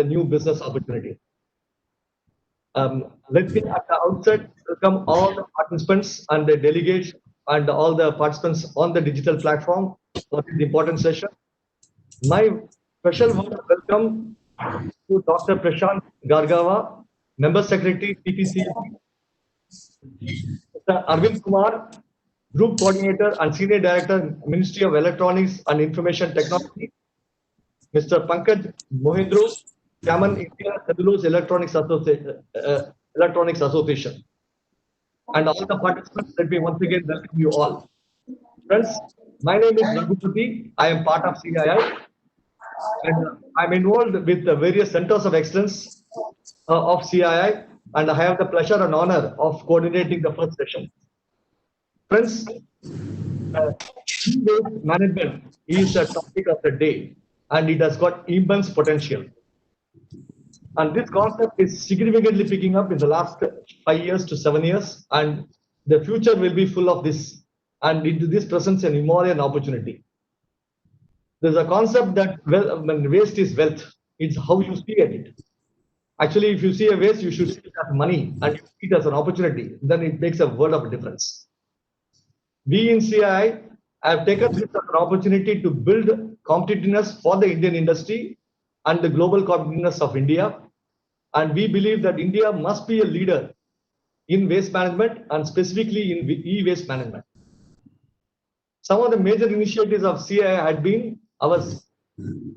new business opportunity. Let me at the outset welcome all the participants and the delegates and all the participants on the digital platform for this important session. My special welcome to Dr. Prashant Gargava, Member Secretary, CPC, Mr. Arvind Kumar, Group Coordinator and Senior Director, Ministry of Electronics and Information Technology, Mr. Pankaj Mohindru, Chairman, India Cellulose Electronics Association, and all the participants. Let me once again welcome you all. Friends, my name is Raghupati. I am part of CII, and I'm involved with the various centers of excellence of CII, and I have the pleasure and honor of coordinating the first session. Friends, e-waste management is the topic of the day, and it has got immense potential. And this concept is significantly picking up in the last 5 years to 7 years, and the future will be full of this. And into this presents an immortal opportunity. There's a concept that waste is wealth. It's how you see it. Actually, if you see a waste, you should see it as money, and you see it as an opportunity. Then it makes a world of difference. We in CII have taken this as an opportunity to build competitiveness for the Indian industry and the global competitiveness of India. And we believe that India must be a leader in waste management and specifically in e-waste management. Some of the major initiatives of CII had been our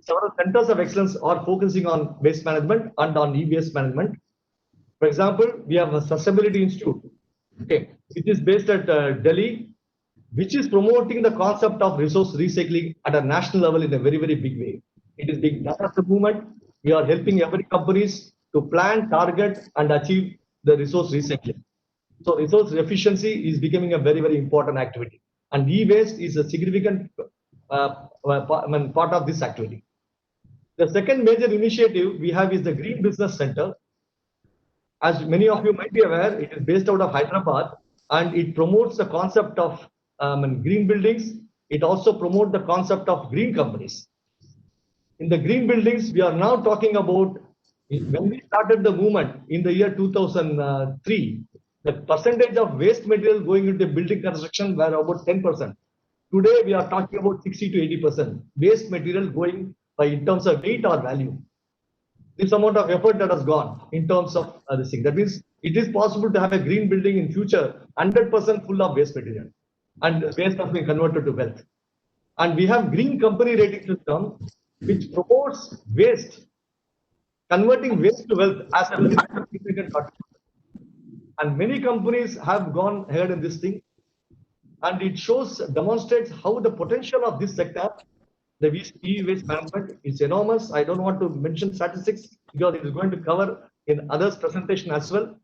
several centers of excellence are focusing on waste management and on e-waste management. For example, we have a Sustainability Institute, okay, which is based at Delhi, which is promoting the concept of resource recycling at a national level in a very, very big way. It is being done as a movement. We are helping every companies to plan, target, and achieve the resource recycling. So resource efficiency is becoming a very, very important activity. And e-waste is a significant part of this activity. The second major initiative we have is the Green Business Center. As many of you might be aware, it is based out of Hyderabad, and it promotes the concept of green buildings. It also promotes the concept of green companies. In the green buildings, we are now talking about, when we started the movement in the year 2003, the percentage of waste material going into building construction were about 10%. Today, we are talking about 60 to 80% waste material going by in terms of weight or value. This amount of effort that has gone in terms of this thing. That means it is possible to have a green building in future 100% full of waste material, and waste has been converted to wealth. And we have green company rating system which promotes waste, converting waste to wealth as a very significant contribution. And many companies have gone ahead in this thing, and it demonstrates how the potential of this sector, the e-waste management, is enormous. I don't want to mention statistics because it is going to cover in others' presentation as well.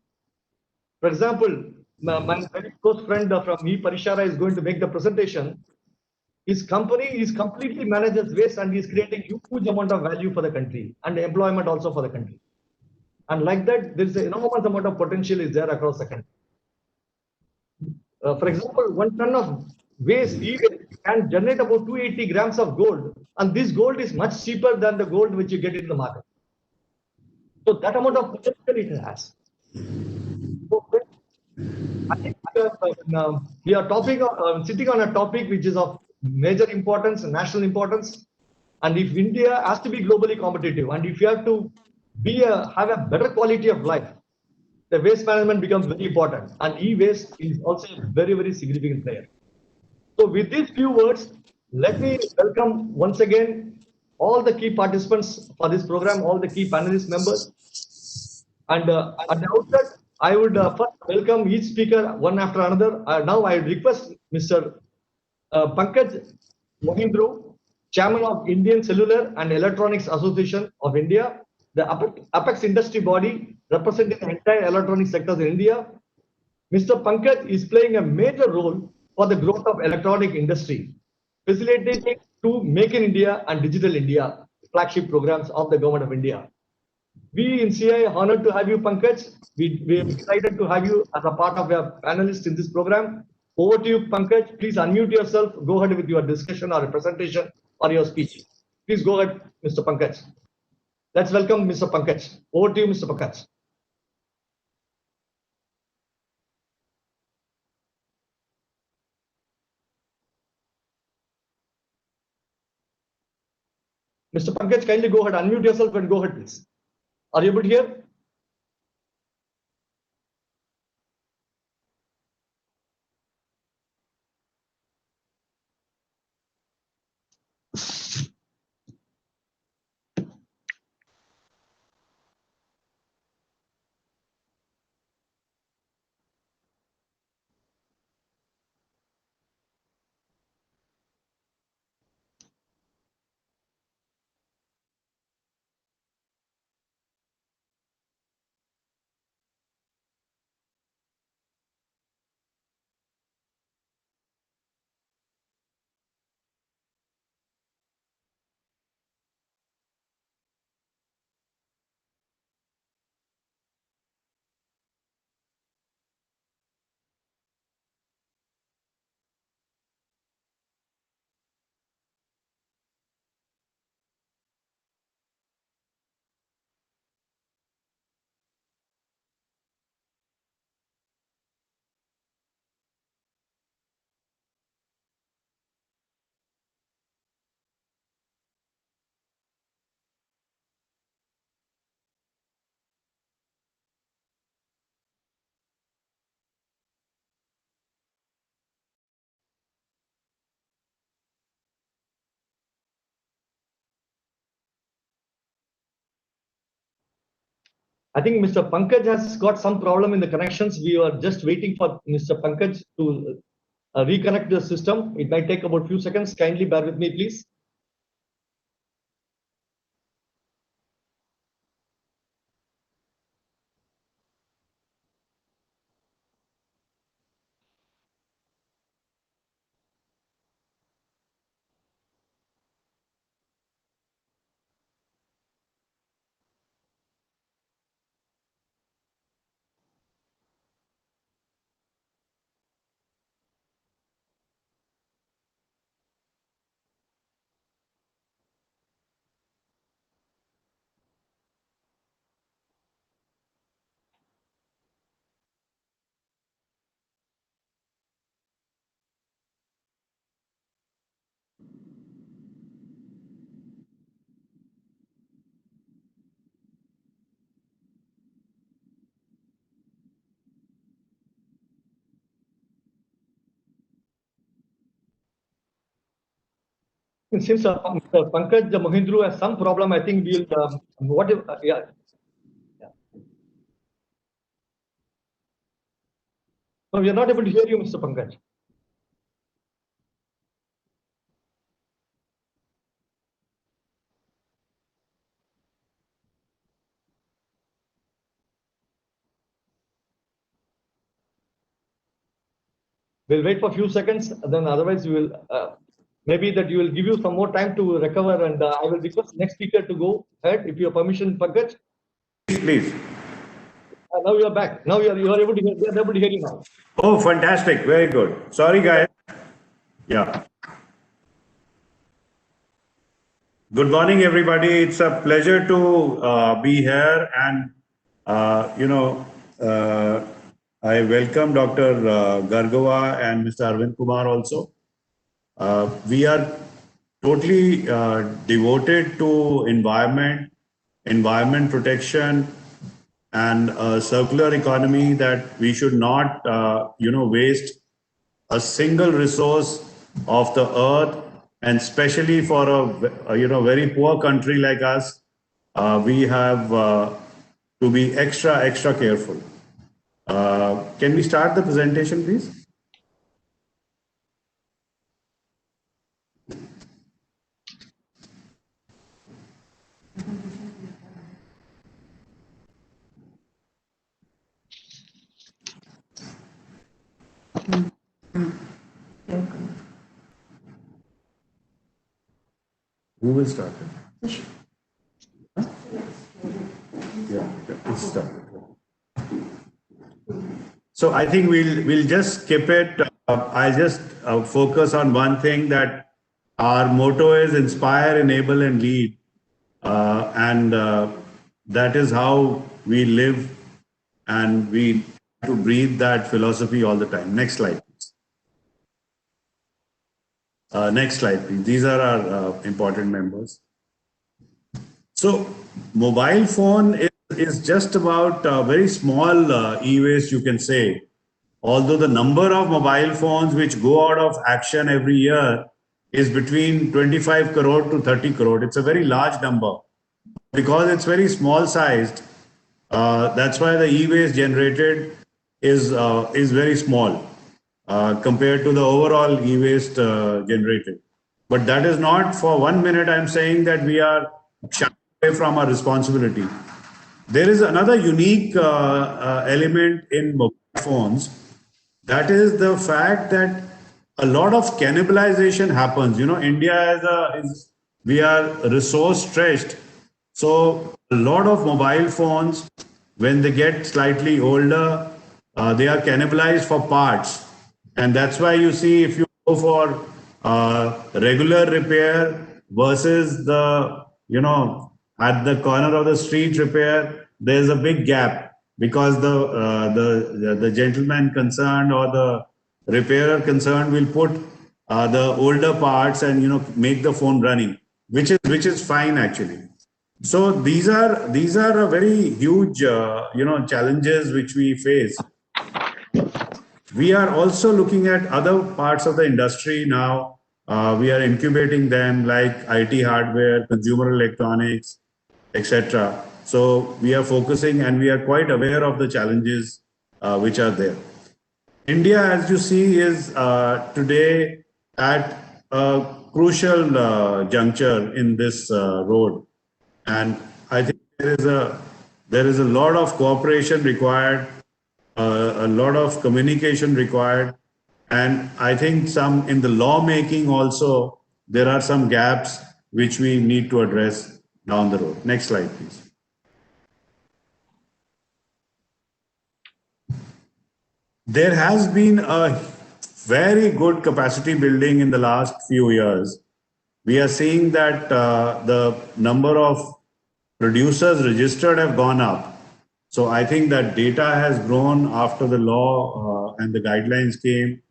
For example, my very close friend from Parishara is going to make the presentation. His company is completely manages waste and is creating huge amount of value for the country and employment also for the country. And like that, there is an enormous amount of potential is there across the country. For example, 1 ton of waste can generate about 280 grams of gold, and this gold is much cheaper than the gold which you get in the market. So that amount of potential it has. So, I think we are sitting on a topic which is of major importance, national importance, and if India has to be globally competitive, and if you have to have a better quality of life, the waste management becomes very important, and e-waste is also a very, very significant player. So with these few words, let me welcome once again all the key participants for this program, all the key panelist members. And at the outset, I would first welcome each speaker one after another. Now I request Mr. Pankaj Mohindru, Chairman of Indian Cellular and Electronics Association of India, the apex industry body representing the entire electronic sectors in India. Mr. Pankaj is playing a major role for the growth of electronic industry, facilitating to Make in India and Digital India flagship programs of the Government of India. We in CII are honored to have you, Pankaj. We are excited to have you as a part of a panelist in this program. Over to you, Pankaj. Please unmute yourself. Go ahead with your discussion or a presentation or your speech. Please go ahead, Mr. Pankaj. Let's welcome Mr. Pankaj. Over to you, Mr. Pankaj. Mr. Pankaj, kindly go ahead, unmute yourself and go ahead, please. Are you able to hear? I think Mr. Pankaj has got some problem in the connections. We are just waiting for Mr. Pankaj to reconnect the system. It might take about a few seconds. Kindly bear with me, please. Since Mr. Pankaj Mohindru has some problem, I think we'll, what if, yeah. No, we are not able to hear you, Mr. Pankaj. We'll wait for a few seconds, then otherwise we will, maybe that you will give you some more time to recover, and I will request next speaker to go ahead, if you have permission, Pankaj. Please. Now you are back. Now you are able to hear, we are able to hear you now. Oh, fantastic. Very good. Sorry, guys. Yeah. Good morning, everybody. It's a pleasure to be here. And, uh, I welcome Dr. Gargava and Mr. Arvind Kumar also. We are totally devoted to environment protection, and a circular economy, that we should not, waste a single resource of the earth, and especially for a very poor country like us, we have to be extra careful. Can we start the presentation, please? Who will start it? Yeah, it's started. So I think we'll just skip it. I'll just focus on one thing, that our motto is inspire, enable, and lead. and that is how we live, and we have to breathe that philosophy all the time. Next slide, please. Next slide, please. These are our important members. So, mobile phone is just about very small e-waste, you can say. Although the number of mobile phones which go out of action every year is between 25 crore to 30 crore. It's a very large number. Because it's very small sized, that's why the e-waste generated is very small compared to the overall e-waste generated. But that is not for 1 minute I'm saying that we are shying away from our responsibility. There is another unique element in mobile phones, that is the fact that a lot of cannibalization happens. India we are resource stretched, so a lot of mobile phones, when they get slightly older, they are cannibalized for parts, and that's why you see if you go for regular repair versus the at the corner of the street repair, there's a big gap because the gentleman concerned or the repairer concerned will put the older parts and make the phone running, which is fine actually. So these are a very huge challenges which we face. We are also looking at other parts of the industry now. We are incubating them like IT hardware, consumer electronics, etc. So we are focusing and we are quite aware of the challenges which are there. India, as you see, is today at a crucial juncture in this road, and I think there is a lot of cooperation required, a lot of communication required, and I think some in the lawmaking also there are some gaps which we need to address down the road. Next slide, please. There has been a very good capacity building in the last few years. We are seeing that the number of producers registered have gone up. So I think that data has grown after the law and the guidelines came.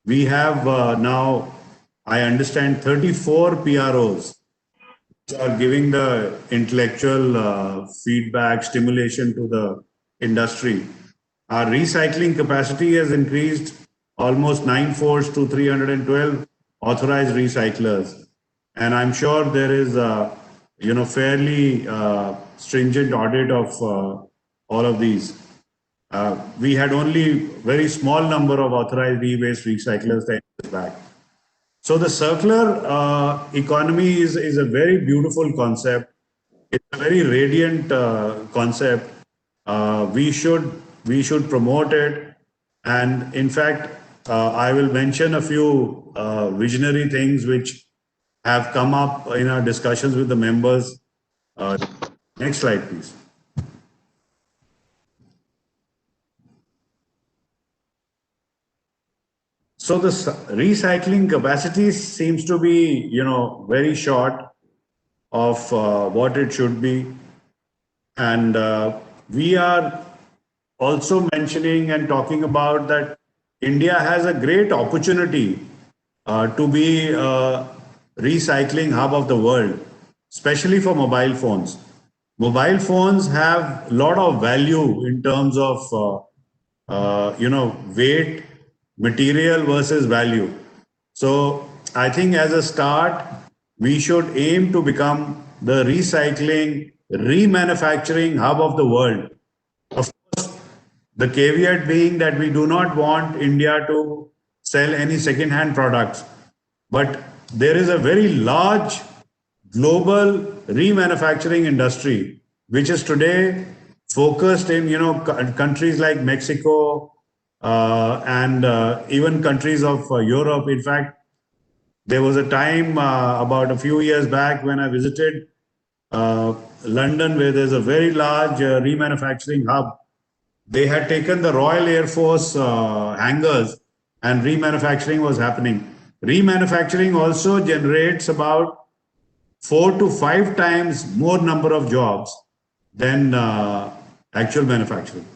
We have now, I understand, 34 PROs which are giving the intellectual feedback, stimulation to the industry. Our recycling capacity has increased almost 9-folds to 312 authorized recyclers. And I'm sure there is a fairly stringent audit of all of these. We had only very small number of authorized e-waste recyclers 10 years back. So the circular economy is a very beautiful concept. It's a very radiant concept. We should promote it, and in fact, I will mention a few visionary things which have come up in our discussions with the members. Next slide, please. So the recycling capacity seems to be, very short of what it should be, and we are also mentioning and talking about that India has a great opportunity to be a recycling hub of the world, especially for mobile phones. Mobile phones have a lot of value in terms of weight, material versus value. So I think as a start, we should aim to become the recycling, remanufacturing hub of the world. Of course, the caveat being that we do not want India to sell any second-hand products, but there is a very large global remanufacturing industry, which is today focused in countries like Mexico and even countries of Europe. In fact, there was a time about a few years back when I visited London, where there's a very large remanufacturing hub. They had taken the Royal Air Force hangars, and remanufacturing was happening. Remanufacturing also generates about 4 to 5 times more number of jobs than actual manufacturing,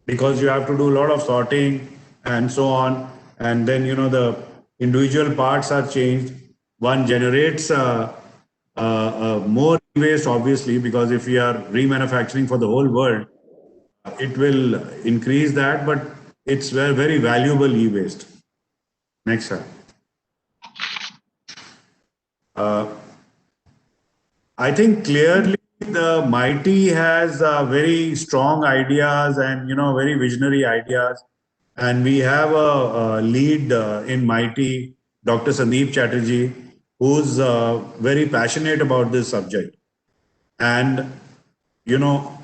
because you have to do a lot of sorting and so on, and then the individual parts are changed. One generates more waste, obviously, because if we are remanufacturing for the whole world, it will increase that, but it's very, very valuable e-waste. Next slide. I think clearly the Mighty has very strong ideas and very visionary ideas, and we have a lead in Mighty, Dr. Sandeep Chatterjee, who's very passionate about this subject, and you know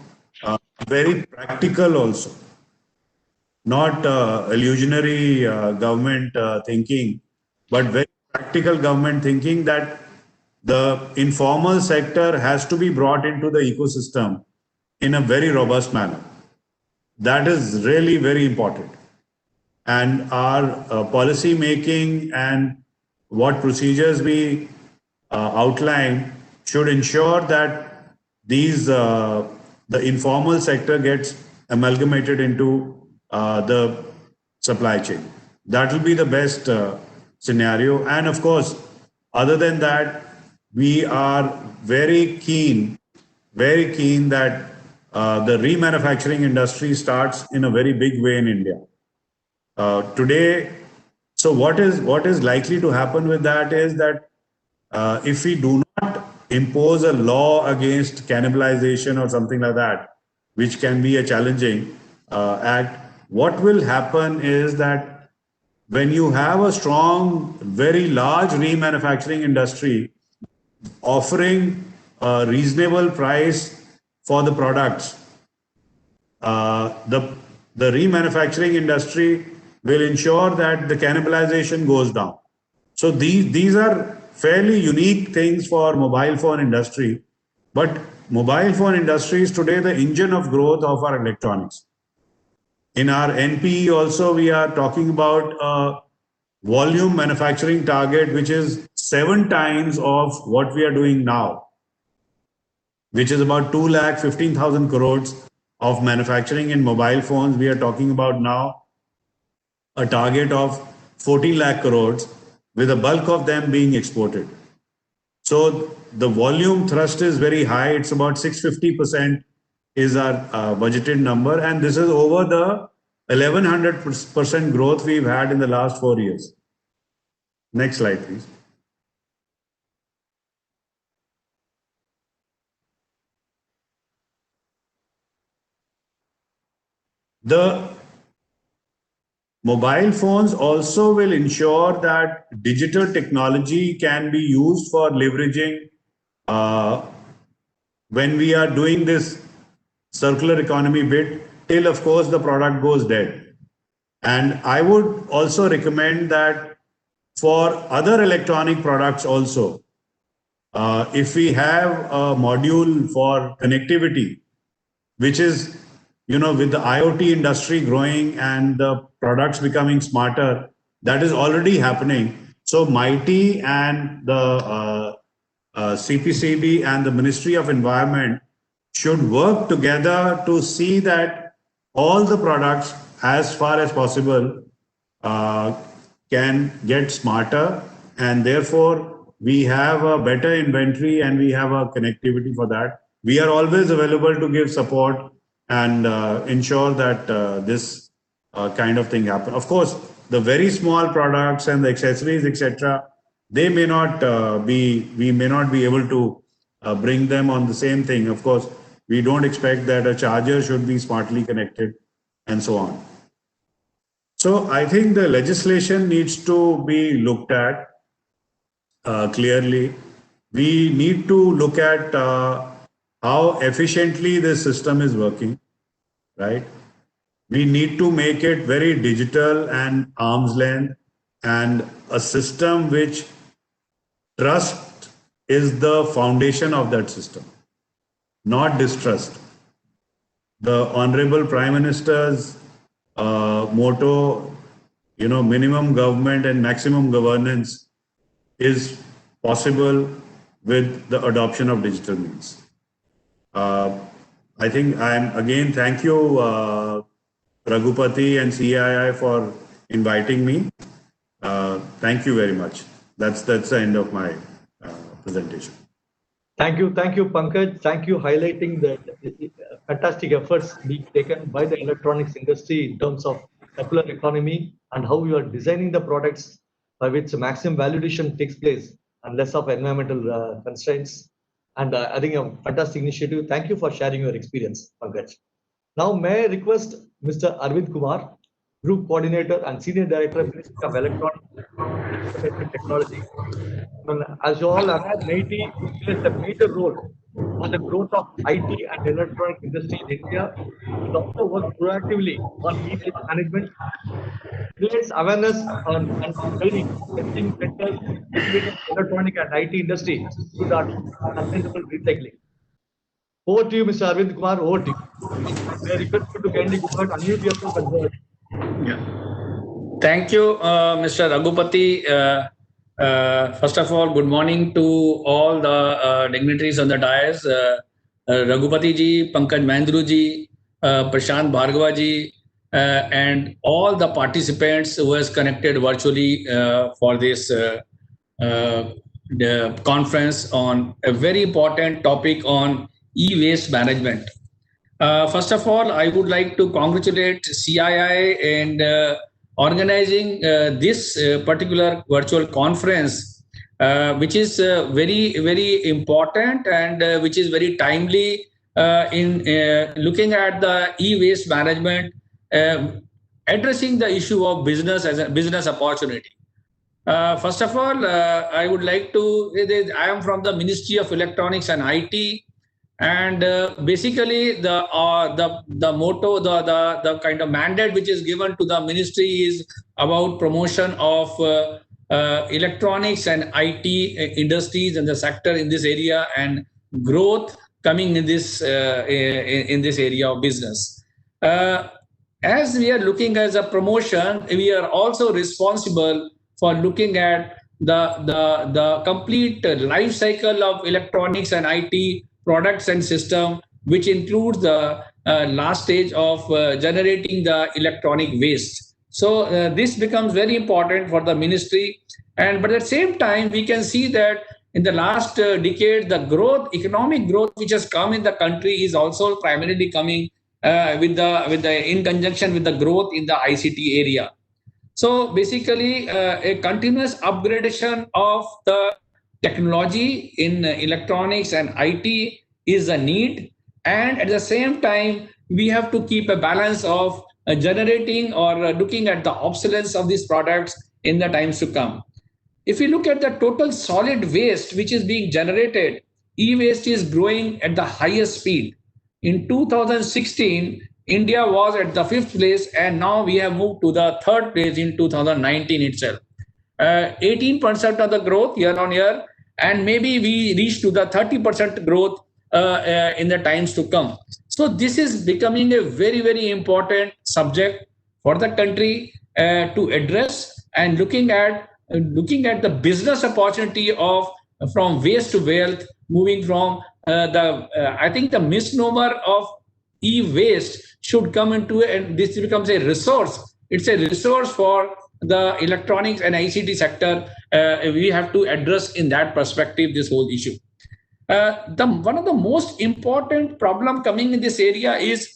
very practical also, not illusionary government thinking, but very practical government thinking, that the informal sector has to be brought into the ecosystem in a very robust manner. That is really very important. And our policy making and what procedures we outline should ensure that the informal sector gets amalgamated into the supply chain. That will be the best scenario. And of course, other than that, we are very keen that the remanufacturing industry starts in a very big way in India. Today, so what is likely to happen with that is that if we do not impose a law against cannibalization or something like that, which can be a challenging act, what will happen is that when you have a strong, very large remanufacturing industry offering a reasonable price for the products, the remanufacturing industry will ensure that the cannibalization goes down. So these are fairly unique things for mobile phone industry, but mobile phone industry is today the engine of growth of our electronics. In our NPE also, we are talking about a volume manufacturing target which is 7 times of what we are doing now, which is about 2,15,000 crores of manufacturing in mobile phones. We are talking about now a target of 14 lakh crores, with a bulk of them being exported. So the volume thrust is very high. It's about 650% is our budgeted number, and this is over the 1100% growth we've had in the last 4 years. Next slide, please. The mobile phones also will ensure that digital technology can be used for leveraging when we are doing this circular economy bit, till of course the product goes dead. And I would also recommend that for other electronic products also, if we have a module for connectivity, which is, with the IoT industry growing and the products becoming smarter, that is already happening. So Mighty and the CPCB and the Ministry of Environment should work together to see that all the products, as far as possible, can get smarter, and therefore we have a better inventory and we have a connectivity for that. We are always available to give support and ensure that this kind of thing happen. Of course, the very small products and the accessories, etc., they may not we may not be able to bring them on the same thing. Of course, we don't expect that a charger should be smartly connected and so on. So I think the legislation needs to be looked at clearly. We need to look at how efficiently this system is working, right? We need to make it very digital and arm's length, and a system which trust is the foundation of that system, not distrust. The Honorable Prime Minister's motto, minimum government and maximum governance, is possible with the adoption of digital means. I think thank you, Raghupati and CII for inviting me. Thank you very much. That's the end of my presentation. Thank you, Pankaj. Thank you highlighting the fantastic efforts being taken by the electronics industry in terms of circular economy and how you are designing the products by which maximum valuation takes place and less of environmental constraints. And I think a fantastic initiative. Thank you for sharing your experience, Pankaj. Now, may I request Mr. Arvind Kumar, Group Coordinator and Senior Director, Ministry of Electronics and Information Technology. Well, as you all aware, NITI plays a major role for the growth of IT and electronic industry in India. It also works proactively on e-waste management, creates awareness on and training, testing centers, motivating electronic and IT industry to the adoption of sustainable recycling. Over to you, Mr. Arvind Kumar. Over to you. May I request you to kindly go ahead, unmute yourself and go ahead. Yeah. Thank you, Mr. Raghupati. First of all, good morning to all the dignitaries on the dais. Raghupati ji, Pankaj Mahendru ji, Prashant Bhargava ji, and all the participants who has connected virtually for this the conference on a very important topic on e-waste management. First of all, I would like to congratulate CII and organizing this particular virtual conference, which is very, very important and which is very timely in looking at the e-waste management, addressing the issue of business as a business opportunity. First of all, I would like to, I am from the Ministry of Electronics and IT. And basically, the motto, the kind of mandate which is given to the ministry is about promotion of electronics and IT industries and the sector in this area and growth coming in this area of business. As we are looking as a promotion, we are also responsible for looking at the complete life cycle of electronics and IT products and system, which includes the last stage of generating the electronic waste. So this becomes very important for the ministry. But at the same time, we can see that in the last decade, the growth, economic growth, which has come in the country is also primarily coming in conjunction with the growth in the ICT area. So basically, a continuous upgradation of the technology in electronics and IT is a need, and at the same time we have to keep a balance of generating or looking at the obsolescence of these products in the times to come. If you look at the total solid waste which is being generated, e-waste is growing at the highest speed. In 2016, India was at the 5th place, and now we have moved to the 3rd place in 2019 itself. 18% of the growth year on year, and maybe we reach to the 30% growth in the times to come. So this is becoming a very, very important subject for the country to address, and looking at the business opportunity of from waste to wealth, moving from I think the misnomer of e-waste should come into, and this becomes a resource. It's a resource for the electronics and ICT sector. We have to address in that perspective this whole issue. One of the most important problem coming in this area is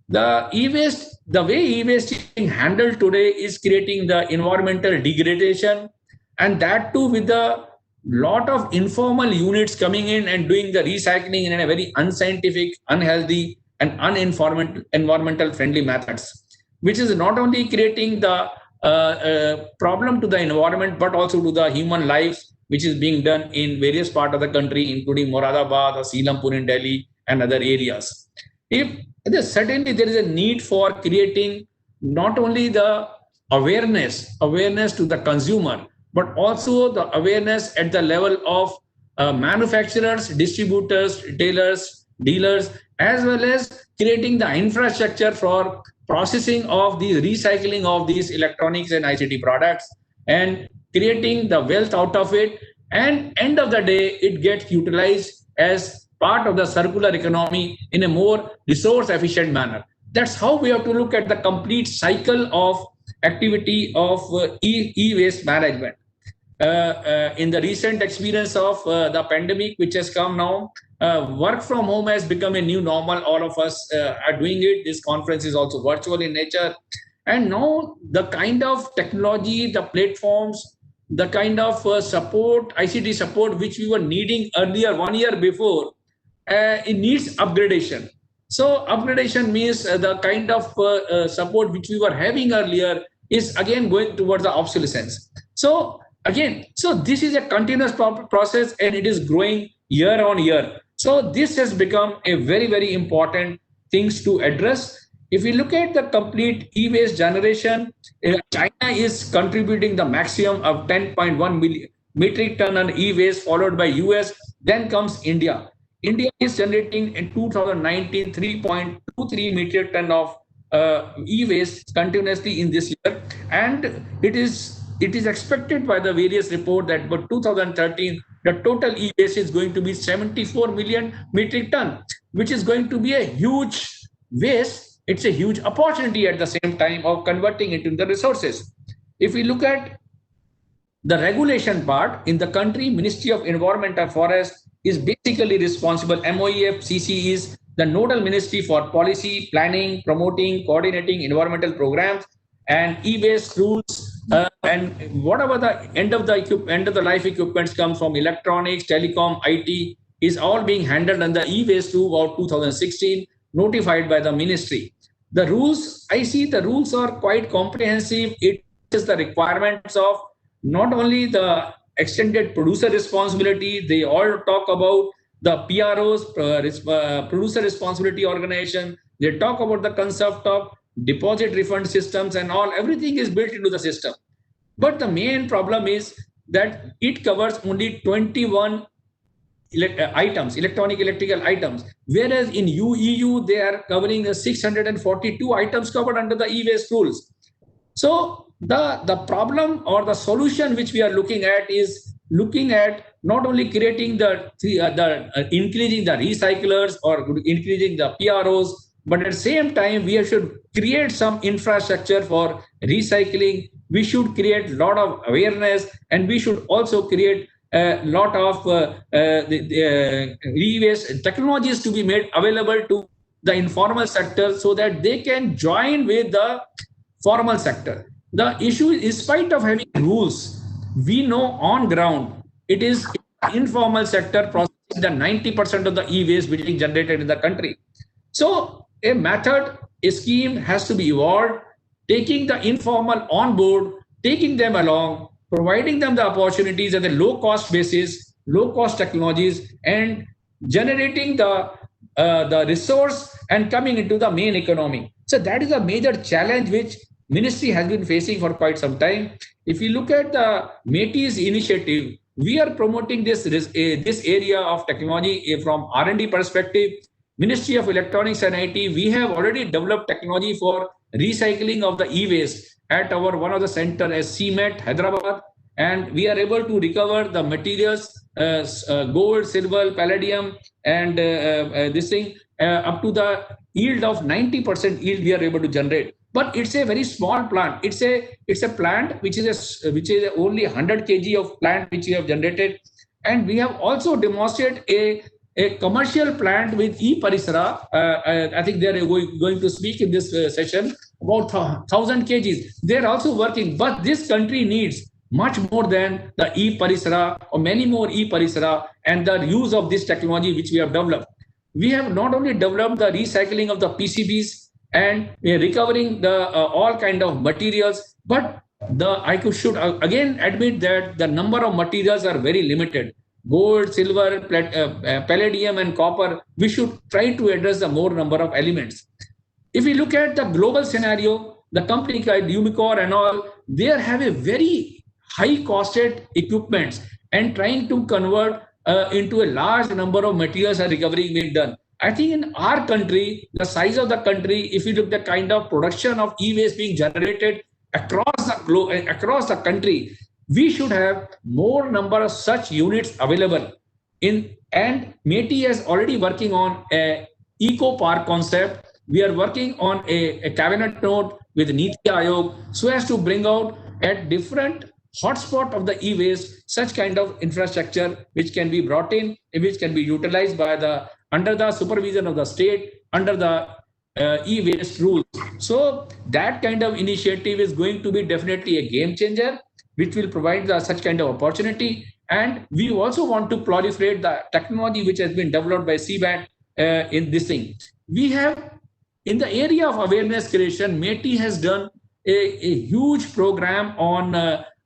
the e-waste. The way e-waste is being handled today is creating the environmental degradation, and that too with a lot of informal units coming in and doing the recycling in a very unscientific, unhealthy, and environmental friendly methods, which is not only creating the problem to the environment but also to the human lives, which is being done in various parts of the country, including Moradabad or Seelampur in Delhi and other areas. Certainly there is a need for creating not only the awareness to the consumer, but also the awareness at the level of manufacturers, distributors, retailers, dealers, as well as creating the infrastructure for processing of the recycling of these electronics and ICT products, and creating the wealth out of it, and end of the day, it gets utilized as part of the circular economy in a more resource efficient manner. That's how we have to look at the complete cycle of activity of e-waste management. In the recent experience of the pandemic, which has come now, work from home has become a new normal. All of us are doing it. This conference is also virtual in nature. And now the kind of technology, the platforms, the kind of support, ICT support, which we were needing earlier, 1 year before, it needs upgradation. So upgradation means the kind of support which we were having earlier is again going towards the obsolescence. So again, so this is a continuous process and it is growing year on year. So this has become a very, very important things to address. If we look at the complete e-waste generation, China is contributing the maximum of 10.1 million metric ton on e-waste, followed by US, then comes India. India is generating in 2019 3.23 metric ton of e-waste continuously in this year, and it is expected by the various report that by 2013 the total e-waste is going to be 74 million metric ton, which is going to be a huge waste. It's a huge opportunity at the same time of converting it into the resources. If we look at the regulation part in the country, Ministry of Environment and Forest is basically responsible. MOEFCC is the nodal ministry for policy, planning, promoting, coordinating environmental programs and e-waste rules. And whatever the end of the life equipments come from electronics, telecom, IT is all being handled under e-waste rule of 2016, notified by the ministry. The rules, I see the rules are quite comprehensive. It is the requirements of not only the extended producer responsibility, they all talk about the PROs, producer responsibility organization. They talk about the concept of deposit refund systems and all. Everything is built into the system. But the main problem is that it covers only 21 items, electrical items, whereas in EU they are covering the 642 items covered under the e-waste rules. So the problem or the solution which we are looking at is looking at not only creating increasing the recyclers or increasing the PROs, but at the same time we should create some infrastructure for recycling. We should create a lot of awareness, and we should also create a lot of e-waste technologies to be made available to the informal sector so that they can join with the formal sector. The issue is, in spite of having rules, we know on ground it is informal sector processing the 90% of the e-waste which is generated in the country. So a method, a scheme has to be evolved, taking the informal on board, taking them along, providing them the opportunities at a low cost basis, low cost technologies, and generating the resource and coming into the main economy. So that is a major challenge which ministry has been facing for quite some time. If you look at the METIS initiative, we are promoting this area of technology from R&D perspective. Ministry of Electronics and IT, we have already developed technology for recycling of the e-waste at our one of the center as CMET, Hyderabad, and we are able to recover the materials, gold, silver, palladium, and this thing up to the yield of 90% yield we are able to generate. But it's a very small plant. It's a plant which is only 100 kg of plant which we have generated, and we have also demonstrated a commercial plant with e-Parisara. I think they are going to speak in this session about 1,000 kgs. They are also working, but this country needs much more than the e-Parisara or many more e-Parisara and the use of this technology which we have developed. We have not only developed the recycling of the PCBs and recovering the all kind of materials, but I should again admit that the number of materials are very limited. Gold, silver, palladium, and copper. We should try to address the more number of elements. If we look at the global scenario, the company like Umicore and all, they have a very high costed equipments and trying to convert into a large number of materials and recovery being done. I think in our country, the size of the country, if you look at the kind of production of e-waste being generated across the globe, across the country, we should have more number of such units available in. And METI is already working on a eco park concept. We are working on a cabinet note with Niti Aayog so as to bring out at different hotspot of the e-waste such kind of infrastructure which can be brought in, which can be utilized by the under the supervision of the state under the e-waste rules. So that kind of initiative is going to be definitely a game changer, which will provide such kind of opportunity. And we also want to proliferate the technology which has been developed by CBAT in this thing. We have, in the area of awareness creation, METI has done a huge program on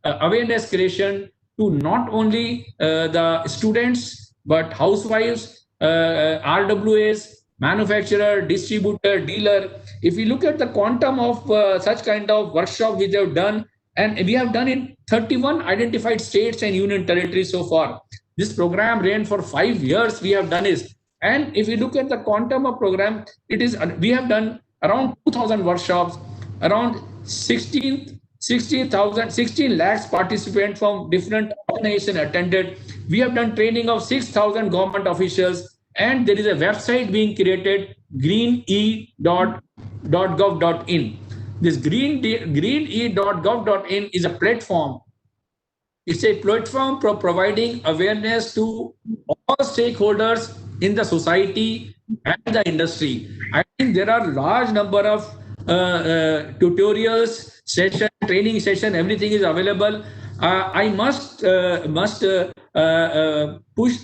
awareness creation to not only the students, but housewives, RWAs, manufacturer, distributor, dealer. If we look at the quantum of such kind of workshop which they have done, and we have done in 31 identified states and union territories so far. This program ran for 5 years. We have done is, and if we look at the quantum of program, it is we have done around 2,000 workshops, around 16 lakhs participants from different organizations attended. We have done training of 6,000 government officials, and there is a website being created, greene.gov.in. This greene.gov.in is a platform. It's a platform for providing awareness to all stakeholders in the society and the industry. I think there are large number of tutorials, session, training session, everything is available. I must push.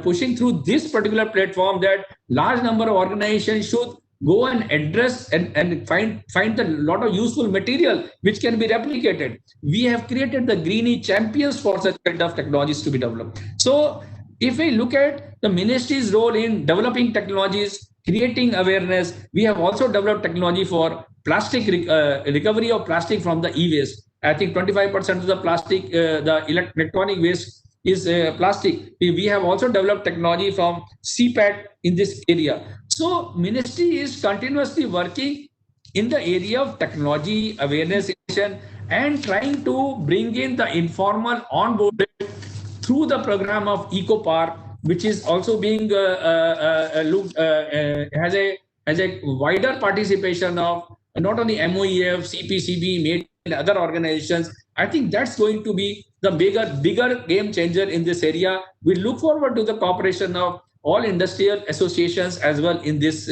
Pushing through this particular platform that large number of organizations should go and address and find a lot of useful material which can be replicated. We have created the Greenie champions for such kind of technologies to be developed. So if we look at the ministry's role in developing technologies, creating awareness, we have also developed technology for plastic recovery of plastic from the e-waste. I think 25% of the plastic, the electronic waste is plastic. We have also developed technology from CPAT in this area. So ministry is continuously working in the area of technology awareness and trying to bring in the informal onboarding through the program of EcoPark, which is also being looked has a wider participation of not only MOEF, CPCB, MATE, and other organizations. I think that's going to be the bigger game changer in this area. We look forward to the cooperation of all industrial associations as well in this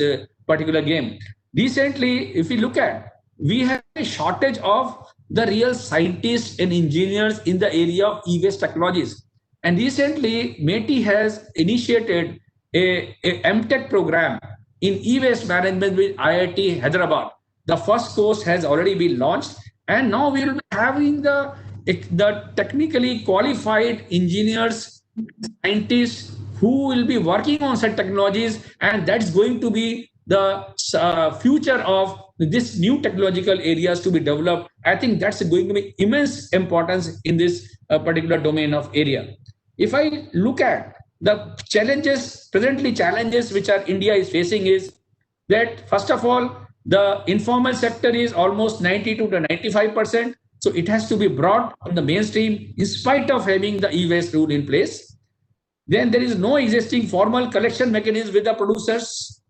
particular game. Recently, if we look at, we have a shortage of the real scientists and engineers in the area of e-waste technologies. And recently, METI has initiated a MTech program in e-waste management with IIT Hyderabad. The first course has already been launched, and now we will be having the technically qualified engineers, scientists who will be working on such technologies, and that's going to be the future of this new technological areas to be developed. I think that's going to be immense importance in this particular domain of area. If I look at the challenges, presently challenges which our India is facing is that, first of all, the informal sector is almost 92 to 95%. So it has to be brought on the mainstream in spite of having the e-waste rule in place. Then there is no existing formal collection mechanism with the producers,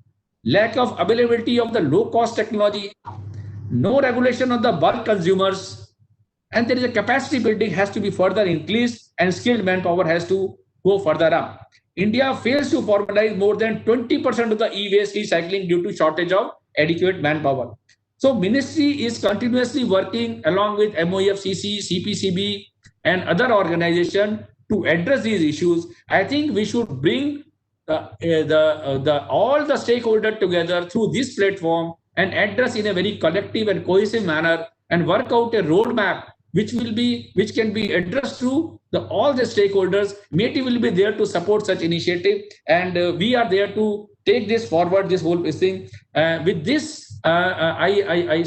lack of availability of the low-cost technology, no regulation of the bulk consumers, and there is a capacity building has to be further increased and skilled manpower has to go further up. India fails to formalize more than 20% of the e-waste recycling due to shortage of adequate manpower. So ministry is continuously working along with MOEFCC, CPCB, and other organizations to address these issues. I think we should bring all the stakeholders together through this platform and address in a very collective and cohesive manner and work out a roadmap which can be addressed through all the stakeholders. METI will be there to support such initiative, and we are there to take this forward, this whole thing. With this, I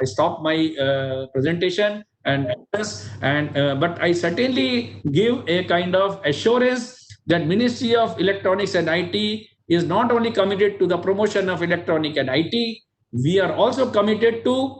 stop my presentation but I certainly give a kind of assurance that Ministry of Electronics and IT is not only committed to the promotion of electronic and IT, we are also committed to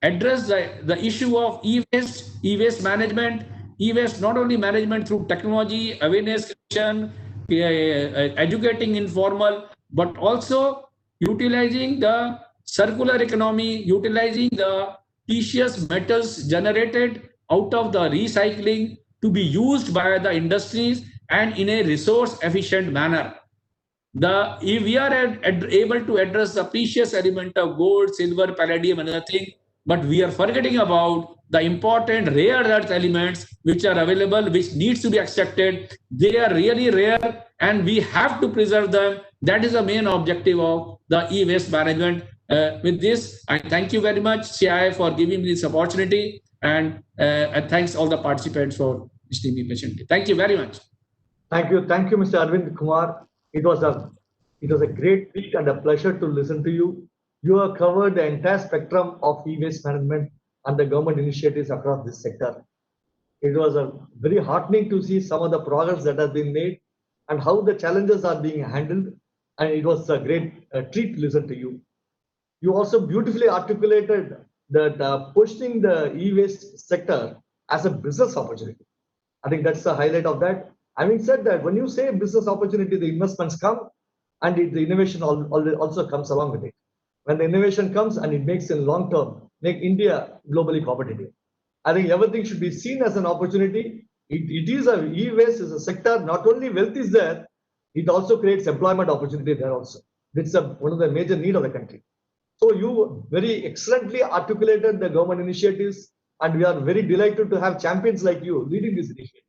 address the issue of e-waste management, e-waste not only management through technology, awareness creation, educating informal, but also utilizing the circular economy, utilizing the precious metals generated out of the recycling to be used by the industries and in a resource efficient manner. If we are able to address the precious element of gold, silver, palladium, and other thing, but we are forgetting about the important rare earth elements which are available, which needs to be extracted. They are really rare, and we have to preserve them. That is the main objective of the e-waste management. With this, I thank you very much, CI, for giving me this opportunity, and thanks all the participants for listening me patiently. Thank you very much. Thank you, Mr. Arvind Kumar. It was a great week and a pleasure to listen to you. You have covered the entire spectrum of e-waste management and the government initiatives across this sector. It was a very heartening to see some of the progress that has been made and how the challenges are being handled. And it was a great treat to listen to you. You also beautifully articulated that pushing the e-waste sector as a business opportunity. I think that's the highlight of that. Having said that, when you say business opportunity, the investments come and the innovation also comes along with it. When the innovation comes and it makes in long term, make India globally competitive. I think everything should be seen as an opportunity. It is a e-waste is a sector, not only wealth is there, it also creates employment opportunity there also. It's one of the major need of the country. So you very excellently articulated the government initiatives, and we are very delighted to have champions like you leading this initiative.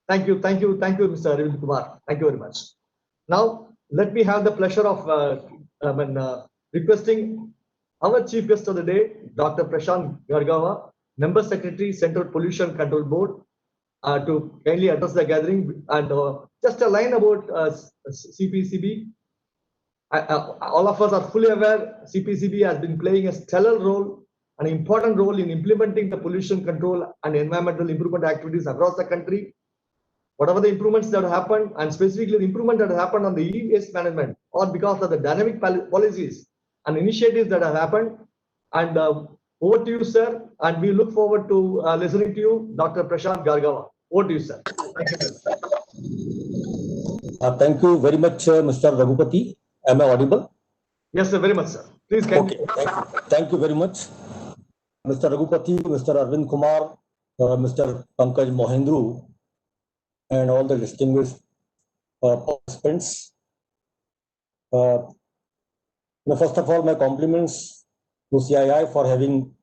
Thank you, Mr. Arvind Kumar. Thank you very much. Now, let me have the pleasure of requesting our chief guest of the day, Dr. Prashant Gargawa, Member Secretary, Central Pollution Control Board, to kindly address the gathering. And just a line about CPCB. All of us are fully aware CPCB has been playing a stellar role, an important role in implementing the pollution control and environmental improvement activities across the country. Whatever the improvements that have happened, and specifically the improvement that has happened on the e-waste management, or because of the dynamic policies and initiatives that have happened. And over to you, sir. And we look forward to listening to you, Dr. Prashant Gargawa. Over to you, sir. Thank you. Thank you very much, Mr. Raghupati. Am I audible? Yes, sir, very much, sir. Please continue. Okay, thank you very much. Mr. Raghupati, Mr. Arvind Kumar, Mr. Pankaj Mohendru, and all the distinguished participants. First of all, my compliments to CII for having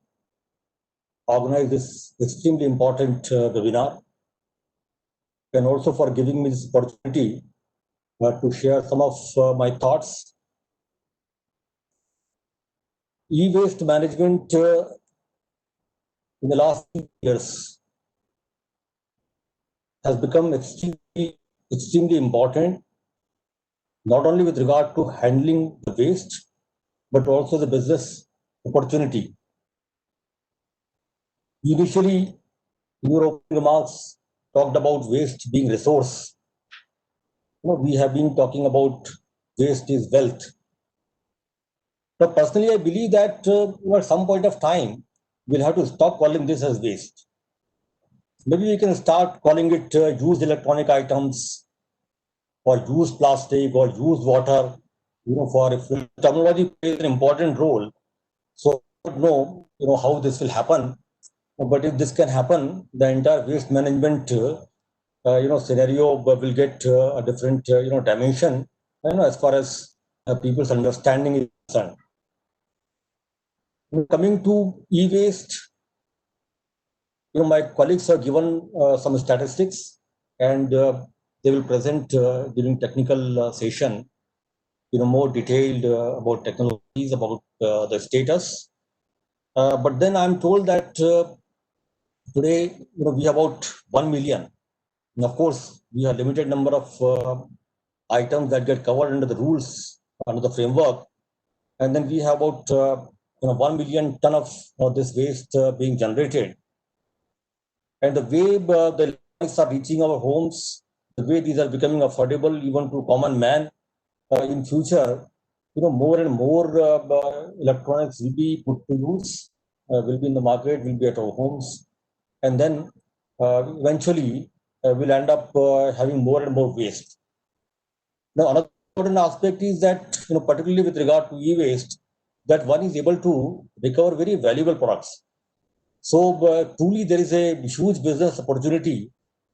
organized this extremely important webinar, and also for giving me this opportunity to share some of my thoughts. E-waste management in the last few years has become extremely important, not only with regard to handling the waste, but also the business opportunity. Initially, in your opening remarks, talked about waste being resource. We have been talking about waste is wealth. But personally, I believe that at some point of time, we'll have to stop calling this as waste. Maybe we can start calling it used electronic items, or used plastic, or used water. For if technology plays an important role, so I don't know, how this will happen. But if this can happen, the entire waste management, scenario will get a different, dimension. As far as people's understanding is concerned. Coming to e-waste, my colleagues have given some statistics, and they will present during technical session, more detailed about technologies, about the status. But then I'm told that today, we have about 1 million. And of course, we have limited number of items that get covered under the rules, under the framework. And then we have about 1 million ton of this waste being generated. And the way the electronics are reaching our homes, the way these are becoming affordable even to common man, in future, more and more electronics will be put to use. will be in the market, will be at our homes, and then eventually we'll end up having more and more waste. Now, another important aspect is that, particularly with regard to e-waste, that one is able to recover very valuable products. So truly, there is a huge business opportunity.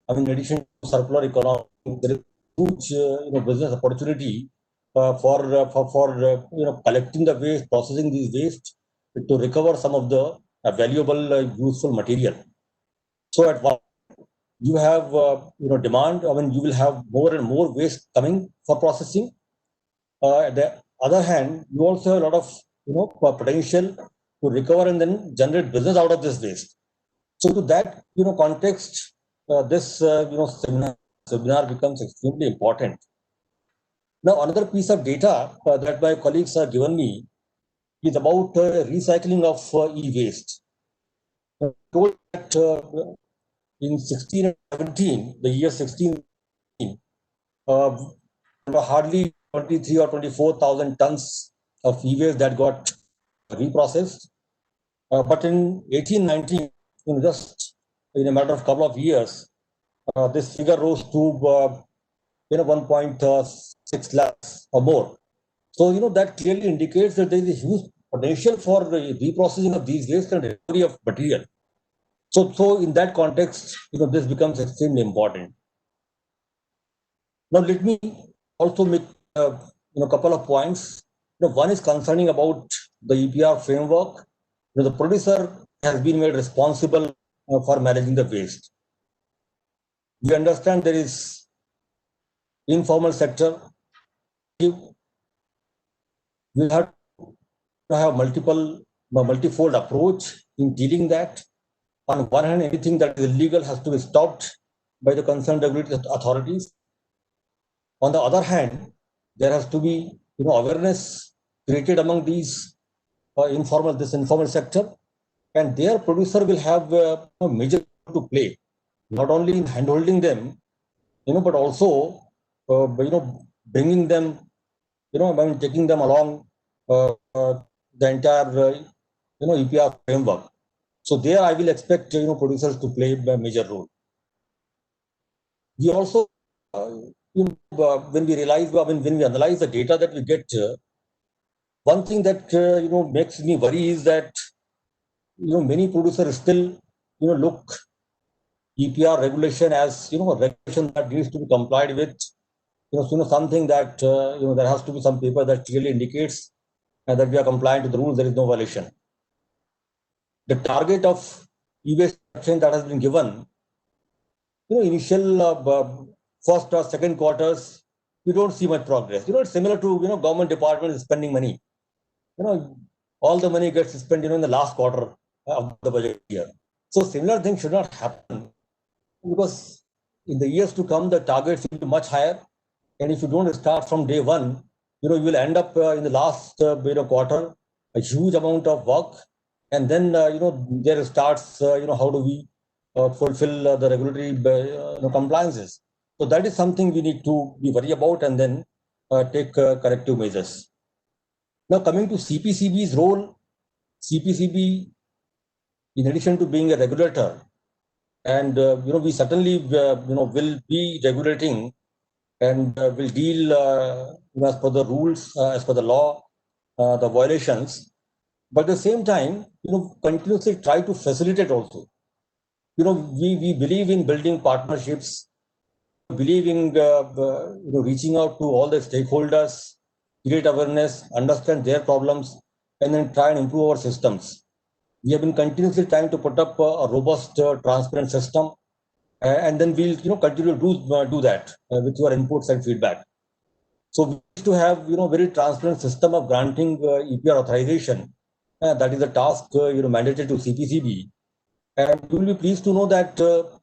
I mean, in addition to circular economy, there is huge business opportunity for collecting the waste, processing these waste to recover some of the valuable useful material. So at one you have demand. I mean, you will have more and more waste coming for processing. At the other hand, you also have a lot of potential to recover and then generate business out of this waste. So to that context, this seminar becomes extremely important. Now, another piece of data that my colleagues have given me is about recycling of e-waste. Told that in 16 and 17, the year 16, hardly 23 or 24,000 tons of e-waste that got reprocessed. But in 18-19, just in a matter of couple of years, this figure rose to 1.6 lakhs or more. So that clearly indicates that there is a huge potential for the reprocessing of these waste and recovery of material. So in that context, this becomes extremely important. Now let me also make a couple of points. One is concerning about the EPR framework. The producer has been made responsible for managing the waste. We understand there is informal sector. We have to have multifold approach in dealing that. On one hand, anything that is illegal has to be stopped by the concerned regulatory authorities. On the other hand, there has to be awareness created among these informal sector, and their producer will have a major role to play, not only in handholding them, but also bringing them, taking them along the entire EPR framework. So there, I will expect producers to play a major role. We also, when we analyze the data that we get, one thing that makes me worry is that many producers still look EPR regulation as regulation that needs to be complied with. Something that there has to be some paper that clearly indicates that we are compliant with the rules. There is no violation. The target of e-waste reduction that has been given, initial first or second quarters, we don't see much progress. It's similar to government department is spending money. All the money gets spent in the last quarter of the budget year. So similar things should not happen, because in the years to come the targets will be much higher, and if you don't start from day one, you will end up in the last quarter a huge amount of work, and then there starts how do we fulfill the regulatory compliances. So that is something we need to be worried about and then take corrective measures. Now coming to CPCB's role, CPCB, in addition to being a regulator, and we certainly will be regulating and will deal as per the rules, as per the law, the violations, but at the same time continuously try to facilitate also. We believe in building partnerships, believe in reaching out to all the stakeholders, create awareness, understand their problems, and then try and improve our systems. We have been continuously trying to put up a robust, transparent system, and then we'll continue to do that with your inputs and feedback. So we need to have very transparent system of granting EPR authorization. That is a task mandated to CPCB, and you will be pleased to know that the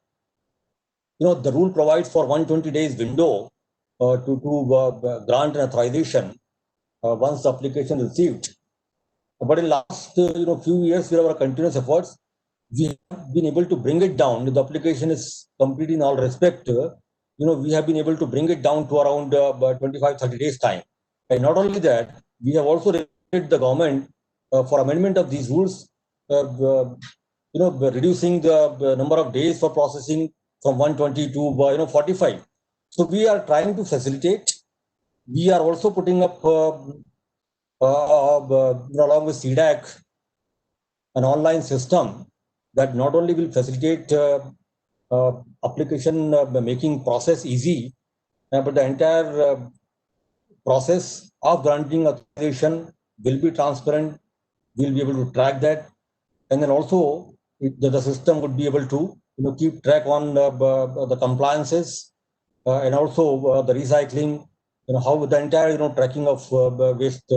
rule provides for 120 days window to grant an authorization once the application is received. But in last few years, with our continuous efforts, we have been able to bring it down. The application is complete in all respect. We have been able to bring it down to around 25-30 days time. And not only that, we have also requested the government for amendment of these rules reducing the number of days for processing from 120 to 45. So we are trying to facilitate. We are also putting up along with CDAC an online system that not only will facilitate application making process easy, but the entire process of granting authorization will be transparent. We'll be able to track that, and then also the system would be able to keep track on the compliances and also the recycling. How the entire tracking of waste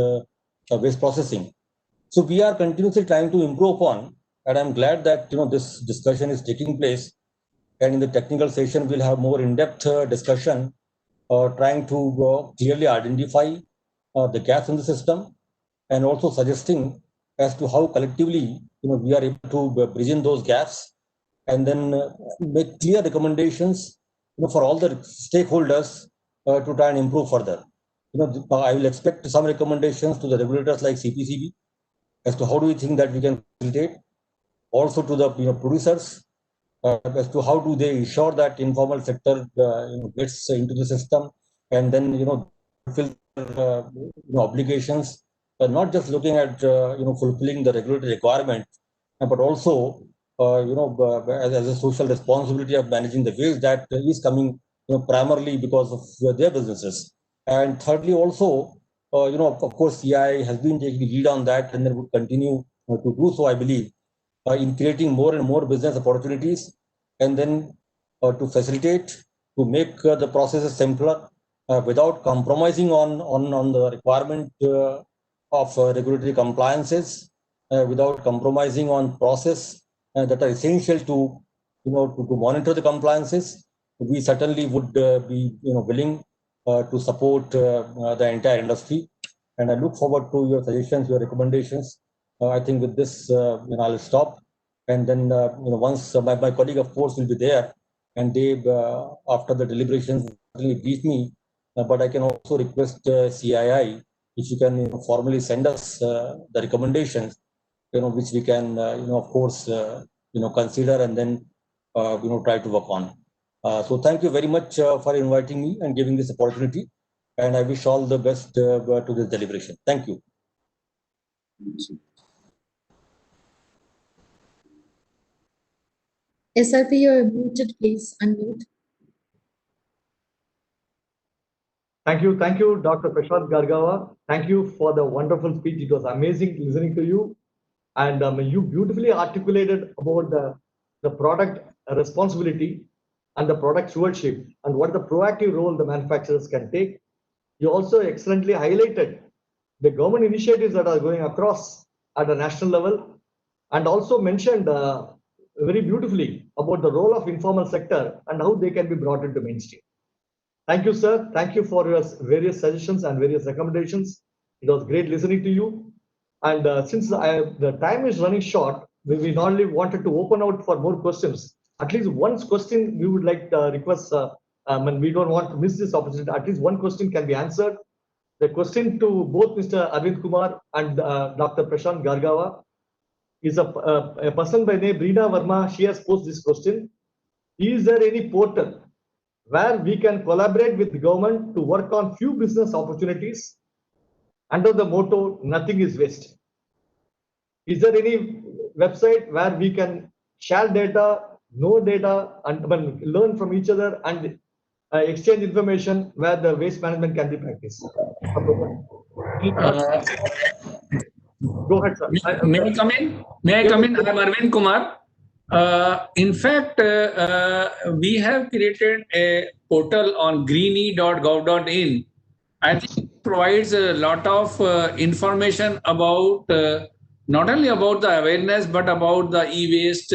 processing. So we are continuously trying to improve upon, and I'm glad that this discussion is taking place. And in the technical session, we'll have more in-depth discussion, trying to clearly identify the gaps in the system, and also suggesting as to how collectively we are able to bridge in those gaps, and then make clear recommendations for all the stakeholders to try and improve further. I will expect some recommendations to the regulators like CPCB as to how do we think that we can facilitate, also to the producers as to how do they ensure that informal sector gets into the system, and then fulfill obligations, not just looking at fulfilling the regulatory requirement, but also as a social responsibility of managing the waste that is coming primarily because of their businesses. And thirdly, also of course, CI has been taking lead on that, and then would continue to do so, I believe, in creating more and more business opportunities, and then to facilitate, to make the processes simpler without compromising on the requirement of regulatory compliances, without compromising on process that are essential to to monitor the compliances. We certainly would be willing to support the entire industry, and I look forward to your suggestions, your recommendations. I think with this, I'll stop, and then once my colleague, of course, will be there, and they after the deliberations will brief me. But I can also request CII if you can formally send us the recommendations, which we can of course consider, and then try to work on. So thank you very much for inviting me and giving this opportunity, and I wish all the best to this deliberation. Thank you. SRP, you're muted. Please unmute. Thank you, Dr. Prashant Gargawa. Thank you for the wonderful speech. It was amazing listening to you, and you beautifully articulated about the product responsibility and the product stewardship, and what the proactive role the manufacturers can take. You also excellently highlighted the government initiatives that are going across at a national level, and also mentioned very beautifully about the role of informal sector and how they can be brought into mainstream. Thank you, sir. Thank you for your various suggestions and various recommendations. It was great listening to you. And since the time is running short, we not only wanted to open out for more questions. At least one question we would like to request, and we don't want to miss this opportunity. At least one question can be answered. The question to both Mr. Arvind Kumar and Dr. Prashant Gargawa is a person by name Reena Verma. She has posed this question. Is there any portal where we can collaborate with the government to work on few business opportunities under the motto, nothing is waste? Is there any website where we can share data, know data, and learn from each other, and exchange information where the waste management can be practiced? Go ahead, sir. May I come in? May I come in? I am Arvind Kumar. In fact, we have created a portal on greenie.gov.in. I think it provides a lot of information about not only about the awareness, but about the e-waste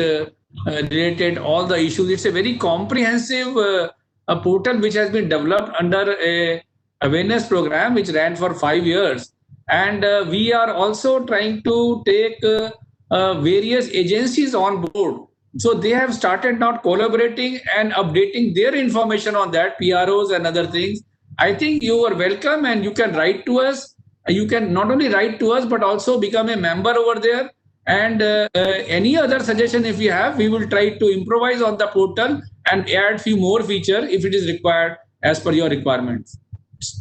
related all the issues. It's a very comprehensive a portal which has been developed under a awareness program which ran for 5 years. And we are also trying to take various agencies on board. So they have started now collaborating and updating their information on that, PROs and other things. I think you are welcome, and you can write to us. You can not only write to us, but also become a member over there. And any other suggestion if you have, we will try to improvise on the portal and add few more feature if it is required as per your requirements.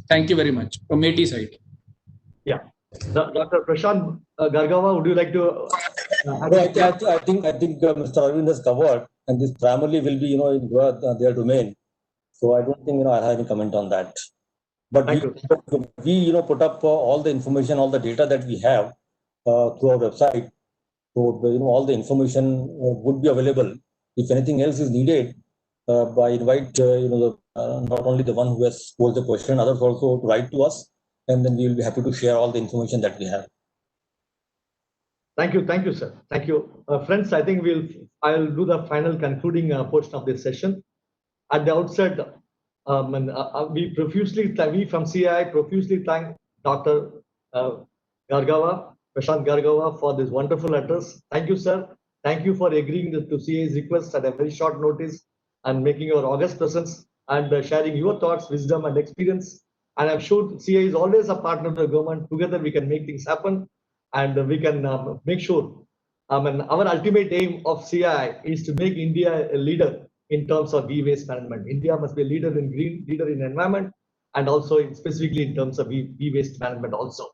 Thank you very much from AT side. Yeah. Dr. Prashant Gargava, would you like to add? No, I think Mr. Arvind has covered, and this primarily will be in their domain. So I don't think I have any comment on that. But Thank you. we put up all the information, all the data that we have through our website. So all the information would be available. If anything else is needed, I invite not only the one who has posed the question, others also to write to us, and then we will be happy to share all the information that we have. Thank you, sir. Thank you, friends. I think I'll do the final concluding portion of this session. At the outset, we from CII profusely thank Dr. Gargava, Prashant Gargava, for this wonderful address. Thank you, sir. Thank you for agreeing to CII's request at a very short notice and making your august presence and sharing your thoughts, wisdom, and experience. And I'm sure CII is always a partner of the government. Together, we can make things happen, and we can make sure. Our ultimate aim of CII is to make India a leader in terms of e-waste management. India must be a leader in green, leader in environment, and also specifically in terms of e-waste management also.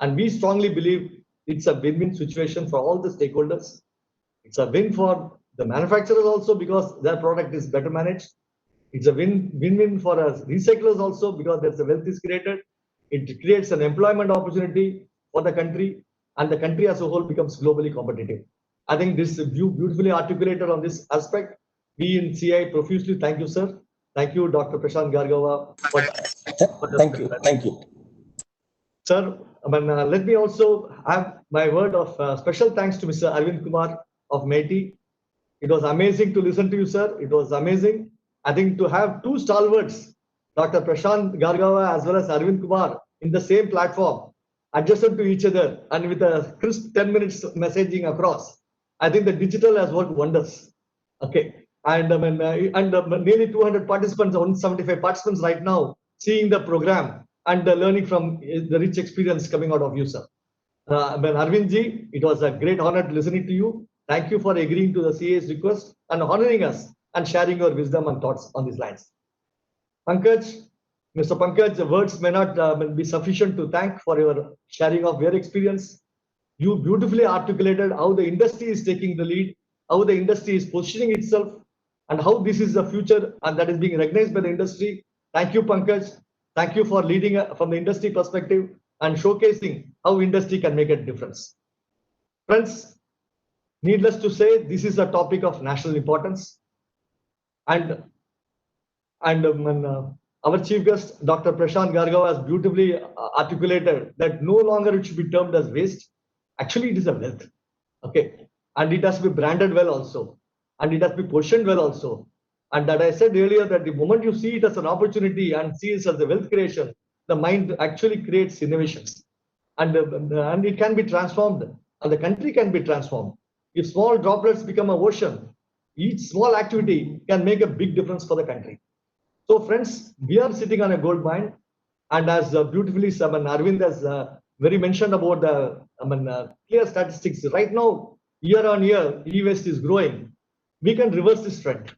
And we strongly believe it's a win-win situation for all the stakeholders. It's a win for the manufacturers also because their product is better managed. It's a win-win for us recyclers also because there's a wealth is created. It creates an employment opportunity for the country, and the country as a whole becomes globally competitive. I think this view beautifully articulated on this aspect. We in CI profusely thank you, sir. Thank you, Dr. Prashant Gargava. Thank you. Sir, let me also have my word of special thanks to Mr. Arvind Kumar of METI. It was amazing to listen to you, sir. It was amazing. I think to have two stalwarts, Dr. Prashant Gargava as well as Arvind Kumar, in the same platform, adjacent to each other and with a crisp 10 minutes messaging across, I think the digital has worked wonders. Okay. And nearly 200 participants, 175 participants right now, seeing the program and learning from the rich experience coming out of you, sir. Arvindji, it was a great honor to listening to you. Thank you for agreeing to the CA's request and honoring us and sharing your wisdom and thoughts on these lines. Pankaj, Mr. Pankaj, the words may not be sufficient to thank for your sharing of your experience. You beautifully articulated how the industry is taking the lead, how the industry is positioning itself, and how this is the future and that is being recognized by the industry. Thank you, Pankaj. Thank you for leading from the industry perspective and showcasing how industry can make a difference. Friends, needless to say, this is a topic of national importance. And our chief guest, Dr. Prashant Gargava, has beautifully articulated that no longer it should be termed as waste. Actually, it is a wealth. Okay. And it has to be branded well also. And it has to be positioned well also. And that I said earlier that the moment you see it as an opportunity and see it as a wealth creation, the mind actually creates innovations. And it can be transformed. And the country can be transformed. If small droplets become an ocean, each small activity can make a big difference for the country. So friends, we are sitting on a gold mine. And as beautifully Arvind has very mentioned about the clear statistics, right now, year on year, e-waste is growing. We can reverse this trend.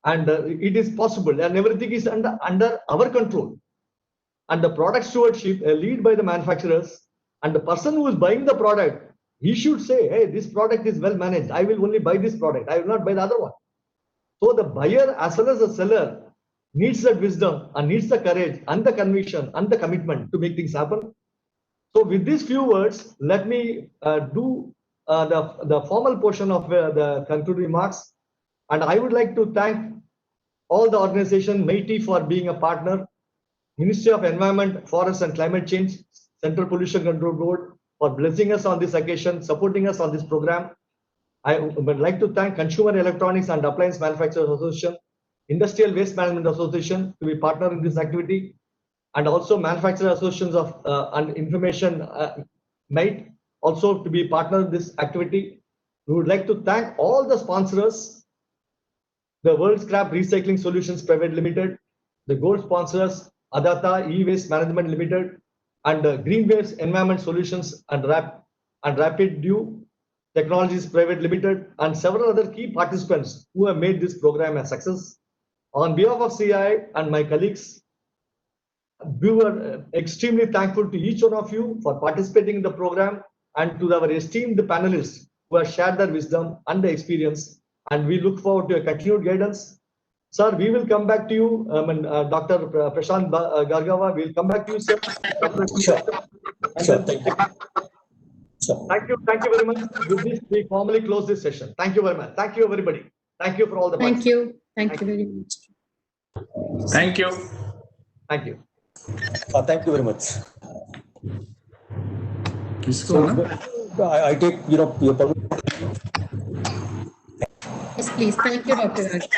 And it is possible, and everything is under our control. And the product stewardship, a lead by the manufacturers, and the person who is buying the product, he should say, hey, this product is well managed. I will only buy this product. I will not buy the other one. So the buyer as well as the seller needs that wisdom and needs the courage and the conviction and the commitment to make things happen. So with these few words, let me do the formal portion of the concluding remarks. And I would like to thank all the organization, METI, for being a partner, Ministry of Environment, Forest and Climate Change, Central Pollution Control Board, for blessing us on this occasion, supporting us on this program. I would like to thank Consumer Electronics and Appliance Manufacturers Association, Industrial Waste Management Association to be partner in this activity, and also Manufacturer Associations of and Information MITE also to be partner in this activity. We would like to thank all the sponsors, the World Scrap Recycling Solutions Private Limited, the gold sponsors, Adata E-Waste Management Limited, and Green Waste Environment Solutions and Rapid Dew, Technologies Private Limited, and several other key participants who have made this program a success. On behalf of CI and my colleagues, we were extremely thankful to each one of you for participating in the program and to our esteemed panelists who have shared their wisdom and their experience. And we look forward to your continued guidance. Sir, we will come back to you. Dr. Prashant Gargava, we'll come back to you, sir. Sure. Sure. Thank you. Sure. Thank you very much. With this, we formally close this session. Thank you very much. Thank you, everybody. Thank you for all the Thank you. Thank you very much. Thank you. Thank you. Thank you very much. किसको ना? I take your permission. Yes, please. Thank you, Dr. Raj.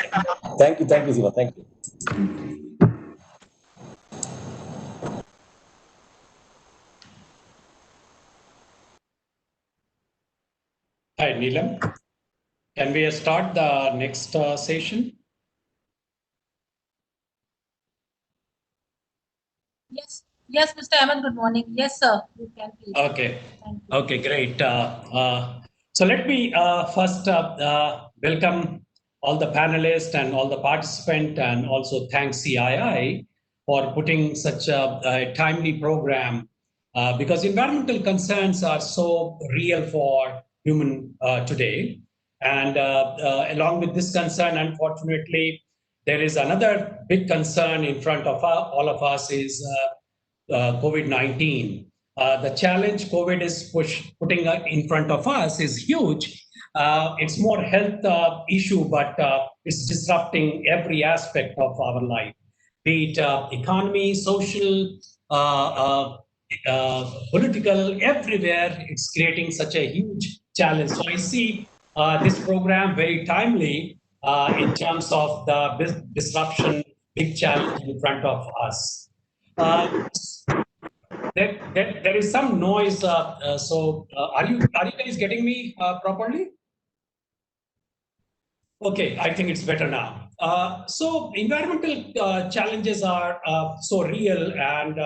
Thank you, Siva. Thank you. Hi, Neelam. Can we start the next session? Yes, Mr. Ahmed, good morning. Yes, sir, you can please. Okay. Thank you. Okay, great. So let me first welcome all the panelists and all the participants, and also thank CII for putting such a timely program, because environmental concerns are so real for human today. And along with this concern, unfortunately, there is another big concern in front of all of us is COVID-19. The challenge COVID is putting in front of us is huge. It's more health issue, but it's disrupting every aspect of our life, be it economy, social, political, everywhere. It's creating such a huge challenge. So I see this program very timely in terms of the disruption, big challenge in front of us. There is some noise. So are you guys getting me properly? Okay, I think it's better now. So environmental challenges are so real, and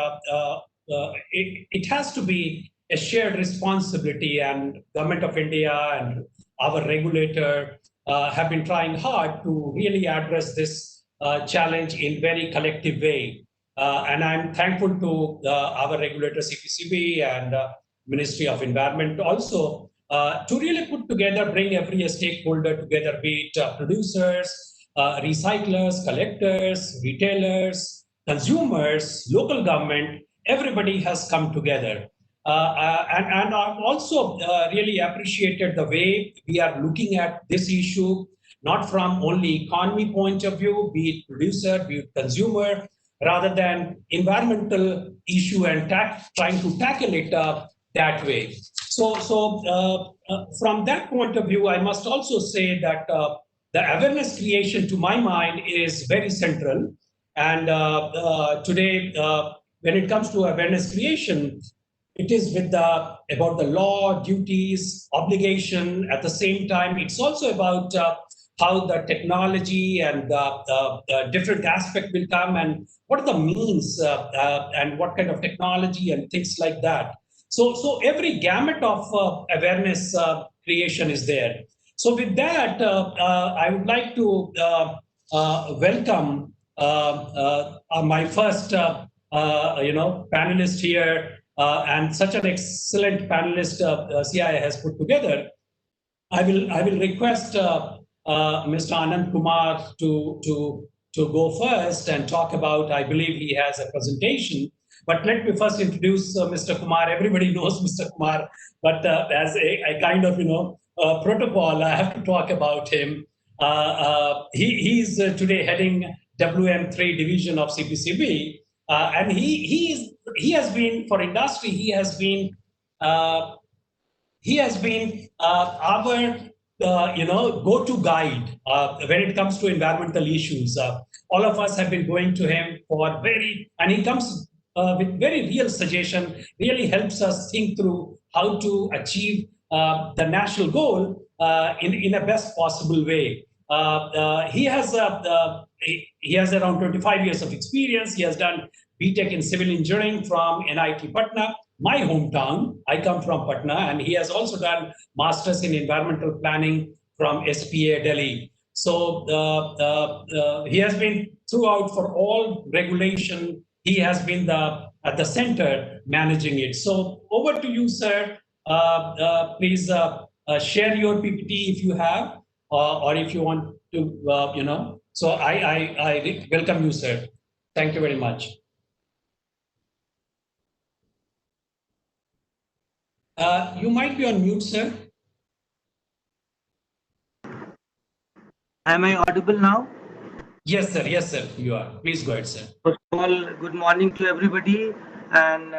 it has to be a shared responsibility. And Government of India and our regulator have been trying hard to really address this challenge in very collective way. And I'm thankful to our regulator CPCB and Ministry of Environment also to really put together, bring every stakeholder together, be it producers, recyclers, collectors, retailers, consumers, local government. Everybody has come together. And I've also really appreciated the way we are looking at this issue, not from only economy point of view, be it producer, be it consumer, rather than environmental issue and trying to tackle it that way. So from that point of view, I must also say that the awareness creation, to my mind, is very central. And today, when it comes to awareness creation, it is with about the law, duties, obligation. At the same time, it's also about how the technology and the different aspect will come, and what are the means and what kind of technology and things like that. So every gamut of awareness creation is there. So with that, I would like to welcome my first panelist here, and such an excellent panelist CI has put together. I will request Mr. Anand Kumar to go first and talk about, I believe he has a presentation. But let me first introduce Mr. Kumar. Everybody knows Mr. Kumar, but as a kind of protocol, I have to talk about him. He's today heading WM3 division of CPCB, and he has been for industry. He has been our go-to guide when it comes to environmental issues. All of us have been going to him and he comes with very real suggestion, really helps us think through how to achieve the national goal in a best possible way. He has around 25 years of experience. He has done BTech in civil engineering from NIT Patna, my hometown. I come from Patna, and he has also done masters in environmental planning from SPA Delhi. So he has been throughout for all regulation. He has been at the center managing it. So over to you, sir. Please share your PPT if you have, or if you want to, So I welcome you, sir. Thank you very much. You might be on mute, sir. Am I audible now? Yes, sir. Yes, sir. You are. Please go ahead, sir. First of all, good morning to everybody, and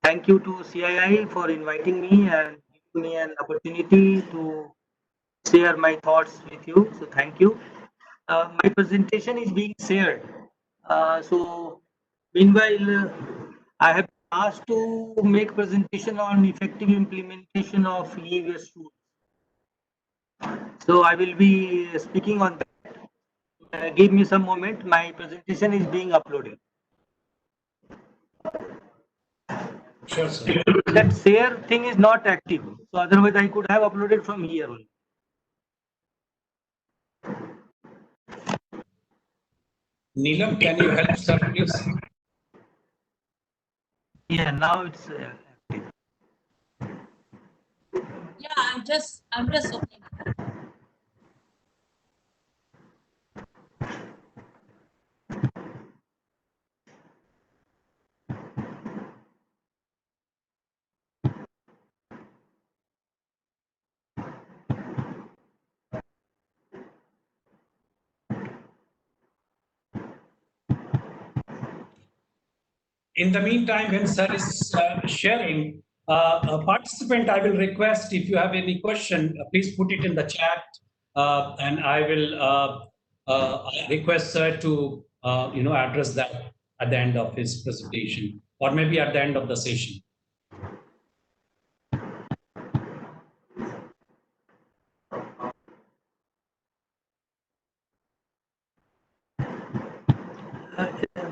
thank you to CII for inviting me and giving me an opportunity to share my thoughts with you. So thank you. My presentation is being shared. So meanwhile, I have been asked to make presentation on effective implementation of e-waste rules. So I will be speaking on that. Give me some moment. My presentation is being uploaded. Sure, sir. That share thing is not active. So otherwise I could have uploaded from here only. Neelam, can you help, sir, please? Yeah, now it's active. Yeah, I'm just opening. In the meantime, when sir is sharing, a participant, I will request if you have any question, please put it in the chat, and I will request sir to address that at the end of his presentation, or maybe at the end of the session.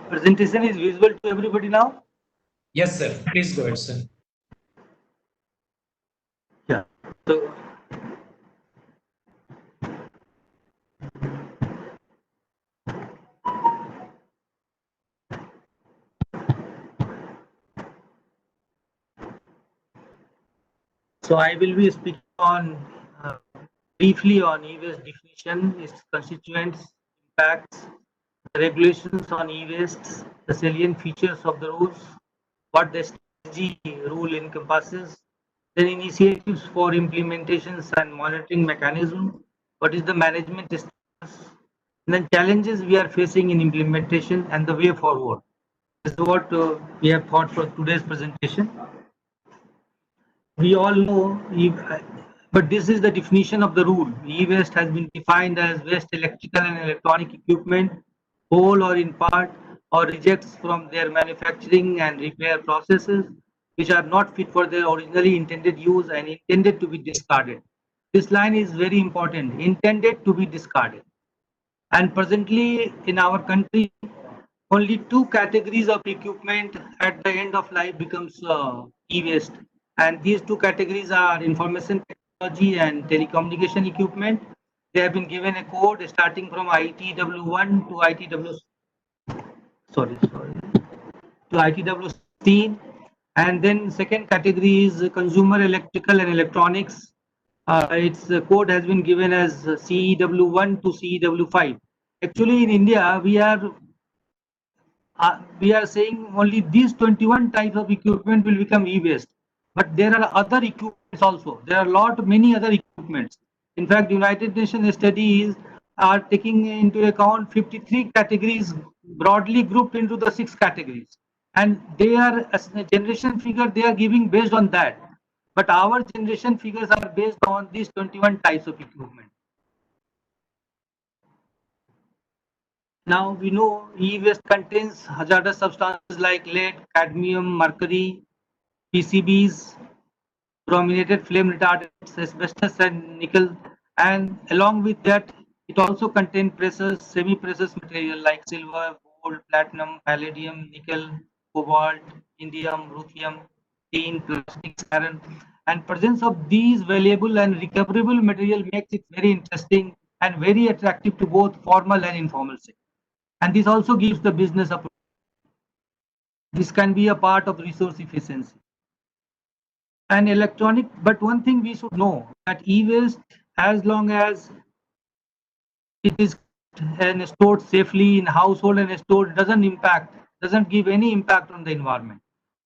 Presentation is visible to everybody now? Yes, sir. Please go ahead, sir. Yeah. So I will be speaking on briefly on e-waste definition, its constituents, impacts, the regulations on e-waste, the salient features of the rules, what the strategy rule encompasses, then initiatives for implementations and monitoring mechanism, what is the management status, and then challenges we are facing in implementation and the way forward. This is what we have thought for today's presentation. We all know, but this is the definition of the rule. E-waste has been defined as waste electrical and electronic equipment, whole or in part, or rejects from their manufacturing and repair processes, which are not fit for their originally intended use and intended to be discarded. This line is very important, intended to be discarded. And presently in our country, only two categories of equipment at the end of life becomes e-waste, and these two categories are information technology and telecommunication equipment. They have been given a code starting from ITW1 to ITW16, and then second category is consumer electrical and electronics. Its code has been given as CEW1 to CEW5. Actually, in India, we are saying only these 21 types of equipment will become e-waste, but there are other equipments also. There are many other equipments. In fact, United Nations studies are taking into account 53 categories broadly grouped into the 6 categories, and they are, as a generation figure, they are giving based on that, but our generation figures are based on these 21 types of equipment. Now we know e-waste contains hazardous substances like lead, cadmium, mercury, PCBs, brominated flame retardants, asbestos and nickel, and along with that it also contains precious, semi-precious material like silver, gold, platinum, palladium, nickel, cobalt, indium, ruthenium. tin, plastics, iron, and presence of these valuable and recoverable material makes it very interesting and very attractive to both formal and informal sector. And this also gives the business a. This can be a part of resource efficiency. And electronic, but one thing we should know that e-waste, as long as it is and stored safely in household and stored, doesn't give any impact on the environment.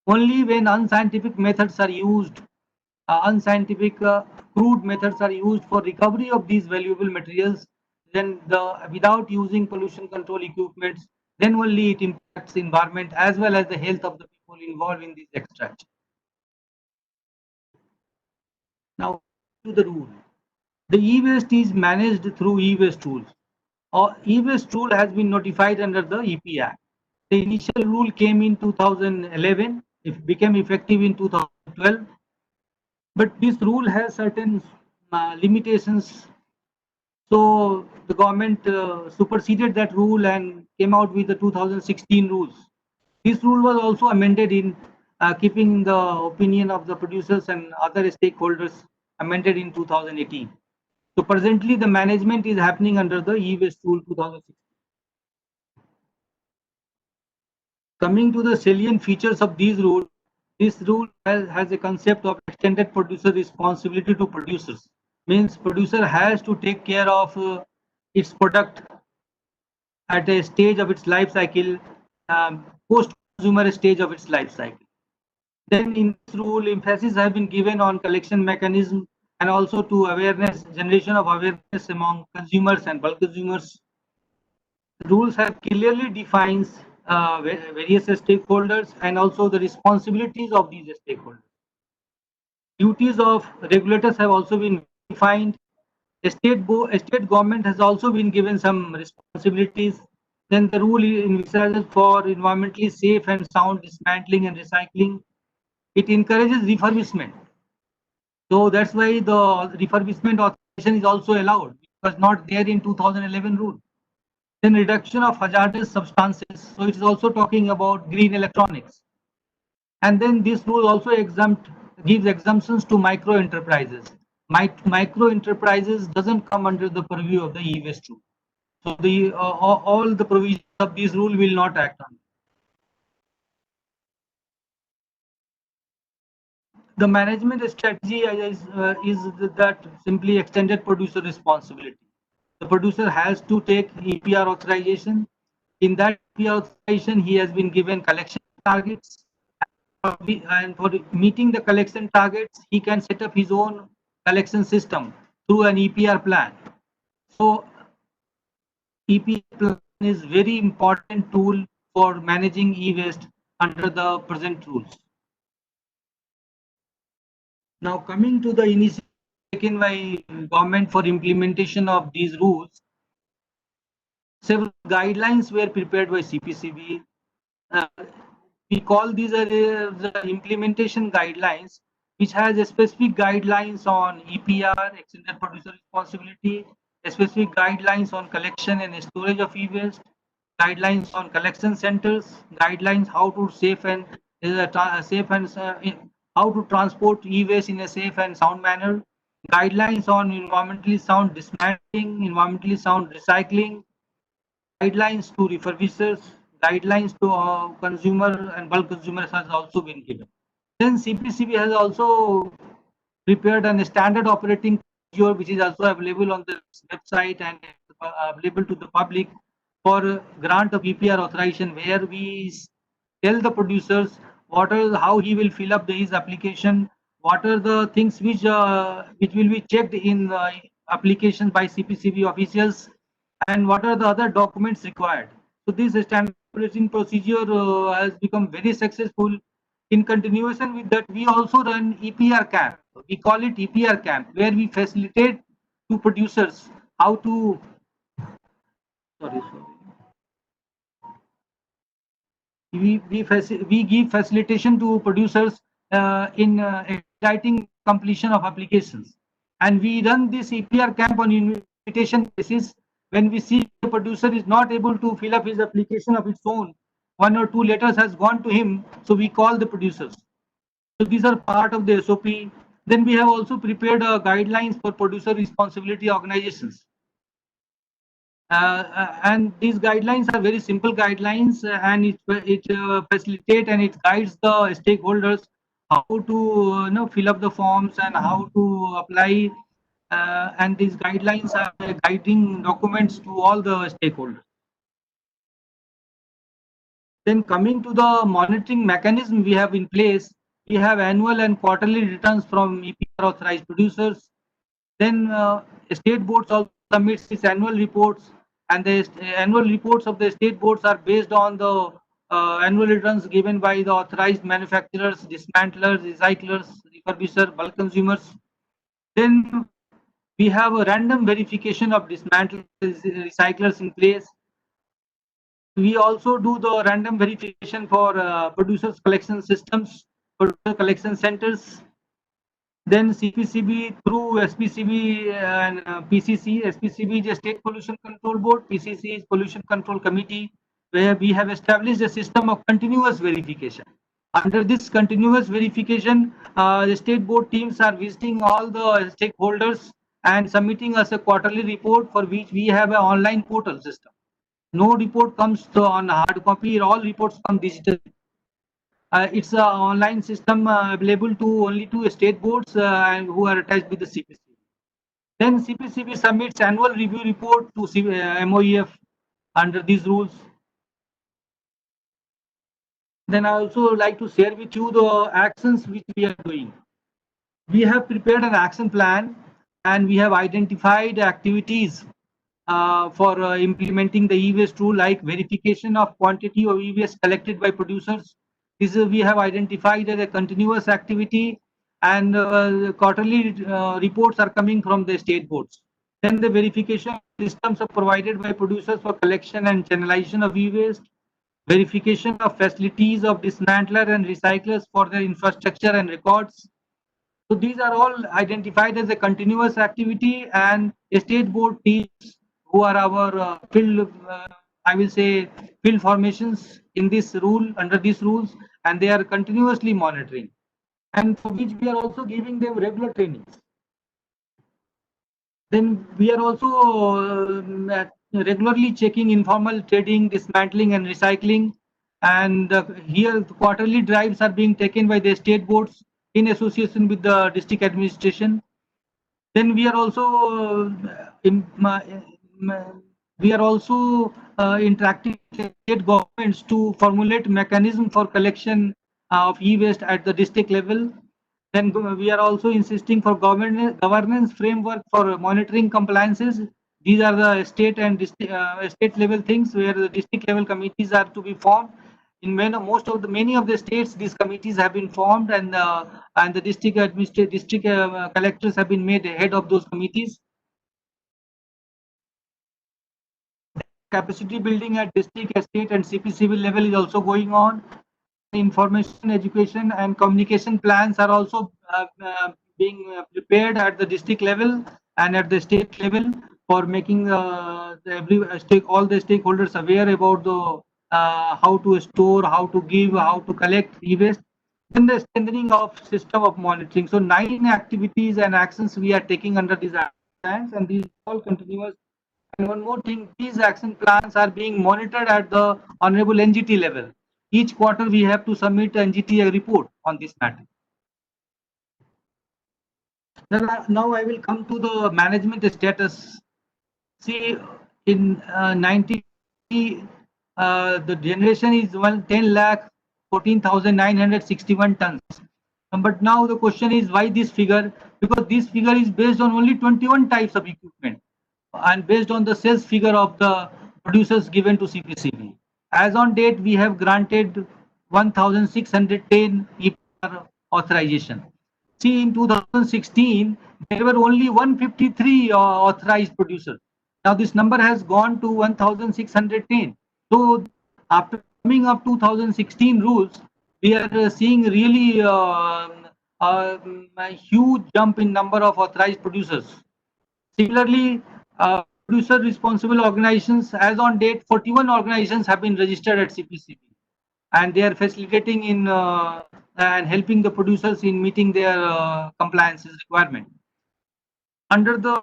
Only when unscientific methods are used, unscientific crude methods are used for recovery of these valuable materials, then without using pollution control equipments, then only it impacts the environment as well as the health of the people involved in this extraction. Now to the rule. The e-waste is managed through e-waste rules. Or e-waste rule has been notified under the EP Act. The initial rule came in 2011, it became effective in 2012, but this rule has certain limitations. So the government superseded that rule and came out with the 2016 rules. This rule was also amended in keeping the opinion of the producers and other stakeholders, amended in 2018. So presently the management is happening under the e-waste rule 2016. Coming to the salient features of these rules, this rule has a concept of extended producer responsibility to producers. Means producer has to take care of its product at a stage of its life cycle, post-consumer stage of its life cycle. Then in this rule, emphasis has been given on collection mechanism and also to awareness, generation of awareness among consumers and bulk consumers. The rules have clearly defines various stakeholders and also the responsibilities of these stakeholders. Duties of regulators have also been defined. State government has also been given some responsibilities. Then the rule envisages for environmentally safe and sound dismantling and recycling. It encourages refurbishment. So that's why the refurbishment authorization is also allowed. It was not there in 2011 rule. Then reduction of hazardous substances. So it is also talking about green electronics. And then this rule also gives exemptions to micro enterprises. Micro enterprises doesn't come under the purview of the e-waste rule. So all the provisions of this rule will not act on. The management strategy is that simply extended producer responsibility. The producer has to take EPR authorization. In that EPR authorization, he has been given collection targets. And for meeting the collection targets, he can set up his own collection system through an EPR plan. So EPR plan is very important tool for managing e-waste under the present rules. Now coming to the initiative taken by government for implementation of these rules, several guidelines were prepared by CPCB. We call these the implementation guidelines, which has a specific guidelines on EPR, extended producer responsibility, specific guidelines on collection and storage of e-waste, guidelines on collection centers, guidelines how to how to transport e-waste in a safe and sound manner, guidelines on environmentally sound dismantling, environmentally sound recycling, guidelines to refurbishers, guidelines to consumer and bulk consumers has also been given. Then CPCB has also prepared a standard operating procedure which is also available on the website and available to the public for grant of EPR authorization, where we tell the producers how he will fill up his application, what are the things which will be checked in application by CPCB officials, and what are the other documents required. So this standard operating procedure has become very successful. In continuation with that, we also run EPR camp. We call it EPR camp, where we facilitate to producers how to. Sorry. We give facilitation to producers in expediting completion of applications, and we run this EPR camp on invitation basis. When we see the producer is not able to fill up his application of its own, one or two letters has gone to him, so we call the producers. So these are part of the SOP. Then we have also prepared guidelines for producer responsibility organizations. And these guidelines are very simple guidelines, and it facilitate and it guides the stakeholders how to fill up the forms and how to apply. And these guidelines are guiding documents to all the stakeholders. Then coming to the monitoring mechanism we have in place, we have annual and quarterly returns from EPR authorized producers. Then state boards also submits its annual reports, and the annual reports of the state boards are based on the annual returns given by the authorized manufacturers, dismantlers, recyclers, refurbishers, bulk consumers. Then we have a random verification of dismantlers, recyclers in place. We also do the random verification for producers collection systems, producer collection centers. Then CPCB through SPCB and PCC. SPCB is a State Pollution Control Board. PCC is Pollution Control Committee, where we have established a system of continuous verification. Under this continuous verification, the state board teams are visiting all the stakeholders and submitting us a quarterly report, for which we have an online portal system. No report comes on hard copy, all reports come digital. It's an online system available to only two state boards and who are attached with the CPCB. Then CPCB submits annual review report to MOEF under these rules. Then I also like to share with you the actions which we are doing. We have prepared an action plan, and we have identified activities for implementing the e-waste rule, like verification of quantity of e-waste collected by producers. This we have identified as a continuous activity, and quarterly reports are coming from the state boards. Then the verification systems are provided by producers for collection and channelization of e-waste, verification of facilities of dismantler and recyclers for their infrastructure and records. So these are all identified as a continuous activity, and state board teams who are our field, I will say, field formations in this rule, under these rules, and they are continuously monitoring, and for which we are also giving them regular trainings. Then we are also regularly checking informal trading, dismantling and recycling, and here the quarterly drives are being taken by the state boards in association with the district administration. Then we are also interacting with state governments to formulate mechanism for collection of e-waste at the district level. Then we are also insisting for governance framework for monitoring compliances. These are the state and state level things, where the district level committees are to be formed. In many of the states, these committees have been formed, and the district collectors have been made head of those committees. Capacity building at district, state, and CPCB level is also going on. Information, education, and communication plans are also being prepared at the district level and at the state level, for making all the stakeholders aware about the how to store, how to give, how to collect e-waste. Then the strengthening of system of monitoring. So 9 activities and actions we are taking under these plans, and these all continuous. And one more thing, these action plans are being monitored at the honorable NGT level. Each quarter we have to submit NGT a report on this matter. Now I will come to the management status. See, in 90, the generation is 10,14,961 tons. But now the question is, why this figure? Because this figure is based on only 21 types of equipment, and based on the sales figure of the producers given to CPCB. As on date, we have granted 1,610 EPR authorization. See, in 2016, there were only 153 authorized producers. Now this number has gone to 1,610. So after coming up 2016 rules, we are seeing really a huge jump in number of authorized producers. Similarly, producer responsible organizations, as on date, 41 organizations have been registered at CPCB. and they are facilitating in and helping the producers in meeting their compliances requirement. Under the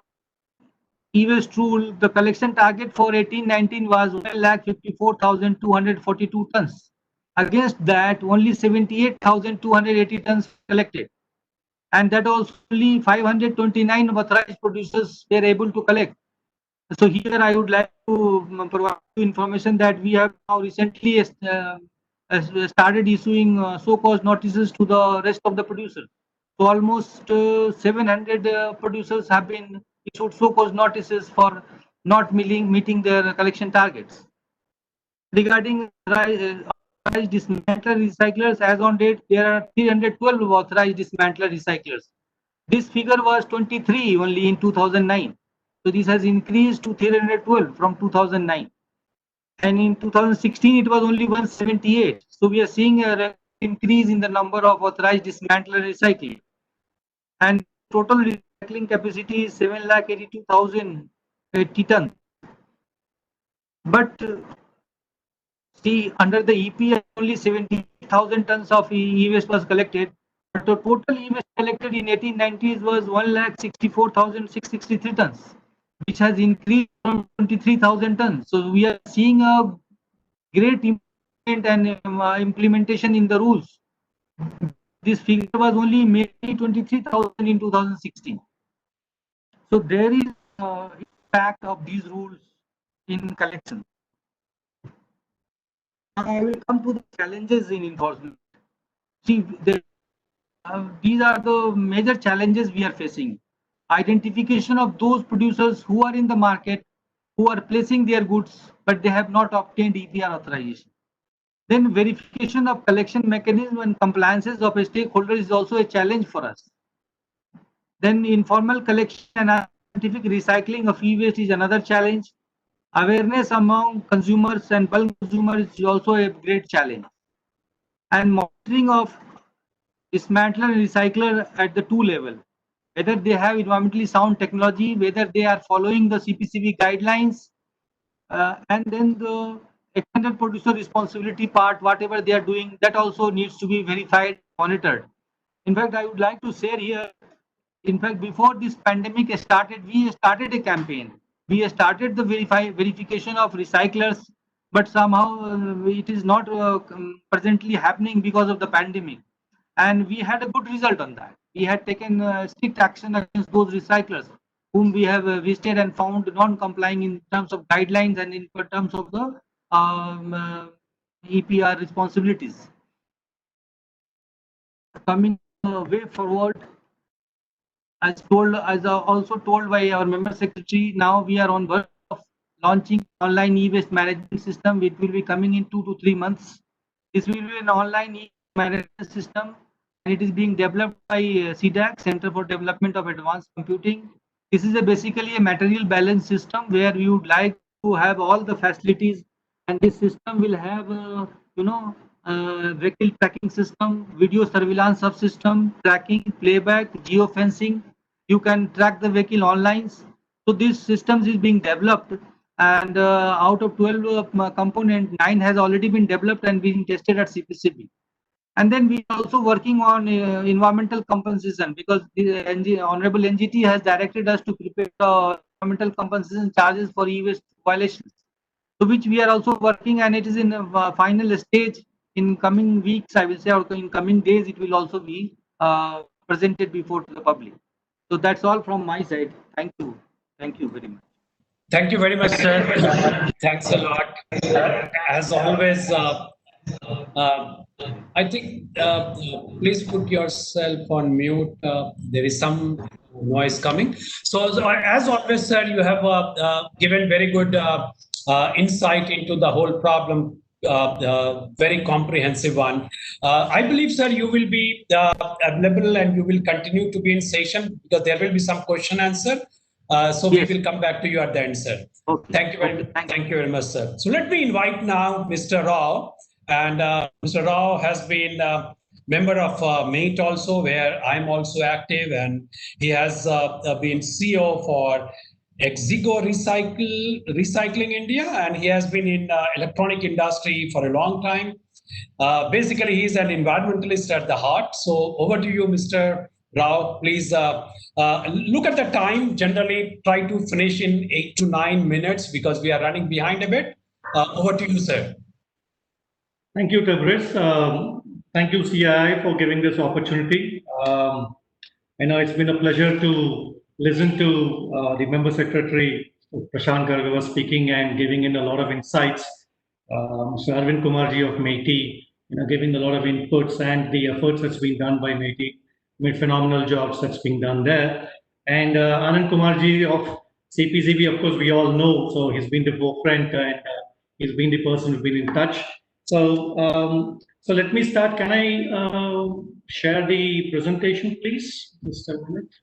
e-waste rule, the collection target for 18-19 was 1,54,242 tons. Against that, only 78,280 tons collected, and that also only 529 authorized producers were able to collect. So here I would like to provide information that we have now recently started issuing so-called notices to the rest of the producers. So almost 700 producers have been issued so-called notices for not meeting their collection targets. Regarding authorized dismantler recyclers, as on date, there are 312 authorized dismantler recyclers. This figure was 23 only in 2009. So this has increased to 312 from 2009. And in 2016, it was only 178. So we are seeing an increase in the number of authorized dismantler recycling. And total recycling capacity is 7,82,080 tons. But see, under the EPA, only 70,000 tons of e-waste was collected. But the total e-waste collected in 1890s was 1,64,663 tons, which has increased from 23,000 tons. So we are seeing a great improvement and implementation in the rules. This figure was only maybe 23,000 in 2016. So there is impact of these rules in collection. I will come to the challenges in enforcement. See, these are the major challenges we are facing. Identification of those producers who are in the market, who are placing their goods, but they have not obtained EPR authorization. Then verification of collection mechanism and compliances of a stakeholder is also a challenge for us. Then informal collection and scientific recycling of e-waste is another challenge. Awareness among consumers and bulk consumers is also a great challenge. And monitoring of dismantler and recycler at the two level, whether they have environmentally sound technology, whether they are following the CPCB guidelines, and then the extended producer responsibility part, whatever they are doing, that also needs to be verified, monitored. In fact, I would like to share here, in fact, before this pandemic started, we started a campaign. We started the verification of recyclers, but somehow it is not presently happening because of the pandemic. And we had a good result on that. We had taken strict action against those recyclers whom we have visited and found non-complying in terms of guidelines and in terms of the EPR responsibilities. Coming way forward, as also told by our member secretary, now we are on verge of launching online e-waste management system. It will be coming in 2 to 3 months. This will be an online e-waste management system, and it is being developed by CDAC, Center for Development of Advanced Computing. This is basically a material balance system where we would like to have all the facilities, and this system will have vehicle tracking system, video surveillance subsystem, tracking, playback, geofencing. You can track the vehicle online. So these systems is being developed, and out of 12 components, 9 has already been developed and being tested at CPCB. And then we are also working on environmental compensation, because the Honorable NGT has directed us to prepare environmental compensation charges for e-waste violations. So which we are also working, and it is in a final stage. In coming weeks, I will say, or in coming days, it will also be presented before to the public. So that's all from my side. Thank you. Thank you very much. Thank you very much, sir. Thanks a lot. As always, I think please put yourself on mute. There is some noise coming. So as always, sir, you have given very good insight into the whole problem. Very comprehensive one. I believe, sir, you will be available and you will continue to be in session, because there will be some question answer. So yes, we will come back to you at the end, sir. Okay. Thank you very much, sir. So let me invite now Mr. Rao. And Mr. Rao has been a member of MATE also, where I'm also active, and he has been CEO for Exigo Recycling India, and he has been in electronic industry for a long time. Basically, he's an environmentalist at the heart. So over to you, Mr. Rao. Please look at the time. Generally, try to finish in 8 to 9 minutes because we are running behind a bit. Over to you, sir. Thank you, Tabris. Thank you, CII, for giving this opportunity. I know it's been a pleasure to listen to the member secretary, Prashant Gargava, speaking and giving in a lot of insights. Mr. Arvind Kumarji of MeitY, giving a lot of inputs and the efforts that's been done by MeitY. Made phenomenal jobs that's being done there. And Anand Kumarji of CPCB, of course, we all know. So he's been the forefront and he's been the person who's been in touch. So, so let me start. Can I share the presentation, please? Just a minute.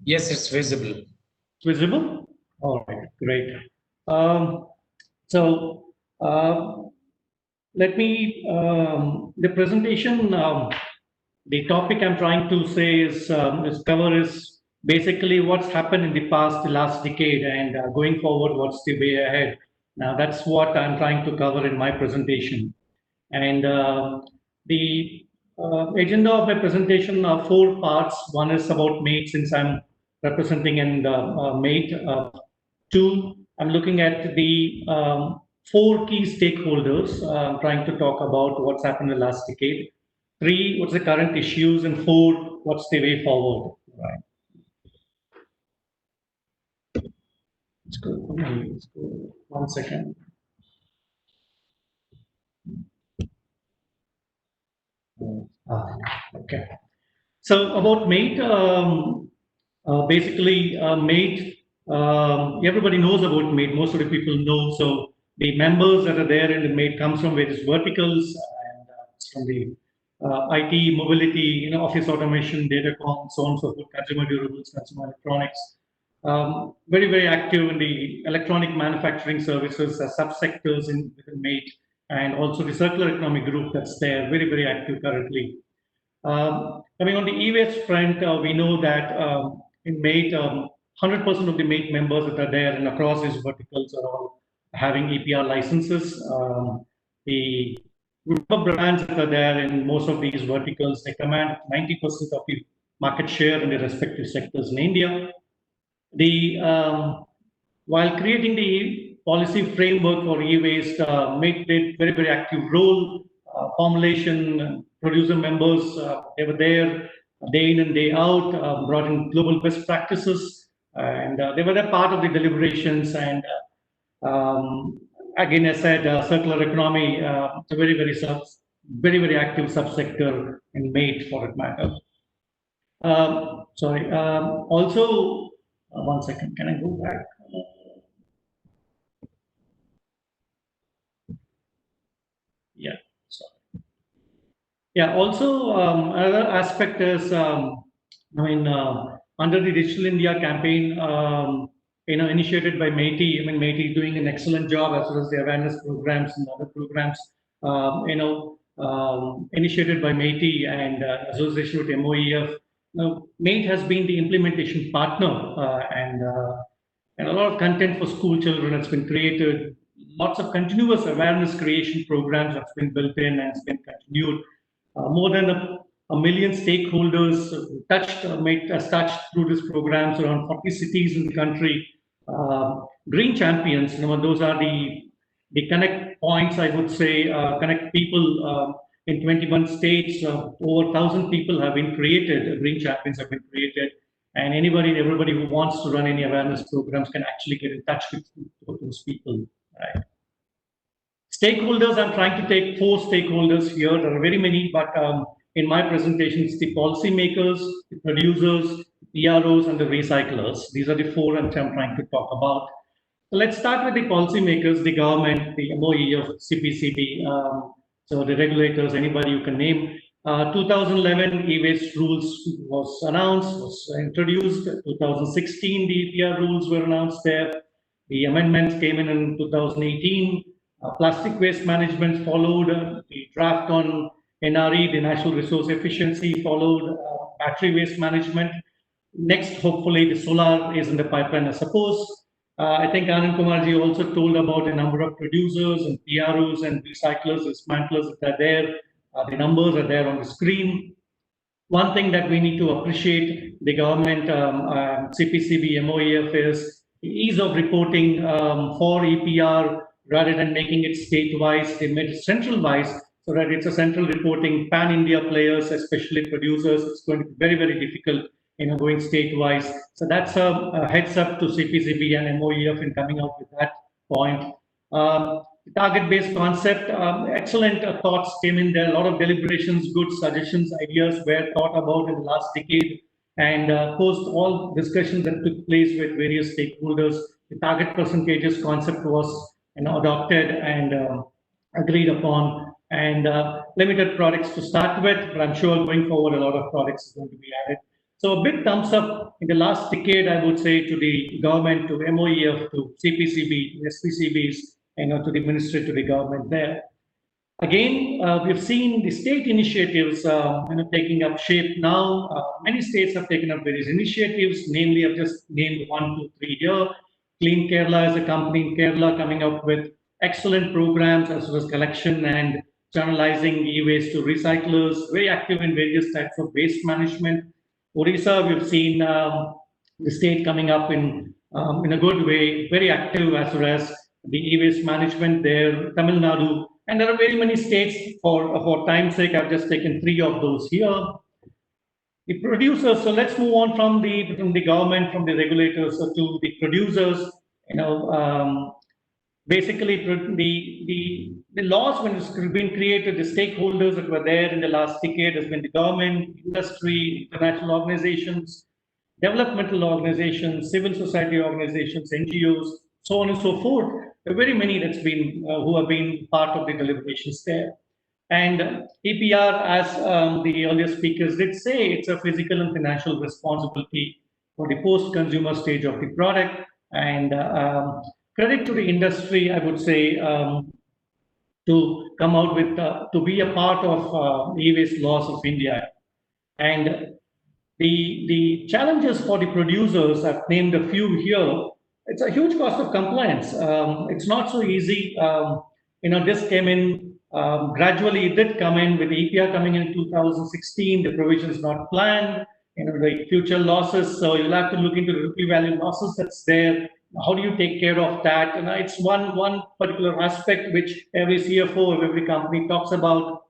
Yes, it's visible. Visible? All right, great. Let me, the presentation, the topic I'm trying to say is cover is basically what's happened in the past, the last decade, and going forward, what's the way ahead. Now, that's what I'm trying to cover in my presentation. And the agenda of my presentation are 4 parts. One is about MATE, since I'm representing in MATE. 2, I'm looking at the 4 key stakeholders. I'm trying to talk about what's happened in the last decade. 3, what's the current issues, and 4, what's the way forward. Right. Let's go. Let's go. 1 second. Okay. So about MATE, basically MATE, everybody knows about MATE. Most of the people know. So the members that are there in the MATE comes from various verticals, and from the IT, mobility, office automation, datacom, so on and so forth, consumer durables, consumer electronics. Very, very active in the electronic manufacturing services as subsectors within MATE, and also the circular economy group that's there, very, very active currently. Coming on the e-waste front, we know that in MATE, 100% of the MATE members that are there and across these verticals are all having EPR licenses. The brands that are there in most of these verticals, they command 90% of the market share in the respective sectors in India. While creating the policy framework for e-waste, MATE did very, very active role. Formulation, producer members, they were there day in and day out, brought in global best practices, and they were a part of the deliberations. And again, I said, circular economy, it's a very, very, very active subsector in MATE for that matter. Sorry. Also, 1 second. Can I go back? Yeah. Sorry. Yeah. Also, another aspect is, under the Digital India campaign, initiated by MeitY. MeitY is doing an excellent job as well as the awareness programs and other programs. Initiated by MeitY and association with MOEF. Now, MATE has been the implementation partner, and a lot of content for school children has been created. Lots of continuous awareness creation programs have been built in and it's been continued. More than a million stakeholders MATE has touched through these programs, around 40 cities in the country. Green champions, those are the connect points, I would say, connect people in 21 states. Over 1,000 people have been created, green champions have been created. And anybody and everybody who wants to run any awareness programs can actually get in touch with those people. Right? Stakeholders, I'm trying to take 4 stakeholders here. There are very many, but in my presentation, it's the policymakers, the producers, EROs, and the recyclers. These are the 4 I'm trying to talk about. So let's start with the policymakers, the government, the MOEF, CPCB, so the regulators, anybody you can name. 2011 e-waste rules was announced, was introduced. 2016, the EPR rules were announced there. The amendments came in 2018. Plastic waste management followed. The draft on NRE, the National Resource Efficiency, followed battery waste management. Next, hopefully, the solar is in the pipeline, I suppose. I think Anand Kumarji also told about a number of producers and PROs and recyclers, dismantlers that are there. The numbers are there on the screen. One thing that we need to appreciate the government, CPCB, MOEF is ease of reporting for EPR rather than making it state-wise. They made it central-wise so that it's a central reporting, pan-India players, especially producers. It's going to be very, very difficult, going state-wise. So that's a heads up to CPCB and MOEF in coming out with that point. Target-based concept, excellent thoughts came in there. A lot of deliberations, good suggestions, ideas were thought about in the last decade. And post all discussions that took place with various stakeholders, the target percentages concept was adopted and agreed upon. And limited products to start with, but I'm sure going forward, a lot of products is going to be added. So a big thumbs up in the last decade, I would say, to the government, to MOEF, to CPCB, SPCBs, to the ministry, to the government there. Again, we've seen the state initiatives taking up shape now. Many states have taken up various initiatives, namely I've just named 1, 2, 3 here. Clean Kerala is a company in Kerala coming up with excellent programs as well as collection and channelizing e-waste to recyclers, very active in various types of waste management. Odisha, we've seen the state coming up in a good way, very active as well as the e-waste management there, Tamil Nadu, and there are very many states. For time's sake, I've just taken 3 of those here. The producers, so let's move on from the government, from the regulators to the producers. Basically, the laws when it's been created, the stakeholders that were there in the last decade has been the government, industry, international organizations, developmental organizations, civil society organizations, NGOs, so on and so forth. There are very many that's been who have been part of the deliberations there. And EPR, as the earlier speakers did say, it's a physical and financial responsibility for the post-consumer stage of the product. And credit to the industry, I would say, to come out with, to be a part of e-waste laws of India. And the challenges for the producers, I've named a few here. It's a huge cost of compliance. It's not so easy. This came in gradually. It did come in with the EPR coming in 2016. The provisions not planned. The future losses. So you'll have to look into the rupee value losses that's there. How do you take care of that? And it's one particular aspect which every CFO of every company talks about.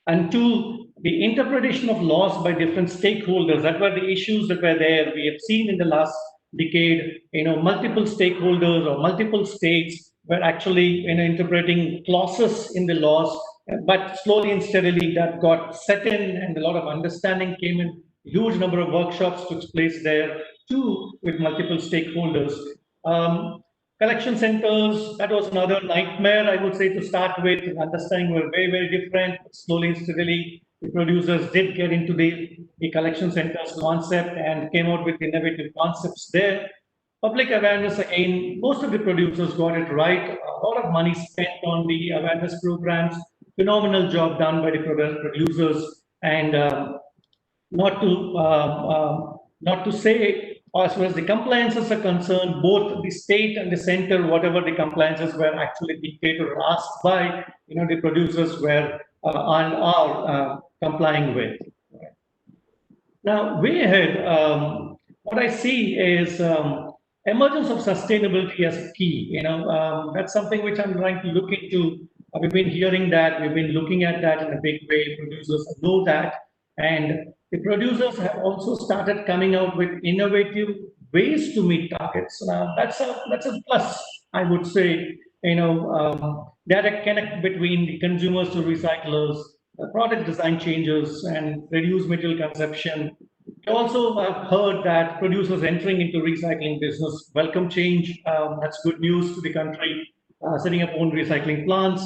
And 2, the interpretation of laws by different stakeholders. That were the issues that were there. We have seen in the last decade, multiple stakeholders or multiple states were actually interpreting clauses in the laws, but slowly and steadily that got set in, and a lot of understanding came in. A huge number of workshops took place there too with multiple stakeholders. Collection centers, that was another nightmare, I would say, to start with. Understanding were very, very different. Slowly and steadily, the producers did get into the collection centers concept and came out with innovative concepts there. Public awareness, again, most of the producers got it right. A lot of money spent on the awareness programs. Phenomenal job done by the producers. And not to say, as far as the compliances are concerned, both the state and the center, whatever the compliances were actually dictated or asked by, the producers were and are complying with. Now, way ahead, what I see is emergence of sustainability as key. That's something which I'm trying to look into. We've been hearing that, we've been looking at that in a big way. Producers know that, and the producers have also started coming out with innovative ways to meet targets. That's a plus, I would say. Direct connect between the consumers to recyclers, product design changes, and reduce material consumption. I also have heard that producers entering into recycling business welcome change. That's good news to the country. Setting up own recycling plants.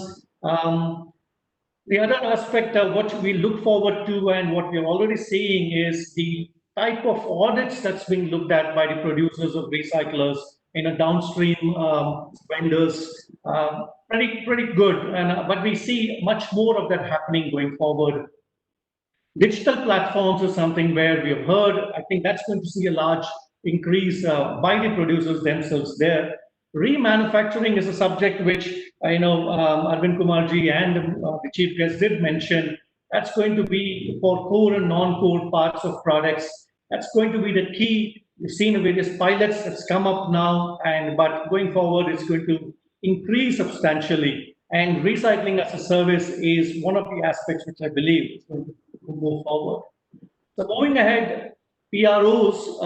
The other aspect of what we look forward to and what we're already seeing is the type of audits that's being looked at by the producers of recyclers. downstream vendors. Pretty good, and but we see much more of that happening going forward. Digital platforms is something where we have heard. I think that's going to see a large increase by the producers themselves there. Remanufacturing is a subject which I know Arvind Kumarji and the chief guest did mention. That's going to be for core and non-core parts of products. That's going to be the key. We've seen various pilots that's come up now, but going forward, it's going to increase substantially. And recycling as a service is one of the aspects which I believe is going to go forward. So moving ahead, PROs,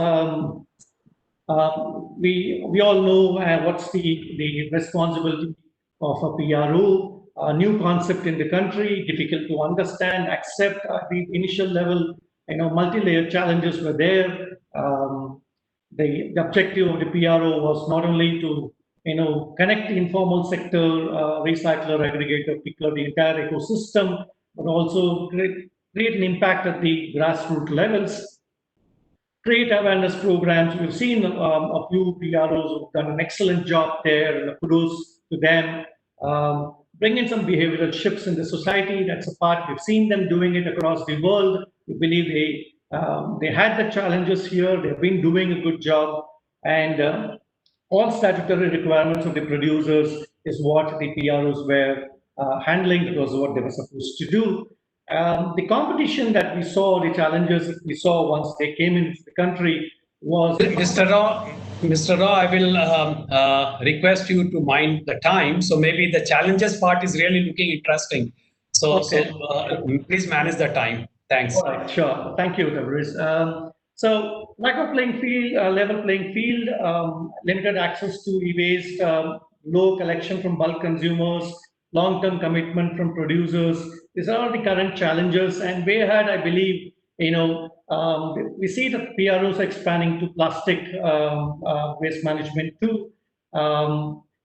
we all know what's the responsibility of a PRO, a new concept in the country, difficult to understand, accept at the initial level, multi-layer challenges were there. The objective of the PRO was not only to connect the informal sector, recycler, aggregator, picker, the entire ecosystem, but also create an impact at the grassroots levels. Create awareness programs. We've seen a few PROs who've done an excellent job there, and kudos to them. Bring in some behavioral shifts in the society. That's a part. We've seen them doing it across the world. We believe they had the challenges here. They've been doing a good job, and all statutory requirements of the producers is what the PROs were handling. It was what they were supposed to do. The competition that we saw, the challenges that we saw once they came into the country was... Mr. Rao, I will request you to mind the time. So maybe the challenges part is really looking interesting. So, okay. Please manage the time. Thanks. All right, sure. Thank you, Tabriz. So lack of playing field, level playing field, limited access to e-waste, low collection from bulk consumers, long-term commitment from producers. These are all the current challenges. And way ahead, I believe, we see that PROs are expanding to plastic waste management too,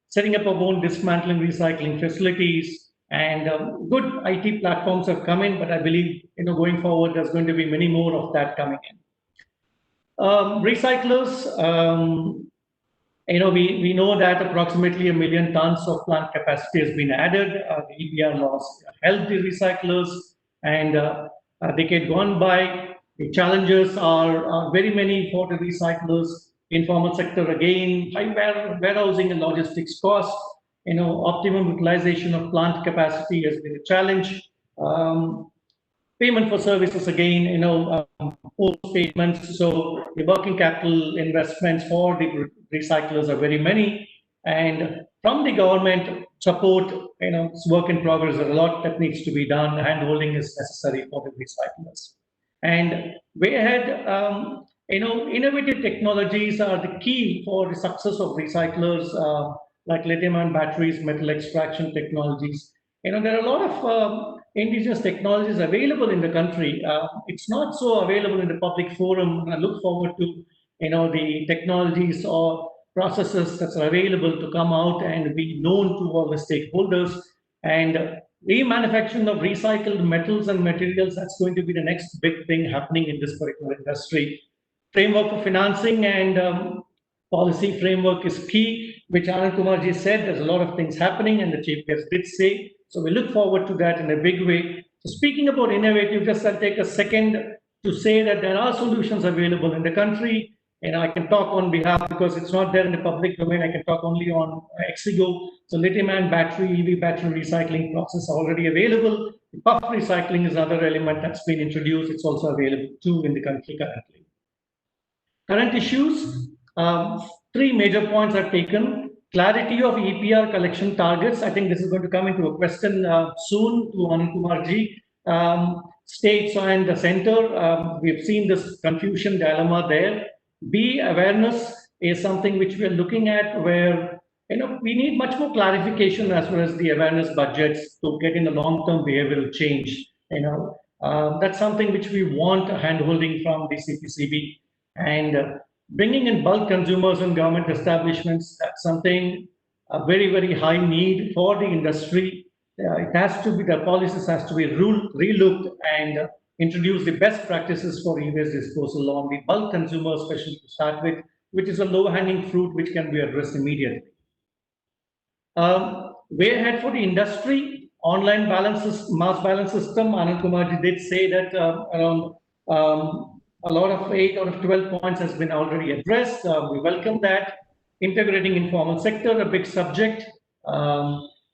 setting up our own dismantling recycling facilities. And good IT platforms have come in, but I believe, going forward, there's going to be many more of that coming in. Recyclers, we know that approximately 1 million tons of plant capacity has been added. The EBR laws help the recyclers, and a decade gone by, the challenges are very many for the recyclers. Informal sector again, high warehousing and logistics costs. Optimum utilization of plant capacity has been a challenge. Payment for services again, post payments. So the working capital investments for the recyclers are very many. And from the government support, it's work in progress. There's a lot that needs to be done. Hand-holding is necessary for the recyclers. And way ahead, innovative technologies are the key for the success of recyclers, like lithium-ion batteries, metal extraction technologies. There are a lot of indigenous technologies available in the country. It's not so available in the public forum. I look forward to, the technologies or processes that are available to come out and be known to all the stakeholders. And remanufacturing of recycled metals and materials, that's going to be the next big thing happening in this particular industry. Framework for financing and policy framework is key, which Anand Kumarji said. There's a lot of things happening, and the chief guest did say. So we look forward to that in a big way. So speaking about innovative, just I'll take a second to say that there are solutions available in the country. And I can talk on behalf, because it's not there in the public domain, I can talk only on Exigo. So lithium-ion battery, EV battery recycling process are already available. The puff recycling is another element that's been introduced. It's also available too in the country currently. Current issues, 3 major points I've taken. Clarity of EPR collection targets. I think this is going to come into a question soon to Anand Kumarji. States and the center, we've seen this confusion dilemma there. Awareness is something which we are looking at, where we need much more clarification as far as the awareness budgets to get in a long-term behavioral change. That's something which we want a hand-holding from the CPCB. And bringing in bulk consumers and government establishments, that's something a very, very high need for the industry. It has to be, the policies has to be relooked and introduce the best practices for e-waste disposal on the bulk consumer, especially to start with, which is a low-hanging fruit which can be addressed immediately. Way ahead for the industry, online balances, mass balance system. Anand Kumar did say that around a lot of 8 out of 12 points has been already addressed. We welcome that. Integrating informal sector, a big subject.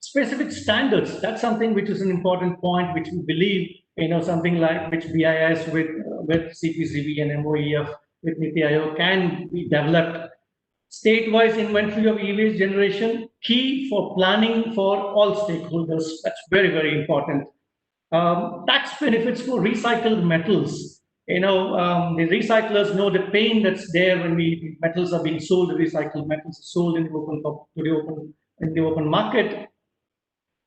Specific standards, that's something which is an important point, which we believe, something like which BIS with CPCB and MOEF with NITI Aayog can be developed. State-wise inventory of e-waste generation, key for planning for all stakeholders. That's very, very important. Tax benefits for recycled metals. The recyclers know the pain that's there when the metals are being sold, the recycled metals are sold in the open market.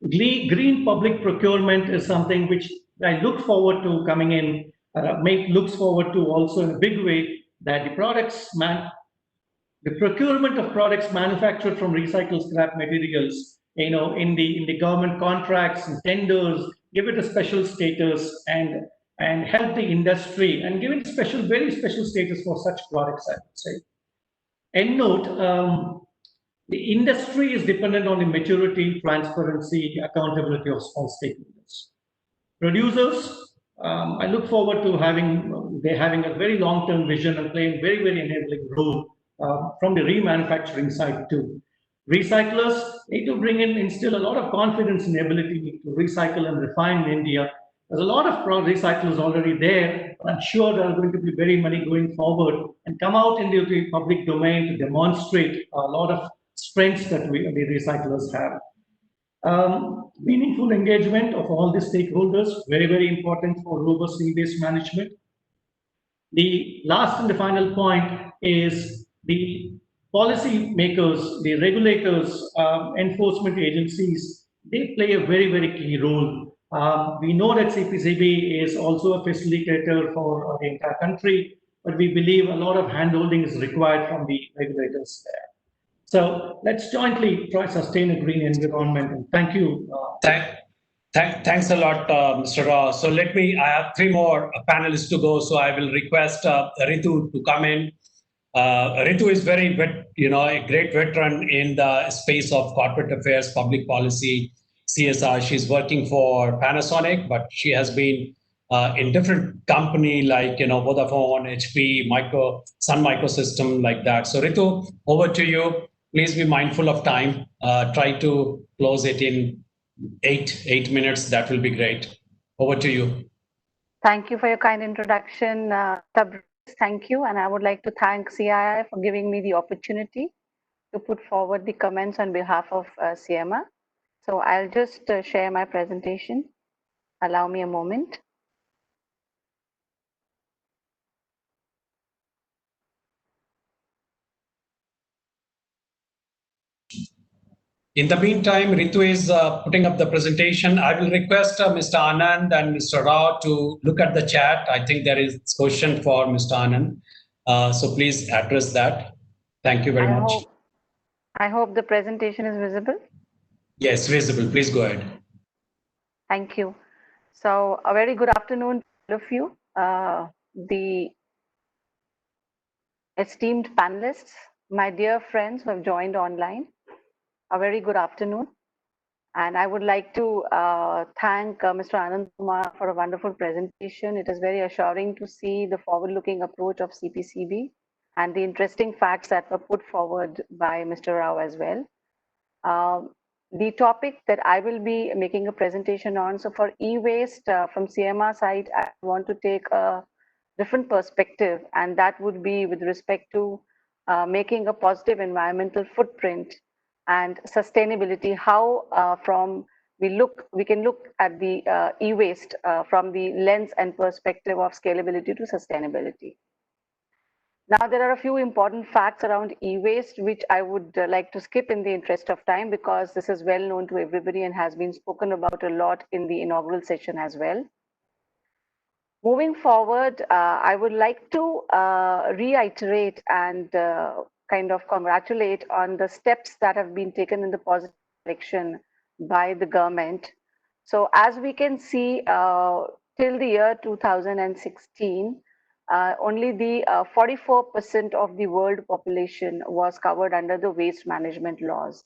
Green public procurement is something which I look forward to coming in, looks forward to also in a big way that the procurement of products manufactured from recycled scrap materials, in the government contracts and tenders, give it a special status and help the industry and give it very special status for such products, I would say. End note, the industry is dependent on the maturity, transparency, accountability of all stakeholders. Producers, I look forward to having a very long-term vision and playing very, very enabling role from the remanufacturing side too. Recyclers need to instill a lot of confidence in the ability to recycle and refine in India. There's a lot of recyclers already there. I'm sure there are going to be very many going forward and come out into the public domain to demonstrate a lot of strengths that the recyclers have. Meaningful engagement of all the stakeholders, very, very important for robust e-waste management. The last and the final point is the policy makers, the regulators, enforcement agencies, they play a very, very key role. We know that CPCB is also a facilitator for the entire country, but we believe a lot of handholding is required from the regulators there. So let's jointly try to sustain a green environment. And thank you. Thanks a lot, Mr. Rao. So I have 3 more panelists to go. So I will request Ritu to come in. Ritu is a great veteran in the space of corporate affairs, public policy, CSR. She's working for Panasonic, but she has been in different company like Vodafone, HP, Sun Microsystem, like that. So Ritu, over to you. Please be mindful of time. Try to close it in 8 minutes. That will be great. Over to you. Thank you for your kind introduction, Tabriz. Thank you. And I would like to thank CII for giving me the opportunity to put forward the comments on behalf of CMA. So I'll just share my presentation. Allow me a moment. In the meantime, Ritu is putting up the presentation. I will request Mr. Anand and Mr. Rao to look at the chat. I think there is a question for Mr. Anand. So please address that. Thank you very much. I hope the presentation is visible. Yes, visible. Please go ahead. Thank you. So a very good afternoon to all of you, the esteemed panelists, my dear friends who have joined online. A very good afternoon. And I would like to thank Mr. Anand Kumar for a wonderful presentation. It is very assuring to see the forward-looking approach of CPCB and the interesting facts that were put forward by Mr. Rao as well. The topic that I will be making a presentation on, so for e-waste from CMR side, I want to take a different perspective, and that would be with respect to making a positive environmental footprint and sustainability, how we can look at the e-waste from the lens and perspective of scalability to sustainability. Now, there are a few important facts around e-waste, which I would like to skip in the interest of time, because this is well known to everybody and has been spoken about a lot in the inaugural session as well. Moving forward, I would like to reiterate and kind of congratulate on the steps that have been taken in the positive direction by the government. So as we can see, till the year 2016, only the 44% of the world population was covered under the waste management laws.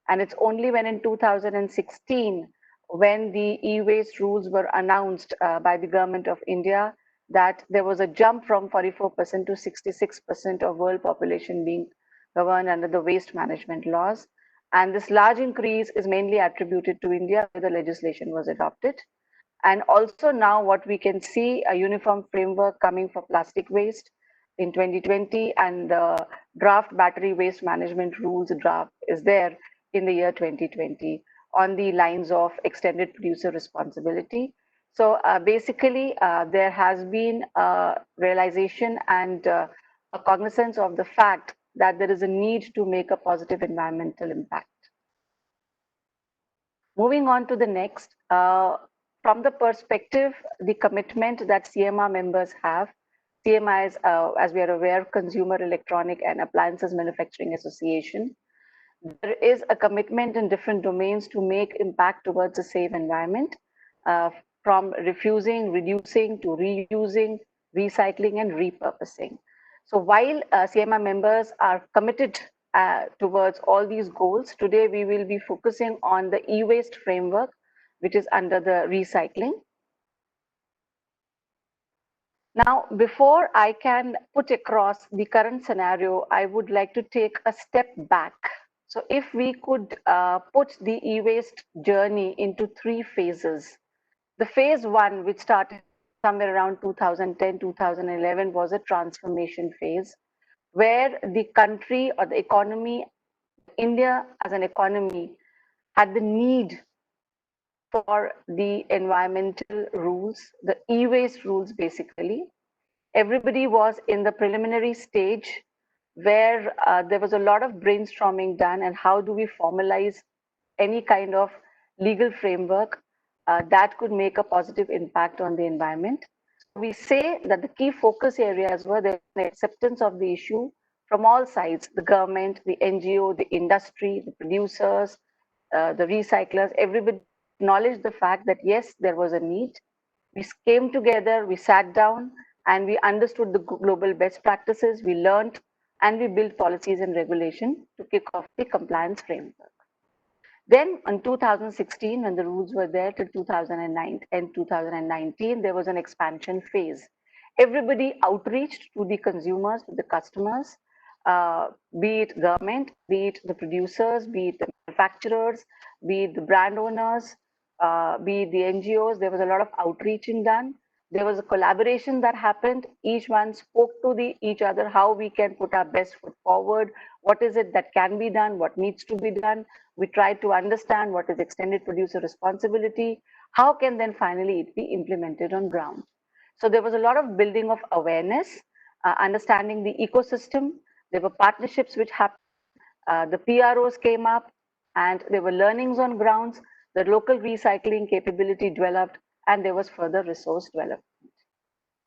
And it's only when in 2016, when the e-waste rules were announced by the government of India, that there was a jump from 44% to 66% of world population being governed under the waste management laws. And this large increase is mainly attributed to India, where the legislation was adopted. And also now what we can see, a uniform framework coming for plastic waste in 2020, and the draft battery waste management rules draft is there in the year 2020 on the lines of extended producer responsibility. So basically, there has been a realization and a cognizance of the fact that there is a need to make a positive environmental impact. Moving on to the next, from the perspective, the commitment that CMR members have, CMI is, as we are aware, Consumer Electronic and Appliances Manufacturing Association. There is a commitment in different domains to make impact towards a safe environment, from refusing, reducing to reusing, recycling and repurposing. So while CMI members are committed towards all these goals, today we will be focusing on the e-waste framework, which is under the recycling. Now, before I can put across the current scenario, I would like to take a step back. So if we could put the e-waste journey into 3 phases. The phase 1, which started somewhere around 2010, 2011, was a transformation phase, where the country or the economy, India as an economy, had the need for the environmental rules, the e-waste rules basically. Everybody was in the preliminary stage where there was a lot of brainstorming done, and how do we formalize any kind of legal framework that could make a positive impact on the environment. We say that the key focus areas were the acceptance of the issue from all sides, the government, the NGO, the industry, the producers, the recyclers, everybody acknowledged the fact that yes, there was a need. We came together, we sat down, and we understood the global best practices, we learned, and we built policies and regulation to kick off the compliance framework. Then in 2016, when the rules were there till 2009 and 2019, there was an expansion phase. Everybody outreached to the consumers, to the customers, be it government, be it the producers, be it the manufacturers, be it the brand owners, be it the NGOs. There was a lot of outreaching done. There was a collaboration that happened. Each one spoke to each other, how we can put our best foot forward, what is it that can be done, what needs to be done. We tried to understand what is extended producer responsibility, how can then finally it be implemented on ground. So there was a lot of building of awareness, understanding the ecosystem. There were partnerships which happened, the PROs came up, and there were learnings on grounds, the local recycling capability developed, and there was further resource development.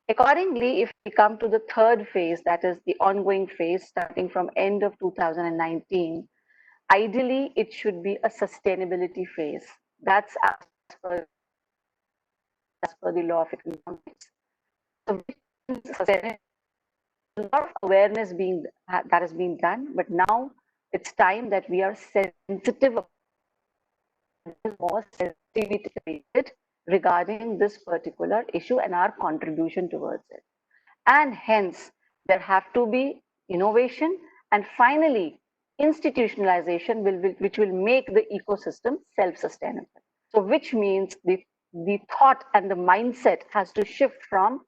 Accordingly, if we come to the third phase, that is the ongoing phase starting from end of 2019, ideally it should be a sustainability phase. That's as per the law of economics. So a lot of awareness that has been done, but now it's time that we are sensitive, more sensitivity regarding this particular issue and our contribution towards it. And hence, there have to be innovation and finally institutionalization which will make the ecosystem self-sustainable. So which means the thought and the mindset has to shift from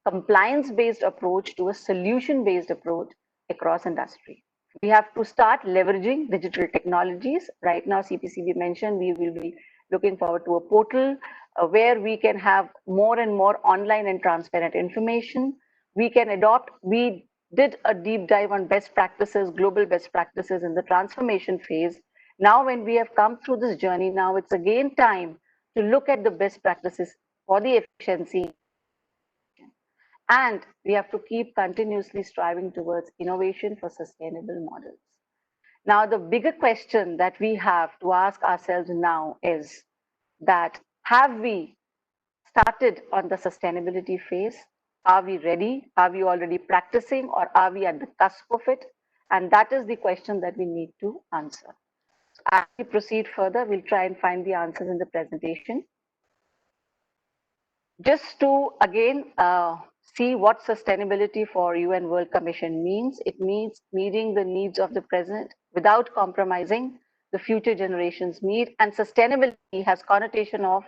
compliance-based approach to a solution-based approach across industry. We have to start leveraging digital technologies. Right now, CPCB mentioned we will be looking forward to a portal where we can have more and more online and transparent information. We can adopt, we did a deep dive on best practices, global best practices in the transformation phase. Now, when we have come through this journey, now it's again time to look at the best practices for the efficiency. And we have to keep continuously striving towards innovation for sustainable models. Now, the bigger question that we have to ask ourselves now is that have we started on the sustainability phase? Are we ready? Are we already practicing, or are we at the cusp of it? And that is the question that we need to answer. So as we proceed further, we'll try and find the answers in the presentation. Just to again see what sustainability for UN World Commission means, it means meeting the needs of the present without compromising the future generations' need. And sustainability has connotation of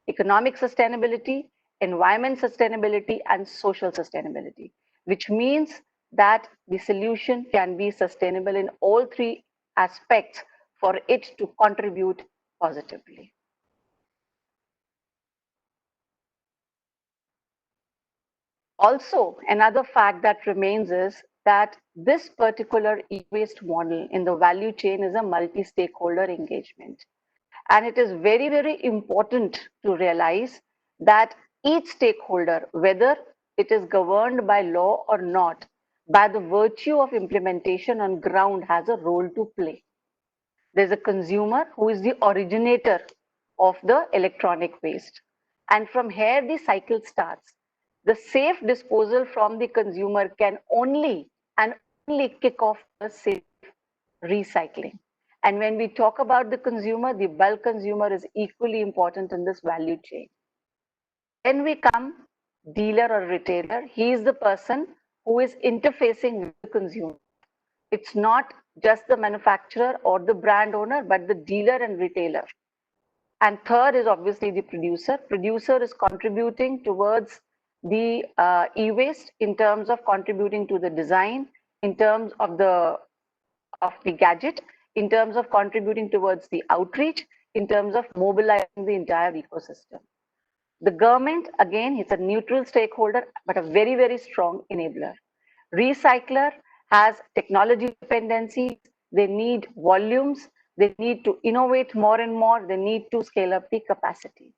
economic sustainability, environment sustainability, and social sustainability, which means that the solution can be sustainable in all three aspects for it to contribute positively. Also, another fact that remains is that this particular e-waste model in the value chain is a multi-stakeholder engagement. And it is very, very important to realize that each stakeholder, whether it is governed by law or not, by the virtue of implementation on ground, has a role to play. There's a consumer who is the originator of the electronic waste. And from here, the cycle starts. The safe disposal from the consumer can only and only kick off the safe recycling. And when we talk about the consumer, the bulk consumer is equally important in this value chain. When we come dealer or retailer, he is the person who is interfacing with the consumer. It's not just the manufacturer or the brand owner, but the dealer and retailer. And third is obviously the producer. Producer is contributing towards the e-waste in terms of contributing to the design, in terms of the gadget, in terms of contributing towards the outreach, in terms of mobilizing the entire ecosystem. The government, again, is a neutral stakeholder, but a very, very strong enabler. Recycler has technology dependencies, they need volumes, they need to innovate more and more, they need to scale up the capacity.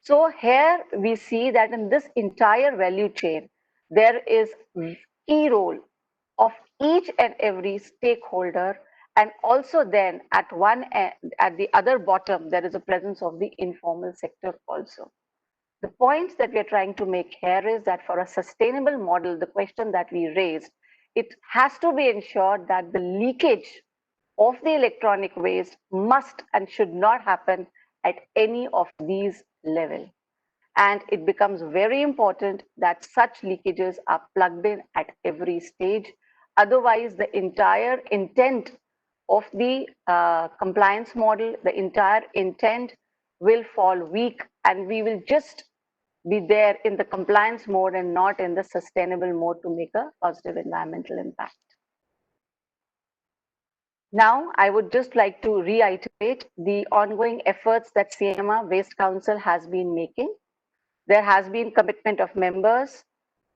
So here we see that in this entire value chain, there is key role of each and every stakeholder, and also then at one end, at the other bottom, there is a presence of the informal sector also. The points that we are trying to make here is that for a sustainable model, the question that we raised, it has to be ensured that the leakage of the electronic waste must and should not happen at any of these levels. And it becomes very important that such leakages are plugged in at every stage. Otherwise, the entire intent of the compliance model, the entire intent will fall weak, and we will just be there in the compliance mode and not in the sustainable mode to make a positive environmental impact. Now, I would just like to reiterate the ongoing efforts that CMA Waste Council has been making. There has been commitment of members,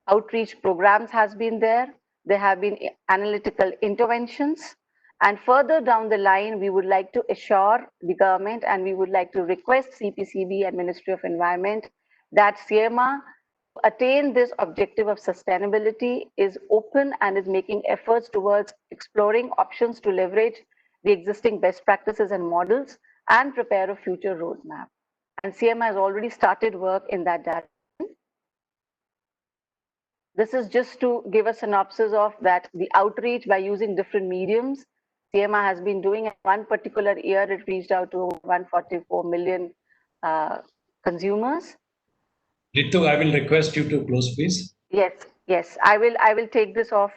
outreach programs has been there have been analytical interventions, and further down the line, we would like to assure the government and we would like to request CPCB and Ministry of Environment that CMA attain this objective of sustainability is open and is making efforts towards exploring options to leverage the existing best practices and models and prepare a future roadmap. And CMA has already started work in that direction. This is just to give a synopsis of that the outreach by using different mediums CMA has been doing. In one particular year, it reached out to 144 million consumers. Ritu, I will request you to close, please. Yes, I will take this off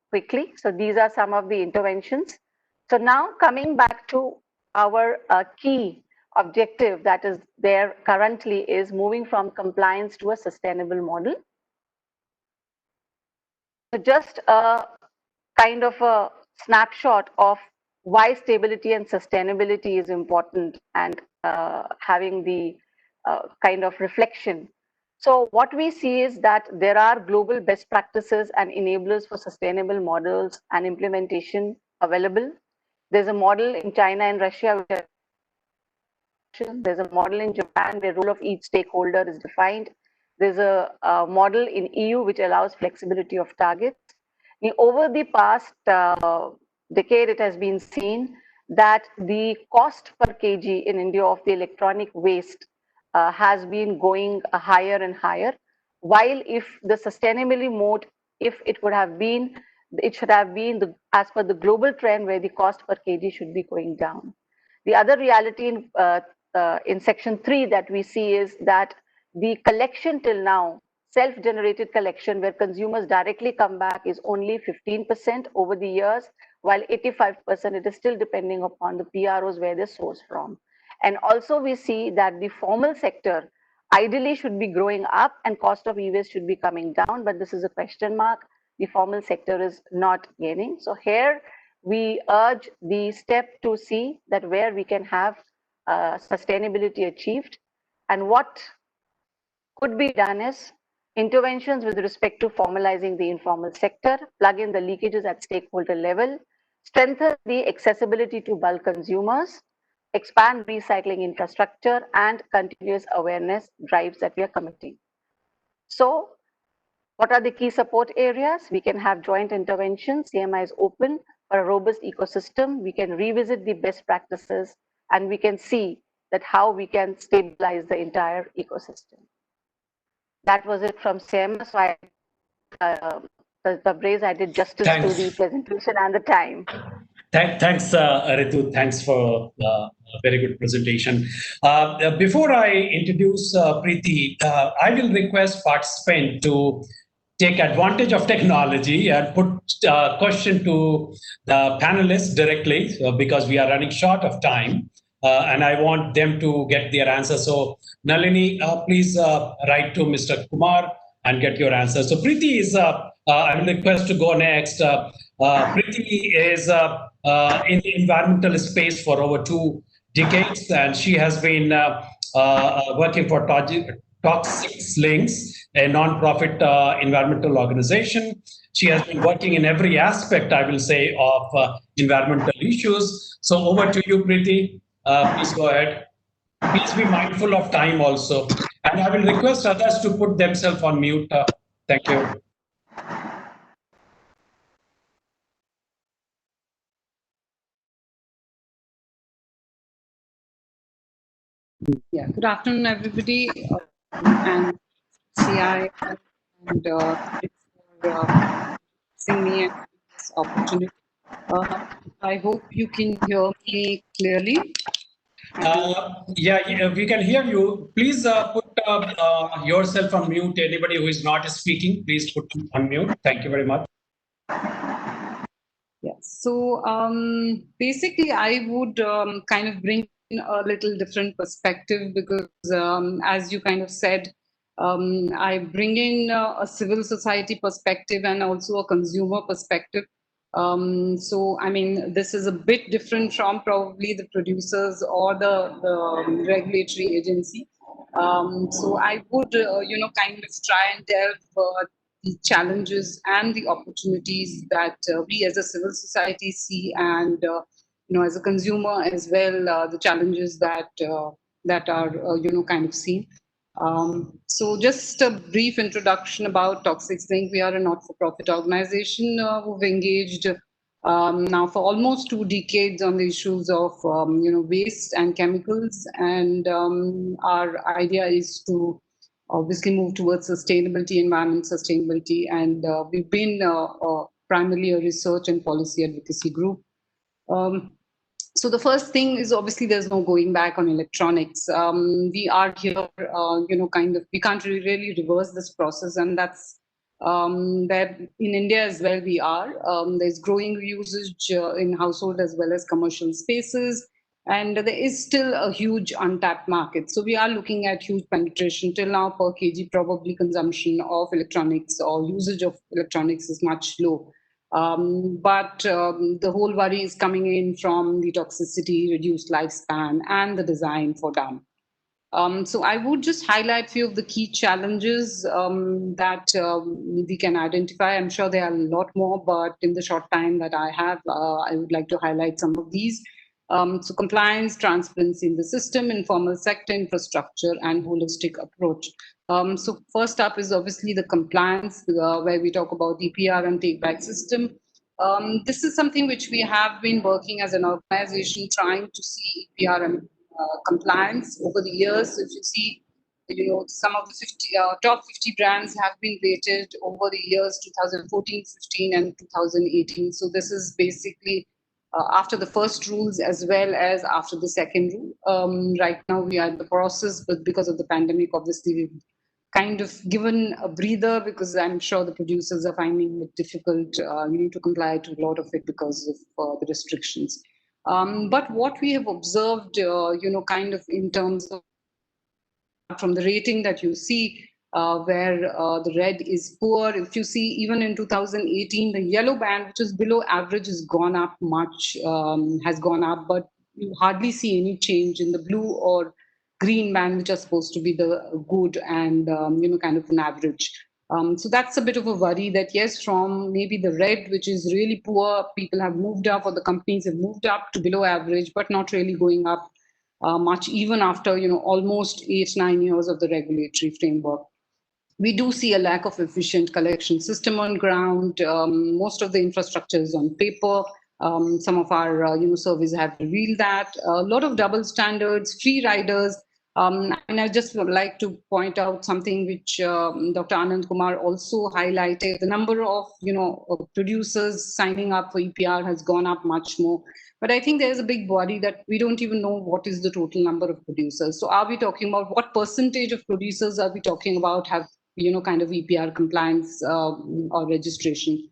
quickly. So these are some of the interventions. So now coming back to our key objective that is there currently is moving from compliance to a sustainable model. So just a kind of a snapshot of why stability and sustainability is important, and having the kind of reflection. So what we see is that there are global best practices and enablers for sustainable models and implementation available. There's a model in China and Russia. There's a model in Japan where role of each stakeholder is defined. There's a model in EU which allows flexibility of targets. Over the past decade, it has been seen that the cost per kg in India of the electronic waste has been going higher and higher. while if the sustainability mode, if it would have been, it should have been as per the global trend where the cost per kg should be going down. The other reality in section 3 that we see is that the collection till now, self-generated collection where consumers directly come back, is only 15% over the years, while 85% it is still depending upon the PROs where they source from. And also we see that the formal sector ideally should be growing up and cost of e-waste should be coming down, but this is a question mark. The formal sector is not gaining. So here we urge the step to see that where we can have sustainability achieved, and what could be done is interventions with respect to formalizing the informal sector, plug in the leakages at stakeholder level, strengthen the accessibility to bulk consumers, expand recycling infrastructure, and continuous awareness drives that we are committing. So what are the key support areas? We can have joint interventions. CMI is open for a robust ecosystem. We can revisit the best practices and we can see that how we can stabilize the entire ecosystem. That was it from CMI. So I did justice to the presentation and the time. Thanks, Ritu. Thanks for a very good presentation. Before I introduce Preeti, I will request participant to take advantage of technology and put a question to the panelists directly because we are running short of time and I want them to get their answer. So Nalini, please write to Mr. Kumar and get your answer. So Preeti is, I will request to go next. Preeti is in the environmental space for over 2 decades, and she has been working for Toxic Links, a non-profit environmental organization. She has been working in every aspect, I will say, of environmental issues. So over to you, Preeti. Please go ahead. Please be mindful of time also. And I will request others to put themselves on mute. Thank you. Yeah, good afternoon, everybody, and CI, and thanks for seeing me and this opportunity. I hope you can hear me clearly. Yeah, we can hear you. Please put yourself on mute. Anybody who is not speaking, please put on mute. Thank you very much. Yeah, so basically, I would kind of bring in a little different perspective because, as you kind of said, I bring in a civil society perspective and also a consumer perspective. So, I mean, this is a bit different from probably the producers or the regulatory agency. So I would, kind of try and delve the challenges and the opportunities that we as a civil society see, and as a consumer as well, the challenges that that are kind of seen. So just a brief introduction about Toxic Link. We are a not-for-profit organization who've engaged now for almost 2 decades on the issues of waste and chemicals, and our idea is to obviously move towards sustainability, environment sustainability, and we've been primarily a research and policy advocacy group. So the first thing is obviously there's no going back on electronics. We are here, we can't really reverse this process, and that's that in India as well we are. There's growing usage in household as well as commercial spaces, and there is still a huge untapped market. So we are looking at huge penetration. Till now per kg, probably consumption of electronics or usage of electronics is much low. But the whole worry is coming in from the toxicity, reduced lifespan, and the design for dump. So I would just highlight a few of the key challenges that we can identify. I'm sure there are a lot more, but in the short time that I have, I would like to highlight some of these. So compliance, transparency in the system, informal sector, infrastructure, and holistic approach. So first up is obviously the compliance, where we talk about EPR and take-back system. This is something which we have been working as an organization trying to see EPR and compliance over the years. If you see, some of the top 50 brands have been rated over the years 2014, 15, and 2018. So this is basically after the first rules as well as after the second rule. Right now we are in the process, but because of the pandemic, obviously we've kind of given a breather because I'm sure the producers are finding it difficult, to comply to a lot of it because of the restrictions. But what we have observed, kind of in terms of from the rating that you see, where the red is poor. If you see, even in 2018, the yellow band, which is below average, has gone up much, but you hardly see any change in the blue or green band, which are supposed to be the good and, kind of an average. So that's a bit of a worry that, yes, from maybe the red, which is really poor, people have moved up or the companies have moved up to below average, but not really going up much, even after almost 8-9 years of the regulatory framework. We do see a lack of efficient collection system on ground. Most of the infrastructure is on paper. Some of our surveys have revealed that a lot of double standards, free riders. And I just would like to point out something which Dr. Anand Kumar also highlighted. The number of producers signing up for EPR has gone up much more. But I think there's a big worry that we don't even know what is the total number of producers. So are we talking about what percentage of producers are we talking about have kind of EPR compliance or registration?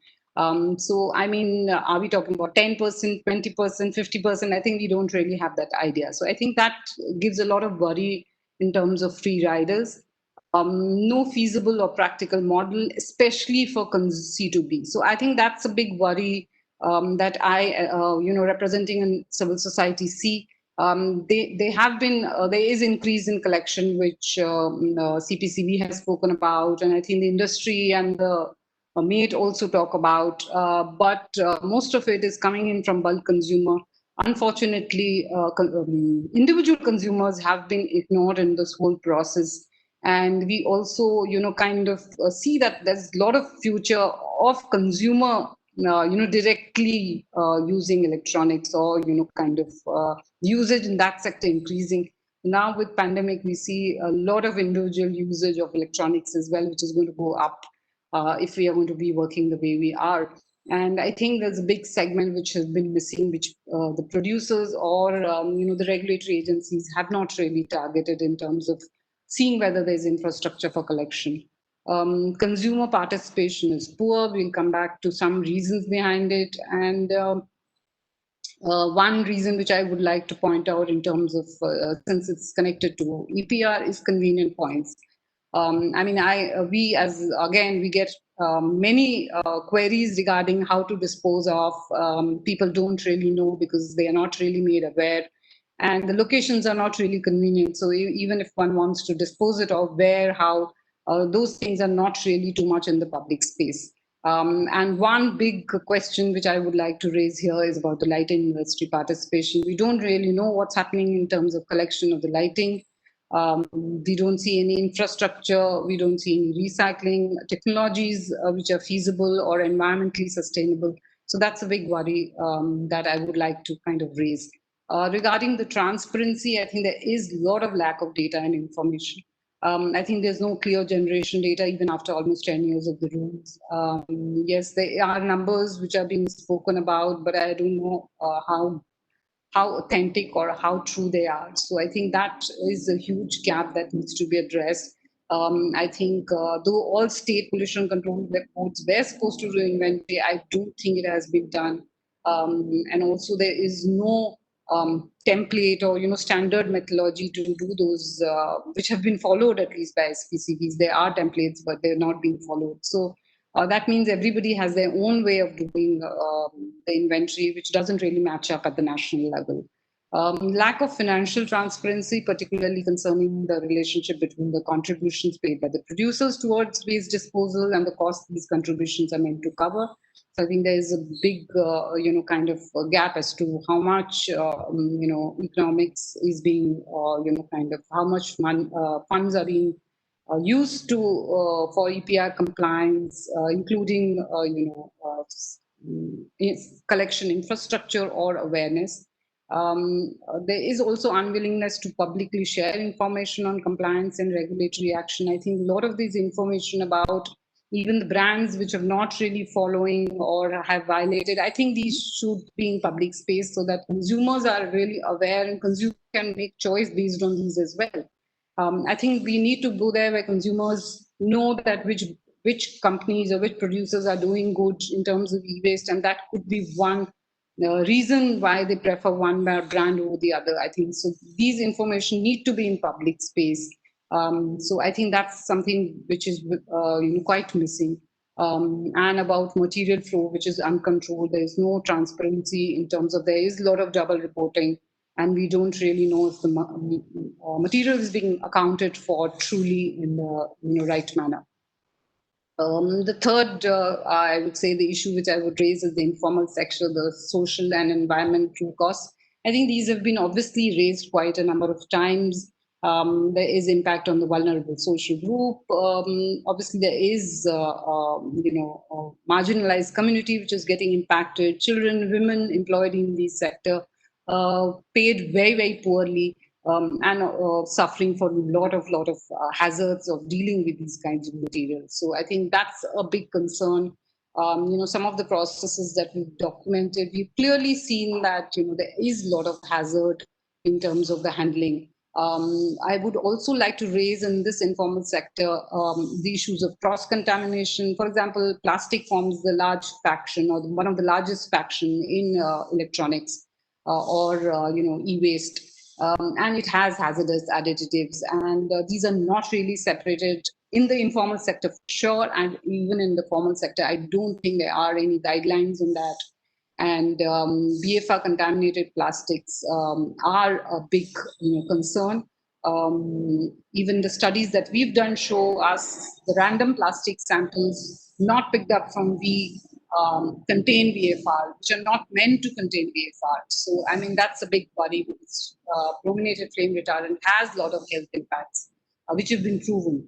So, I mean, are we talking about 10%, 20%, 50%? I think we don't really have that idea. So I think that gives a lot of worry in terms of free riders. No feasible or practical model, especially for C2B. So I think that's a big worry that I, representing in civil society, see. They have been, there is increase in collection, which CPCB has spoken about, and I think the industry and the MATE also talk about, but most of it is coming in from bulk consumer. Unfortunately, individual consumers have been ignored in this whole process. And we also, kind of see that there's a lot of future of consumer, directly using electronics or, kind of usage in that sector increasing. Now with pandemic, we see a lot of individual usage of electronics as well, which is going to go up if we are going to be working the way we are. And I think there's a big segment which has been missing, which the producers or the regulatory agencies have not really targeted in terms of seeing whether there's infrastructure for collection. Consumer participation is poor. We'll come back to some reasons behind it. And one reason which I would like to point out in terms of, since it's connected to EPR, is convenient points. I mean, we get many queries regarding how to dispose of. People don't really know because they are not really made aware. And the locations are not really convenient. So even if one wants to dispose it of, where, how, those things are not really too much in the public space. And one big question which I would like to raise here is about the lighting industry participation. We don't really know what's happening in terms of collection of the lighting. We don't see any infrastructure. We don't see any recycling technologies which are feasible or environmentally sustainable. So that's a big worry that I would like to kind of raise. Regarding the transparency, I think there is a lot of lack of data and information. I think there's no clear generation data even after almost 10 years of the rules. Yes, there are numbers which are being spoken about, but I don't know how authentic or how true they are. So I think that is a huge gap that needs to be addressed. I think though all state pollution control reports were supposed to do inventory, I do think it has been done. And also there is no template or standard methodology to do those, which have been followed at least by SPCBs. There are templates, but they're not being followed. So that means everybody has their own way of doing the inventory, which doesn't really match up at the national level. Lack of financial transparency, particularly concerning the relationship between the contributions paid by the producers towards waste disposal and the cost these contributions are meant to cover. So I think there is a big, kind of gap as to how much, economics is being, kind of how much funds are being used to for EPR compliance, including, collection infrastructure or awareness. There is also unwillingness to publicly share information on compliance and regulatory action. I think a lot of this information about even the brands which are not really following or have violated, I think these should be in public space so that consumers are really aware and consumers can make choice based on these as well. I think we need to go there where consumers know that which companies or which producers are doing good in terms of e-waste, and that could be one reason why they prefer one brand over the other. I think so. These information need to be in public space. So I think that's something which is quite missing. And about material flow, which is uncontrolled. There is no transparency in terms of, there is a lot of double reporting, and we don't really know if the material is being accounted for truly in the right manner. The third, I would say, the issue which I would raise is the informal sector, the social and environmental costs. I think these have been obviously raised quite a number of times. There is impact on the vulnerable social group. Obviously, there is, a marginalized community which is getting impacted. Children, women employed in this sector, paid very, very poorly. And suffering for a lot of hazards of dealing with these kinds of materials. So I think that's a big concern. Some of the processes that we've documented, we've clearly seen that there is a lot of hazard in terms of the handling. I would also like to raise in this informal sector the issues of cross-contamination. For example, plastic forms the large fraction or one of the largest fraction in electronics or e-waste. And it has hazardous additives, and these are not really separated in the informal sector for sure, and even in the formal sector, I don't think there are any guidelines on that. And BFR contaminated plastics are a big concern. Even the studies that we've done show us the random plastic samples not picked up from contain VFR, which are not meant to contain VFR. So, I mean, that's a big worry because brominated flame retardant has a lot of health impacts, which have been proven.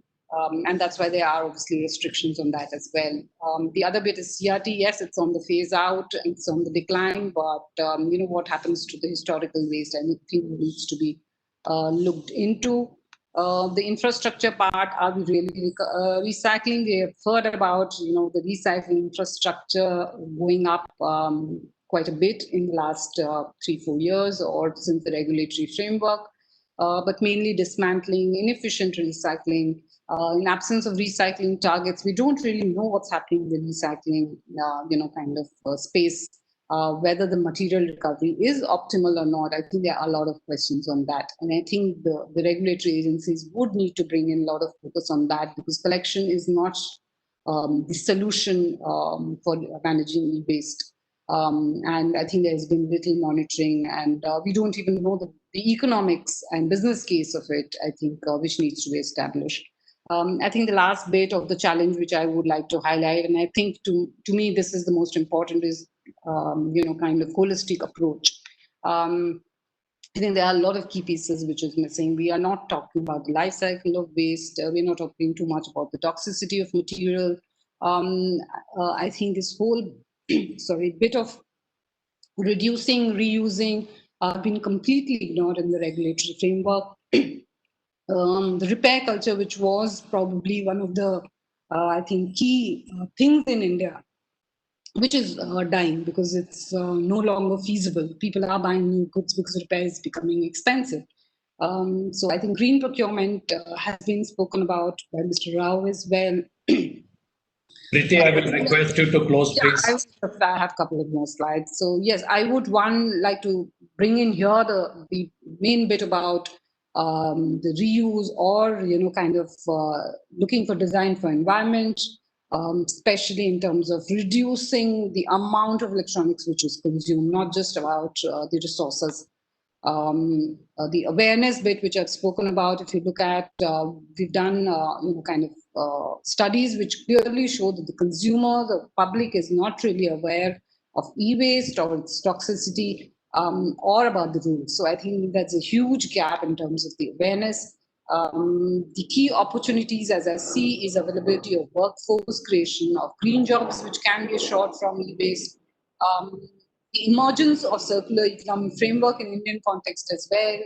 And that's why there are obviously restrictions on that as well. The other bit is CRT. Yes, it's on the phase out, it's on the decline, but what happens to the historical waste, I think needs to be looked into. The infrastructure part, are we really recycling? We have heard about the recycling infrastructure going up quite a bit in the last 3-4 years or since the regulatory framework, but mainly dismantling, inefficient recycling. In absence of recycling targets, we don't really know what's happening in the recycling space. Whether the material recovery is optimal or not, I think there are a lot of questions on that. And I think the regulatory agencies would need to bring in a lot of focus on that, because collection is not the solution for managing e-waste. And I think there's been little monitoring, and we don't even know the economics and business case of it, I think, which needs to be established. I think the last bit of the challenge which I would like to highlight, and I think to me this is the most important, is kind of holistic approach. I think there are a lot of key pieces which is missing. We are not talking about the life cycle of waste. We're not talking too much about the toxicity of material. I think this whole bit of reducing, reusing been completely ignored in the regulatory framework. The repair culture, which was probably one of the, I think, key things in India, which is dying because it's no longer feasible. People are buying new goods because repair is becoming expensive. So I think green procurement has been spoken about by Mr. Rao as well. Priti, I will request you to close, please. I have a couple of more slides. So yes, I would like to bring in here the main bit about the reuse or looking for design for environment, especially in terms of reducing the amount of electronics which is consumed, not just about the resources. The awareness bit which I've spoken about, if you look at, we've done studies which clearly show that the consumer, the public, is not really aware of e-waste or its toxicity or about the rules. So I think that's a huge gap in terms of the awareness. The key opportunities, as I see, is availability of workforce, creation of green jobs which can be assured from e-waste. the emergence of circular economy framework in Indian context as well,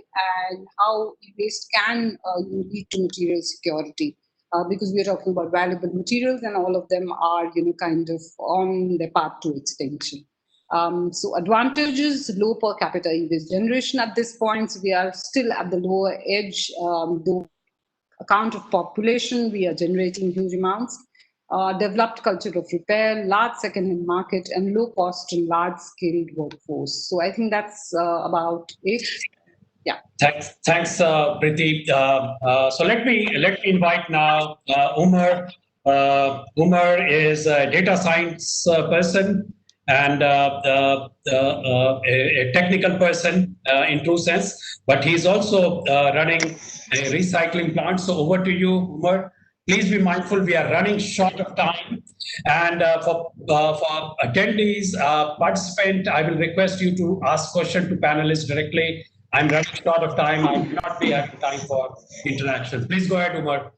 and how e-waste can lead to material security. Because we are talking about valuable materials, and all of them are, kind of on their path to extinction. So advantages, low per capita e-waste generation at this point. So we are still at the lower edge, though account of population, we are generating huge amounts. Developed culture of repair, large second-hand market, and low cost and large skilled workforce. So I think that's about it. Yeah. Thanks, Priti. So let me invite now Umar. Umar is a data science person and a technical person in true sense, but he's also running a recycling plant. So over to you, Umar. Please be mindful, we are running short of time. And for attendees, participant, I will request you to ask question to panelists directly. I'm running short of time. I will not be having time for interaction. Please go ahead, Umar.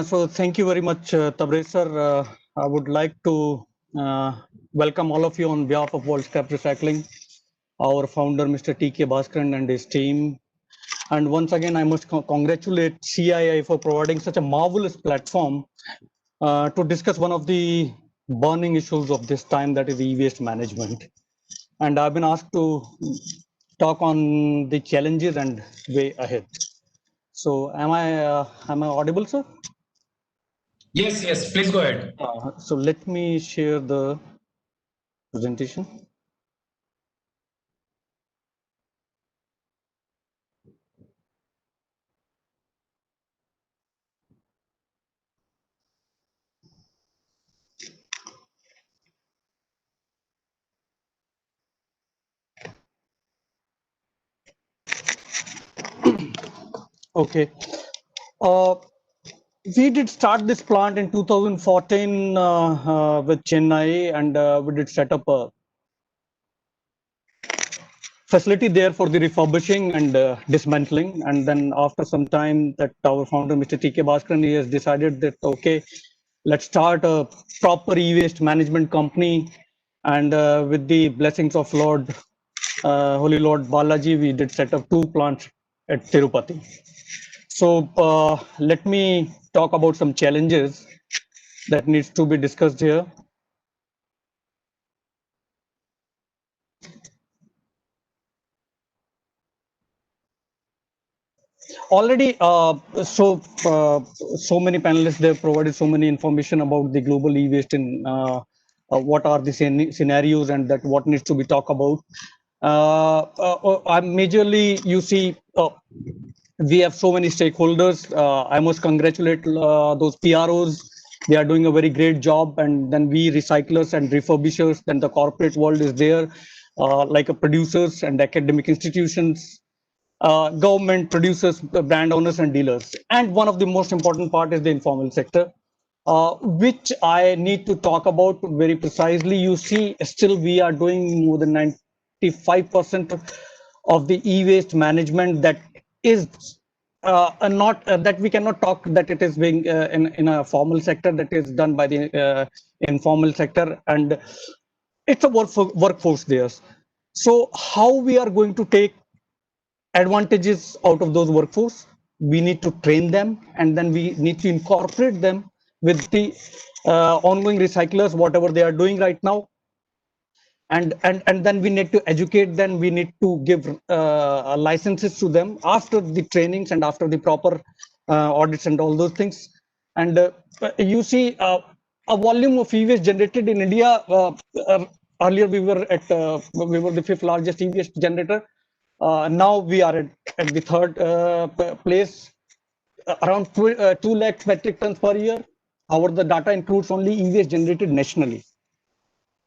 So thank you very much, Tabrez sir. I would like to welcome all of you on behalf of World Scrap Recycling, our founder, Mr. T.K. Bhaskaran and his team. And once again, I must congratulate CII for providing such a marvelous platform to discuss one of the burning issues of this time, that is e-waste management. And I've been asked to talk on the challenges and way ahead. So am I audible, sir? Yes, please go ahead. So let me share the presentation. Okay. We did start this plant in 2014 with Chennai, and we did set up a facility there for the refurbishing and dismantling. And then after some time, that our founder, Mr. T.K. Bhaskaran, he has decided that, okay, let's start a proper e-waste management company. And with the blessings of Lord, Holy Lord Balaji, we did set up 2 plants at Tirupati. So let me talk about some challenges that needs to be discussed here. Already, so many panelists, they've provided so many information about the global e-waste and what are the scenarios and that what needs to be talked about. Majorly, you see, we have so many stakeholders. I must congratulate those PROs. They are doing a very great job. And then we recyclers and refurbishers, then the corporate world is there, like producers and academic institutions, government, producers, brand owners, and dealers. And one of the most important part is the informal sector, which I need to talk about very precisely. You see, still we are doing more than 95% of the e-waste management that is not that we cannot talk that it is being in a formal sector, that is done by the informal sector, and it's a workforce there. So how we are going to take advantages out of those workforce? We need to train them, and then we need to incorporate them with the ongoing recyclers, whatever they are doing right now. And then we need to educate them. We need to give licenses to them after the trainings and after the proper audits and all those things. And you see a volume of e-waste generated in India. Earlier we were the 5th largest e-waste generator. Now we are at the 3rd place, around 2 lakh metric tons per year. However, the data includes only e-waste generated nationally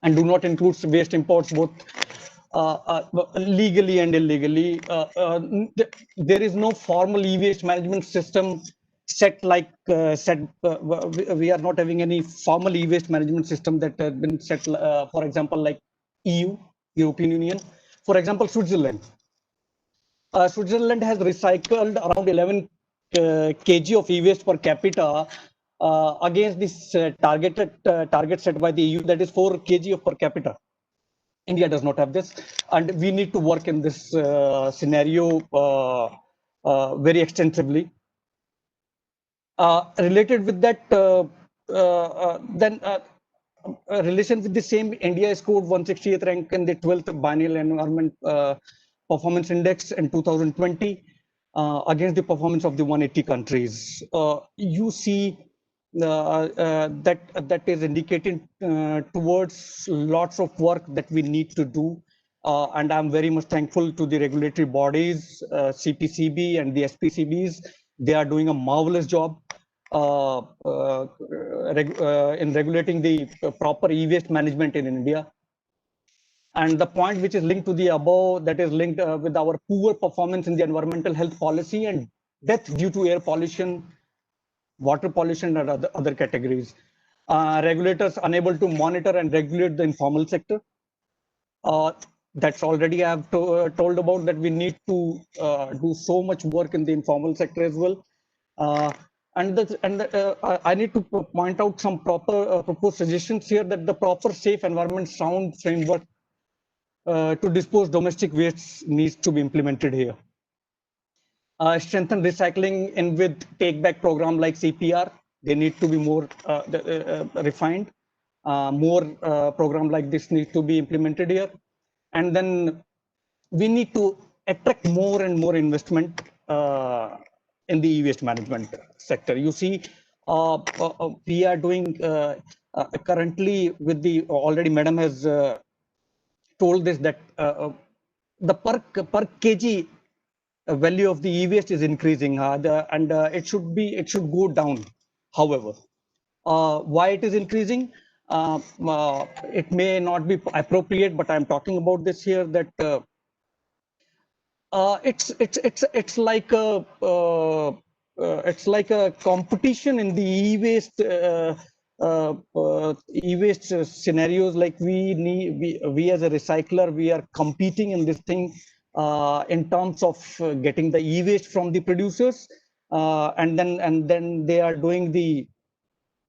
and do not include waste imports, both legally and illegally. There is no formal e-waste management system set like we are not having any formal e-waste management system that has been set, for example, like EU, European Union. For example, Switzerland. Switzerland has recycled around 11 kg of e-waste per capita against this target set by the EU, that is 4 kg of per capita. India does not have this, and we need to work in this scenario very extensively. Related with that, then relation with the same, India scored 168th rank in the 12th Biennial Environment Performance Index in 2020 against the performance of the 180 countries. You see that is indicating towards lots of work that we need to do. And I'm very much thankful to the regulatory bodies, CPCB and the SPCBs. They are doing a marvelous job in regulating the proper e-waste management in India. And the point which is linked to the above, that is linked with our poor performance in the environmental health policy and death due to air pollution, water pollution, and other categories. Regulators unable to monitor and regulate the informal sector. That's already I have told about, that we need to do so much work in the informal sector as well. I need to point out some proper proposed suggestions here, that the proper safe environment sound framework to dispose domestic waste needs to be implemented here. Strengthen recycling in with take back program like CPR. They need to be more refined. More program like this need to be implemented here. And then we need to attract more and more investment in the e-waste management sector. You see, we are doing currently with the, already Madam has told this, that the per kg value of the e-waste is increasing, and it should go down. However, why it is increasing? It may not be appropriate, but I'm talking about this here, that it's like a competition in the e-waste e-waste scenarios. Like we as a recycler, we are competing in this thing in terms of getting the e-waste from the producers, and then they are doing the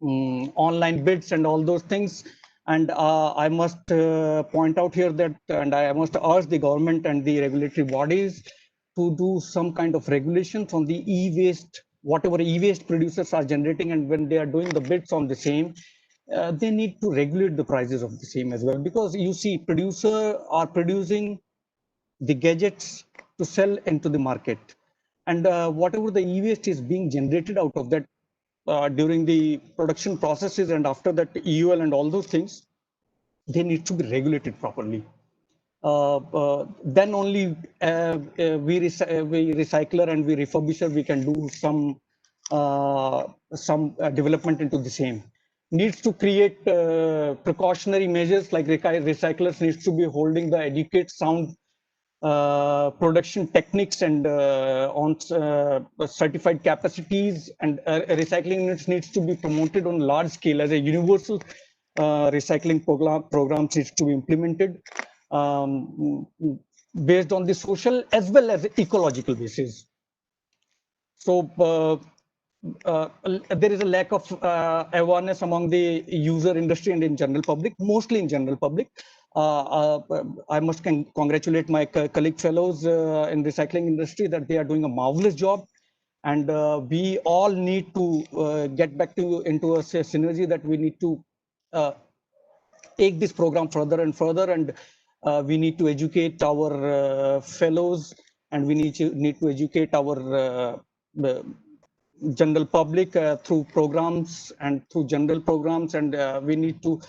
online bids and all those things. And I must point out here that, and I must urge the government and the regulatory bodies to do some kind of regulations on the e-waste, whatever e-waste producers are generating, and when they are doing the bids on the same, they need to regulate the prices of the same as well. Because you see, producers are producing the gadgets to sell into the market, and whatever the e-waste is being generated out of that during the production processes and after that EUL and all those things, they need to be regulated properly. Then only we recycler and we refurbisher, we can do some development into the same. Needs to create precautionary measures, like recyclers needs to be holding the educate sound production techniques and on certified capacities, and recycling units needs to be promoted on large scale as a universal recycling programs needs to be implemented based on the social as well as ecological basis. So there is a lack of awareness among the user industry and in general public, mostly in general public. I must congratulate my colleague fellows in recycling industry, that they are doing a marvelous job, and we all need to get back into a synergy, that we need to take this program further and further, and we need to educate our fellows, and we need to educate our general public through programs and through general programs, and we need to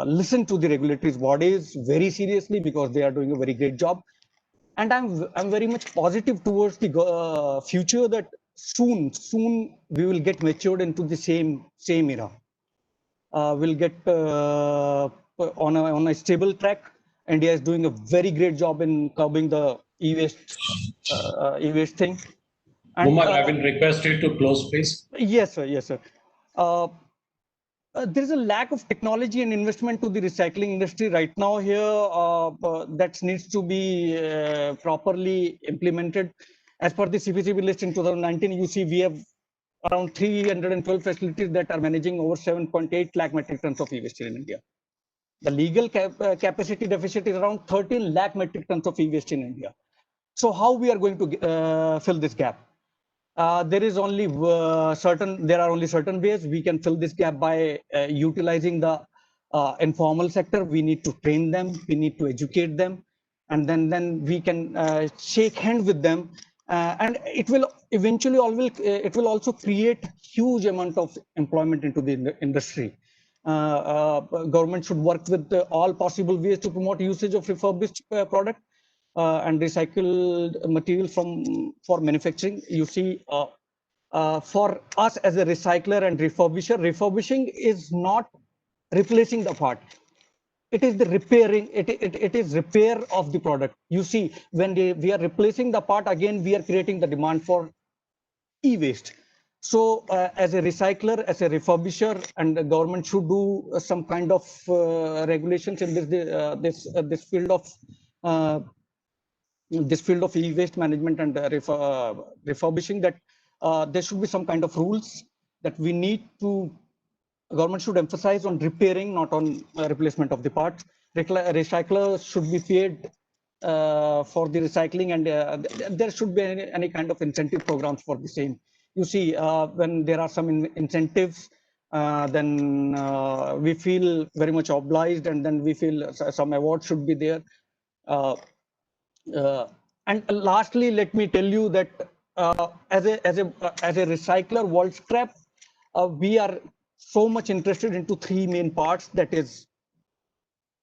listen to the regulatory bodies very seriously, because they are doing a very great job. And I'm very much positive towards the future, that soon we will get matured into the same era. We'll get on a stable track. India is doing a very great job in curbing the e-waste thing. And, Umar, I will request you to close, please. Yes, sir. Yes, sir. There is a lack of technology and investment to the recycling industry right now here that needs to be properly implemented. As per the CPCB list in 2019, you see we have around 312 facilities that are managing over 7.8 lakh metric tons of e-waste in India. The legal capacity deficit is around 13 lakh metric tons of e-waste in India. So how we are going to fill this gap? There are only certain ways we can fill this gap by utilizing the informal sector. We need to train them, we need to educate them, and then we can shake hands with them, and it will eventually it will also create huge amount of employment into the industry. Government should work with all possible ways to promote usage of refurbished product and recycled material for manufacturing. You see, for us as a recycler and refurbisher, refurbishing is not replacing the part. It is the repairing. It is repair of the product. You see, when we are replacing the part, again we are creating the demand for e-waste. So as a recycler, as a refurbisher, and the government should do some kind of regulations in this field of e-waste management and refurbishing, that there should be some kind of rules that we need to. Government should emphasize on repairing, not on replacement of the parts. Recyclers should be paid for the recycling, and there should be any kind of incentive programs for the same. You see, when there are some incentives, then we feel very much obliged, and then we feel some award should be there. And lastly, let me tell you that as a recycler, World Scrap, we are so much interested into three main parts. That is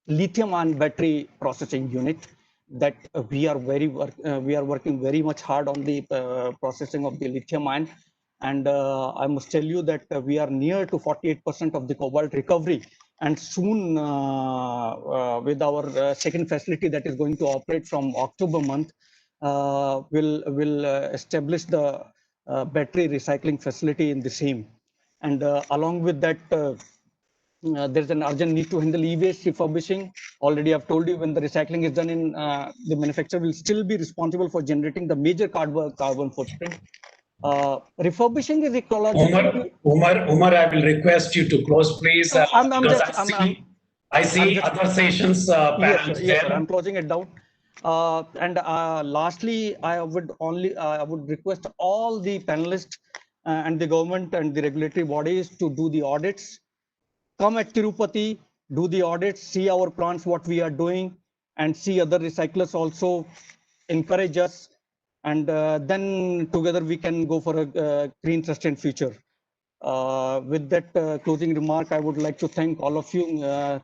lithium-ion battery processing unit. That we are working very much hard on the processing of the lithium-ion, and I must tell you that we are near to 48% of the cobalt recovery. And soon, with our second facility that is going to operate from October month, will establish the battery recycling facility in the same. And along with that, there's an urgent need to handle e-waste refurbishing. Already I've told you, when the recycling is done in the manufacturer will still be responsible for generating the major carbon footprint. Refurbishing is ecological. Umar, I will request you to close, please, because I see other sessions. Yes, sir, I'm closing it down. And lastly, I would request all the panelists and the government and the regulatory bodies to do the audits. Come at Tirupati, do the audits, see our plants, what we are doing, and see other recyclers also. Encourage us, and then together we can go for a green, sustained future. With that closing remark, I would like to thank all of you.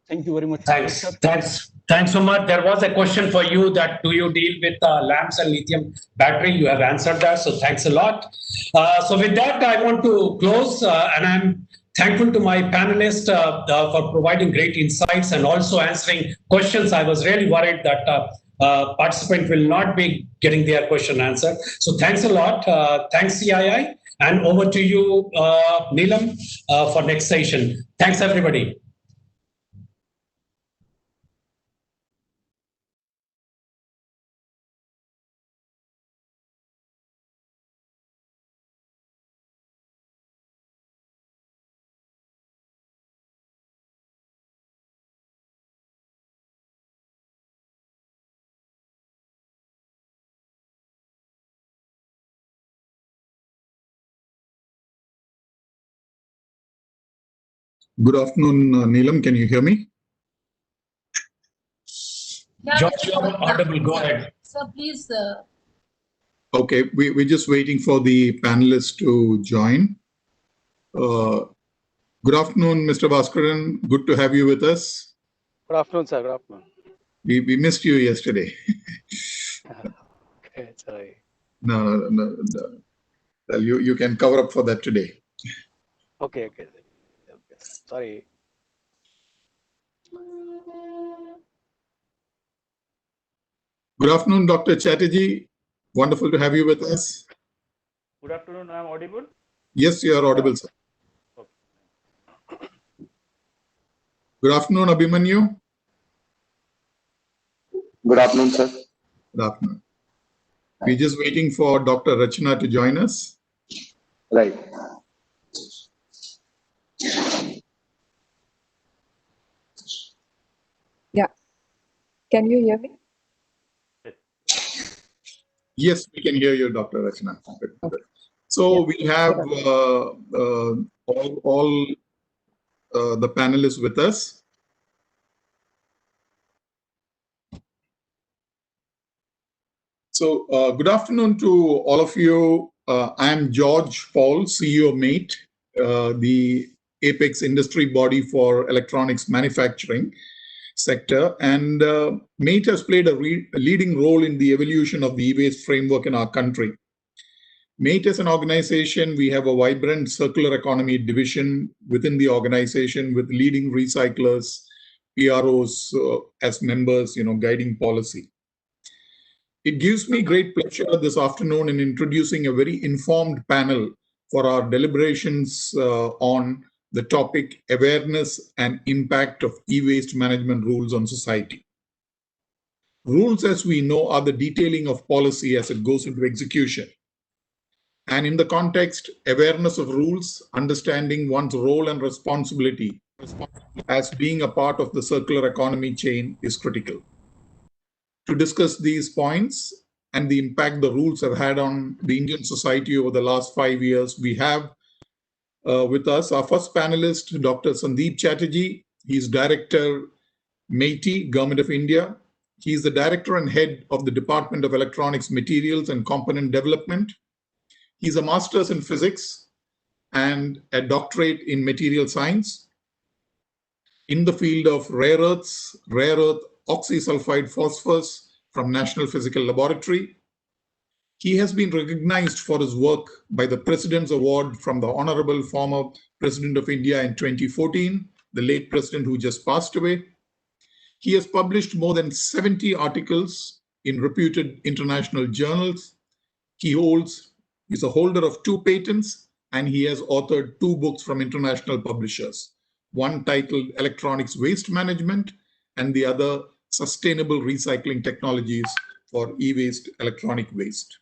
Thank you very much. Thanks, Umar. There was a question for you, that do you deal with lamps and lithium battery? You have answered that, so thanks a lot. So with that, I want to close, and I'm thankful to my panelists for providing great insights and also answering questions. I was really worried that participant will not be getting their question answered. So thanks a lot. Thanks, CII. And over to you, Neelam, for next session. Thanks, everybody. Good afternoon, Neelam. Can you hear me? Yeah, George, you're audible. Go ahead. So please. Okay, we're just waiting for the panelists to join. Good afternoon, Mr. Bhaskaran. Good to have you with us. Good afternoon, sir. Good afternoon. We missed you yesterday. Okay, sorry. No. Well, you can cover up for that today. Okay. Sorry. Good afternoon, Dr. Chatterjee. Wonderful to have you with us. Good afternoon. I'm audible? Yes, you are audible, sir. Okay. Good afternoon, Abhimanyu. Good afternoon, sir. Good afternoon. We're just waiting for Dr. Rachna to join us. Right. Can you hear me? Yes, we can hear you, Dr. Rachna. So we have all the panelists with us. So good afternoon to all of you. I am George Paul, CEO of MATE, the apex industry body for electronics manufacturing sector. And MATE has played a leading role in the evolution of the e-waste framework in our country. MATE as an organization, we have a vibrant circular economy division within the organization with leading recyclers, PROs as members, guiding policy. It gives me great pleasure this afternoon in introducing a very informed panel for our deliberations on the topic awareness and impact of e-waste management rules on society. Rules, as we know, are the detailing of policy as it goes into execution. And in the context, awareness of rules, understanding one's role and responsibility as being a part of the circular economy chain is critical. To discuss these points and the impact the rules have had on the Indian society over the last 5 years, we have with us our first panelist, Dr. Sandeep Chatterjee. He's Director, MATE, Government of India. He is the Director and Head of the Department of Electronics Materials and Component Development. He's a Master's in Physics and a Doctorate in Material Science in the field of rare earths, rare earth oxysulfide phosphorus from National Physical Laboratory. He has been recognized for his work by the President's Award from the Honorable former President of India in 2014, the late President who just passed away. He has published more than 70 articles in reputed international journals. He's a holder of 2 patents, and he has authored 2 books from international publishers, one titled Electronics Waste Management and the other Sustainable Recycling Technologies for E-Waste Electronic Waste.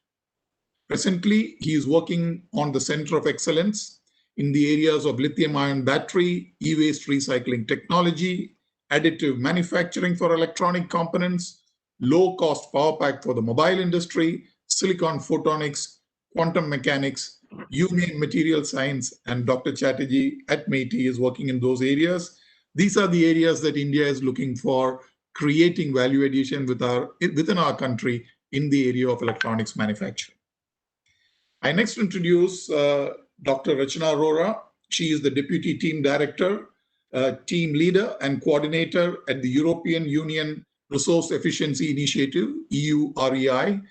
Presently, he is working on the Center of Excellence in the areas of lithium-ion battery, e-waste recycling technology, additive manufacturing for electronic components, low-cost power pack for the mobile industry, silicon photonics, quantum mechanics, you name material science, and Dr. Chatterjee at MATE is working in those areas. These are the areas that India is looking for creating value addition within our country in the area of electronics manufacturing. I next introduce Dr. Rachna Arora. She is the Deputy Team Director, Team Leader and Coordinator at the European Union Resource Efficiency Initiative, EU-REI,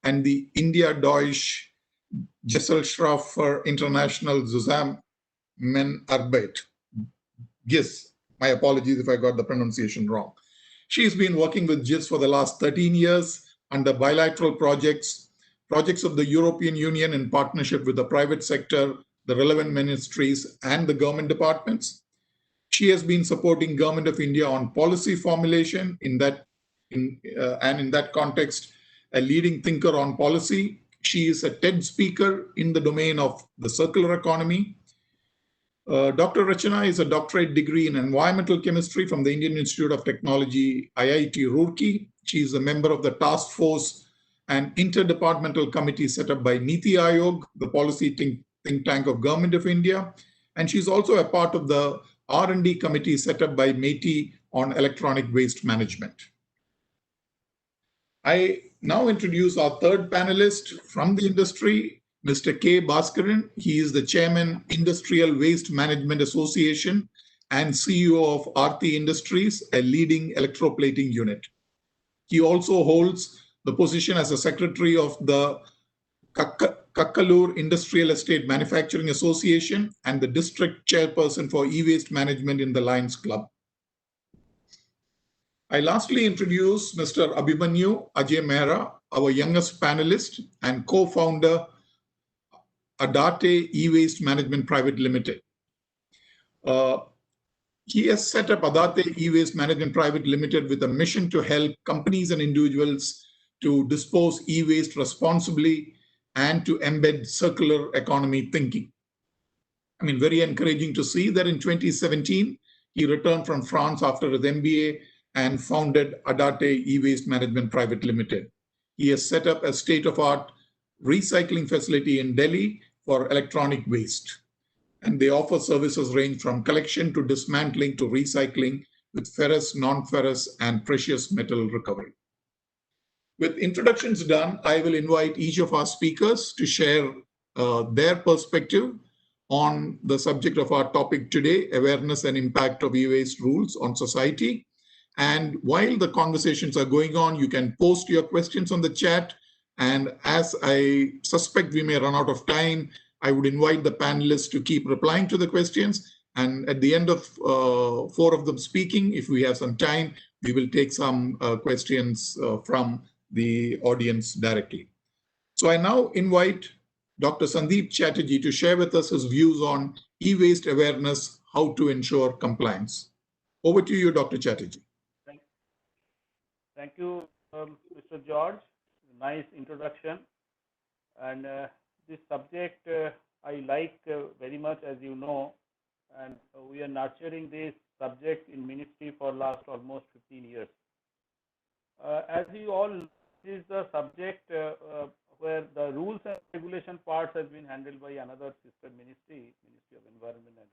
and the India-Deutsche Gesellschaft für International Zusammenarbeit. GIS. My apologies if I got the pronunciation wrong. She's been working with GIS for the last 13 years under bilateral projects of the European Union in partnership with the private sector, the relevant ministries, and the government departments. She has been supporting Government of India on policy formulation and in that context, a leading thinker on policy. She is a TED speaker in the domain of the circular economy. Dr. Rachna is a doctorate degree in environmental chemistry from the Indian Institute of Technology, IIT Roorkee. She is a member of the task force and interdepartmental committee set up by Niti Aayog, the policy think tank of Government of India. And she's also a part of the R&D committee set up by MATE on electronic waste management. I now introduce our third panelist from the industry, Mr. K. Bhaskaran. He is the Chairman, Industrial Waste Management Association and CEO of Aarti Industries, a leading electroplating unit. He also holds the position as a Secretary of the Kakkalur Industrial Estate Manufacturing Association and the District Chairperson for E-Waste Management in the Lions Club. I lastly introduce Mr. Abhimanyu Ajay Mehra, our youngest panelist and co-founder, Adate E-Waste Management Private Limited. He has set up Adate E-Waste Management Private Limited with a mission to help companies and individuals to dispose e-waste responsibly and to embed circular economy thinking. I mean, very encouraging to see that in 2017, he returned from France after his MBA and founded Adate E-Waste Management Private Limited. He has set up a state-of-art recycling facility in Delhi for electronic waste. And they offer services range from collection to dismantling to recycling with ferrous, non-ferrous, and precious metal recovery. With introductions done, I will invite each of our speakers to share their perspective on the subject of our topic today, awareness and impact of e-waste rules on society. And while the conversations are going on, you can post your questions on the chat. And as I suspect we may run out of time, I would invite the panelists to keep replying to the questions. And at the end of 4 of them speaking, if we have some time, we will take some questions from the audience directly. So I now invite Dr. Sandeep Chatterjee to share with us his views on e-waste awareness, how to ensure compliance. Over to you, Dr. Chatterjee. Thank you, Mr. George. Nice introduction. And this subject I like very much, as you know, and we are nurturing this subject in ministry for last almost 15 years. As you all know, this is the subject where the rules and regulation parts has been handled by another sister ministry, Ministry of Environment and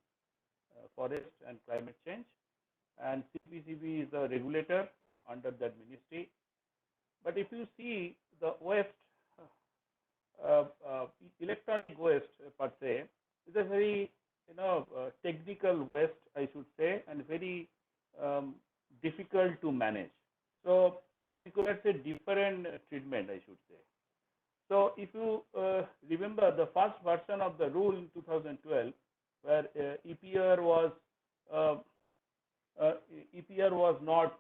Forest and Climate Change. And CPCB is the regulator under that ministry. But if you see the waste, electronic waste per se, is a very technical waste, I should say, and very difficult to manage. So you could say different treatment, I should say. So if you remember the first version of the rule in 2012, where EPR was not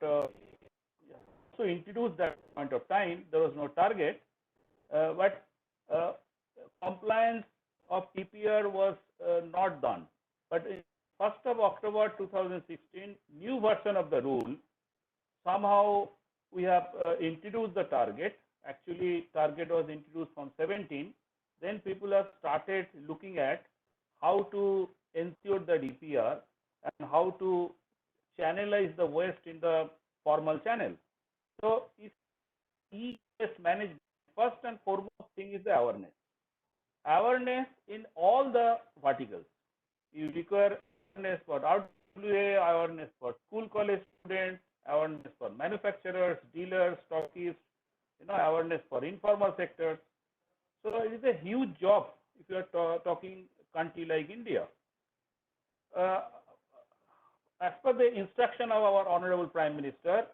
so introduced that point of time, there was no target, but compliance of EPR was not done. But in 1st of October 2016, new version of the rule, somehow we have introduced the target. Actually, target was introduced from 17. Then people have started looking at how to ensure the EPR and how to channelize the waste in the formal channel. So, if e-waste management, first and foremost thing is the awareness. Awareness in all the verticals. You require awareness for RWA, awareness for school college students, awareness for manufacturers, dealers, stockists, awareness for informal sectors. So it is a huge job if you are talking country like India. As per the instruction of our Honorable Prime Minister,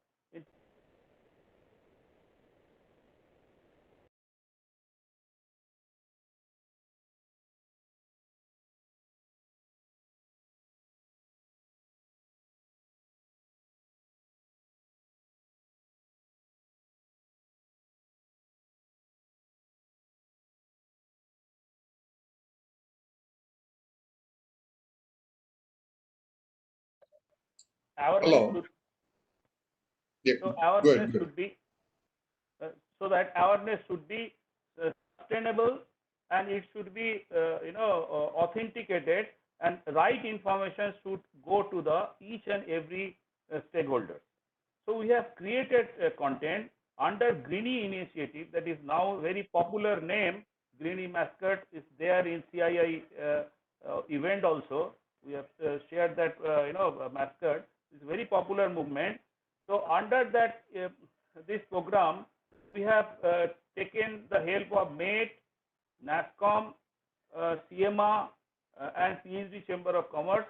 awareness should be so that awareness should be sustainable, and it should be authenticated, and right information should go to the each and every stakeholder. So we have created content under Greenie initiative, that is now very popular name. Greenie mascot is there in CII event also. We have shared that mascot. It's a very popular movement. So under that this program, we have taken the help of MATE, NASSCOM, CMA, and PhD Chamber of Commerce.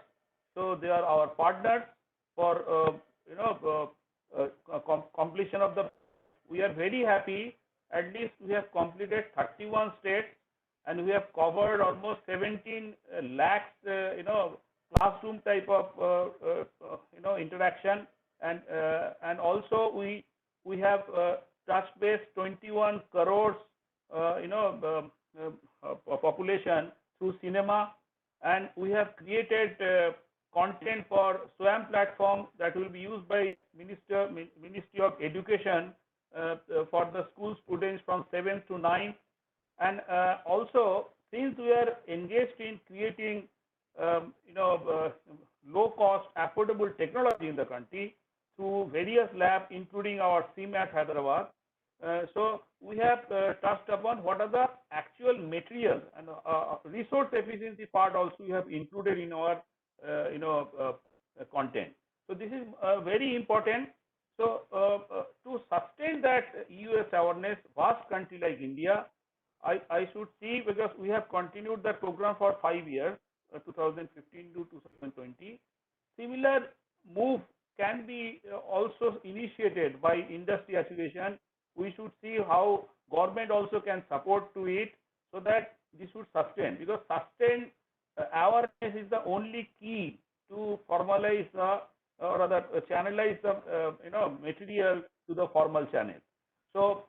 So they are our partners for completion of the. We are very happy. At least we have completed 31 states, and we have covered almost 17 lakhs, classroom type of interaction, and also we have touched base 21 crores population through cinema, and we have created content for SWAM platform that will be used by Ministry of Education for the school students from 7th to 9th. And also, since we are engaged in creating low cost affordable technology in the country to various labs, including our CIM at Hyderabad. So we have touched upon what are the actual materials and resource efficiency part also we have included in our content. So this is very important. So to sustain that EUS awareness, vast country like India, I should see, because we have continued the program for 5 years, 2015 to 2020. Similar move can be also initiated by industry association. We should see how government also can support to it, so that this should sustain, because sustained awareness is the only key to formalize or rather channelize the material to the formal channel. So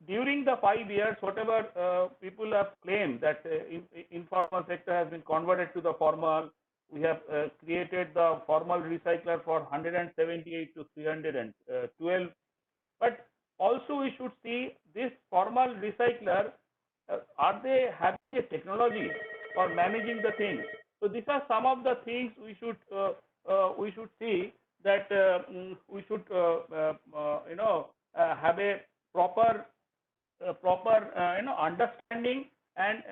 during the 5 years, whatever people have claimed that informal sector has been converted to the formal, we have created the formal recycler for 178 to 312. But also we should see this formal recycler, are they having a technology for managing the things? So these are some of the things we should see, that we should have a proper understanding, and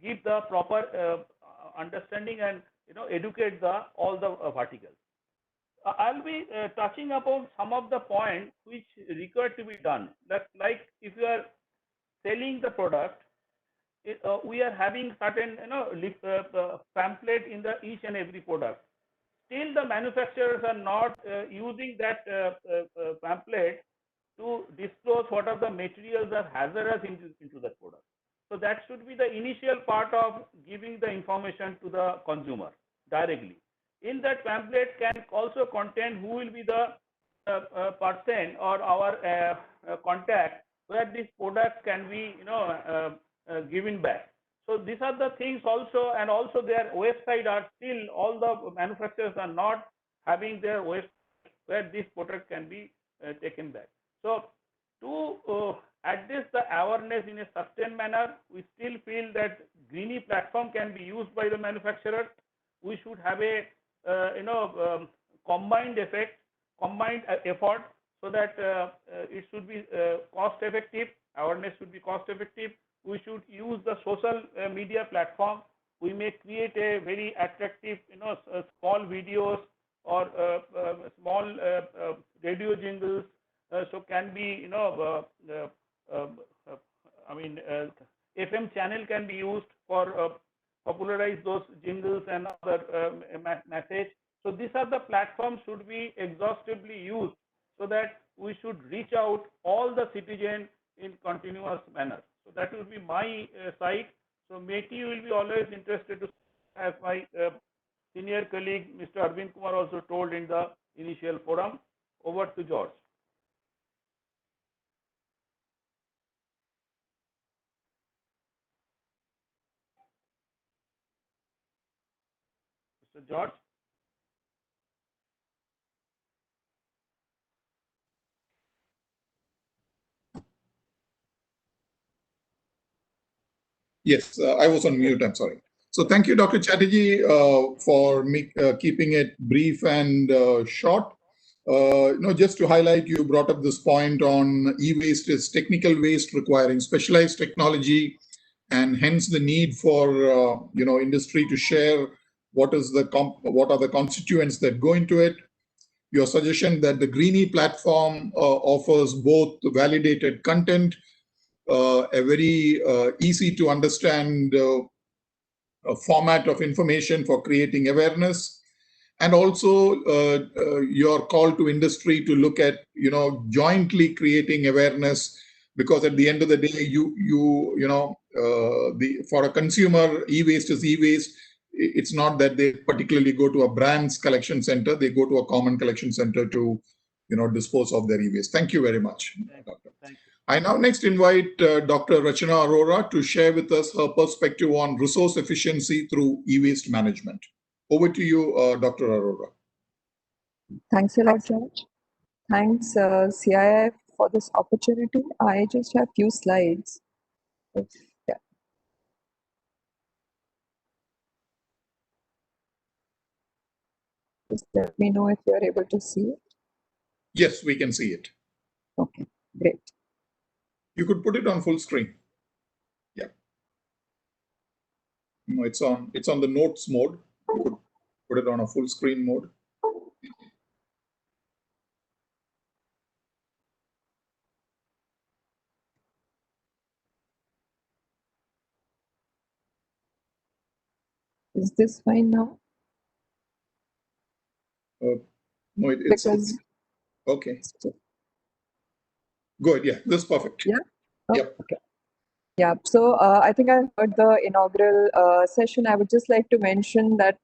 give the proper understanding, and educate all the verticals. I'll be touching upon some of the points which require to be done. That, like, if you are selling the product, we are having certain pamphlet in the each and every product. Still, the manufacturers are not using that pamphlet to disclose what are the materials are hazardous into that product. So that should be the initial part of giving the information to the consumer directly. In that pamphlet can also contain who will be the person or our contact where this product can be given back. So these are the things also, and also their website are still, all the manufacturers are not having their website where this product can be taken back. So to address the awareness in a sustained manner, we still feel that Greenie platform can be used by the manufacturer. We should have a combined effort, so that it should be cost effective. Awareness should be cost effective. We should use the social media platform. We may create a very attractive, small videos or small radio jingles. So can be, FM channel can be used for popularize those jingles and other message. So these are the platforms should be exhaustively used, so that we should reach out all the citizens in continuous manner. So that will be my side. So METI will be always interested to, as my senior colleague Mr. Arvind Kumar also told in the initial forum. Over to George. Mr. George. Yes, I was on mute. I'm sorry. So thank you, Dr. Chatterjee, for keeping it brief and short. Just to highlight, you brought up this point on e-waste is technical waste requiring specialized technology, and hence the need for industry to share what are the constituents that go into it. Your suggestion that the Greenie platform offers both validated content, a very easy to understand format of information for creating awareness, and also your call to industry to look at jointly creating awareness, because at the end of the day, for a consumer, e-waste is e-waste. It's not that they particularly go to a brand's collection center; they go to a common collection center to dispose of their e-waste. Thank you very much, Doctor. Thank you. I now next invite Dr. Rachana Arora to share with us her perspective on resource efficiency through e-waste management. Over to you, Dr. Arora. Thanks a lot, George. Thanks, CII, for this opportunity. I just have few slides. Yeah. Just let me know if you're able to see it. Yes, we can see it. Okay, great. You could put it on full screen. Yeah. No, it's on the notes mode. You could put it on a full screen mode. Is this fine now? No, it's okay. Good. Yeah, this is perfect. Yeah. Oh, yep. Okay. Yeah, so I think I heard the inaugural session. I would just like to mention that,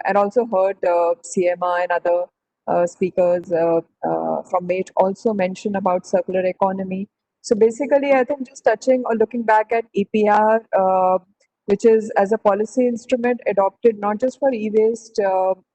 and also heard CMA and other speakers from MATE also mention about circular economy. So basically, I think just touching or looking back at EPR, which is as a policy instrument adopted not just for e-waste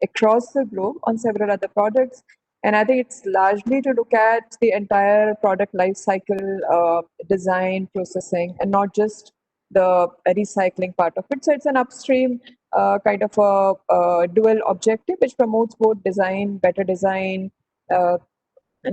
across the globe on several other products, and I think it's largely to look at the entire product life cycle, design, processing, and not just the recycling part of it. So it's an upstream kind of a dual objective, which promotes both design, better design, and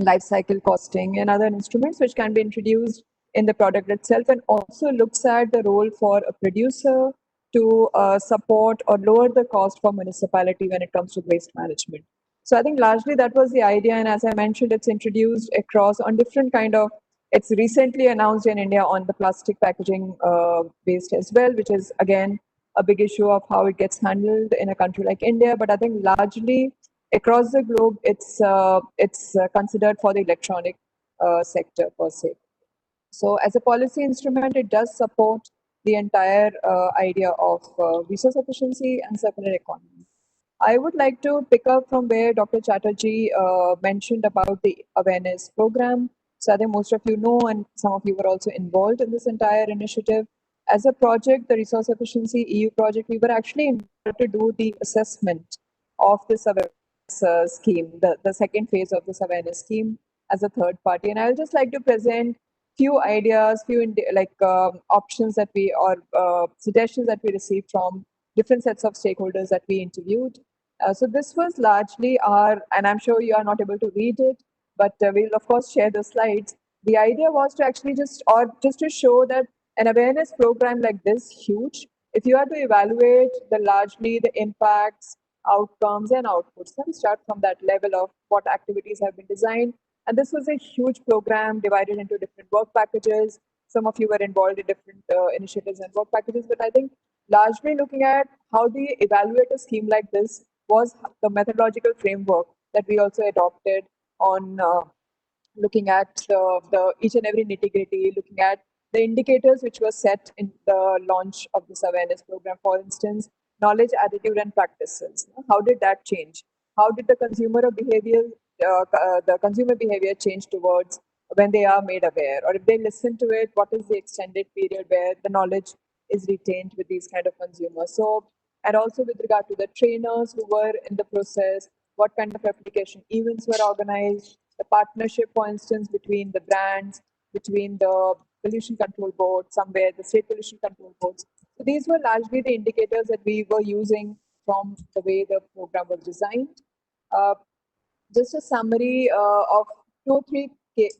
life cycle costing and other instruments which can be introduced in the product itself, and also looks at the role for a producer to support or lower the cost for municipality when it comes to waste management. So I think largely that was the idea, and as I mentioned, it's introduced across on different kind of. It's recently announced in India on the plastic packaging waste as well, which is again a big issue of how it gets handled in a country like India. But I think largely across the globe, it's considered for the electronic sector per se. So as a policy instrument, it does support the entire idea of resource efficiency and circular economy. I would like to pick up from where Dr. Chatterjee mentioned about the awareness program. So I think most of you know, and some of you were also involved in this entire initiative. As a project, the Resource Efficiency EU project, we were actually involved to do the assessment of this awareness scheme, the second phase of this awareness scheme as a third party. And I would just like to present few ideas, options that we or suggestions that we received from different sets of stakeholders that we interviewed. So this was largely our, and I'm sure you are not able to read it, but we'll of course share the slides. The idea was to actually just to show that an awareness program like this, huge, if you are to evaluate largely the impacts, outcomes and outputs, then start from that level of what activities have been designed. And this was a huge program divided into different work packages. Some of you were involved in different initiatives and work packages, but I think largely looking at how do you evaluate a scheme like this was the methodological framework that we also adopted on looking at the each and every nitty-gritty, looking at the indicators which were set in the launch of this awareness program. For instance, knowledge, attitude, and practices. How did that change? How did the consumer behavior change towards when they are made aware, or if they listen to it, what is the extended period where the knowledge is retained with these kind of consumers? So, and also with regard to the trainers who were in the process, what kind of application events were organized, the partnership, for instance, between the brands, between the pollution control board, somewhere the state pollution control boards. So these were largely the indicators that we were using from the way the program was designed. Just a summary of 2 or 3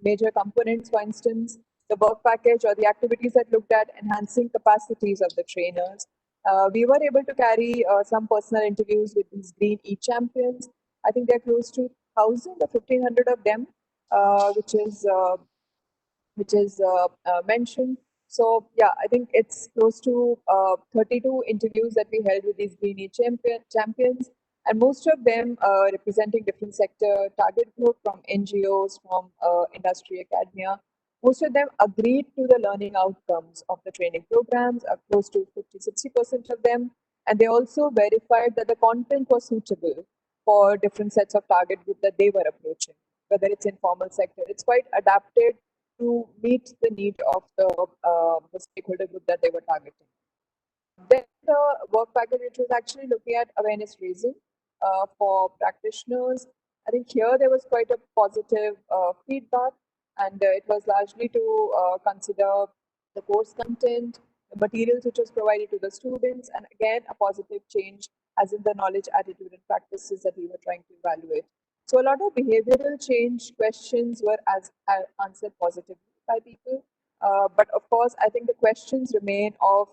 major components, for instance, the work package or the activities that looked at enhancing capacities of the trainers. We were able to carry some personal interviews with these green e-champions. I think they're close to 1,000 or 1,500 of them, which is mentioned. So yeah, I think it's close to 32 interviews that we held with these Greenie champions, and most of them representing different sector target group from NGOs, from industry, academia. Most of them agreed to the learning outcomes of the training programs, close to 50-60% of them, and they also verified that the content was suitable for different sets of target group that they were approaching, whether it's informal sector. It's quite adapted to meet the need of the stakeholder group that they were targeting. Then the work package, which was actually looking at awareness raising for practitioners. I think here there was quite a positive feedback, and it was largely to consider the course content, the materials which was provided to the students, and again a positive change as in the knowledge, attitude, and practices that we were trying to evaluate. So a lot of behavioral change questions were answered positively by people. But of course, I think the questions remain of,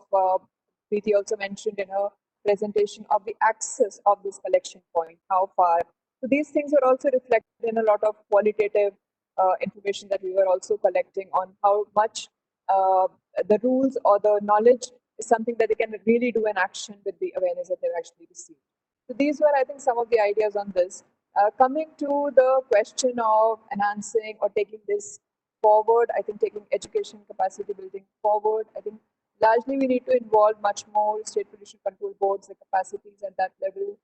Preeti also mentioned in her presentation, of the access of this collection point, how far. So these things were also reflected in a lot of qualitative information that we were also collecting on how much the rules or the knowledge is something that they can really do in action with the awareness that they've actually received. So these were, I think, some of the ideas on this. Coming to the question of enhancing or taking this forward, I think taking education capacity building forward, I think largely we need to involve much more state pollution control boards, the capacities at that level,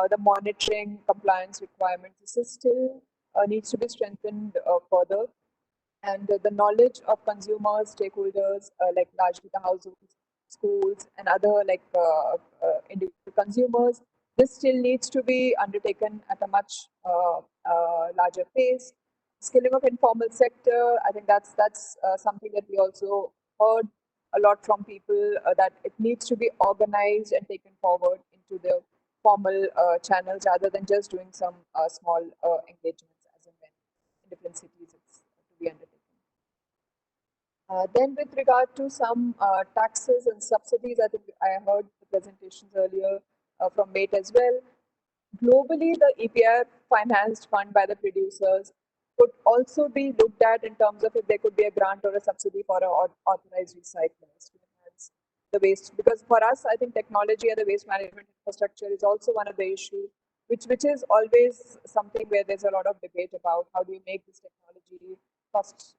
the monitoring compliance requirements. This is still needs to be strengthened further. And the knowledge of consumers, stakeholders, like largely the households, schools, and other like individual consumers, this still needs to be undertaken at a much larger pace. Skilling of informal sector, I think that's something that we also heard a lot from people, that it needs to be organized and taken forward into the formal channels rather than just doing some small engagements as and when in different cities it's to be undertaken. Then with regard to some taxes and subsidies, I think I heard the presentations earlier from Mate as well. Globally, the EPR financed fund by the producers could also be looked at in terms of if there could be a grant or a subsidy for authorized recyclers to enhance the waste. Because for us, I think technology and the waste management infrastructure is also one of the issues, which is always something where there's a lot of debate about how do we make this technology cost,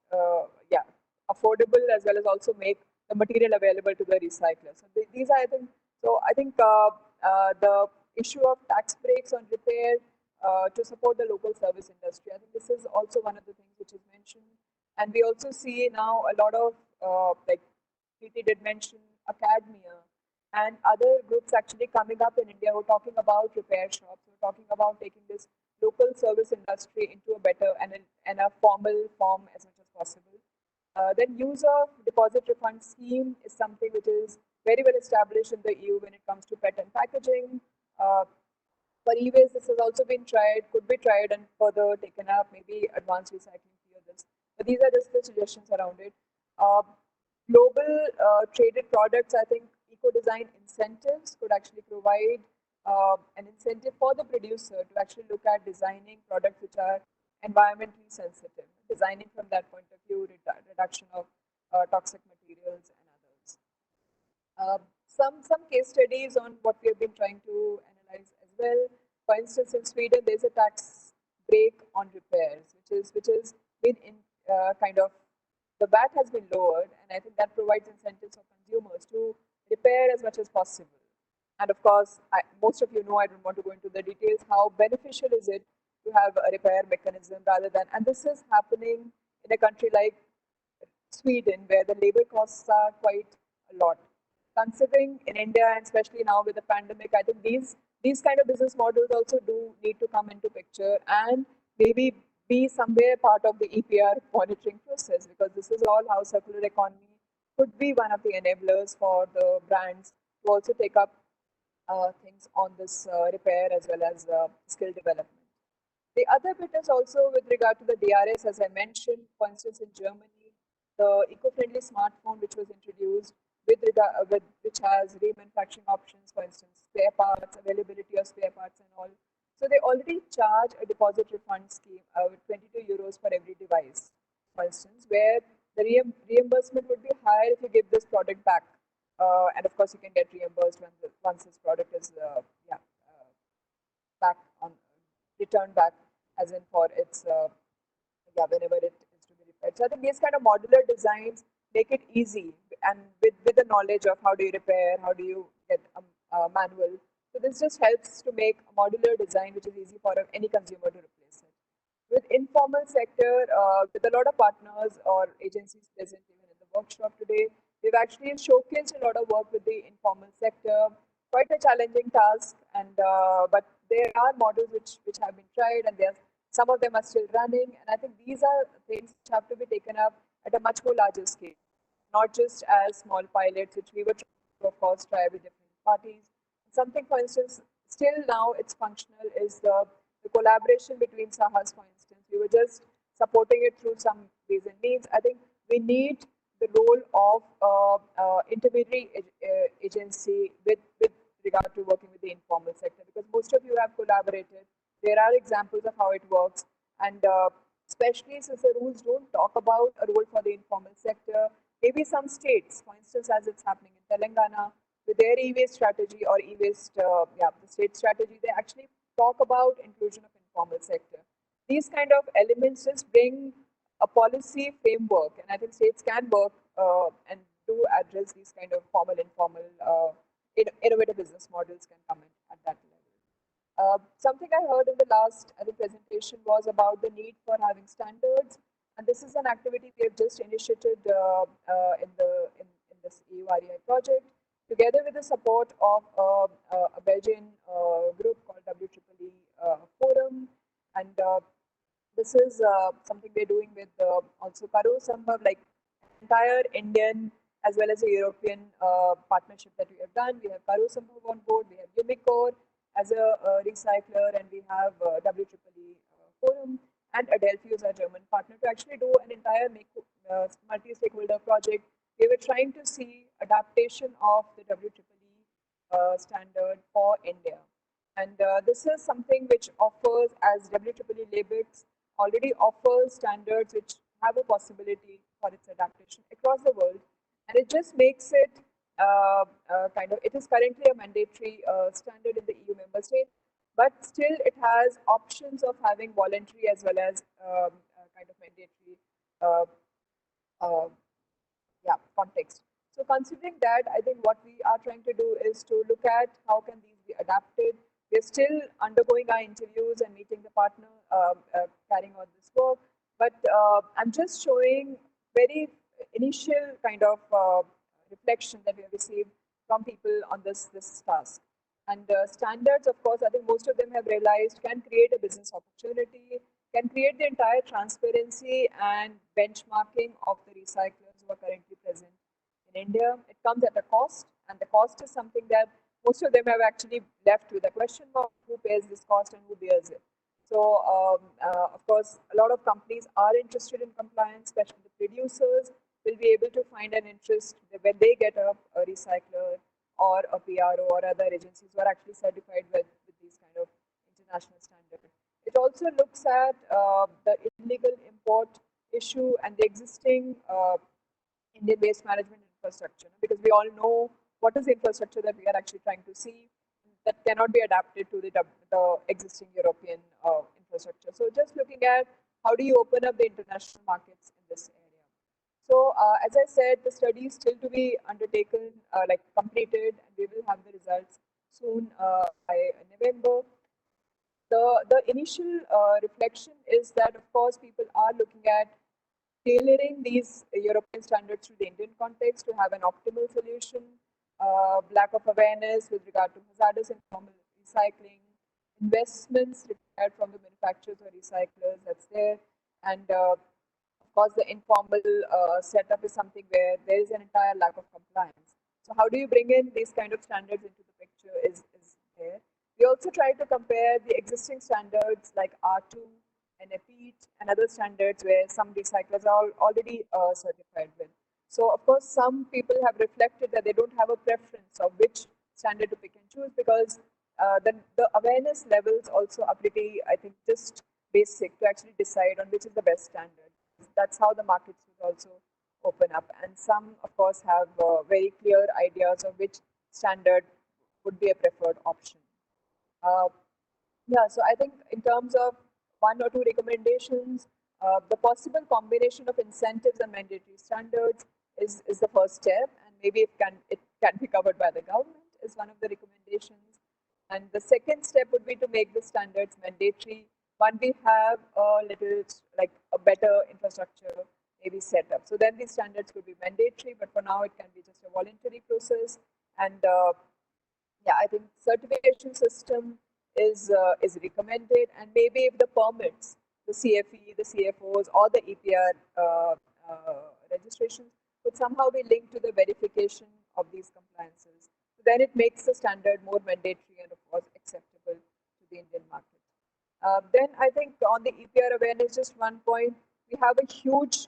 affordable, as well as also make the material available to the recyclers. So these are, I think, the issue of tax breaks on repair to support the local service industry. I think this is also one of the things which is mentioned. And we also see now a lot of, like Preeti did mention, academia and other groups actually coming up in India who are talking about repair shops, who are talking about taking this local service industry into a better and a formal form as much as possible. Then use of deposit refund scheme is something which is very well established in the EU when it comes to PET and packaging. For e-waste, this has also been tried, could be tried and further taken up, maybe advanced recycling fee or this. But these are just the suggestions around it. Global traded products, I think eco-design incentives could actually provide an incentive for the producer to actually look at designing products which are environmentally sensitive, designing from that point of view, reduction of toxic materials and others. Some case studies on what we have been trying to analyze as well. For instance, in Sweden, there's a tax break on repairs, which is been in kind of the VAT has been lowered, and I think that provides incentives for consumers to repair as much as possible. And of course, most of you know, I don't want to go into the details, how beneficial is it to have a repair mechanism rather than, and this is happening in a country like Sweden, where the labor costs are quite a lot. Considering in India, and especially now with the pandemic, I think these kind of business models also do need to come into picture and maybe be somewhere part of the EPR monitoring process, because this is all how circular economy could be one of the enablers for the brands to also take up things on this repair as well as skill development. The other bit is also with regard to the DRS, as I mentioned, for instance, in Germany, the eco-friendly smartphone which was introduced which has remanufacturing options, for instance, spare parts, availability of spare parts and all. So they already charge a deposit refund scheme with 22 euros for every device, for instance, where the reimbursement would be higher if you give this product back. And of course, you can get reimbursed once this product is back on returned back, as in for its whenever it is to be repaired. So I think these kind of modular designs make it easy, and with the knowledge of how do you repair, how do you get a manual. So this just helps to make a modular design which is easy for any consumer to replace it. With informal sector, with a lot of partners or agencies present even in the workshop today, we've actually showcased a lot of work with the informal sector. Quite a challenging task, and but there are models which have been tried, and some of them are still running. And I think these are things which have to be taken up at a much more larger scale, not just as small pilots, which we were trying to, of course, try with different parties. Something, for instance, still now it's functional is the collaboration between Sahas, for instance. We were just supporting it through some ways and means. I think we need the role of intermediary agency with regard to working with the informal sector, because most of you have collaborated. There are examples of how it works, and especially since the rules don't talk about a role for the informal sector. Maybe some states, for instance, as it's happening in Telangana, with their e-waste strategy or e-waste, the state strategy, they actually talk about inclusion of informal sector. These kind of elements just bring a policy framework, and I think states can work and do address these kind of formal, informal, innovative business models can come in at that level. Something I heard in the last presentation was about the need for having standards, and this is an activity we have just initiated in this EU-REI project, together with the support of a Belgian group called WEEE Forum, and this is something we're doing with also Karo Sambhav, like entire Indian as well as a European partnership that we have done. We have Karo Sambhav on board, we have Umicore as a recycler, and we have WEEE Forum and Adelphi as our German partner to actually do an entire multi-stakeholder project. We were trying to see adaptation of the WEEE standard for India. And this is something which offers, as WEEE Labels already offers standards which have a possibility for its adaptation across the world. And it just makes it it is currently a mandatory standard in the EU member states, but still it has options of having voluntary as well as mandatory context. So considering that, I think what we are trying to do is to look at how can these be adapted. We're still undergoing our interviews and meeting the partner, carrying on this work, but I'm just showing very initial kind of reflection that we have received from people on this task. And standards, of course, I think most of them have realized can create a business opportunity, can create the entire transparency and benchmarking of the recyclers who are currently present in India. It comes at a cost, and the cost is something that most of them have actually left with a question mark: who pays this cost and who bears it? So, of course, a lot of companies are interested in compliance, especially the producers will be able to find an interest when they get a recycler or a PRO or other agencies who are actually certified with these kind of international standards. It also looks at the illegal import issue and the existing Indian waste management infrastructure, because we all know what is the infrastructure that we are actually trying to see that cannot be adapted to the existing European infrastructure. So just looking at how do you open up the international markets in this area. So as I said, the study is still to be undertaken, completed, and we will have the results soon by November. The initial reflection is that, of course, people are looking at tailoring these European standards to the Indian context to have an optimal solution. Lack of awareness with regard to hazardous and informal recycling, investments required from the manufacturers or recyclers that's there, and of course the informal setup is something where there is an entire lack of compliance. So how do you bring in these kind of standards into the picture is there. We also try to compare the existing standards like R2 and EPEAT and other standards where some recyclers are already certified with. So, of course, some people have reflected that they don't have a preference of which standard to pick and choose, because the awareness levels also are pretty, I think, just basic to actually decide on which is the best standard. That's how the markets will also open up. And some, of course, have very clear ideas of which standard would be a preferred option. So I think in terms of one or two recommendations, the possible combination of incentives and mandatory standards is the first step, and maybe it can be covered by the government is one of the recommendations. And the second step would be to make the standards mandatory. When we have a little a better infrastructure maybe set up, so then these standards could be mandatory. But for now, it can be just a voluntary process. And I think certification system is recommended, and maybe if the permits, the CFE, the CFOs, or the EPR registrations would somehow be linked to the verification of these compliances. then it makes the standard more mandatory and, of course, acceptable to the Indian market. Then I think on the EPR awareness, just one point, we have a huge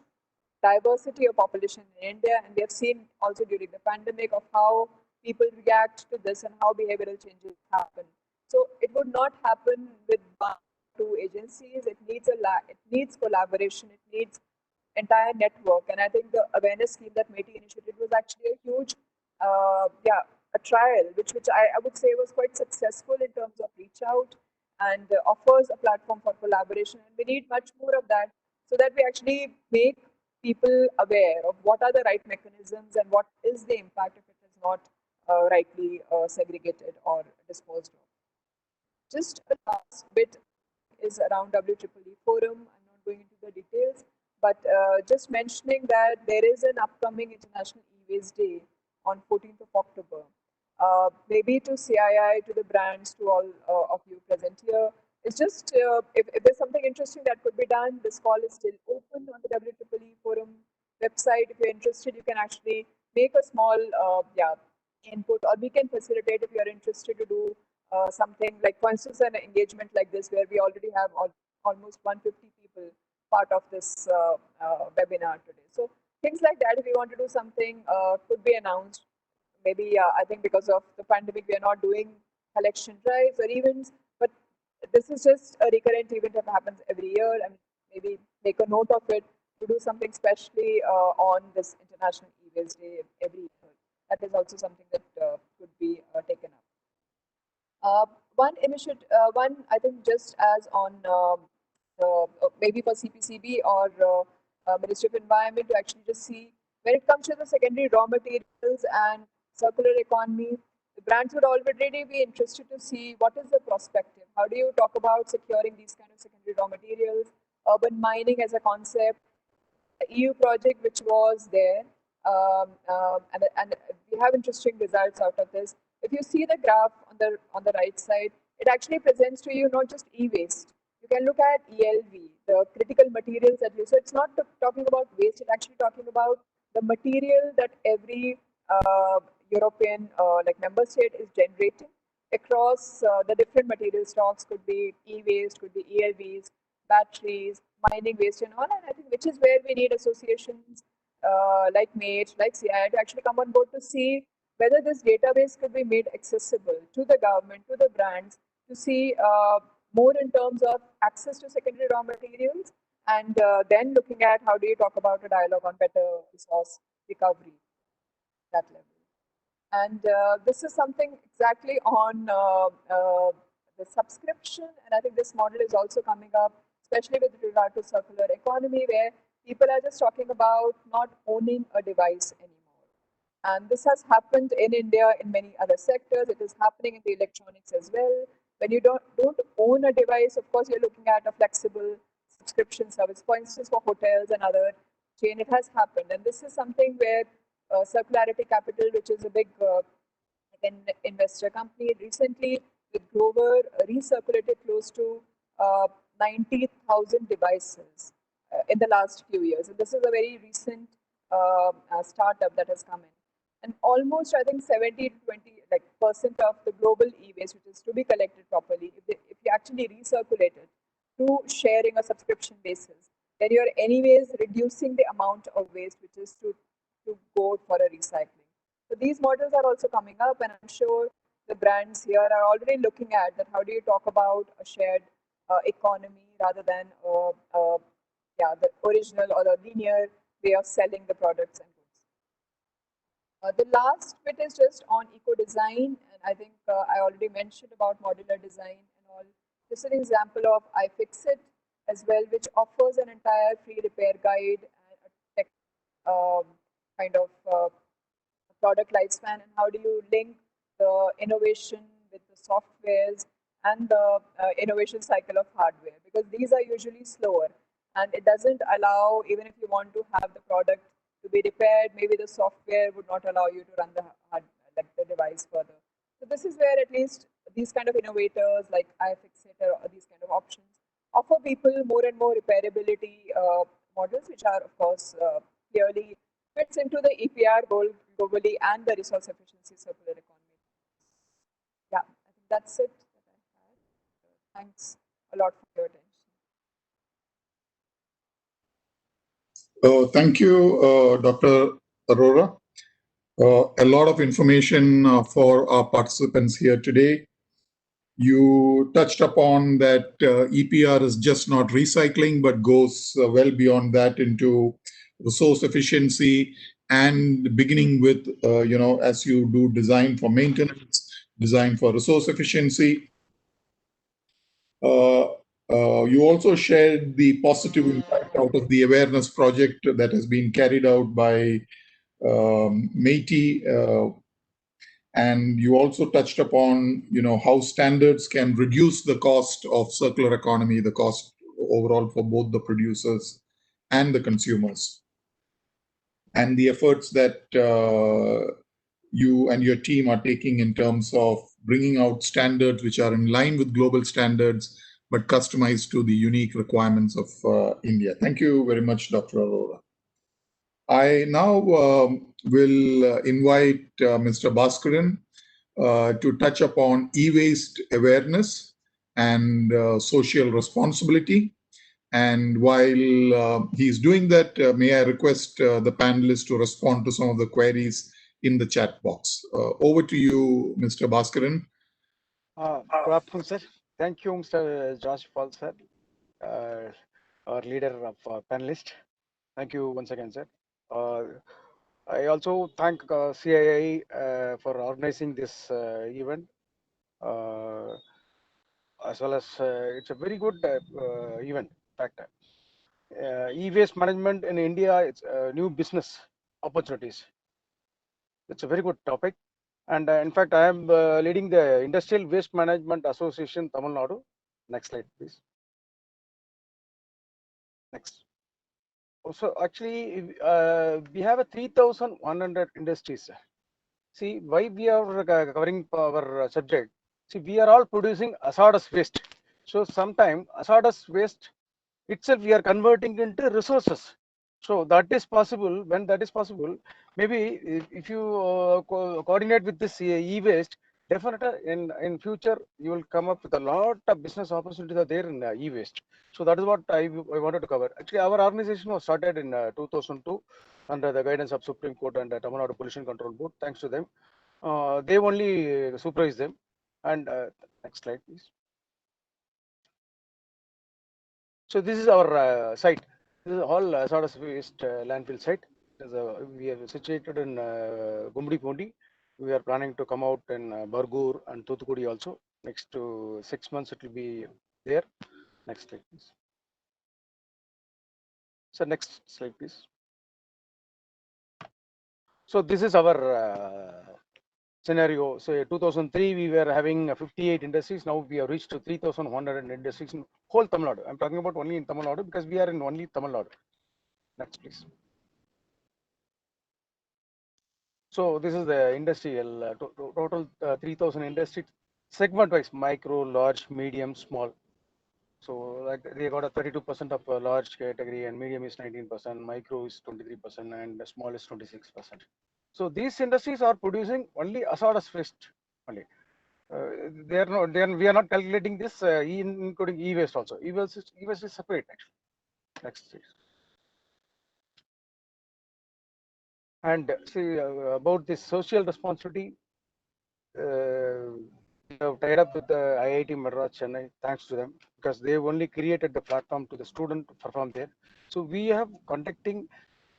diversity of population in India, and we have seen also during the pandemic of how people react to this and how behavioral changes happen. So it would not happen with one or two agencies. It needs it needs collaboration. It needs entire network. And I think the awareness scheme that METI initiated was actually a huge, a trial, which I would say was quite successful in terms of reach out and offers a platform for collaboration. And we need much more of that so that we actually make people aware of what are the right mechanisms and what is the impact if it is not rightly segregated or disposed of. Just a last bit is around WEEE forum. I'm not going into the details, but just mentioning that there is an upcoming International E-Waste Day on 14th of October. Maybe to CII, to the brands, to all of you present here, it's just if there's something interesting that could be done, this call is still open on the WEEE forum website. If you're interested, you can actually make a small input, or we can facilitate if you're interested to do something like, for instance, an engagement like this, where we already have almost 150 people part of this webinar today. So things like that, if you want to do something, could be announced. Maybe I think because of the pandemic, we are not doing collection drives or events, but this is just a recurrent event that happens every year, and maybe make a note of it to do something specially on this International E-Waste Day every year. That is also something that could be taken up. One initiative, I think just as on maybe for CPCB or Ministry of Environment to actually just see when it comes to the secondary raw materials and circular economy, the brands would already be interested to see what is the perspective. How do you talk about securing these kind of secondary raw materials, urban mining as a concept, the EU project which was there, and we have interesting results out of this. If you see the graph on the right side, it actually presents to you not just e-waste. You can look at ELV, the critical materials that you. So it's not talking about waste. It's actually talking about the material that every European like member state is generating across the different material stocks. Could be e-waste, could be ELVs, batteries, mining waste, and all. And I think which is where we need associations like MATE, like CII to actually come on board to see whether this database could be made accessible to the government, to the brands, to see more in terms of access to secondary raw materials, and then looking at how do you talk about a dialogue on better resource recovery at that level. And this is something exactly on the subscription, and I think this model is also coming up, especially with regard to circular economy, where people are just talking about not owning a device anymore. And this has happened in India in many other sectors. It is happening in the electronics as well. When you don't own a device, of course, you're looking at a flexible subscription service. For instance, for hotels and other chain, it has happened. And this is something where Circularity Capital, which is a big investor company, recently with Grover recirculated close to 90,000 devices in the last few years. And this is a very recent startup that has come in. And almost, I think, 70 to 20% of the global e-waste, which is to be collected properly, if you actually recirculate it through sharing a subscription basis, then you're anyways reducing the amount of waste which is to go for a recycling. So these models are also coming up, and I'm sure the brands here are already looking at that. How do you talk about a shared economy rather than the original or the linear way of selling the products and goods. The last bit is just on eco-design, and I think I already mentioned about modular design and all. This is an example of iFixit as well, which offers an entire free repair guide and a tech kind of product lifespan, and how do you link the innovation with the softwares and the innovation cycle of hardware, because these are usually slower, and it doesn't allow, even if you want to have the product to be repaired, maybe the software would not allow you to run the device further. So this is where at least these kind of innovators like iFixit or these kind of options offer people more and more repairability models, which are of course clearly fits into the EPR goal globally and the resource efficiency circular economy That's it that I had. Thanks a lot for your attention. Thank you, Dr. Arora. A lot of information for our participants here today. You touched upon that EPR is just not recycling, but goes well beyond that into resource efficiency and beginning with, as you do design for maintenance, design for resource efficiency. You also shared the positive impact out of the awareness project that has been carried out by METI, and you also touched upon, how standards can reduce the cost of circular economy, the cost overall for both the producers and the consumers, and the efforts that you and your team are taking in terms of bringing out standards which are in line with global standards, but customized to the unique requirements of India. Thank you very much, Dr. Arora. I now will invite Mr. Bhaskaran to touch upon e-waste awareness and social responsibility. And while he's doing that, may I request the panelists to respond to some of the queries in the chat box. Over to you, Mr. Bhaskaran. Good afternoon, sir. Thank you, Mr. Josh Paul, sir, our leader of panelist. Thank you once again, sir. I also thank CII for organizing this event, as well as it's a very good event. In fact, e-waste management in India, it's new business opportunities. It's a very good topic. And in fact, I am leading the Industrial Waste Management Association, Tamil Nadu. Next slide, please. Next. So actually, we have a 3,100 industries. See, why we are covering our subject? See, we are all producing hazardous waste. So sometimes hazardous waste itself we are converting into resources. So that is possible. When that is possible, maybe if you coordinate with this e-waste, definitely in future you will come up with a lot of business opportunities are there in e-waste. So that is what I wanted to cover. Actually, our organization was started in 2002 under the guidance of Supreme Court and Tamil Nadu Pollution Control Board. Thanks to them, they only supervise them. And next slide, please. So this is our site. This is all hazardous waste landfill site. We are situated in Gumbudi-Pondi. We are planning to come out in Bargur and Thoothukudi also. Next to 6 months, it will be there. Next slide, please. So next slide, please. So this is our scenario. So 2003, we were having 58 industries. Now we have reached to 3,100 industries in whole Tamil Nadu. I'm talking about only in Tamil Nadu because we are in only Tamil Nadu. Next, please. So this is the industrial total 3,000 industries segment-wise: micro, large, medium, small. So like they got a 32% of large category, and medium is 19%, micro is 23%, and small is 26%. So these industries are producing only hazardous waste only. They are not. We are not calculating this including e-waste also. E-waste is separate actually. Next, please. And see about this social responsibility, we have tied up with the IIT Madras Chennai, thanks to them, because they only created the platform to the student to perform there. So we have conducting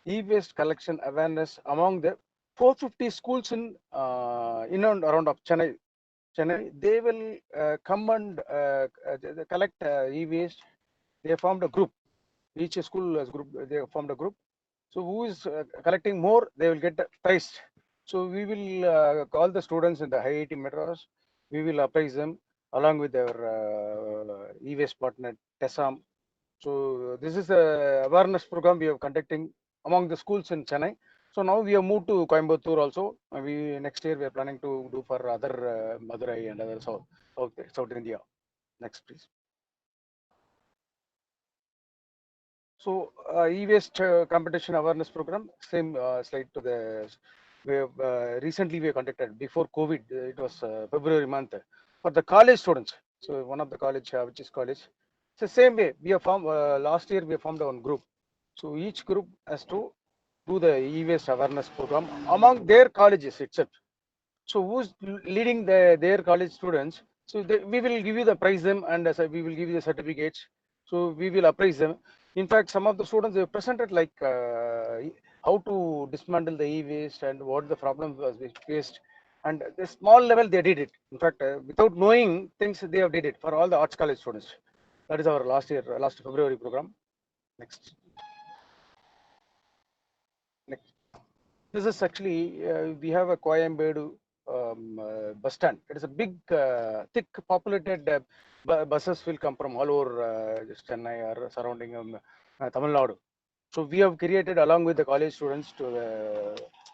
e-waste collection awareness among the 450 schools in and around of Chennai. They will come and collect e-waste. They formed a group. Each school has group. They formed a group. So who is collecting more, they will get priced. So we will call the students in the IIT Madras. We will appraise them along with their e-waste partner TESAM. So this is the awareness program we are conducting among the schools in Chennai. So now we have moved to Coimbatore also. We next year we are planning to do for other Madurai and other South India. Next, please. So e-waste competition awareness program, same slide to the. We have recently we have conducted before COVID. It was February month. for the college students. So one of the college, which is college. It's the same way. We have formed last year. We have formed one group. So each group has to do the e-waste awareness program among their colleges itself. So who's leading their college students? So we will give you the prize them, and we will give you the certificates. So we will appraise them. In fact, some of the students they presented like how to dismantle the e-waste and what the problem was faced. And the small level they did it. In fact, without knowing things, they have did it for all the arts college students. That is our last February program. Next. Next. This is actually we have a Coimbatore bus stand. It is a big, thick, populated buses will come from all over Chennai or surrounding Tamil Nadu. So we have created along with the college students to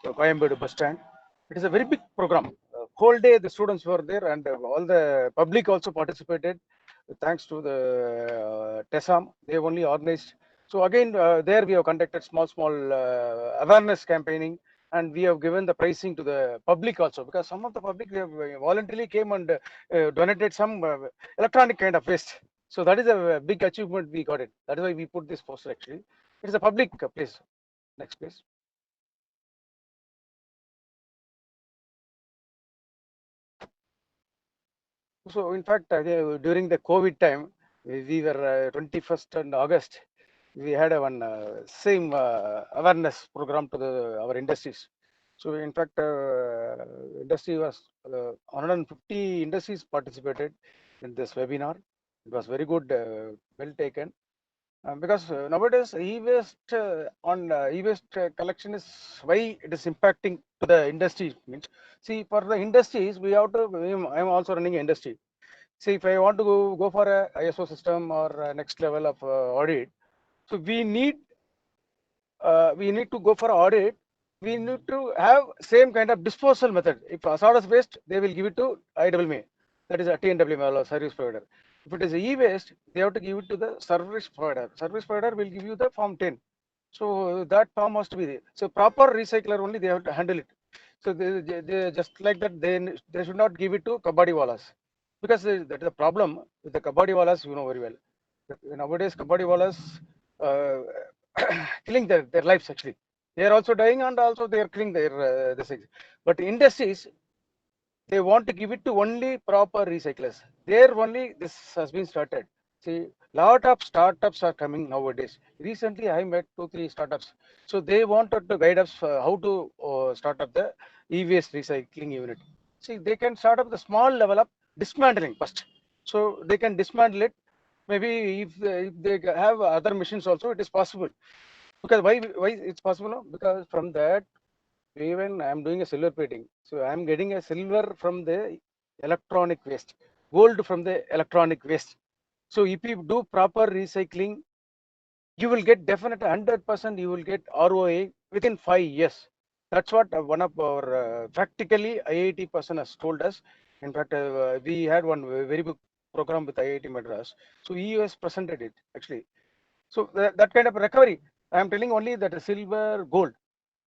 the Coimbatore bus stand. It is a very big program. Whole day the students were there and all the public also participated. Thanks to the TESAM, they only organized. So again, there we have conducted small awareness campaigning, and we have given the pricing to the public also, because some of the public they have voluntarily came and donated some electronic kind of waste. So that is a big achievement we got it. That is why we put this poster actually. It is a public place. Next please. So in fact, during the COVID time, we were 21st and August, we had a one same awareness program to our industries. So in fact, industry was 150 industries participated in this webinar. It was very good, well taken. Because nowadays e-waste e-waste collection is why it is impacting to the industry. Means, see, for the industries we have to. I am also running an industry. See, if I want to go for a ISO system or a next level of audit, so we need to go for audit. We need to have same kind of disposal method. If hazardous waste, they will give it to IWMA, that is a TNWMA or service provider. If it is e-waste, they have to give it to the service provider. Service provider will give you the form 10. So that form must be there. So proper recycler only they have to handle it. So they just like that they should not give it to kabaddi walas, because that is the problem with the kabaddi walas. You know very well. Nowadays kabaddi walas killing their lives actually. They are also dying and also they are killing their this. But industries, they want to give it to only proper recyclers. There only this has been started. See, lot of startups are coming nowadays. Recently, I met 2-3 startups. So they wanted to guide us how to start up the e-waste recycling unit. See, they can start up the small level of dismantling first. So they can dismantle it. Maybe if they have other machines also, it is possible. Because why it's possible? Because from that, even I'm doing a silver plating, so I'm getting a silver from the electronic waste, gold from the electronic waste. So if you do proper recycling, you will get definite 100%. You will get ROI within 5 years. That's what one of our practically IIT person has told us. In fact, we had one very big program with IIT Madras. So he has presented it actually. So that kind of recovery, I am telling only that silver, gold.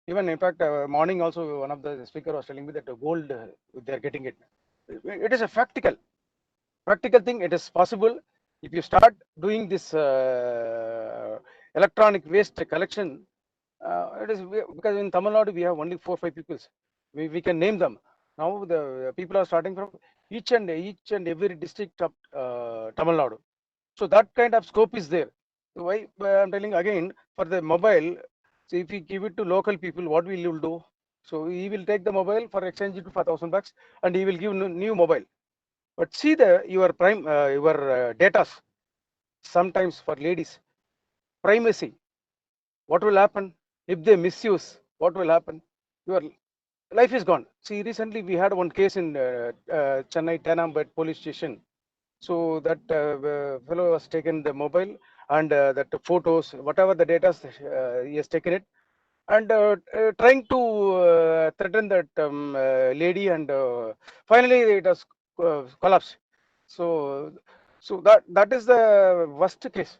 Even in fact, morning also one of the speaker was telling me that the gold they are getting it. It is a practical thing. It is possible if you start doing this electronic waste collection. It is because in Tamil Nadu we have only 4-5 people. We can name them. Now the people are starting from each and every district of Tamil Nadu. So that kind of scope is there. So why I'm telling again for the mobile. So if we give it to local people, what will you do? So he will take the mobile for exchange it to 5,000 bucks, and he will give new mobile. But see your data. Sometimes for ladies, privacy. What will happen if they misuse? What will happen? Your life is gone. See, recently we had one case in Chennai Tenambet police station. So that fellow has taken the mobile and that photos, whatever the data, he has taken it, and trying to threaten that lady, and finally it has collapsed. So that is the worst case.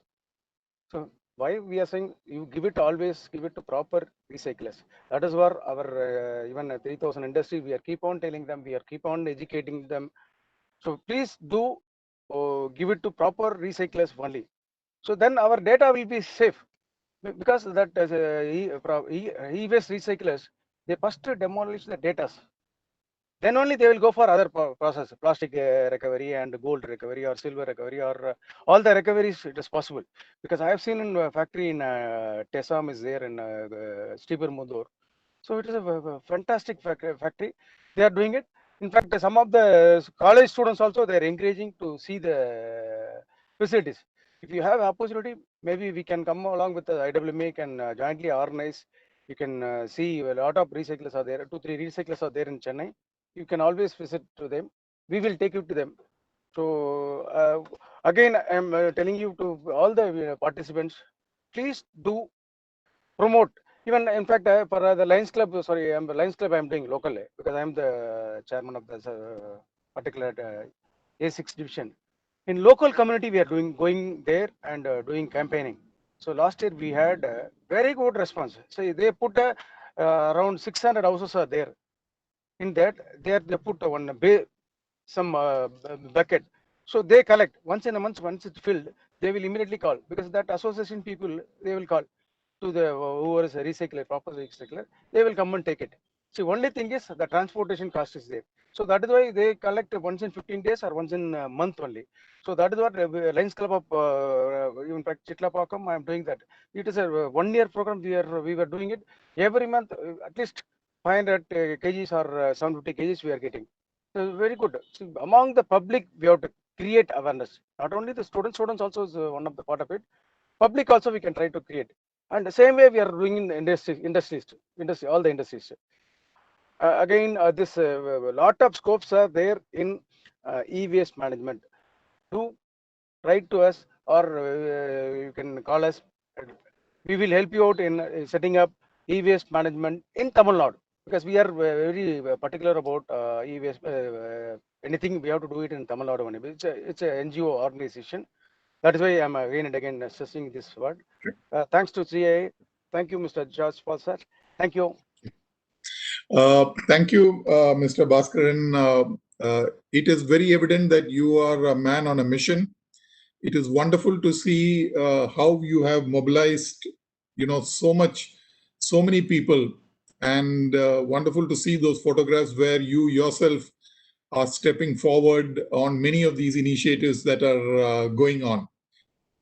So why we are saying you always give it to proper recyclers. That is where our even 3,000 industry, we are keep on telling them, we are keep on educating them. So please do give it to proper recyclers only. So then our data will be safe, because that e-waste recyclers, they first demolish the data. Then only they will go for other process, plastic recovery and gold recovery or silver recovery or all the recoveries it is possible. Because I have seen in a factory in Tesam is there in Stiber Mundur. So it is a fantastic factory. They are doing it. In fact, some of the college students also, they are encouraging to see the facilities. If you have opportunity, maybe we can come along with the IWMA and jointly organize. You can see a lot of recyclers are there. 2-3 recyclers are there in Chennai. You can always visit to them. We will take you to them. So again, I'm telling you to all the participants, please do promote. Even in fact, for the Lions Club, sorry, I'm the Lions Club. I'm doing locally because I'm the chairman of the particular A6 division. In local community, we are going there and doing campaigning. So last year we had very good response. So they put around 600 houses are there. In that, they put some bucket. So they collect once in a month. Once it's filled, they will immediately call, because that association people, they will call to the whoever is a recycler, proper recycler. They will come and take it. See, only thing is the transportation cost is there. So that is why they collect once in 15 days or once in a month only. So that is what Lions Club of in fact Chitlapakam, I am doing that. It is a 1-year program. We were doing it every month, at least 500 kgs or 750 kgs we are getting. So very good. So among the public, we have to create awareness. Not only the students also is one of the part of it. Public also we can try to create. And the same way we are doing in the industry, all the industries. Again, this lot of scopes are there in e-waste management. Do write to us, or you can call us. We will help you out in setting up e-waste management in Tamil Nadu, because we are very particular about e-waste. Anything we have to do it in Tamil Nadu only. It's a NGO organization. That is why I'm again and again stressing this word. Thanks to CIA. Thank you, Mr. George Paul, sir. Thank you. Thank you, Mr. Bhaskaran. It is very evident that you are a man on a mission. It is wonderful to see how you have mobilized, so many people, and wonderful to see those photographs where you yourself are stepping forward on many of these initiatives that are going on.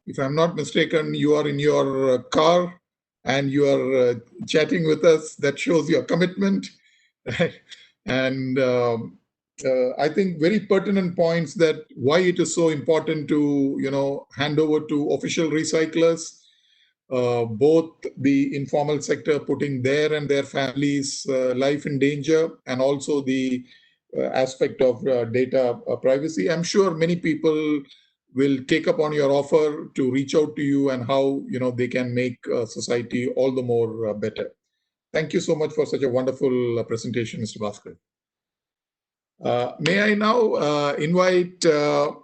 If I'm not mistaken, you are in your car and you are chatting with us. That shows your commitment. And I think very pertinent points that why it is so important to, hand over to official recyclers, both the informal sector putting their and their families' life in danger, and also the aspect of data privacy. I'm sure many people will take up on your offer to reach out to you and how they can make society all the more better. Thank you so much for such a wonderful presentation, Mr. Bhaskar. May I now invite Mr.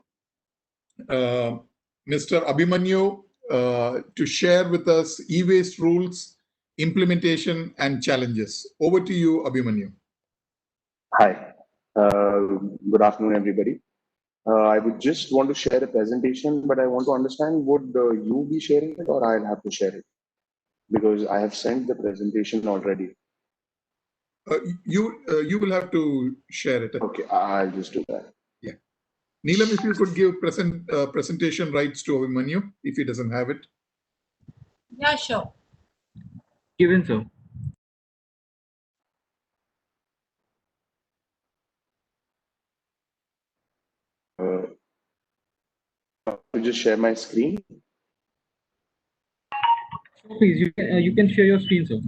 Abhimanyu to share with us e-waste rules, implementation, and challenges. Over to you, Abhimanyu. Hi. Good afternoon, everybody. I would just want to share a presentation, but I want to understand, would you be sharing it or I'll have to share it? Because I have sent the presentation already. You will have to share it. Okay, I'll just do that. Yeah. Neelam, if you could give presentation rights to Abhimanyu, if he doesn't have it. Yeah, sure. Given, sir. To just share my screen. Please, you can share your screen, sir.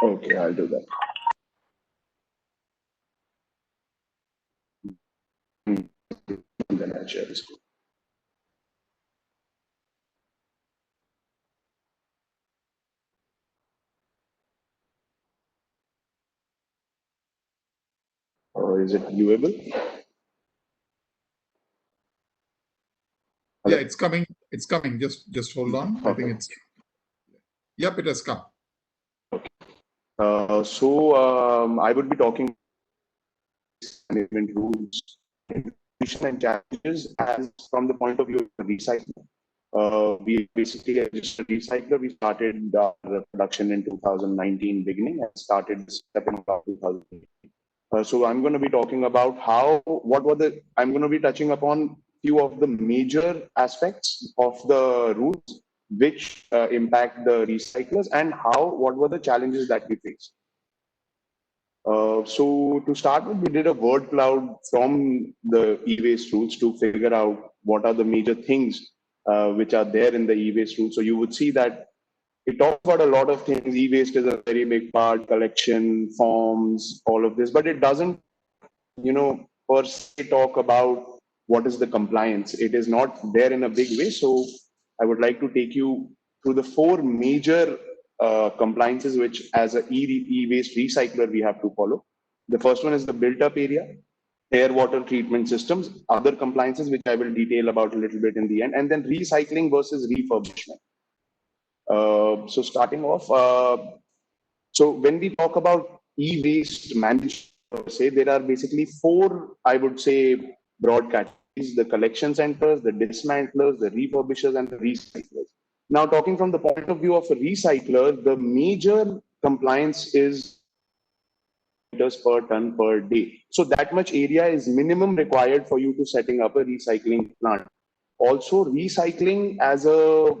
Okay, I'll do that. And then I'll share the screen. Or is it viewable? Yeah, it's coming. It's coming. Just hold on. Okay. I think it's. Yep, it has come. Okay. So I would be talking management rules and challenges as from the point of view of recycling. We basically are just a recycler. We started our production in 2019 beginning and started stepping about 2018. So I'm going to be talking about I'm going to be touching upon few of the major aspects of the rules which impact the recyclers and what were the challenges that we faced. So to start with, we did a word cloud from the e-waste rules to figure out what are the major things which are there in the e-waste rules. So you would see that it talks about a lot of things. E-waste is a very big part, collection, forms, all of this, but it doesn't, per se talk about what is the compliance. It is not there in a big way. So I would like to take you through the four major compliances which as an e-waste recycler we have to follow. The first one is the built up area, air water treatment systems, other compliances which I will detail about a little bit in the end, and then recycling versus refurbishment. So starting off, so when we talk about e-waste management, there are basically four, I would say, broad categories: the collection centers, the dismantlers, the refurbishers, and the recyclers. Now, talking from the point of view of a recycler, the major compliance is liters per ton per day. So that much area is minimum required for you to setting up a recycling plant. Also, recycling as a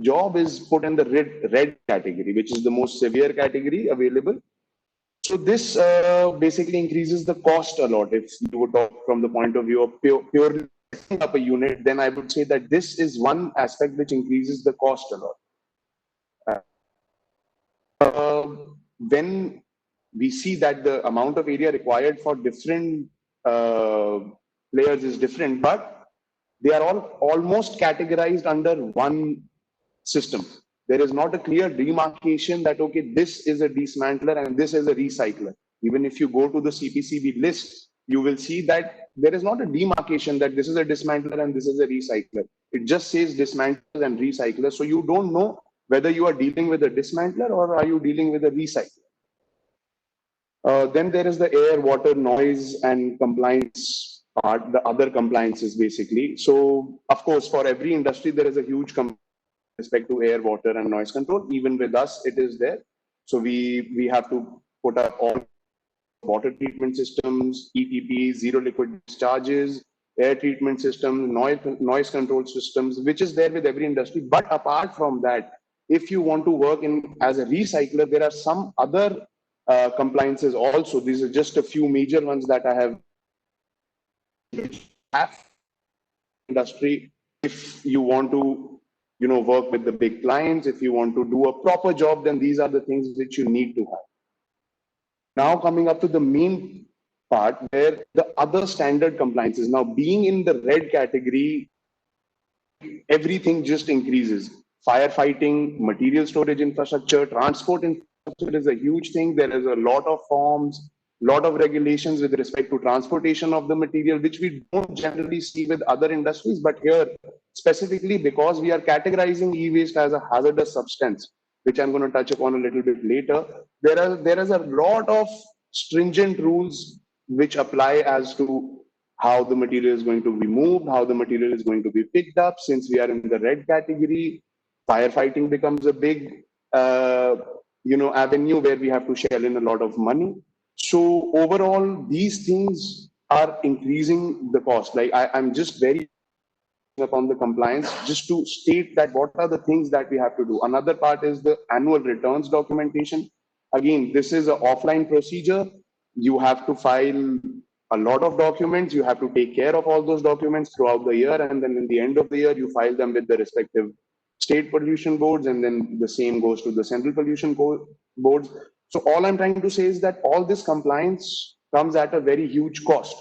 job is put in the red category, which is the most severe category available. So this basically increases the cost a lot. If you would talk from the point of view of purely setting up a unit, then I would say that this is one aspect which increases the cost a lot. When we see that the amount of area required for different players is different, but they are all almost categorized under one system. There is not a clear demarcation that, okay, this is a dismantler and this is a recycler. Even if you go to the CPCB list, you will see that there is not a demarcation that this is a dismantler and this is a recycler. It just says dismantlers and recyclers. So you don't know whether you are dealing with a dismantler or are you dealing with a recycler. Then there is the air, water, noise, and compliance part, the other compliances basically. So, of course, for every industry, there is a huge respect to air, water, and noise control. Even with us, it is there. So we have to put up all water treatment systems, ETP, zero liquid discharges, air treatment systems, noise control systems, which is there with every industry. But apart from that, if you want to work in as a recycler, there are some other compliances also. These are just a few major ones that I have industry. If you want to, work with the big clients, if you want to do a proper job, then these are the things which you need to have. Now coming up to the main part where the other standard compliances. Now being in the red category, everything just increases. Firefighting, material storage infrastructure, transport infrastructure is a huge thing. There is a lot of forms, lot of regulations with respect to transportation of the material, which we don't generally see with other industries. But here, specifically because we are categorizing e-waste as a hazardous substance, which I'm going to touch upon a little bit later, there is a lot of stringent rules which apply as to how the material is going to be moved, how the material is going to be picked up. Since we are in the red category, firefighting becomes a big avenue where we have to shell in a lot of money. So overall, these things are increasing the cost. Like I'm just very upon the compliance, just to state that what are the things that we have to do. Another part is the annual returns documentation. Again, this is an offline procedure. You have to file a lot of documents. You have to take care of all those documents throughout the year. And then in the end of the year, you file them with the respective state pollution boards. And then the same goes to the central pollution boards. So all I'm trying to say is that all this compliance comes at a very huge cost.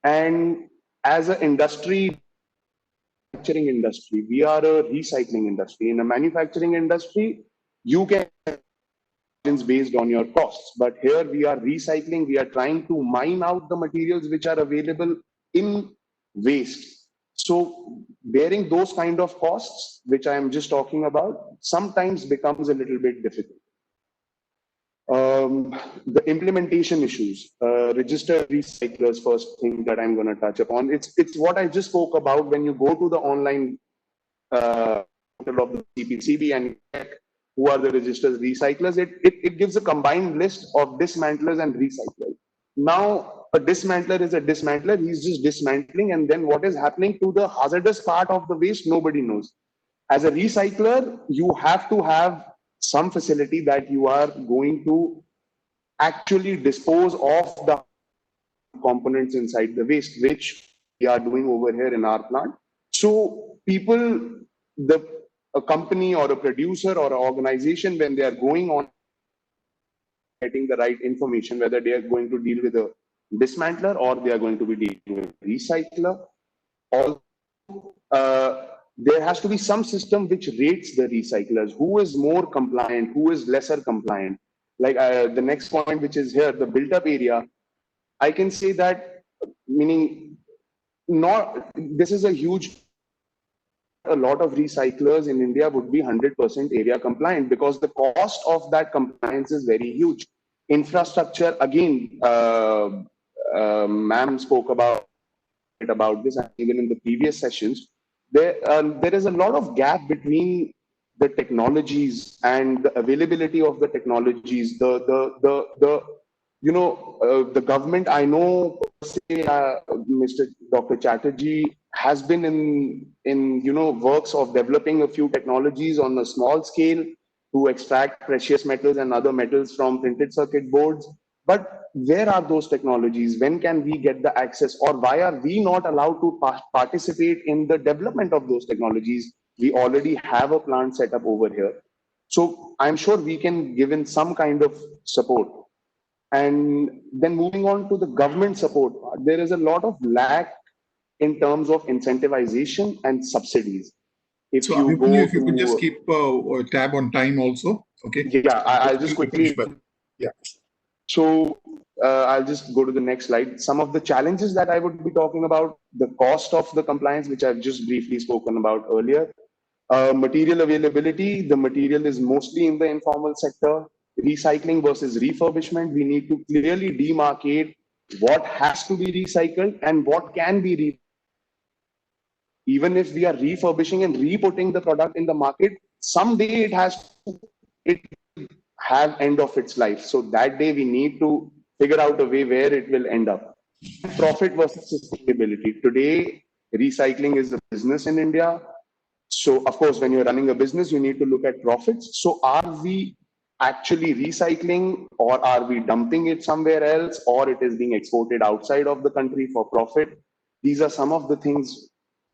And as an industry, manufacturing industry, we are a recycling industry. In a manufacturing industry, you can based on your costs, but here we are recycling. We are trying to mine out the materials which are available in waste. So bearing those kind of costs, which I am just talking about, sometimes becomes a little bit difficult. The implementation issues, registered recyclers, first thing that I'm going to touch upon. It's what I just spoke about. When you go to the online portal of the CPCB and check who are the registered recyclers, it gives a combined list of dismantlers and recyclers. Now, a dismantler is a dismantler. He's just dismantling, and then what is happening to the hazardous part of the waste, nobody knows. As a recycler, you have to have some facility that you are going to actually dispose of the components inside the waste, which we are doing over here in our plant. So people, a company or a producer or an organization, when they are going on getting the right information, whether they are going to deal with a dismantler or they are going to be dealing with a recycler, also there has to be some system which rates the recyclers, who is more compliant, who is lesser compliant. Like the next point, which is here, the built up area, I can say that, meaning not, this is a huge, a lot of recyclers in India would be 100% area compliant because the cost of that compliance is very huge. Infrastructure, again, ma'am spoke about this, and even in the previous sessions, there is a lot of gap between the technologies and the availability of the technologies. The government, I know, Mr. Dr. Chatterjee has been in works of developing a few technologies on a small scale to extract precious metals and other metals from printed circuit boards. But where are those technologies? When can we get the access, or why are we not allowed to participate in the development of those technologies? We already have a plant set up over here. So I'm sure we can give in some kind of support. And then moving on to the government support, there is a lot of lack in terms of incentivization and subsidies. If so, you go if you could just keep a tab on time also. Okay. Yeah, I'll just quickly. Yeah. So I'll just go to the next slide. Some of the challenges that I would be talking about, the cost of the compliance, which I've just briefly spoken about earlier. Material availability, the material is mostly in the informal sector. Recycling versus refurbishment, we need to clearly demarcate what has to be recycled and what can be recycled. Even if we are refurbishing and re-putting the product in the market, someday it has to have end of its life. So that day we need to figure out a way where it will end up. Profit versus sustainability. Today, recycling is a business in India. So of course, when you're running a business, you need to look at profits. So are we actually recycling, or are we dumping it somewhere else, or it is being exported outside of the country for profit? These are some of the things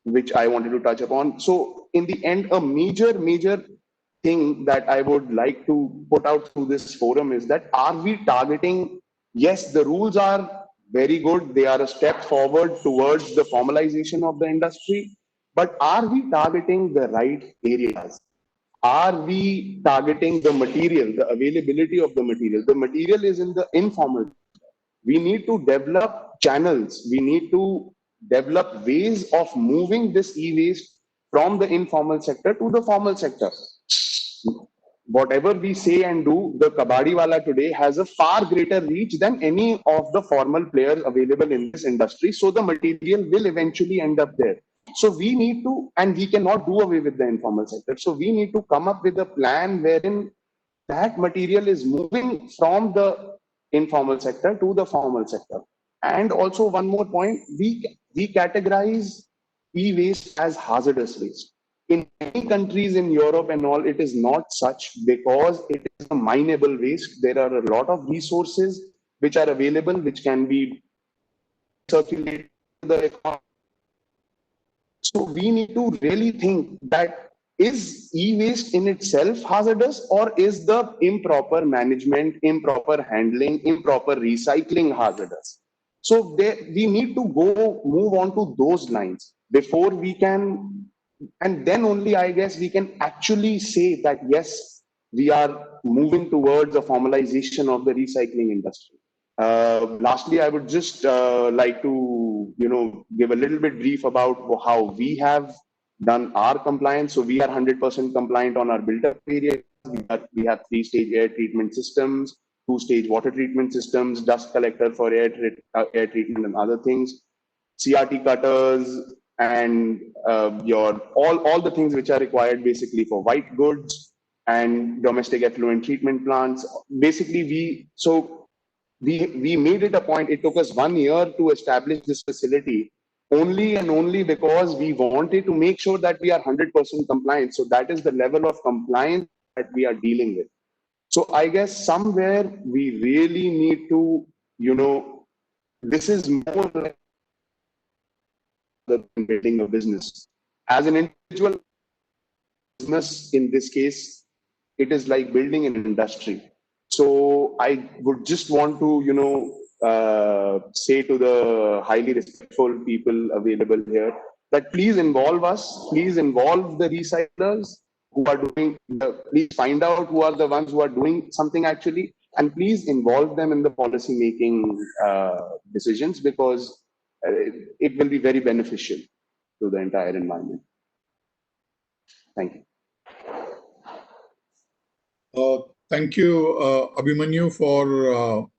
which I wanted to touch upon. So in the end, a major thing that I would like to put out through this forum is that, are we targeting, yes, the rules are very good. They are a step forward towards the formalization of the industry, but are we targeting the right areas? Are we targeting the material, the availability of the material? The material is in the informal. We need to develop channels. We need to develop ways of moving this e-waste from the informal sector to the formal sector. Whatever we say and do, the kabadi wala today has a far greater reach than any of the formal players available in this industry. So the material will eventually end up there. So we need to, and we cannot do away with the informal sector. So we need to come up with a plan wherein that material is moving from the informal sector to the formal sector. And also one more point, we categorize e-waste as hazardous waste. In many countries in Europe and all, it is not such, because it is a mineable waste. There are a lot of resources which are available, which can be circulated to the economy. So we need to really think that, is e-waste in itself hazardous, or is the improper management, improper handling, improper recycling hazardous? So we need to move on to those lines before we can, and then only I guess we can actually say that yes, we are moving towards a formalization of the recycling industry. Lastly, I would just like to give a little bit brief about how we have done our compliance. So we are 100% compliant on our built-up areas. We have 3-stage air treatment systems. two-stage water treatment systems, dust collector for air treatment and other things, CRT cutters, and your all the things which are required basically for white goods and domestic effluent treatment plants. Basically, we made it a point. It took us 1 year to establish this facility only and only because we wanted to make sure that we are 100% compliant. So that is the level of compliance that we are dealing with. So I guess somewhere we really need to, this is more like than building a business. As an individual business, in this case, it is like building an industry. So I would just want to, say to the highly respectful people available here that please involve us, please involve the recyclers who are doing, please find out who are the ones who are doing something actually, and please involve them in the policy making decisions because it will be very beneficial to the entire environment. Thank you. Thank you, Abhimanyu, for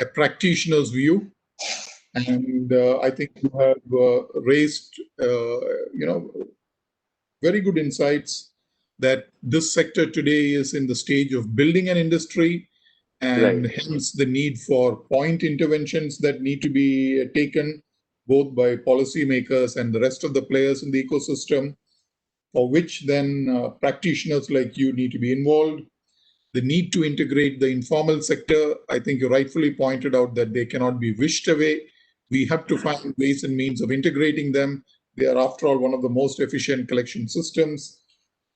a practitioner's view, and I think you have raised very good insights that this sector today is in the stage of building an industry, and hence the need for point interventions that need to be taken both by policymakers and the rest of the players in the ecosystem, for which then practitioners like you need to be involved. The need to integrate the informal sector, I think you rightfully pointed out that they cannot be wished away. We have to find ways and means of integrating them. They are, after all, one of the most efficient collection systems.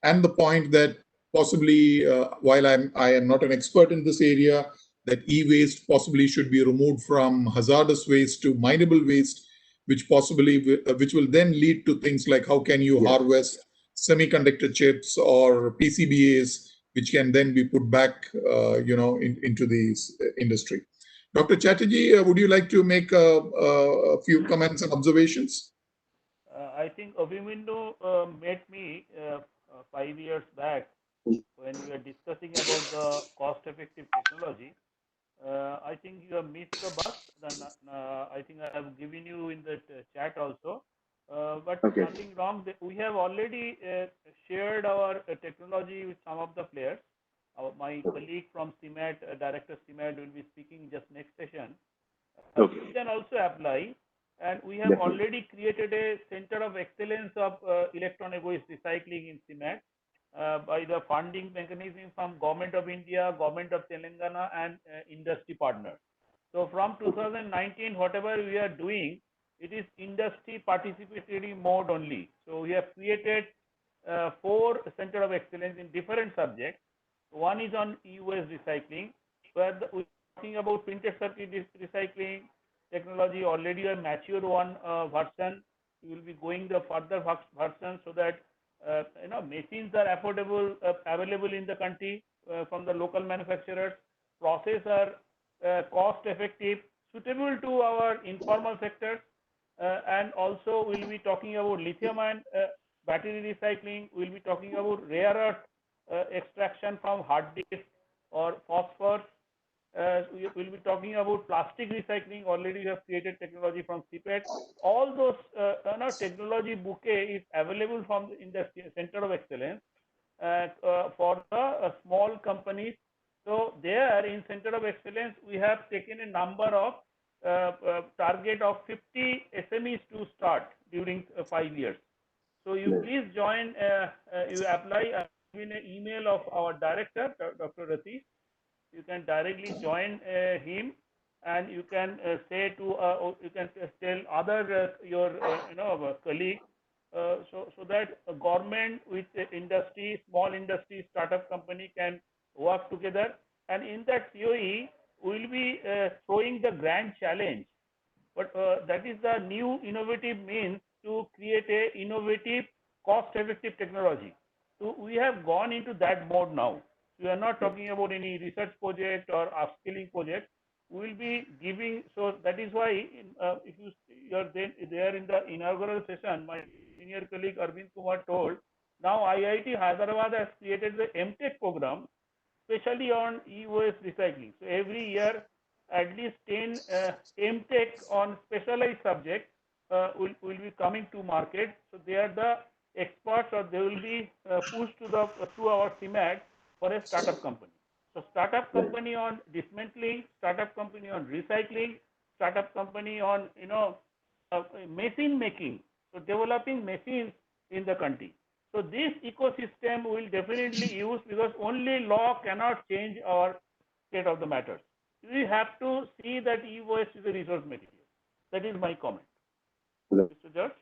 And the point that possibly, while I am not an expert in this area, that e-waste possibly should be removed from hazardous waste to mineable waste, which will then lead to things like how can you harvest semiconductor chips or PCBAs, which can then be put back, into the industry. Dr. Chatterjee, would you like to make a few comments and observations? I think Abhimanyu met me 5 years back when we were discussing about the cost-effective technology. I think you have missed the bus. Then I think I have given you in the chat also. But nothing wrong. We have already shared our technology with some of the players. My colleague from CIMAT, Director CIMAT, will be speaking just next session. You can also apply. And we have already created a center of excellence of electronic waste recycling in CIMAT by the funding mechanism from Government of India, Government of Telangana, and industry partners. So from 2019, whatever we are doing, it is industry participatory mode only. So we have created 4 center of excellence in different subjects. One is on e-waste recycling, where we are talking about printed circuit recycling technology. Already a mature one version. We will be going the further version so that machines are affordable, available in the country from the local manufacturers. Process are cost effective, suitable to our informal sectors, and also we'll be talking about lithium-ion battery recycling. We'll be talking about rare earth extraction from hard disk or phosphorus. We will be talking about plastic recycling. Already we have created technology from CPET. All those technology bouquet is available from the industry center of excellence for the small companies. So there in center of excellence, we have taken a number of target of 50 SMEs to start during 5 years. So you please join, you apply in an email of our director, Dr. Ratish. You can directly join him, and you can say to you can tell other your colleague, so that government with industry, small industry, startup company can work together. And in that COE, we will be throwing the grand challenge. But that is the new innovative means to create a innovative, cost-effective technology. So we have gone into that mode now. We are not talking about any research project or upskilling project. We will be giving, so that is why if you are there in the inaugural session, my senior colleague Arvind Kumar told, now IIT Hyderabad has created the MTech program especially on e-waste recycling. So every year, at least 10 MTech on specialized subjects will be coming to market. So they are the experts, or they will be pushed through our CMAT for a startup company. So startup company on dismantling, startup company on recycling, startup company on machine making. So developing machines in the country. So this ecosystem will definitely use, because only law cannot change our state of the matters. We have to see that e-waste is a resource material. That is my comment. Mr. George?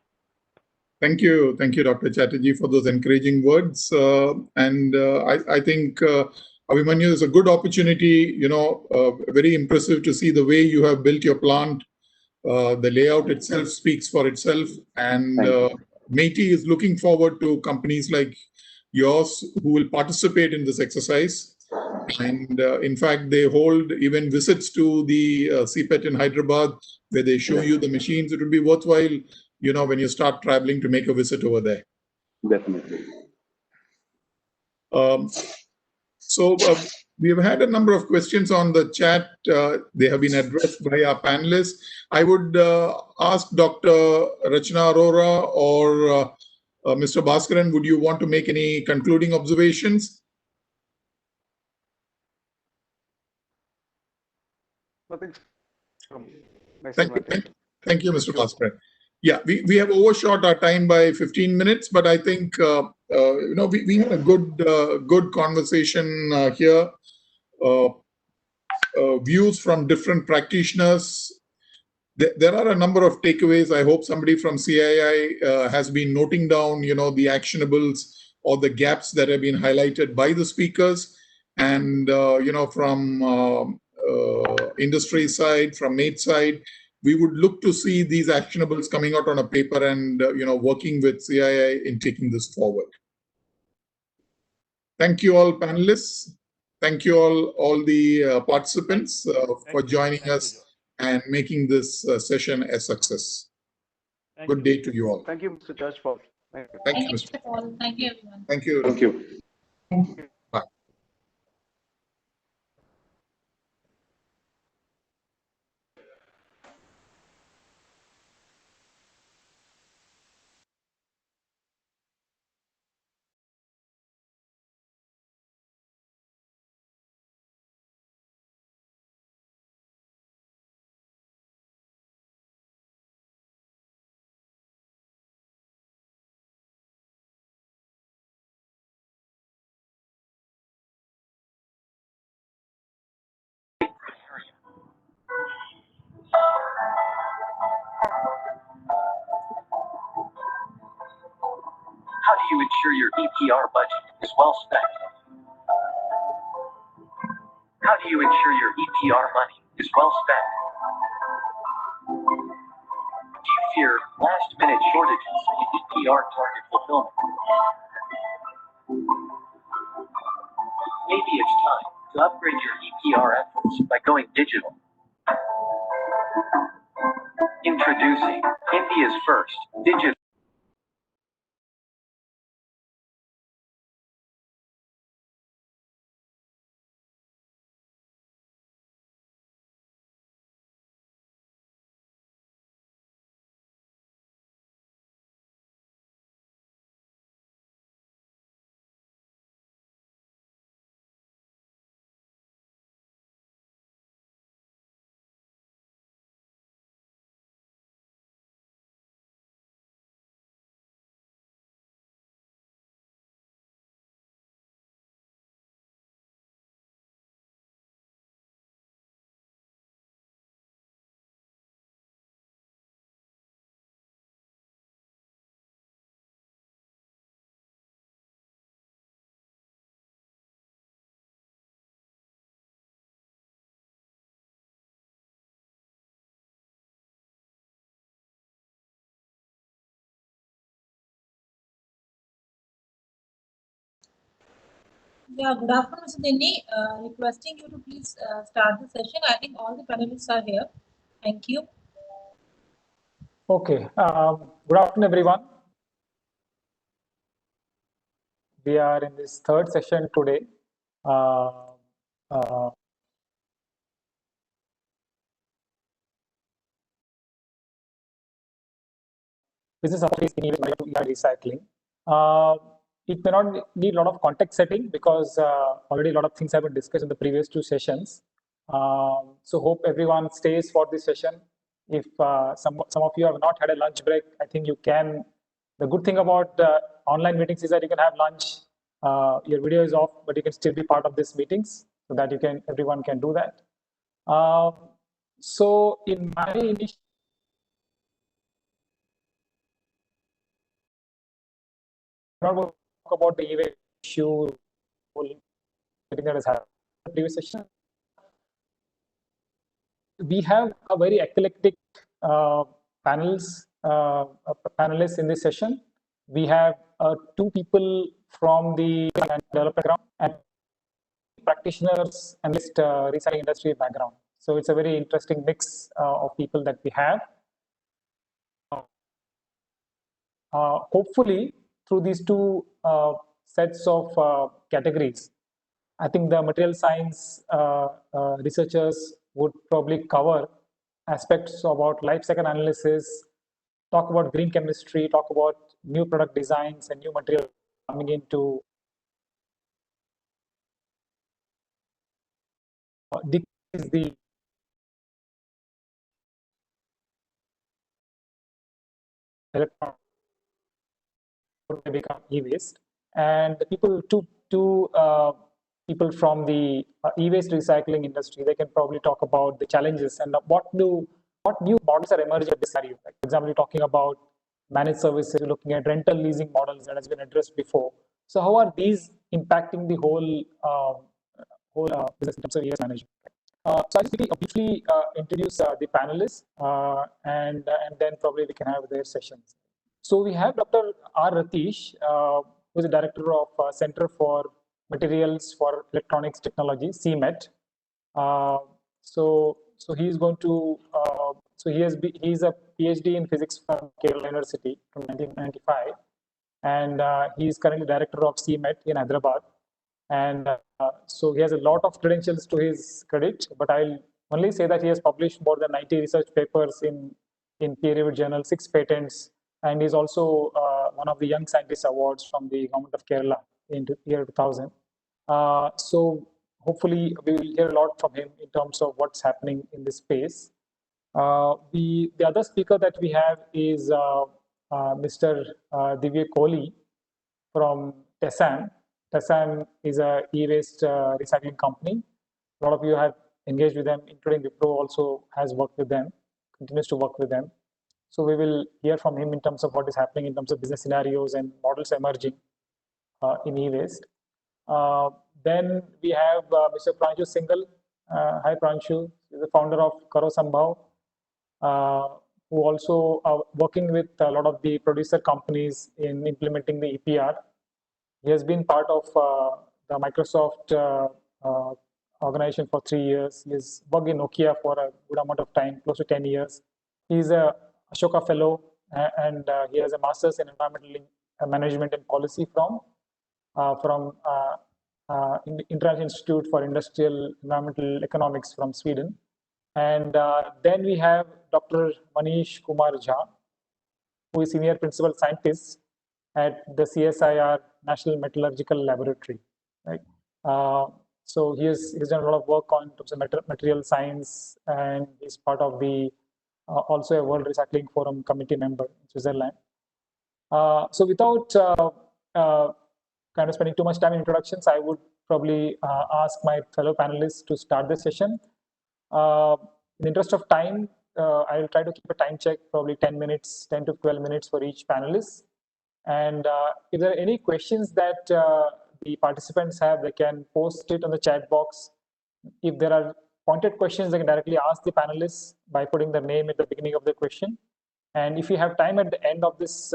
Thank you, Dr. Chatterjee, for those encouraging words. I think Abhimanyu, is a good opportunity. Very impressive to see the way you have built your plant. The layout itself speaks for itself, and MeitY is looking forward to companies like yours who will participate in this exercise. And in fact, they hold even visits to the CPET in Hyderabad, where they show you the machines. It will be worthwhile, when you start traveling, to make a visit over there. Definitely. We have had a number of questions on the chat. They have been addressed by our panelists. I would ask Dr. Rachna Arora or Mr. Bhaskaran, would you want to make any concluding observations? Nothing. Thank you, Mr. Bhaskaran. Yeah, we have overshot our time by 15 minutes, but I think we had a good conversation here. Views from different practitioners. There are a number of takeaways. I hope somebody from CII has been noting down, the actionables or the gaps that have been highlighted by the speakers, and from industry side, from MATE side, we would look to see these actionables coming out on a paper and working with CII in taking this forward. Thank you all panelists. Thank you all the participants for joining us and making this session a success. Good day to you all. Thank you, Mr. George Paul. Thank you, Mr. Paul. Thank you, everyone. Thank you. Thank you. Bye. How do you ensure your EPR budget is well spent? How do you ensure your EPR money is well spent? Do you fear last-minute shortages in EPR target fulfillment? Maybe it's time to upgrade your EPR efforts by going digital. Introducing India's first digital Yeah, good afternoon, Mr. Denny. Requesting you to please start the session. I think all the panelists are here. Thank you. Okay. Good afternoon, everyone. We are in this third session today. business opportunities in recycling. It may not need a lot of context setting because already a lot of things have been discussed in the previous two sessions. So hope everyone stays for this session. If some of you have not had a lunch break, I think you can. The good thing about online meetings is that you can have lunch. Your video is off, but you can still be part of these meetings, so that everyone can do that. So in my initial talk about the e-waste issue, that has happened in the previous session. We have a very eclectic panelists in this session. We have two people from the developer background and practitioners and recycling industry background. So it's a very interesting mix of people that we have. Hopefully, through these two sets of categories, I think the material science researchers would probably cover aspects about life cycle analysis, talk about green chemistry, talk about new product designs and new material coming into decrease the electron become e-waste. And the people, two people from the e-waste recycling industry, they can probably talk about the challenges and what new models are emerging in this scenario. Like, for example, you're talking about managed services, you're looking at rental leasing models that has been addressed before. So how are these impacting the whole business in terms of e-waste management? So I'll briefly introduce the panelists and then probably we can have their sessions. So we have Dr. R. Ratish, who is the director of Center for Materials for Electronics Technology, CMET. So he's going to, he's a PhD in physics from Kerala University from 1995. And he's currently director of CMET in Hyderabad. And so he has a lot of credentials to his credit, but I'll only say that he has published more than 90 research papers in peer-reviewed journals, 6 patents, and he's also one of the Young Scientist Awards from the Government of Kerala in the year 2000. So hopefully we will hear a lot from him in terms of what's happening in this space. The other speaker that we have is Mr. Divya Kohli from TESAM. TESAM is a e-waste recycling company. A lot of you have engaged with them, including Wipro also has worked with them, continues to work with them. So we will hear from him in terms of what is happening in terms of business scenarios and models emerging in e-waste. Then we have Mr. Pranshu Singhal. Hi Pranshu, he's the founder of Karo Sambhav, who also are working with a lot of the producer companies in implementing the EPR. He has been part of the Microsoft organization for 3 years. He's worked in Nokia for a good amount of time, close to 10 years. He's a Ashoka Fellow and he has a master's in environmental management and policy from International Institute for Industrial Environmental Economics from Sweden. And then we have Dr. Manish Kumar Jha, who is Senior Principal Scientist at the CSIR National Metallurgical Laboratory. Right? So he's done a lot of work on terms of material science, and he's part of the also a World Recycling Forum committee member in Switzerland. So without kind of spending too much time in introductions, I would probably ask my fellow panelists to start the session. In the interest of time, I'll try to keep a time check, probably 10 minutes, 10 to 12 minutes for each panelist. And if there are any questions that the participants have, they can post it on the chat box. If there are pointed questions, they can directly ask the panelists by putting their name at the beginning of the question. And if you have time at the end of this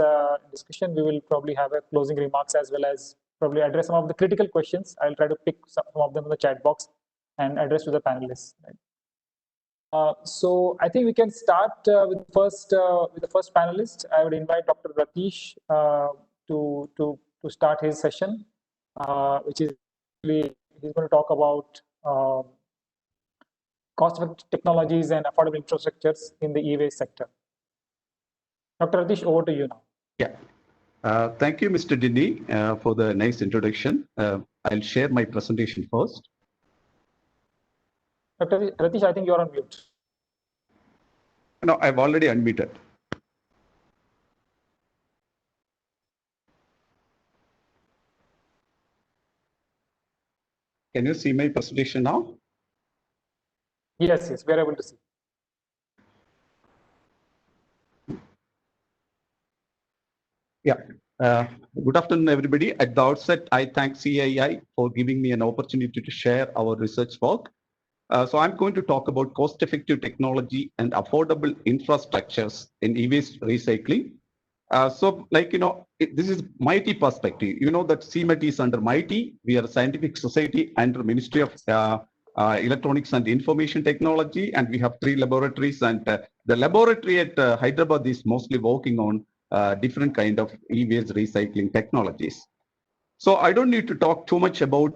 discussion, we will probably have a closing remarks as well as probably address some of the critical questions. I'll try to pick some of them in the chat box and address to the panelists. Right? So I think we can start with the first panelist. I would invite Dr. Ratish to start his session, which is really He's going to talk about cost-effective technologies and affordable infrastructures in the e-waste sector. Dr. Ratish, over to you now. Yeah. Thank you, Mr. Dini, for the nice introduction. I'll share my presentation first. Dr. Ratish, I think you're on mute. No, I've already unmuted. Can you see my presentation now? Yes, yes, we're able to see. Yeah. Good afternoon, everybody. At the outset, I thank CII for giving me an opportunity to share our research work. So I'm going to talk about cost-effective technology and affordable infrastructures in e-waste recycling. This is MITI perspective. You know that CMET is under MITI. We are a scientific society under Ministry of Electronics and Information Technology, and we have 3 laboratories. And the laboratory at Hyderabad is mostly working on different kind of e-waste recycling technologies. So I don't need to talk too much about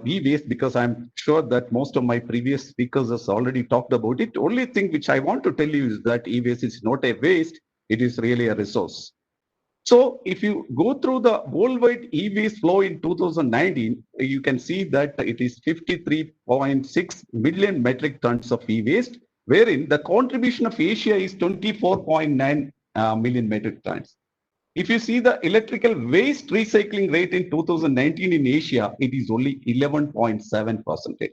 e-waste because I'm sure that most of my previous speakers has already talked about it. Only thing which I want to tell you is that e-waste is not a waste, it is really a resource. So if you go through the worldwide e-waste flow in 2019, you can see that it is 53.6 million metric tons of e-waste, wherein the contribution of Asia is 24.9 million metric tons. If you see the electrical waste recycling rate in 2019 in Asia, it is only 11.7%.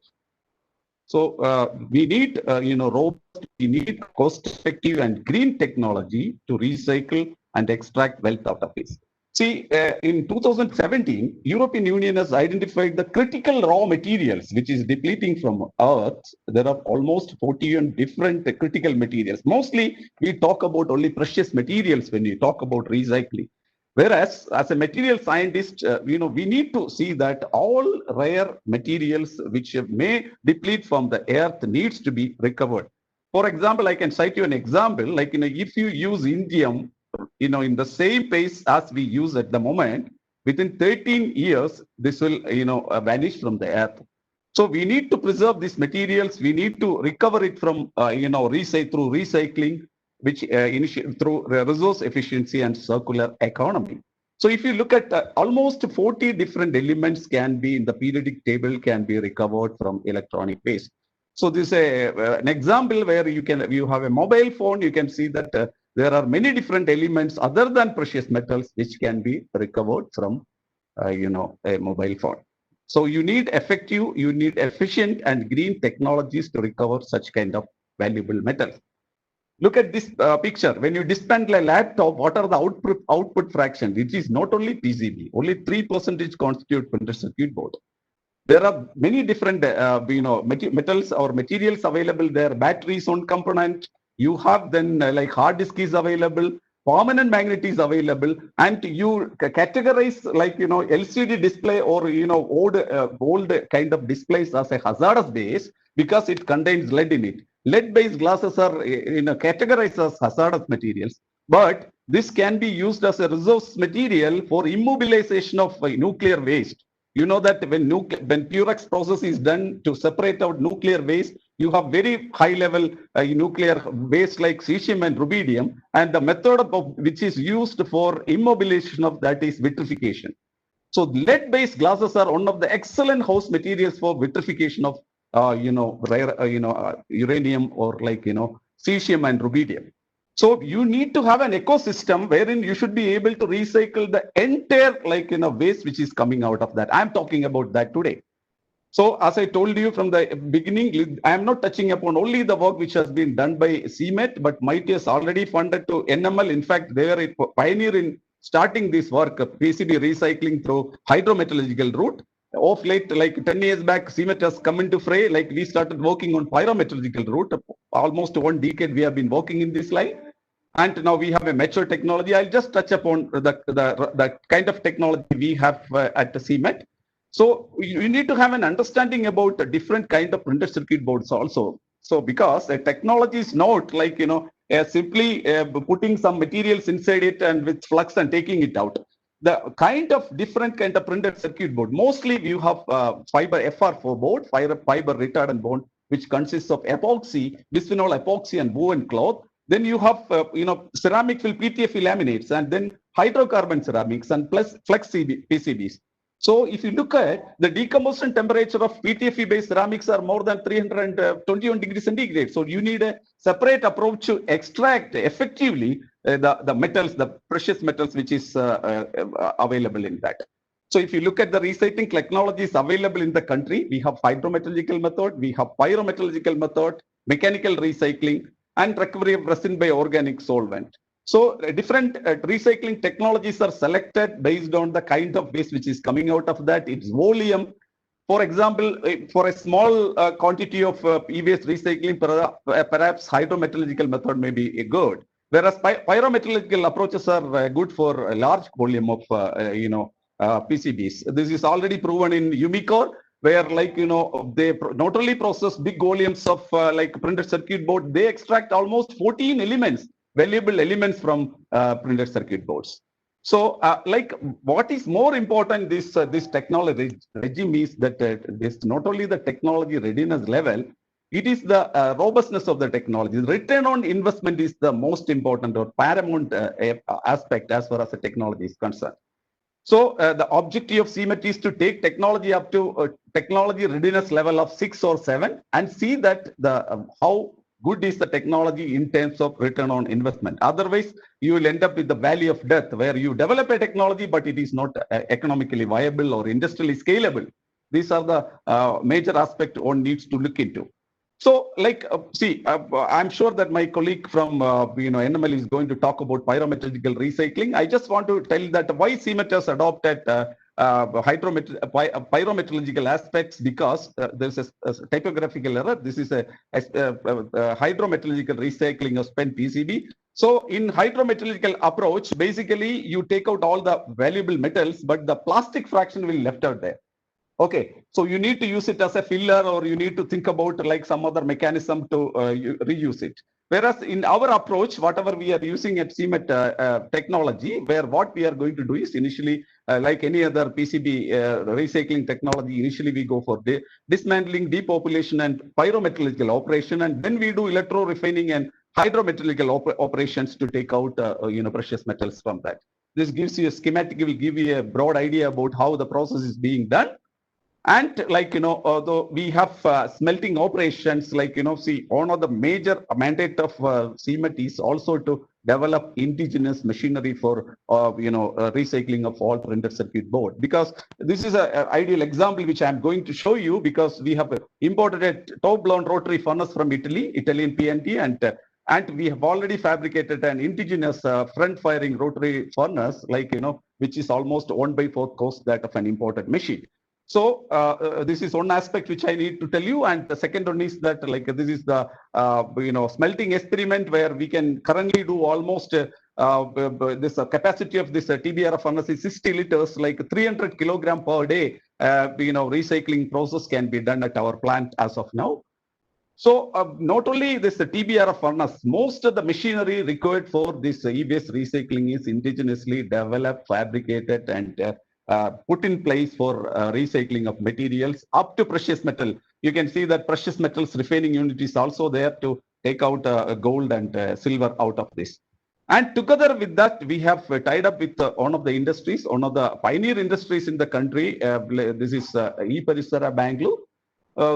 So we need, robust, we need cost-effective and green technology to recycle and extract wealth out of this. See, in 2017, European Union has identified the critical raw materials which is depleting from Earth. There are almost 41 different critical materials. Mostly, we talk about only precious materials when we talk about recycling. Whereas, as a material scientist, we need to see that all rare materials which may deplete from the earth needs to be recovered. For example, I can cite you an example, like, if you use indium, in the same pace as we use at the moment, within 13 years, this will, vanish from the earth. So we need to preserve these materials. We need to recover it from, through recycling, which through resource efficiency and circular economy. So if you look at almost 40 different elements can be in the periodic table can be recovered from electronic waste. So this is an example where you have a mobile phone. You can see that there are many different elements other than precious metals which can be recovered from a mobile phone. So you need effective, you need efficient and green technologies to recover such kind of valuable metals. Look at this picture. When you dismantle a laptop, what are the output fractions? It is not only PCB. Only 3% constitute printed circuit board. There are many different, metals or materials available there. Batteries on component. You have then like hard disk is available. Permanent magnet is available, and you categorize like LCD display or old kind of displays as a hazardous base because it contains lead in it. Lead-based glasses are categorized as hazardous materials, but this can be used as a resource material for immobilization of nuclear waste. You know that when Purex process is done to separate out nuclear waste, you have very high level nuclear waste like cesium and rubidium, and the method which is used for immobilization of that is vitrification. So lead-based glasses are one of the excellent host materials for vitrification of rare uranium or like cesium and rubidium. So you need to have an ecosystem wherein you should be able to recycle the entire waste which is coming out of that. I'm talking about that today. So as I told you from the beginning, I am not touching upon only the work which has been done by CMET, but MITI has already funded to NML. In fact, they are a pioneer in starting this work, PCB recycling through hydrometallurgical route. Of late, like 10 years back, CMET has come into fray. Like we started working on pyrometallurgical route. Almost 1 decade we have been working in this line. And now we have a mature technology. I'll just touch upon the kind of technology we have at the CMET. So you need to have an understanding about the different kind of printed circuit boards also. So because the technology is not like, simply putting some materials inside it and with flux and taking it out. the kind of different kind of printed circuit board. Mostly you have fiber FR4 board, fiber retardant board, which consists of epoxy, bisphenol epoxy and woven cloth. Then you have, ceramic fill PTFE laminates, and then hydrocarbon ceramics and plus flex PCBs. So if you look at the decomposition temperature of PTFE based ceramics are more than 321 degrees centigrade. So you need a separate approach to extract effectively the metals, the precious metals, which is available in that. So if you look at the recycling technologies available in the country, we have hydrometallurgical method, we have pyrometallurgical method, mechanical recycling, and recovery of resin by organic solvent. So different recycling technologies are selected based on the kind of waste which is coming out of that, its volume. For example, for a small quantity of e-waste recycling, perhaps hydrometallurgical method may be good, whereas pyrometallurgical approaches are good for a large volume of PCBs. This is already proven in Umicore, where they not only process big volumes of printed circuit board, they extract almost 14 elements, valuable elements from printed circuit boards. So what is more important, this technology regime is that this not only the technology readiness level, it is the robustness of the technology. Return on investment is the most important or paramount aspect as far as the technology is concerned. So the objective of CMET is to take technology up to technology readiness level of 6 or 7 and see that how good is the technology in terms of return on investment. Otherwise, you will end up with the valley of death, where you develop a technology, but it is not economically viable or industrially scalable. These are the major aspects one needs to look into. So, I'm sure that my colleague from NML is going to talk about pyrometallurgical recycling. I just want to tell that why CMET has adopted pyrometallurgical aspects, because there's a typographical error. This is a hydrometallurgical recycling of spent PCB. So in hydrometallurgical approach, basically you take out all the valuable metals, but the plastic fraction will left out there. Okay, so you need to use it as a filler, or you need to think about some other mechanism to reuse it. Whereas in our approach, whatever we are using at CMET technology, where what we are going to do is initially, like any other PCB recycling technology, initially we go for dismantling, depopulation, and pyrometallurgical operation, and then we do electro refining and hydrometallurgical operations to take out precious metals from that. This gives you a schematic, will give you a broad idea about how the process is being done. And although we have smelting operations, see, one of the major mandate of CMET is also to develop indigenous machinery for recycling of all printed circuit board. Because this is an ideal example which I'm going to show you, because we have imported a top-blown rotary furnace from Italy, Italian PNT, and we have already fabricated an indigenous front-firing rotary furnace, which is almost 1/4 cost that of an imported machine. So this is one aspect which I need to tell you, and the second one is that this is the smelting experiment, where we can currently do almost this capacity of this TBR furnace is 60 liters, 300 kilogram per day. Recycling process can be done at our plant as of now. So not only this TBR furnace, most of the machinery required for this e-waste recycling is indigenously developed, fabricated, and put in place for recycling of materials up to precious metal. You can see that precious metals refining unit is also there to take out gold and silver out of this. And together with that, we have tied up with one of the industries, one of the pioneer industries in the country. This is E-Parisara, Bangalore.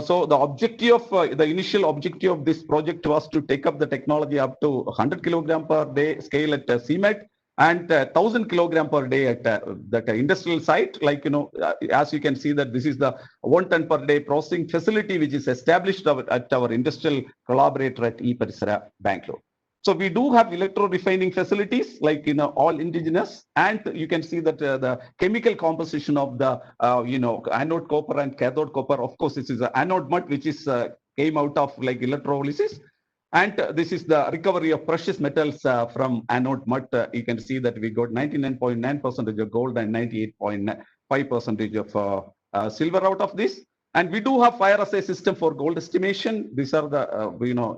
So the objective of the initial objective of this project was to take up the technology up to 100 kilogram per day scale at CMET, and 1000 kilogram per day at that industrial site. As you can see that this is the 1 ton per day processing facility which is established at our industrial collaborator at E-Parisara, Bangalore. So we do have electro refining facilities, all indigenous, and you can see that the chemical composition of the anode copper and cathode copper. Of course, this is an anode mud which is came out of electrolysis. And this is the recovery of precious metals from anode mud. You can see that we got 99.9% of gold and 98.5% of silver out of this. And we do have fire assay system for gold estimation. These are the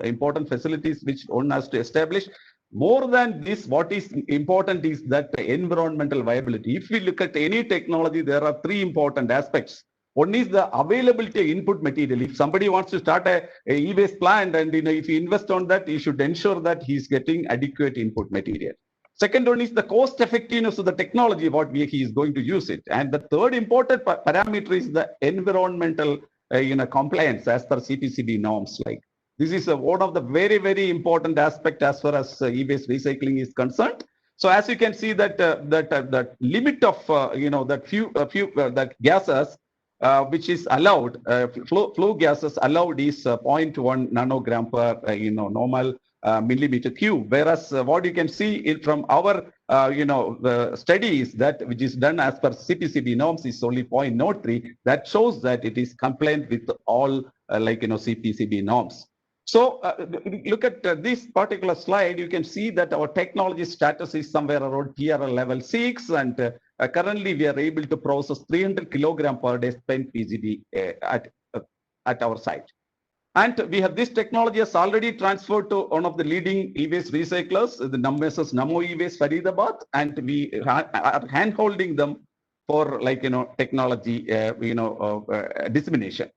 important facilities which one has to establish. more than this, what is important is that environmental viability. If we look at any technology, there are three important aspects. One is the availability of input material. If somebody wants to start a e-waste plant, and if he invest on that, he should ensure that he's getting adequate input material. Second one is the cost effectiveness of the technology, what he is going to use it. And the third important parameter is the environmental compliance as per CPCB norms. Like this is one of the very, very important aspect as far as e-waste recycling is concerned. So as you can see that that limit of that gases which is allowed, flow gases allowed is 0.1 nanogram per normal millimeter cube, whereas what you can see from our the studies that which is done as per CPCB norms is only 0.03. That shows that it is compliant with all CPCB norms. So look at this particular slide. You can see that our technology status is somewhere around TRL level 6, and currently we are able to process 300 kilogram per day spent PGD at our site. And we have this technology has already transferred to one of the leading e-waste recyclers, the Namo e-waste Faridabad, and we are hand-holding them for technology dissemination.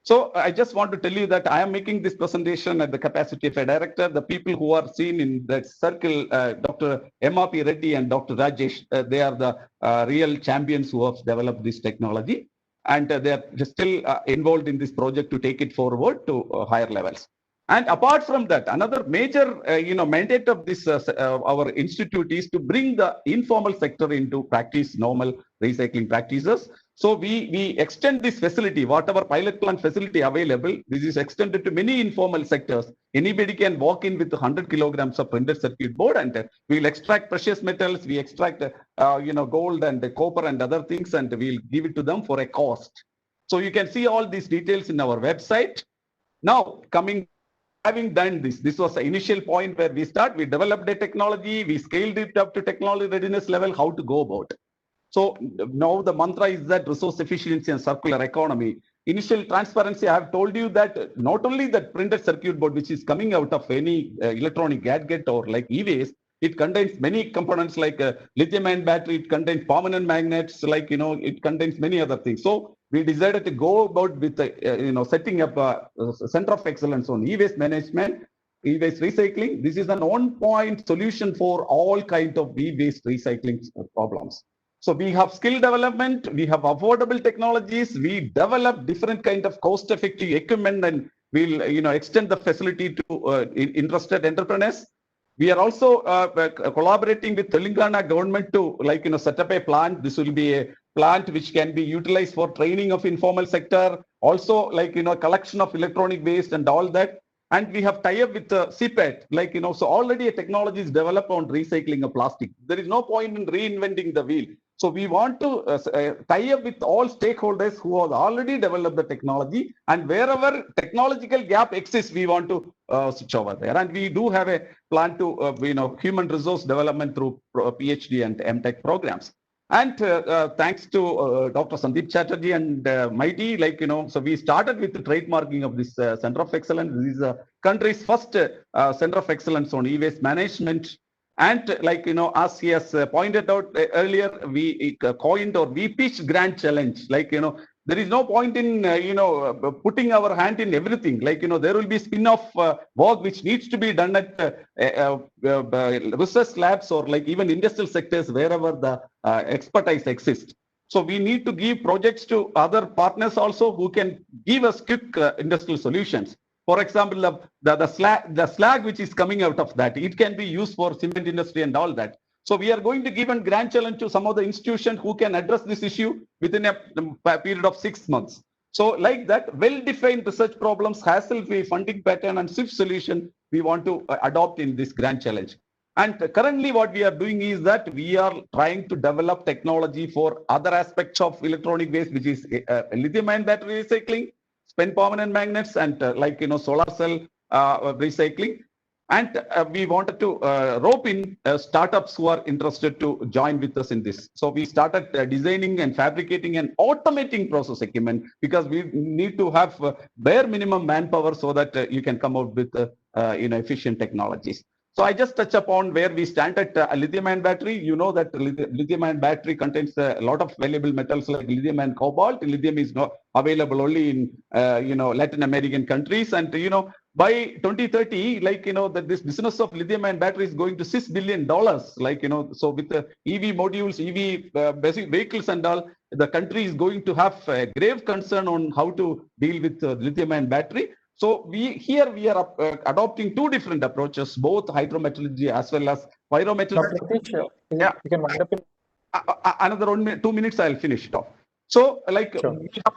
So I just want to tell you that I am making this presentation at the capacity of a director. The people who are seen in that circle, Dr. M.R.P. Reddy and Dr. Rajesh, they are the real champions who have developed this technology. And they are still involved in this project to take it forward to higher levels. And apart from that, another major mandate of this our institute is to bring the informal sector into practice normal recycling practices. So we extend this facility, whatever pilot plant facility available, this is extended to many informal sectors. Anybody can walk in with 100 kilograms of printed circuit board, and we'll extract precious metals, we extract gold and copper and other things, and we'll give it to them for a cost. So you can see all these details in our website. Now having done this was the initial point where we developed a technology, we scaled it up to technology readiness level, how to go about it. So now the mantra is that resource efficiency and circular economy. Initial transparency, I have told you that not only that printed circuit board, which is coming out of any electronic gadget or like e-waste, it contains many components like lithium-ion battery, it contains permanent magnets, it contains many other things. So we decided to go about with setting up a center of excellence on e-waste management, e-waste recycling. This is an on-point solution for all kinds of e-waste recycling problems. So we have skill development, we have affordable technologies, we develop different kind of cost-effective equipment, and we'll extend the facility to interested entrepreneurs. We are also collaborating with Telangana government to set up a plant. This will be a plant which can be utilized for training of informal sector, also collection of electronic waste and all that. And we have tie up with CPET, so already a technology is developed on recycling of plastic. There is no point in reinventing the wheel. So we want to tie up with all stakeholders who have already developed the technology, and wherever technological gap exists, we want to switch over there. And we do have a plan to, human resource development through PhD and MTech programs. And thanks to Dr. Sandeep Chatterjee and my team, so we started with the trademarking of this Center of Excellence. This is the country's first Center of Excellence on e-waste management. And as he has pointed out earlier, we coined or we pitched Grand Challenge. There is no point in putting our hand in everything. There will be spin-off work which needs to be done at research labs or even industrial sectors wherever the expertise exists. So we need to give projects to other partners also who can give us quick industrial solutions. For example, the slag which is coming out of that, it can be used for cement industry and all that. So we are going to give a grand challenge to some of the institutions who can address this issue within a period of 6 months. So like that, well-defined research problems, hassle-free funding pattern and swift solution we want to adopt in this grand challenge. And currently what we are doing is that we are trying to develop technology for other aspects of electronic waste, which is lithium-ion battery recycling, spent permanent magnets, and solar cell recycling. And we wanted to rope in startups who are interested to join with us in this. So we started designing and fabricating and automating process equipment, because we need to have bare minimum manpower so that you can come out with efficient technologies. So I just touch upon where we stand at a lithium-ion battery. You know that lithium-ion battery contains a lot of valuable metals like lithium and cobalt. Lithium is not available only in Latin American countries, and by 2030, that this business of lithium-ion battery is going to $6 billion. So with the EV modules, EV basic vehicles and all, the country is going to have a grave concern on how to deal with lithium-ion battery. So we are adopting two different approaches, both hydrometallurgy as well as pyrometallurgy. Yeah, you can wind up in another 2 minutes. I'll finish it off. So, we have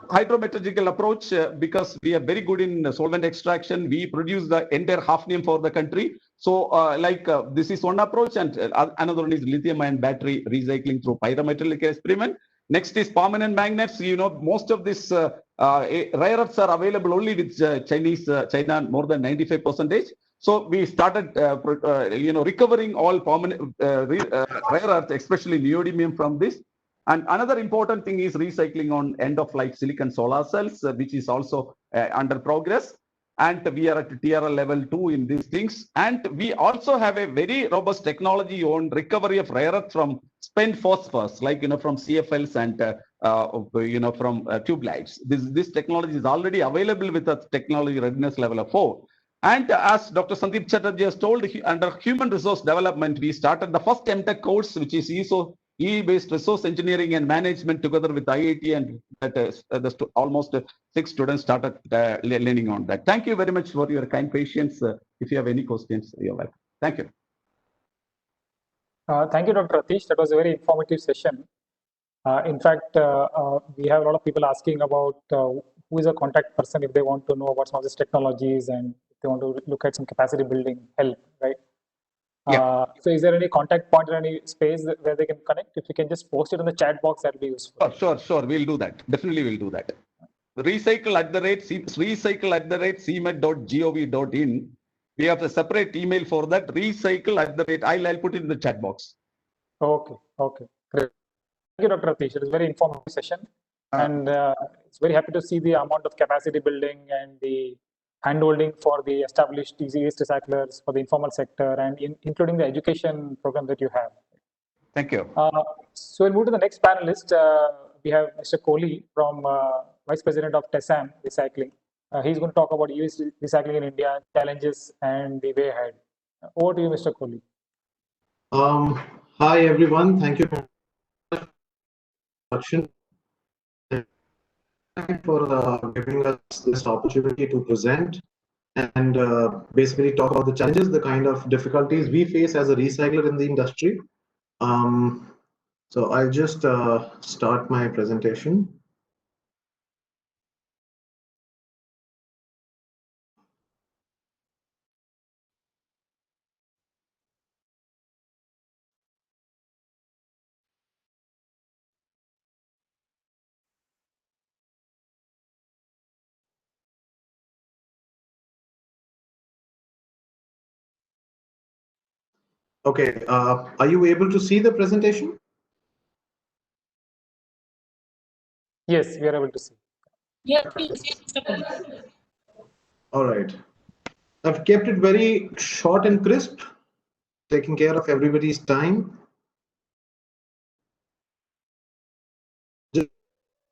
hydrometallurgical approach because we are very good in solvent extraction. We produce the entire hafnium for the country. So, this is one approach, and another one is lithium-ion battery recycling through pyrometallurgical experiment. Next is permanent magnets. Most of this rare earths are available only with China, more than 95%. So we started, recovering all permanent rare earths, especially neodymium from this. And another important thing is recycling on end-of-life silicon solar cells, which is also under progress. And we are at TRL level 2 in these things. And we also have a very robust technology on recovery of rare earth from spent phosphorus, from CFLs and from tube lights. This technology is already available with a technology readiness level of 4. And as Dr. Sandeep Chatterjee has told, under human resource development, we started the first MTech course, which is EE-based resource engineering and management, together with IIT, and almost 6 students started learning on that. Thank you very much for your kind patience. If you have any questions, you're welcome. Thank you. Thank you, Dr. Atish. That was a very informative session. In fact, we have a lot of people asking about who is a contact person if they want to know about some of these technologies and if they want to look at some capacity building help, right? Yeah. So is there any contact point or any space where they can connect? If you can just post it in the chat box, that will be useful. Sure. We'll do that. Definitely we'll do that. recycle@cmet.gov.in. We have a separate email for that. Recycle@. I'll put it in the chat box. Okay. Great. Thank you, Dr. Atish. It was a very informative session. And it's very happy to see the amount of capacity building and the handholding for the established easy waste recyclers, for the informal sector, and including the education program that you have. Thank you. So we'll move to the next panelist. We have Mr. Kohli from Vice President of TESAM Recycling. He's going to talk about e-waste recycling in India, challenges, and the way ahead. Over to you, Mr. Kohli. Hi, everyone. Thank you for the introduction. For giving us this opportunity to present and basically talk about the challenges, the kind of difficulties we face as a recycler in the industry. So I'll just start my presentation. Okay, are you able to see the presentation? Yes, we are able to see. Yes, Mr. Kohli. All right. I've kept it very short and crisp, taking care of everybody's time. Just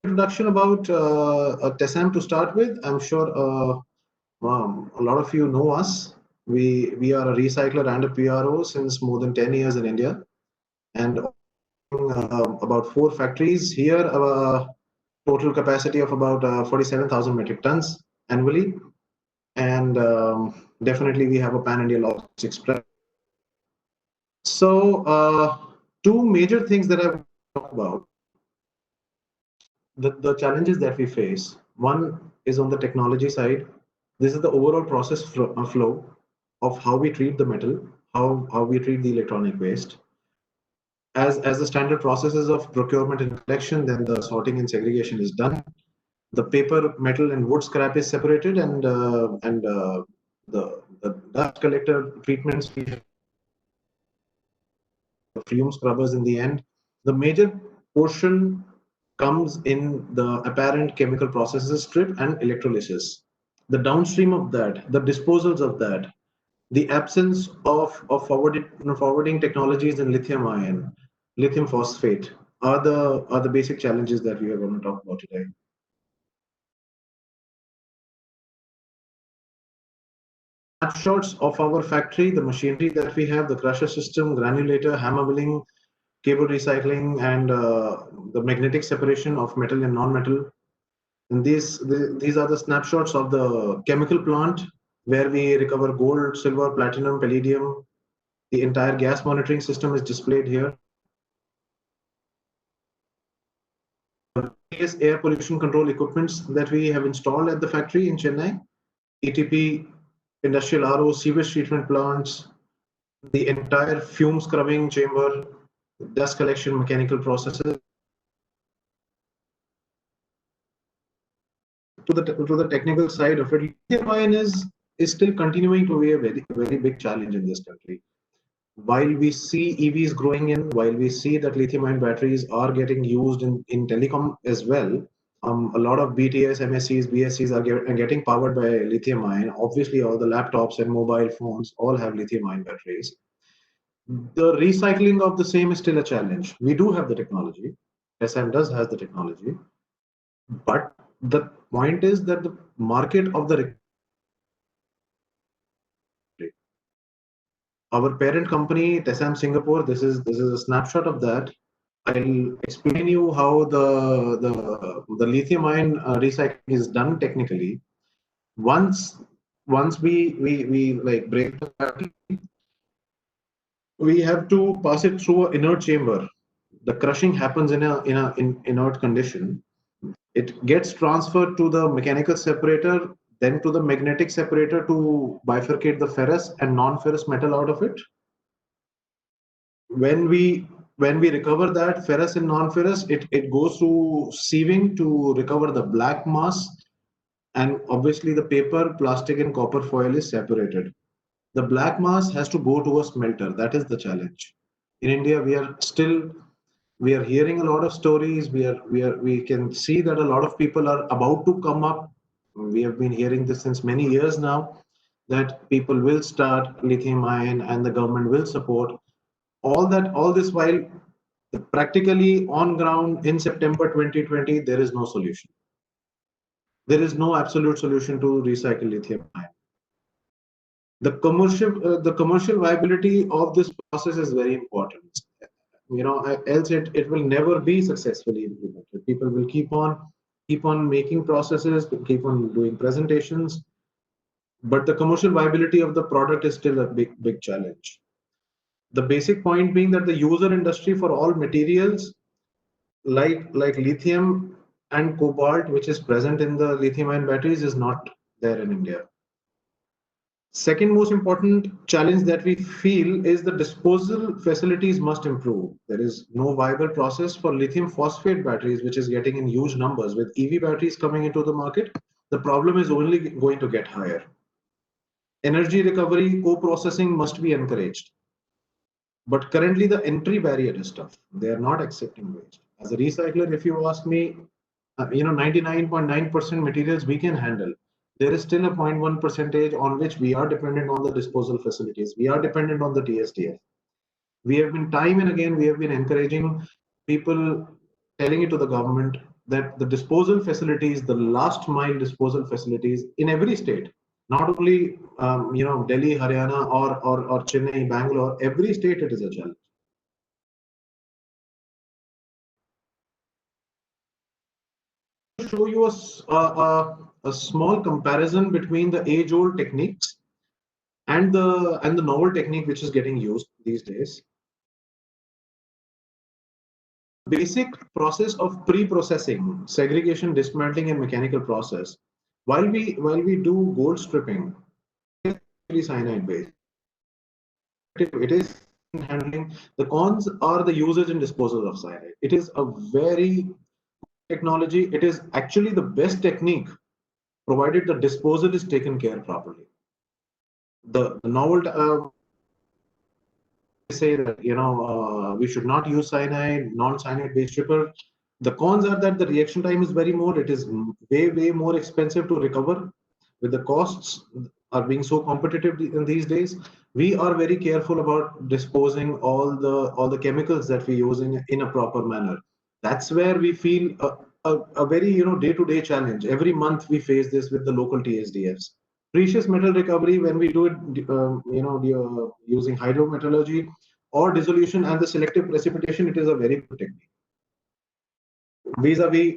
introduction about TESAM to start with. I'm sure a lot of you know us. We are a recycler and a PRO since more than 10 years in India, and about 4 factories here. Total capacity of about 47,000 metric tons annually, and definitely we have a pan-India logistics plan. So 2 major things that I've talked about, the challenges that we face. One is on the technology side. This is the overall process flow of how we treat the metal, how we treat the electronic waste. As the standard processes of procurement and collection, then the sorting and segregation is done. The paper, metal, and wood scrap is separated, and the dust collector treatments, the fume scrubbers in the end. The major portion comes in the apparent chemical processes strip and electrolysis. The downstream of that, the disposals of that, the absence of forwarding technologies in lithium ion, lithium phosphate are the basic challenges that we are going to talk about today. Snapshots of our factory, the machinery that we have, the crusher system, granulator, hammer milling, cable recycling, and the magnetic separation of metal and non-metal. And these are the snapshots of the chemical plant where we recover gold, silver, platinum, palladium. The entire gas monitoring system is displayed here. Various air pollution control equipments that we have installed at the factory in Chennai, ETP, industrial RO, sewage treatment plants, the entire fume scrubbing chamber, dust collection mechanical processes. To the technical side of it, lithium ion is still continuing to be a very big challenge in this country. While we see EVs growing in, while we see that lithium ion batteries are getting used in telecom as well, a lot of BTS, MSCs, BSCs are getting powered by lithium ion. Obviously, all the laptops and mobile phones all have lithium ion batteries. The recycling of the same is still a challenge. We do have the technology. SM does has the technology. But the point is that the market of the our parent company, TESAM Singapore, this is a snapshot of that. I'll explain you how the lithium ion recycling is done technically. Once we like break the battery, we have to pass it through an inert chamber. The crushing happens in an inert condition. It gets transferred to the mechanical separator, then to the magnetic separator to bifurcate the ferrous and non-ferrous metal out of it. When we recover that ferrous and non-ferrous, it goes through sieving to recover the black mass, and obviously the paper, plastic, and copper foil is separated. The black mass has to go to a smelter. That is the challenge. In India, we are hearing a lot of stories. We can see that a lot of people are about to come up. We have been hearing this since many years now, that people will start lithium ion and the government will support all this while practically on ground in September 2020, there is no solution. There is no absolute solution to recycle lithium ion. The commercial viability of this process is very important. Else it will never be successfully implemented. People will keep on making processes, keep on doing presentations, but the commercial viability of the product is still a big challenge. The basic point being that the user industry for all materials like lithium and cobalt, which is present in the lithium ion batteries, is not there in India. Second most important challenge that we feel is the disposal facilities must improve. There is no viable process for lithium phosphate batteries, which is getting in huge numbers. With EV batteries coming into the market, the problem is only going to get higher. Energy recovery, co-processing must be encouraged. But currently the entry barrier is tough. They are not accepting waste. As a recycler, if you ask me, 99.9% materials we can handle. There is still a 0.1 percentage on which we are dependent on the disposal facilities. We are dependent on the TSDF. We have been time and again, we have been encouraging people, telling it to the government that the disposal facilities, the last mile disposal facilities in every state, not only Delhi, Haryana, or Chennai, Bangalore, every state it is a challenge. Show you a small comparison between the age-old techniques and the novel technique which is getting used these days. Basic process of pre-processing, segregation, dismantling, and mechanical process. While we do gold stripping, it's cyanide based. It is handling. The cons are the usage and disposal of cyanide. It is a very technology. It is actually the best technique, provided the disposal is taken care properly. The novel say that we should not use cyanide, non-cyanide based stripper. The cons are that the reaction time is very more. It is way more expensive to recover. With the costs, are being so competitive in these days, we are very careful about disposing all the chemicals that we use in a proper manner. That's where we feel a very day-to-day challenge. Every month we face this with the local TSDFs. Precious metal recovery, when we do it, using hydrometallurgy or dissolution and the selective precipitation, it is a very good technique. Vis-a-vis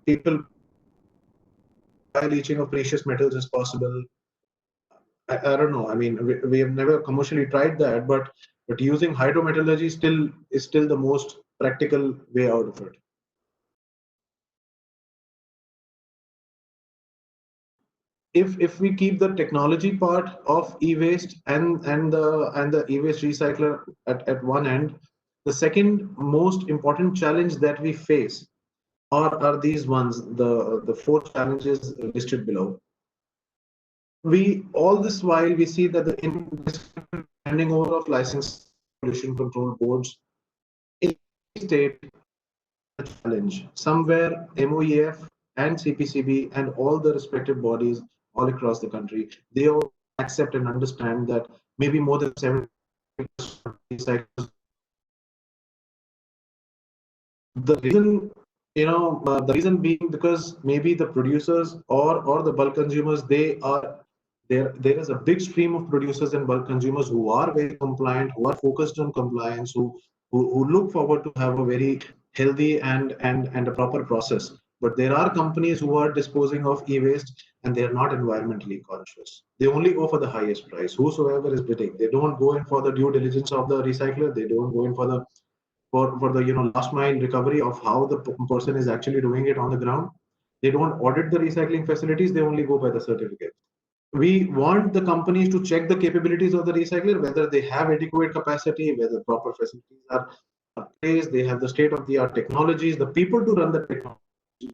people, leaching of precious metals is possible. I don't know. I mean, we have never commercially tried that, but using hydrometallurgy is still the most practical way out of it. If we keep the technology part of e-waste and the e-waste recycler at one end, the second most important challenge that we face are these ones, the four challenges listed below. We all this while we see that the handing over of license pollution control boards in state a challenge. Somewhere MOEF and CPCB and all the respective bodies all across the country, they all accept and understand that maybe more than 70% recyclers. The reason, the reason being because maybe the producers or the bulk consumers, there is a big stream of producers and bulk consumers who are very compliant, who are focused on compliance, who look forward to have a very healthy and a proper process. But there are companies who are disposing of e-waste and they are not environmentally conscious. They only go for the highest price, whosoever is bidding. They don't go in for the due diligence of the recycler. They don't go in for the last mile recovery of how the person is actually doing it on the ground. They don't audit the recycling facilities. They only go by the certificate. We want the companies to check the capabilities of the recycler, whether they have adequate capacity, whether proper facilities are placed, they have the state-of-the-art technologies, the people to run the technology.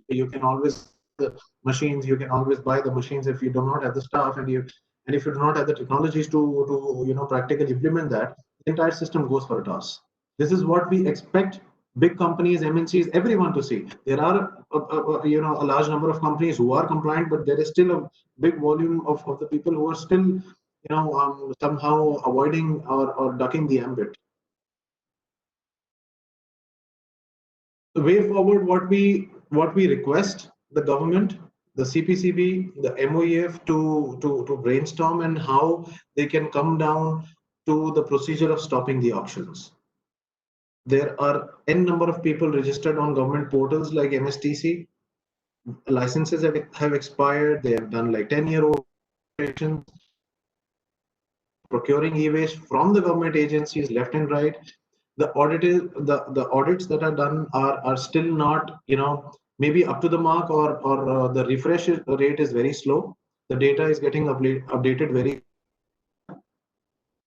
You can always the machines. You can always buy the machines if you do not have the staff, and if you do not have the technologies to practically implement that, the entire system goes for a toss. This is what we expect big companies, MNCs, everyone to see. There are a large number of companies who are compliant, but there is still a big volume of the people who are still somehow avoiding or ducking the ambit. The way forward, what we request the government, the CPCB, the MOEF to brainstorm and how they can come down to the procedure of stopping the auctions. There are n number of people registered on government portals like MSTC. Licenses have expired. They have done like 10-year-old operations. Procuring e-waste from the government agencies left and right. The audits that are done are still not maybe up to the mark, or the refresh rate is very slow. The data is getting updated very.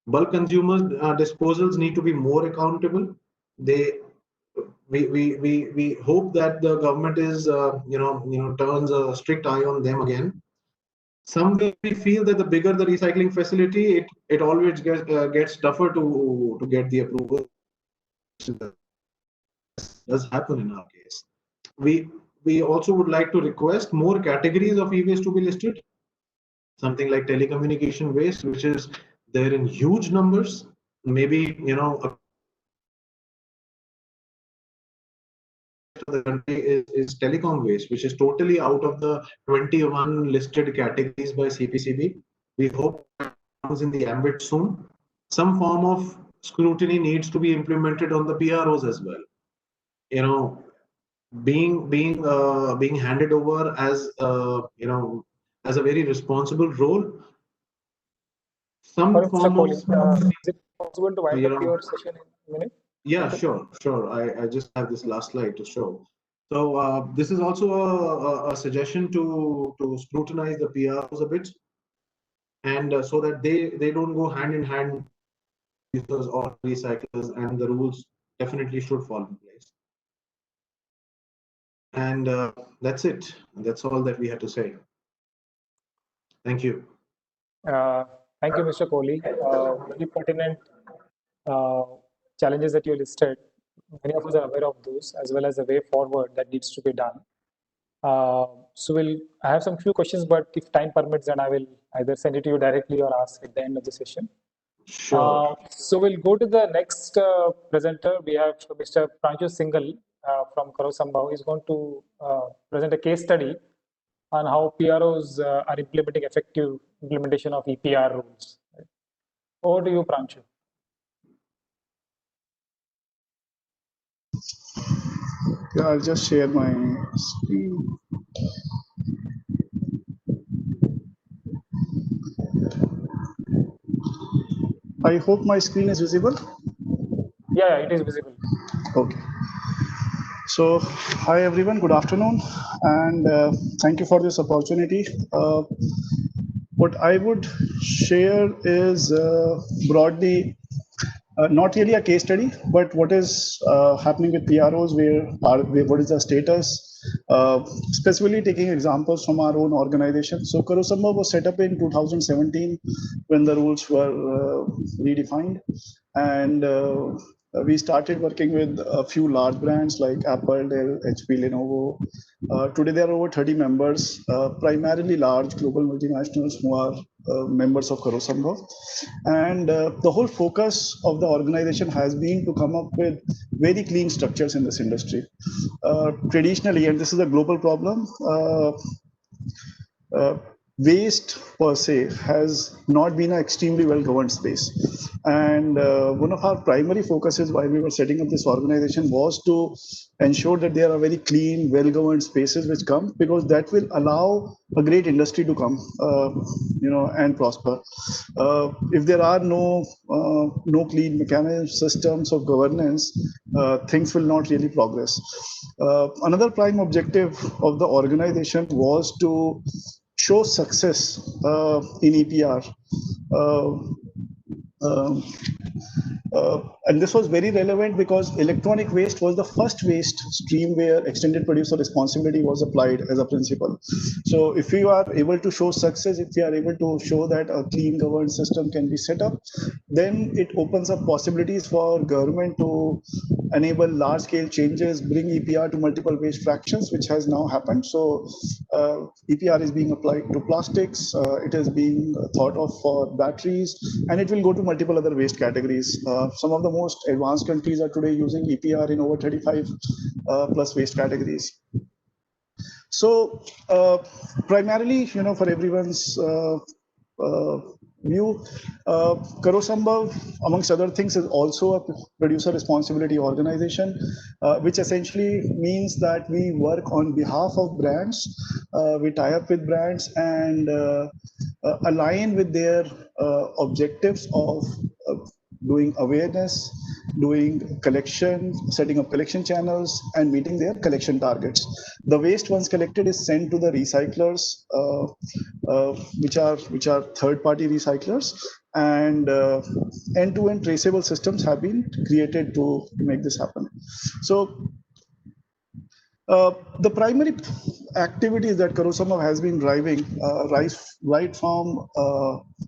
Bulk consumers disposals need to be more accountable. We hope that the government is turns a strict eye on them again. Somewhere we feel that the bigger the recycling facility, it always gets tougher to get the approval. Does happen in our case. We also would like to request more categories of e-waste to be listed. Something like telecommunication waste, which is there in huge numbers. Maybe the country is telecom waste, which is totally out of the 21 listed categories by CPCB. We hope it comes in the ambit soon. Some form of scrutiny needs to be implemented on the PROs as well. Being handed over as as a very responsible role. Some form of is it possible to wind up your session in a minute? Yeah, sure. I just have this last slide to show. So this is also a suggestion to scrutinize the PRs a bit, and so that they don't go hand in hand users or recyclers, and the rules definitely should fall in place. And that's it. That's all that we had to say. Thank you. Thank you, Mr. Kohli. Very pertinent challenges that you listed. Many of us are aware of those, as well as the way forward that needs to be done. So I have some few questions, but if time permits, then I will either send it to you directly or ask at the end of the session. Sure. So we'll go to the next presenter. We have Mr. Pranju Singhal from Karosambha. He's going to present a case study on how PROs are implementing effective implementation of EPR rules. Over to you, Pranju. Yeah, I'll just share my screen. I hope my screen is visible. Yeah, it is visible. Okay. So, hi everyone, good afternoon, and thank you for this opportunity. What I would share is broadly not really a case study, but what is happening with PROs, what is the status, specifically taking examples from our own organization. So Karosambha was set up in 2017 when the rules were redefined, and we started working with a few large brands like Apple, Dell, HP, Lenovo. Today there are over 30 members, primarily large global multinationals who are members of Karosambha. And the whole focus of the organization has been to come up with very clean structures in this industry. Traditionally, and this is a global problem, waste per se has not been an extremely well governed space. And one of our primary focuses while we were setting up this organization was to ensure that there are very clean, well governed spaces which come, because that will allow a great industry to come, and prosper. If there are no clean mechanisms, systems of governance, things will not really progress. Another prime objective of the organization was to show success in EPR. And this was very relevant because electronic waste was the first waste stream where extended producer responsibility was applied as a principle. So if we are able to show success, if we are able to show that a clean governed system can be set up, then it opens up possibilities for government to enable large scale changes, bring EPR to multiple waste fractions, which has now happened. So EPR is being applied to plastics, it is being thought of for batteries, and it will go to multiple other waste categories. Some of the most advanced countries are today using EPR in over 35 plus waste categories. So primarily, for everyone's view, Karosambha, amongst other things, is also a producer responsibility organization, which essentially means that we work on behalf of brands. We tie up with brands and align with their objectives of doing awareness, doing collection, setting up collection channels, and meeting their collection targets. The waste once collected is sent to the recyclers, which are third-party recyclers, and end-to-end traceable systems have been created to make this happen. So the primary activities that Karosambha has been driving right from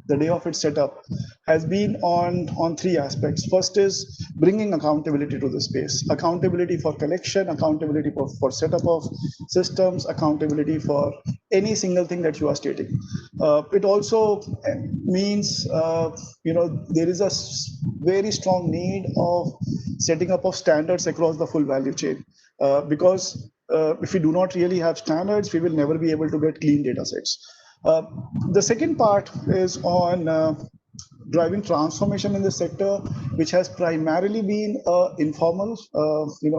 the day of its setup has been on three aspects. First is bringing accountability to the space. Accountability for collection, accountability for setup of systems, accountability for any single thing that you are stating. It also means, there is a very strong need of setting up of standards across the full value chain. Because if we do not really have standards, we will never be able to get clean data sets. The second part is on driving transformation in the sector, which has primarily been informal,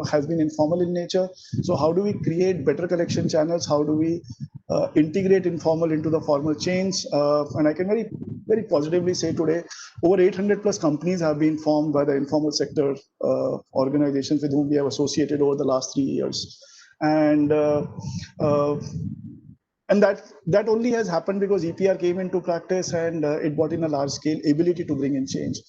has been informal in nature. So how do we create better collection channels? How do we integrate informal into the formal chains? And I can very, very positively say today, over 800 plus companies have been formed by the informal sector organizations with whom we have associated over the last 3 years. And that only has happened because EPR came into practice and it brought in a large scale ability to bring in change.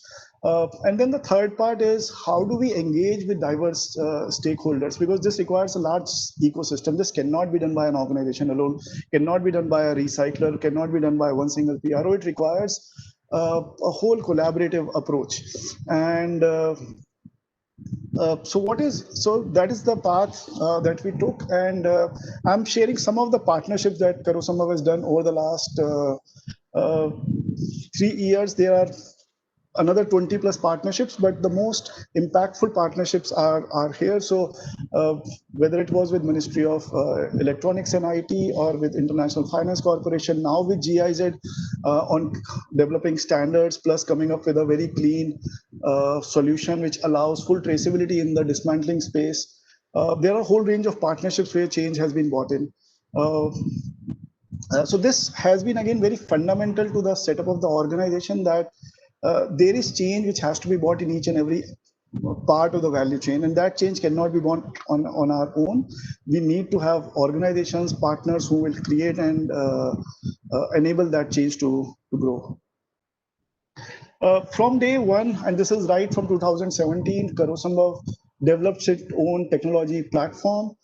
And then the third part is how do we engage with diverse stakeholders, because this requires a large ecosystem. This cannot be done by an organization alone, cannot be done by a recycler, cannot be done by one single PRO. It requires a whole collaborative approach. And So that is the path that we took, and I'm sharing some of the partnerships that Karosambhav has done over the last 3 years. There are another 20 plus partnerships, but the most impactful partnerships are here. So whether it was with Ministry of Electronics and IT, or with International Finance Corporation, now with GIZ on developing standards, plus coming up with a very clean solution which allows full traceability in the dismantling space. There are a whole range of partnerships where change has been brought in. So this has been again very fundamental to the setup of the organization, that there is change which has to be brought in each and every part of the value chain, and that change cannot be brought on our own. We need to have organizations, partners who will create and enable that change to grow. From day one, and this is right from 2017, Karosambhav developed its own technology platform.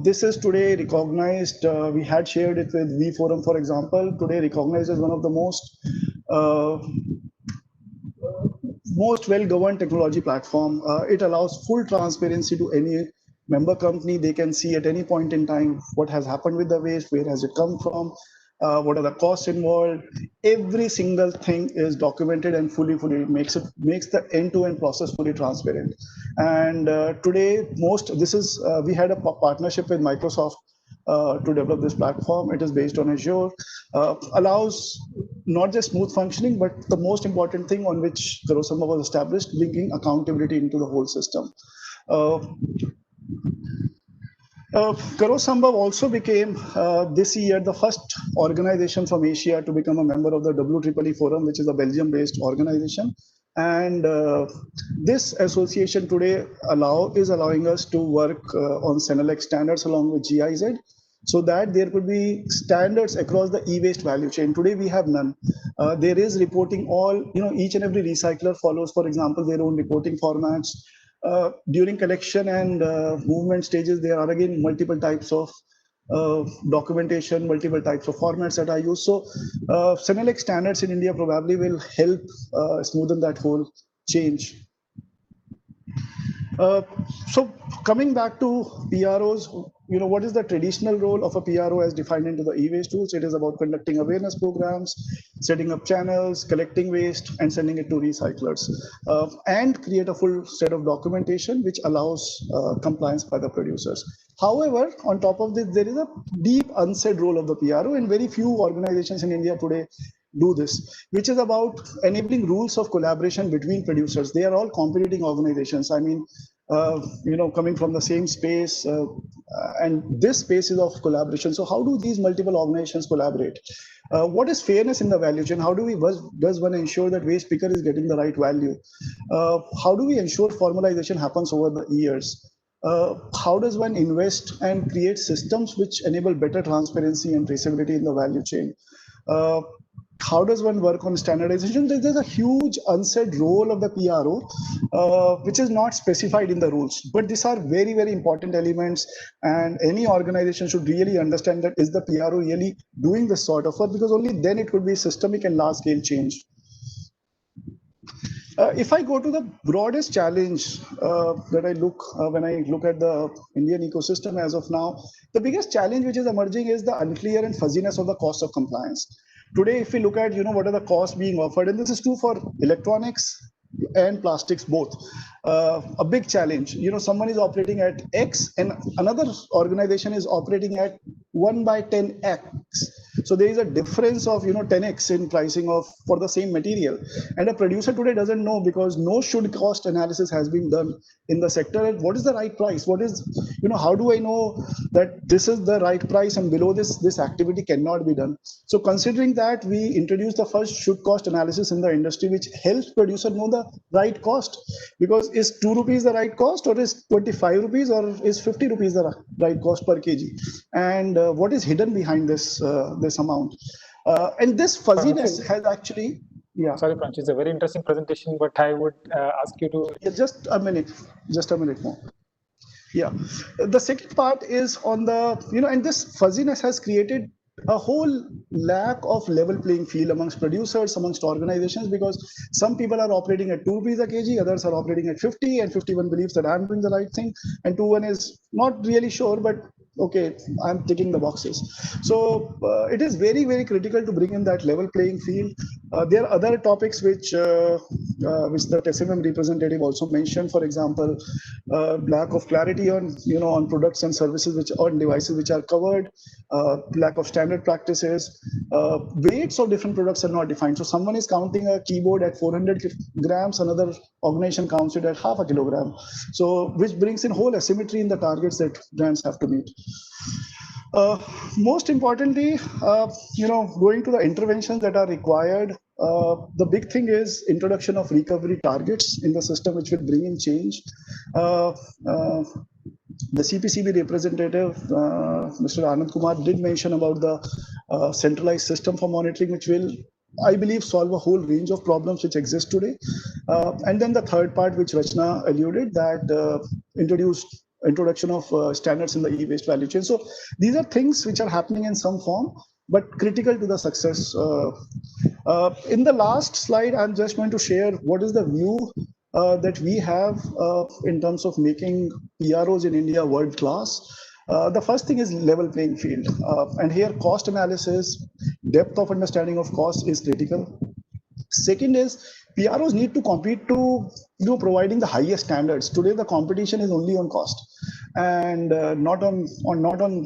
This is today recognized. We had shared it with V Forum, for example, today recognized as one of the most well-governed technology platform. It allows full transparency to any member company. They can see at any point in time what has happened with the waste, where has it come from, what are the costs involved. Every single thing is documented and fully makes the end-to-end process fully transparent. And today, we had a partnership with Microsoft to develop this platform. It is based on Azure, allows not just smooth functioning, but the most important thing on which Karosambhav was established, bringing accountability into the whole system. Karosambhav also became this year the first organization from Asia to become a member of the WEEE Forum, which is a Belgium-based organization. And this association today is allowing us to work on Senelec standards along with GIZ, so that there could be standards across the e-waste value chain. Today we have none. There is reporting each and every recycler follows, for example, their own reporting formats. During collection and movement stages, there are again multiple types of documentation, multiple types of formats that are used. So Senelec standards in India probably will help smoothen that whole change. So coming back to PROs, what is the traditional role of a PRO as defined into the e-waste tools? It is about conducting awareness programs, setting up channels, collecting waste, and sending it to recyclers, and create a full set of documentation which allows compliance by the producers. However, on top of this, there is a deep unsaid role of the PRO, and very few organizations in India today do this, which is about enabling rules of collaboration between producers. They are all competing organizations. I mean, coming from the same space, and this space is of collaboration. So how do these multiple organizations collaborate? What is fairness in the value chain? How do does one ensure that waste picker is getting the right value? How do we ensure formalization happens over the years? How does one invest and create systems which enable better transparency and traceability in the value chain? How does one work on standardization? There's a huge unsaid role of the PRO, which is not specified in the rules. But these are very, very important elements, and any organization should really understand that is the PRO really doing this sort of work, because only then it could be systemic and large-scale change. If I go to the broadest challenge that I look when I look at the Indian ecosystem as of now, the biggest challenge which is emerging is the unclear and fuzziness of the cost of compliance. Today, if we look at what are the costs being offered, and this is true for electronics and plastics both, a big challenge. Someone is operating at X and another organization is operating at 1/10X. So there is a difference of 10X in pricing for the same material, and a producer today doesn't know, because no should cost analysis has been done in the sector. And what is the right price? What is how do I know that this is the right price, and below this activity cannot be done? So considering that, we introduced the first should cost analysis in the industry, which helps producer know the right cost, because is 2 rupees the right cost, or is 25 rupees, or is 50 rupees the right cost per kg, and what is hidden behind this amount, and this fuzziness has actually Sorry, Pranch, it's a very interesting presentation, but I would ask you to just a minute more. Yeah, the second part is on the and this fuzziness has created a whole lack of level playing field amongst producers, amongst organizations, because some people are operating at 2 rupees a kg, others are operating at 50, and 51 believes that I'm doing the right thing, and 21 is not really sure, but okay, I'm ticking the boxes. So it is very, very critical to bring in that level playing field. There are other topics which the TESMM representative also mentioned. For example, lack of clarity on on products and services which on devices which are covered, lack of standard practices, weights of different products are not defined. So someone is counting a keyboard at 400 grams, another organization counts it at half a kilogram. So which brings in whole asymmetry in the targets that brands have to meet. Most importantly, going to the interventions that are required, the big thing is introduction of recovery targets in the system, which will bring in change. The CPCB representative, Mr. Anand Kumar, did mention about the centralized system for monitoring, which will, I believe, solve a whole range of problems which exist today. And then the third part, which Rachna alluded, that introduction of standards in the e-waste value chain. So these are things which are happening in some form, but critical to the success. In the last slide, I'm just going to share what is the view that we have in terms of making PROs in India world class. The first thing is level playing field. And here cost analysis, depth of understanding of cost is critical. Second is PROs need to compete to providing the highest standards. Today the competition is only on cost and not on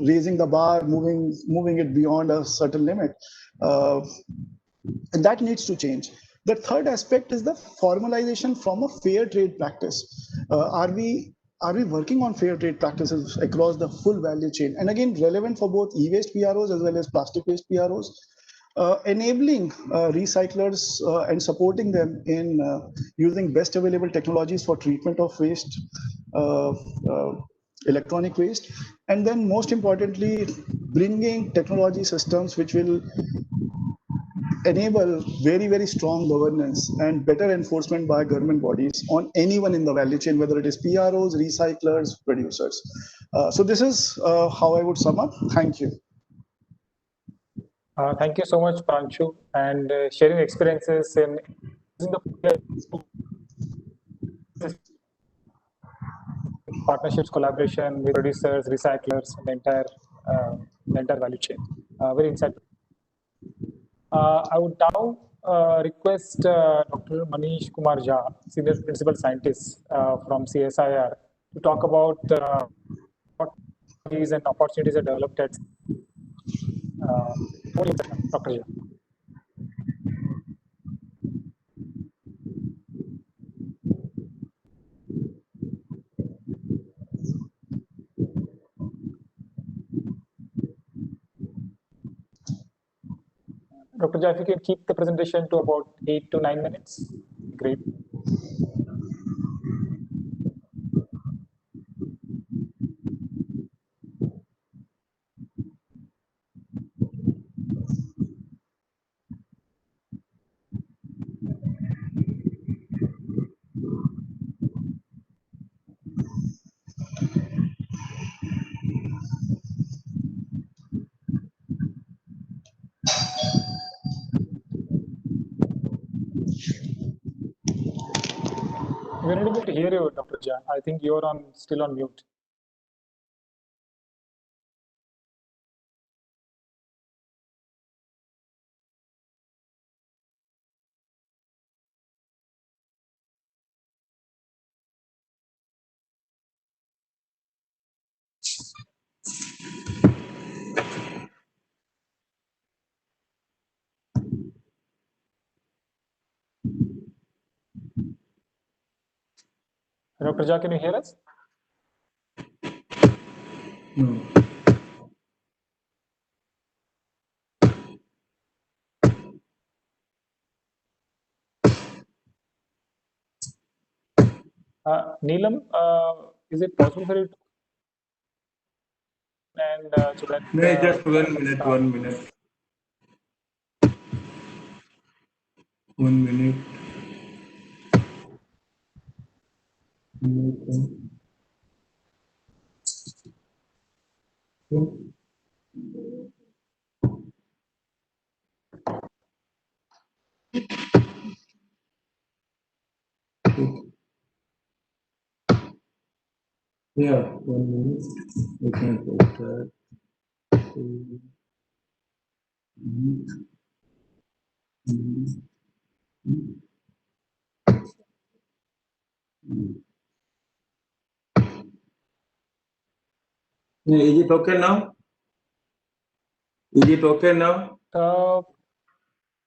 raising the bar, moving it beyond a certain limit. And that needs to change. The third aspect is the formalization from a fair trade practice. Are we working on fair trade practices across the full value chain? And again, relevant for both e-waste PROs as well as plastic waste PROs. Enabling recyclers and supporting them in using best available technologies for treatment of waste, electronic waste, and then most importantly, bringing technology systems which will enable very, very strong governance and better enforcement by government bodies on anyone in the value chain, whether it is PROs, recyclers, producers. So this is how I would sum up. Thank you. Thank you so much, Pranchu, and sharing experiences in using the partnerships, collaboration with producers, recyclers, and the entire value chain. Very insightful. I would now request Dr. Manish Kumar Jha, Senior Principal Scientist from CSIR, to talk about what technologies and opportunities are developed at Dr. Jha. Dr. Jha, if you can keep the presentation to about 8 to 9 minutes, great. We're not able to hear you, Dr. Jha. I think you're still on mute. Dr. Jha, can you hear us? No. Neelam, is it possible for you to and so that No, just 1 minute, 1 minute. 1 minute. Yeah, 1 minute. We can put that. Yeah, is it okay now? Is it okay now?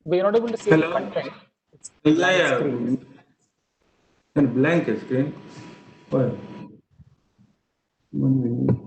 We're not able to see the Hello? content. It's Yeah, blank yeah. screen. And blank screen. Well, 1 minute.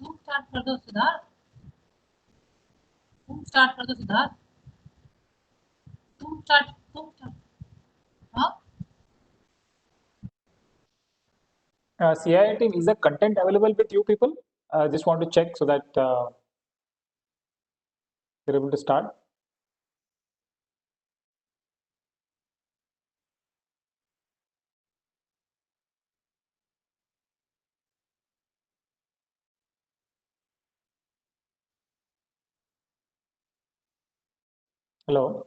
Whom start further, Siddharth? Whom start further, Siddharth? Whom start? Huh? CI team, is the content available with you people? Just want to check so that you're able to start. Hello.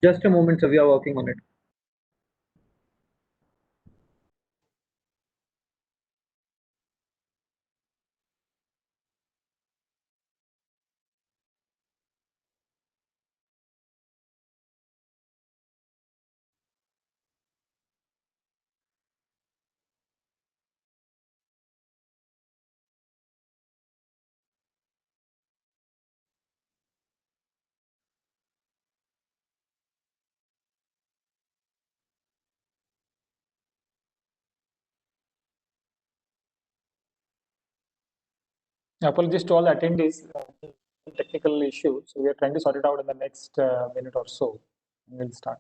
Just a moment, sir. We are working on it. Apologies to all attendees. Technical issue. So we are trying to sort it out in the next minute or so. We'll start.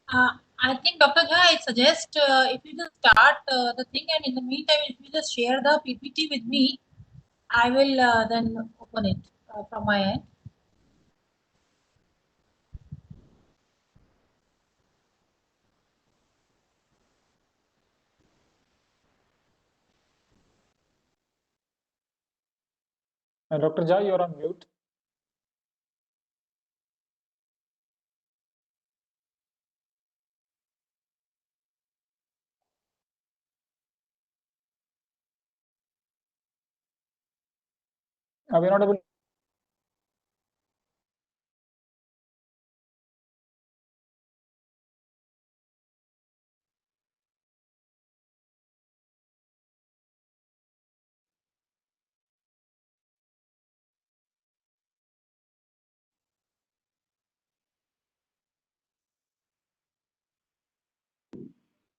I think Dr. Jha, I suggest if you just start the thing, and in the meantime, if you just share the PPT with me, I will then open it from my end. Dr. Jha, you're on mute. We're not able.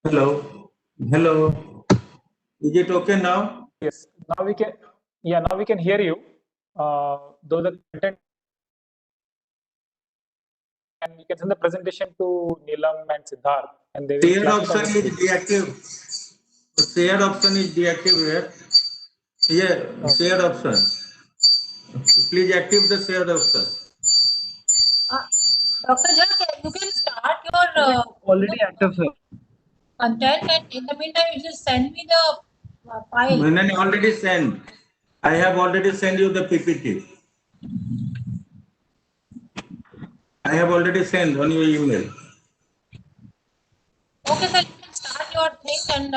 Hello. Hello. Is it okay now? Yes. Now we can. Yeah. Now we can hear you. Though the content. And you can send the presentation to Neelam and Siddharth, and they will Shared flash it on option the is screen. deactive. Shared option is deactivated. Yeah, shared option. Please active the shared option. Dr. Jha, you can start your Already active, sir. content, and in the meantime, you just send me the file. Manan already sent. I have already sent you the PPT. I have already sent on your email. Okay, sir, you can start your thing, and in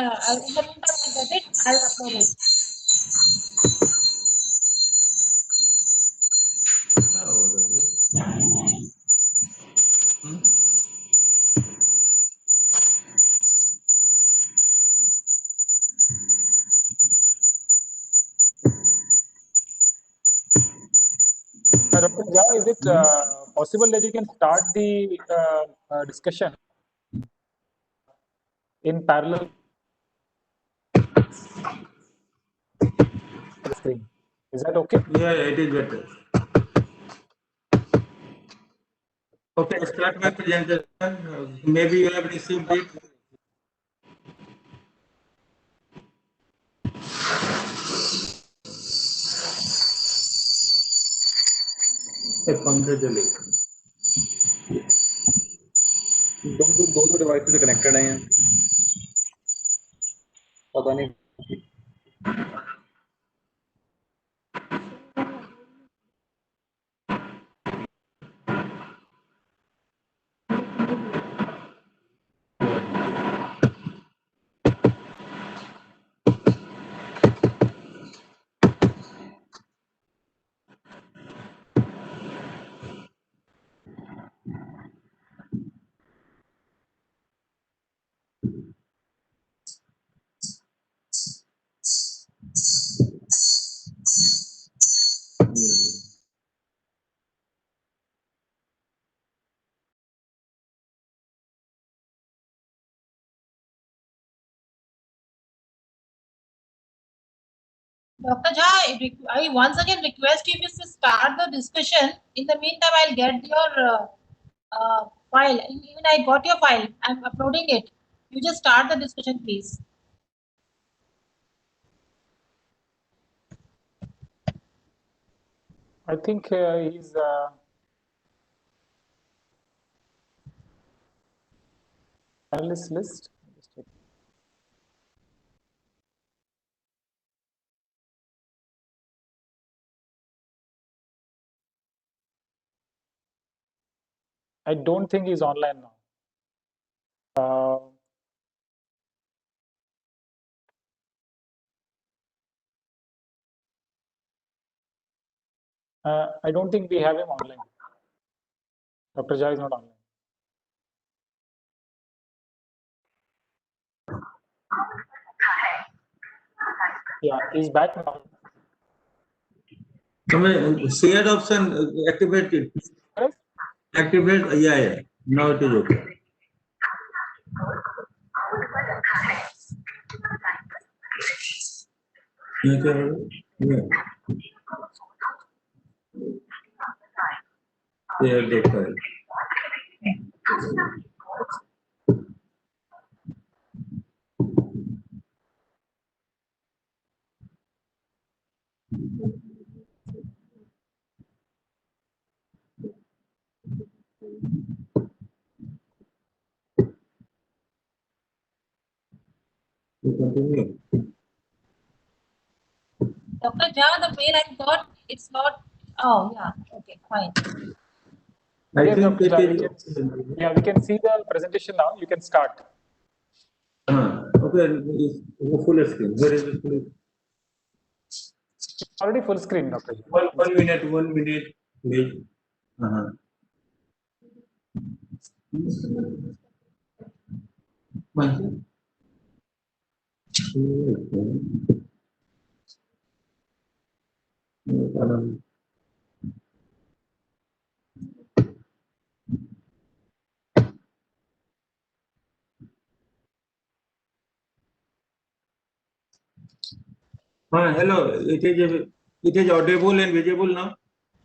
the meantime, I'll get it. I'll upload it. is it possible that you can start the discussion in parallel the screen? Is that okay? Yeah, it is better. Okay, start my presentation. Maybe you have received it. दो device से connected हैं पता नहीं Dr. Jha, I once again request you to start the discussion. In the meantime, I'll get your file. Even I got your file. I'm uploading it. You just start the discussion, please. I think he's panelist list. I don't think he's online now. I don't think we have him online. Dr. Jha is not online. Yeah, he's back now. Shared option activated. Activate. Yeah. Now it is okay. Yeah. Share the file. Continue. Dr. Jha, the mail I got, it's not. Oh, yeah. Okay, fine. I think it is. Yeah, we can see the presentation now. You can start. Okay, full screen. Where is the full? Already full screen, Dr. Jha. One minute, please. Hello, it is audible and visible now?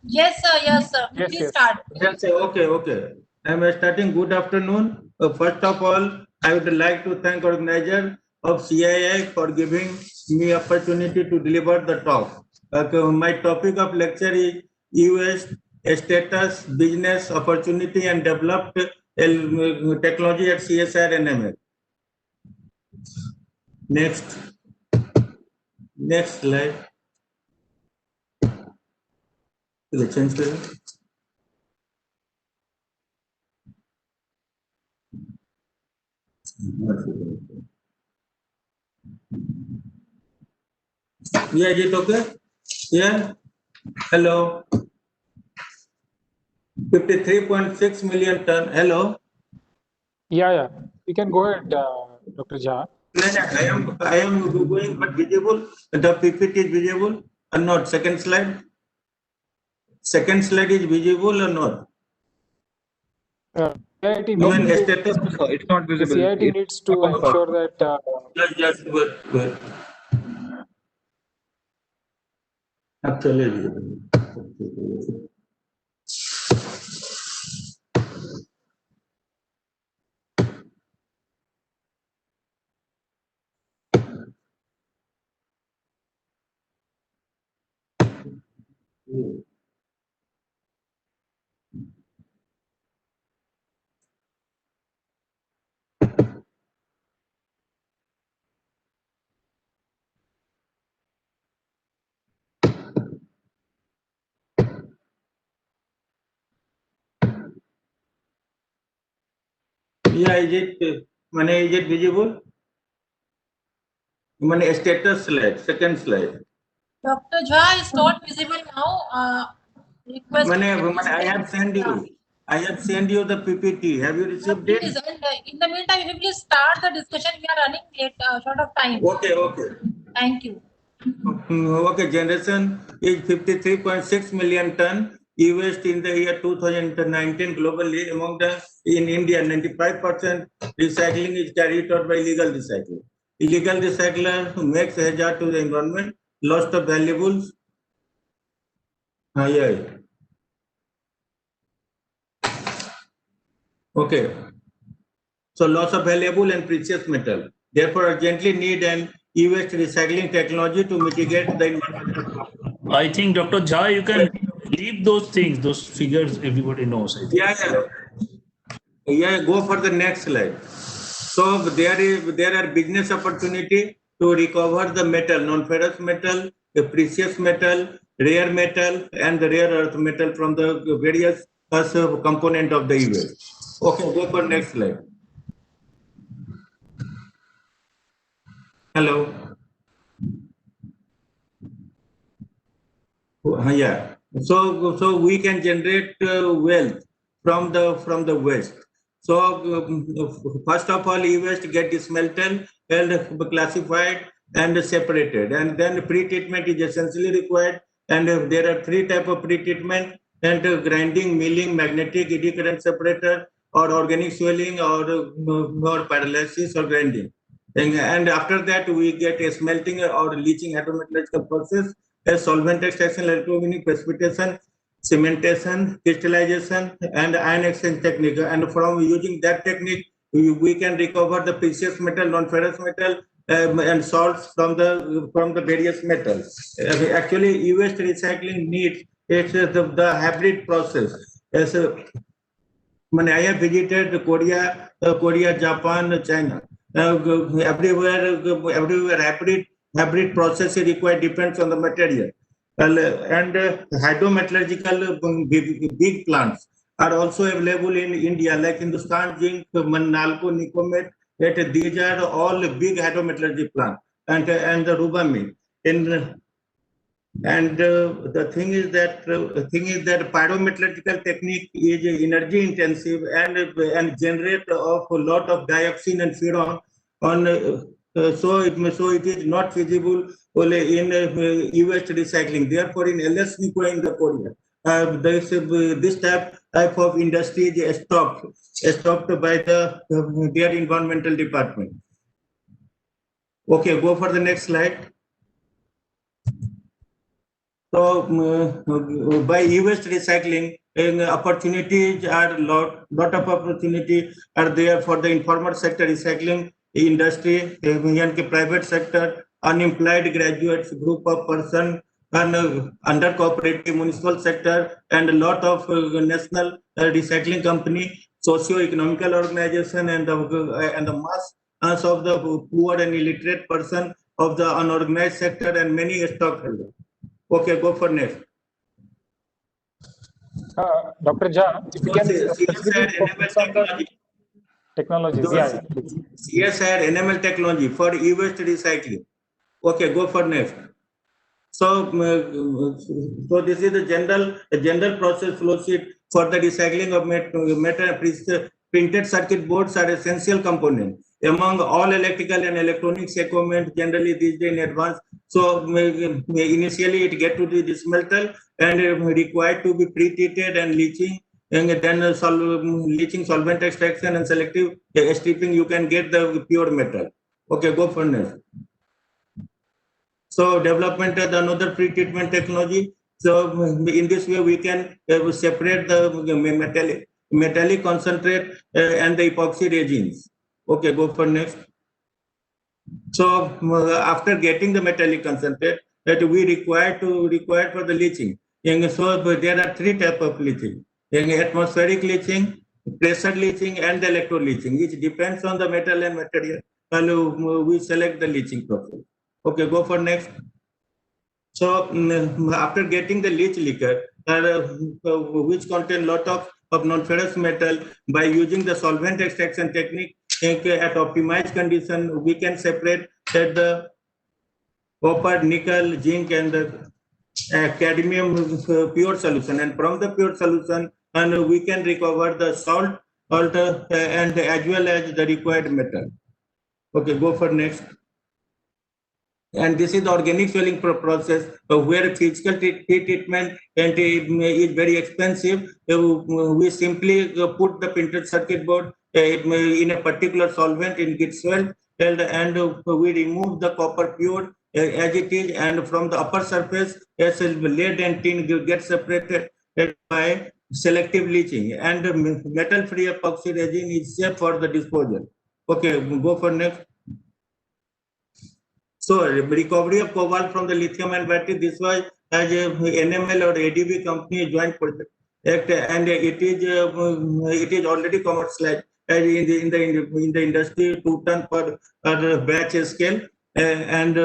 Yes, sir. Yes, sir. Please start. Yes, okay. I am starting. Good afternoon. First of all, I would like to thank organizer of CII for giving me opportunity to deliver the talk. My topic of lecture is US status, business opportunity and developed technology at CSIR and NML. Next slide. Change करें. Yeah, is it okay? Yeah. Hello. 53.6 million ton. Hello. Yeah. You can go ahead, Dr. Jha. I am going, but visible. The PPT is visible or not? Second slide. Second slide is visible or not? CIT Even needs status. It's not the visible. CIT needs to ensure that Just wait. Actually. Yeah, is it visible? Status slide, second slide. Dr. Jha is not visible now. Request. I have sent you. I have sent you the PPT. Have you received it? Please, and in the meantime, if you please start the discussion, we are running late, short of time. Okay. Thank you. Okay, generation is 53.6 million ton e-waste in the year 2019 globally. Among the in India, 95% recycling is carried out by illegal recycler. Illegal recycler makes hazard to the environment, loss of valuables. Yeah. Okay. So loss of valuable and precious metal. Therefore, urgently need an e-waste recycling technology to mitigate the environmental problem. I think Dr. Jha, you can leave those things, those figures everybody knows. I think. Yeah, go for the next slide. So there are business opportunity to recover the metal, non-ferrous metal, the precious metal, rare metal, and the rare earth metal from the various component of the e-waste. Okay, go for next slide. Hello. Yeah. So we can generate wealth from the waste. So first of all, e-waste get dismantled and classified and separated, and then pre-treatment is essentially required. And there are three types of pre-treatment: and grinding, milling, magnetic eddy current separator, or organic swelling, or paralysis or grinding. And after that, we get a smelting or leaching hydrometallurgical process, a solvent extraction, electronic precipitation, cementation, crystallization, and ion exchange technique. And from using that technique, we can recover the precious metal, non-ferrous metal, and salts from the various metals. Actually, e-waste recycling needs the hybrid process. I have visited Korea, Japan, China. Everywhere hybrid process is required, depends on the material. And hydrometallurgical big plants are also available in India, like Hindustan Zinc, Nalco, Nicomet. These are all big hydrometallurgy plants, and the Rubami. And the thing is that pyrometallurgical technique is energy intensive and generate of a lot of dioxin and furan so it is not feasible in e-waste recycling. Therefore, in LS Nico in the Korea, this type of industry is stopped by their environmental department. Okay, go for the next slide. So by e-waste recycling, opportunities are lot of opportunity are there for the informal sector recycling industry, private sector, unemployed graduates, group of person, and under cooperative municipal sector, and a lot of national recycling company, socio-economical organization, and the mass of the poor and illiterate person of the unorganized sector, and many stockholders. Okay, go for next. Dr. Jha, if you can specifically focus on the technologies. Yes, sir, NML technology for e-waste recycling. Okay, go for next. So this is the general process flow sheet for the recycling of metal. Printed circuit boards are essential component among all electrical and electronics equipment generally these days in advance. So initially it get to the smelter and required to be pre-treated and leaching, and then leaching, solvent extraction and selective stripping, you can get the pure metal. Okay, go for next. So development of another pre-treatment technology. So in this way we can separate the metallic concentrate and the epoxy resins. Okay, go for next. So after getting the metallic concentrate, that we require for the leaching. And so there are three types of leaching: atmospheric leaching, pressure leaching, and electro leaching. It depends on the metal and material. And we select the leaching process. Okay, go for next. So after getting the leach liquor, which contain lot of non-ferrous metal, by using the solvent extraction technique at optimized condition, we can separate the copper, nickel, zinc, and the cadmium pure solution. And from the pure solution, and we can recover the salt, and as well as the required metal. Okay, go for next. And this is the organic swelling process where physical treatment and is very expensive. We simply put the printed circuit board in a particular solvent, it gets swelled, and we remove the copper pure as it is, and from the upper surface, as lead and tin get separated by selective leaching, and metal-free epoxy resin is safe for the disposal. Okay, go for next. So recovery of cobalt from the lithium and battery, this was as a NML or ADB company joint project, and it is already commercialized in the industry 2 ton per batch scale. And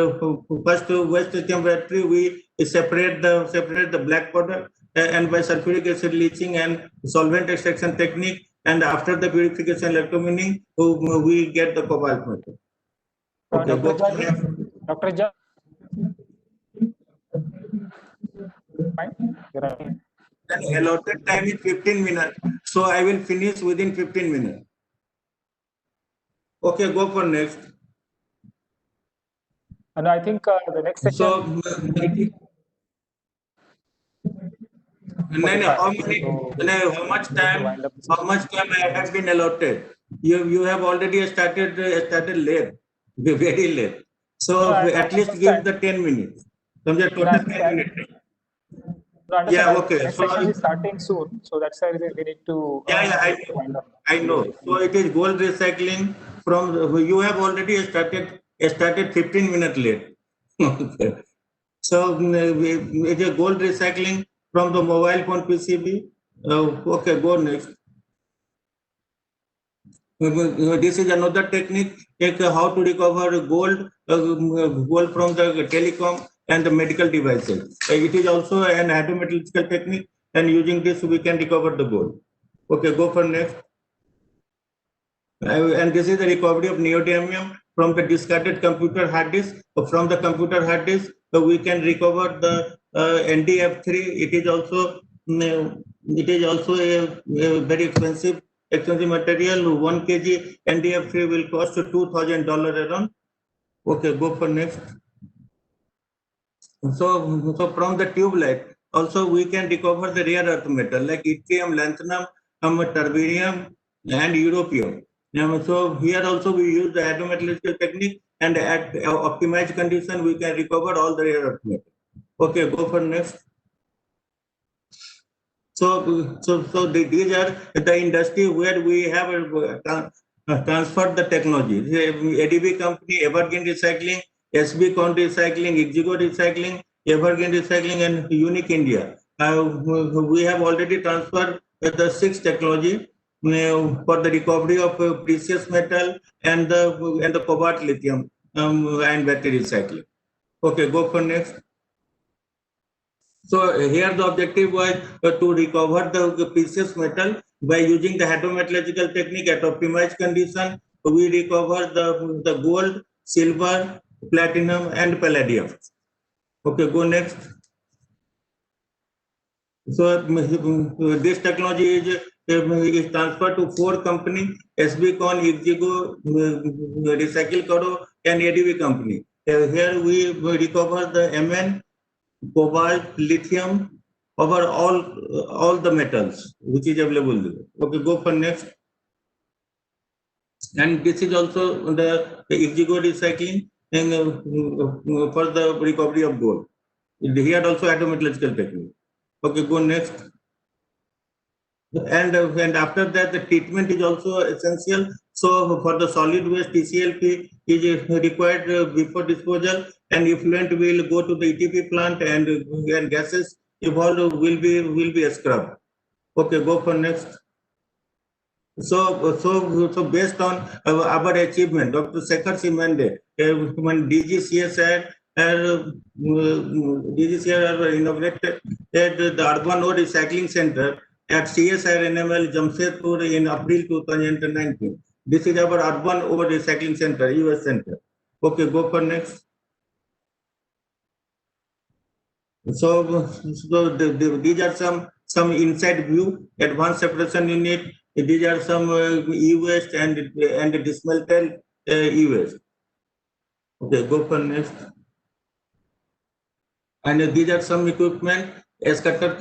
first waste lithium battery we separate the black powder and by sulfuric acid leaching and solvent extraction technique, and after the purification electromining we get the cobalt metal. Okay, Dr. Jha, fine. Allotted time is 15 minutes, so I will finish within 15 minutes. Okay, go for next. And I think the next session. So, how much time I have been allotted? You have already started late, very late. So at least give the 10 minutes. Total 10 minutes. Yeah, okay. Next session is starting soon, so that's why we need to. I know. So it is gold recycling from you have already started 15 minutes late. So it is gold recycling from the mobile phone PCB. Okay, go next. This is another technique, how to recover gold from the telecom and the medical devices. It is also an hydrometallurgical technique, and using this we can recover the gold. Okay, go for next. And this is the recovery of neodymium from the discarded computer hard disk. From the computer hard disk, we can recover the NDF3. It is also a very expensive material. 1 kg NDF3 will cost $2,000 around. Okay, go for next. So from the tube light, also we can recover the rare earth metal like yttrium, lanthanum, terbium, and europium. So here also we use the hydrometallurgical technique, and at optimized condition we can recover all the rare earth metal. Okay, go for next. So these are the industry where we have transferred the technology. ADB company, Evergreen Recycling, SB Con Recycling, Exigo Recycling, Evergreen Recycling, and Unique India. We have already transferred the 6 technology for the recovery of precious metal and the cobalt, lithium, and battery recycling. Okay, go for next. So here the objective was to recover the precious metal by using the hydrometallurgical technique at optimized condition. We recover the gold, silver, platinum, and palladium. Okay, go next. So this technology is is transferred to 4 companies: SBCon, Ixigo, Recycle Karo, and ADV company. Here we recover the Mn, cobalt, lithium, over all the metals which is available there. Okay, go for next. And this is also the Ixigo recycling and for the recovery of gold. Here also hydrometallurgical technique. Okay, go next. And after that, the treatment is also essential. So for the solid waste, TCLP is required before disposal, and effluent will go to the ETP plant, and gases evolved will be scrubbed. Okay, go for next. So based on our achievement, Dr. Sekhar Simande, when DGCSR inaugurated the Urban Ore Recycling Center at CSR NML Jamshedpur in April 2019. This is our Urban Ore Recycling Center, US Center. Okay, go for next. So these are some inside view, advanced separation unit. These are some e-waste and dismantled e-waste. Okay, go for next. And these are some equipment: as cutter,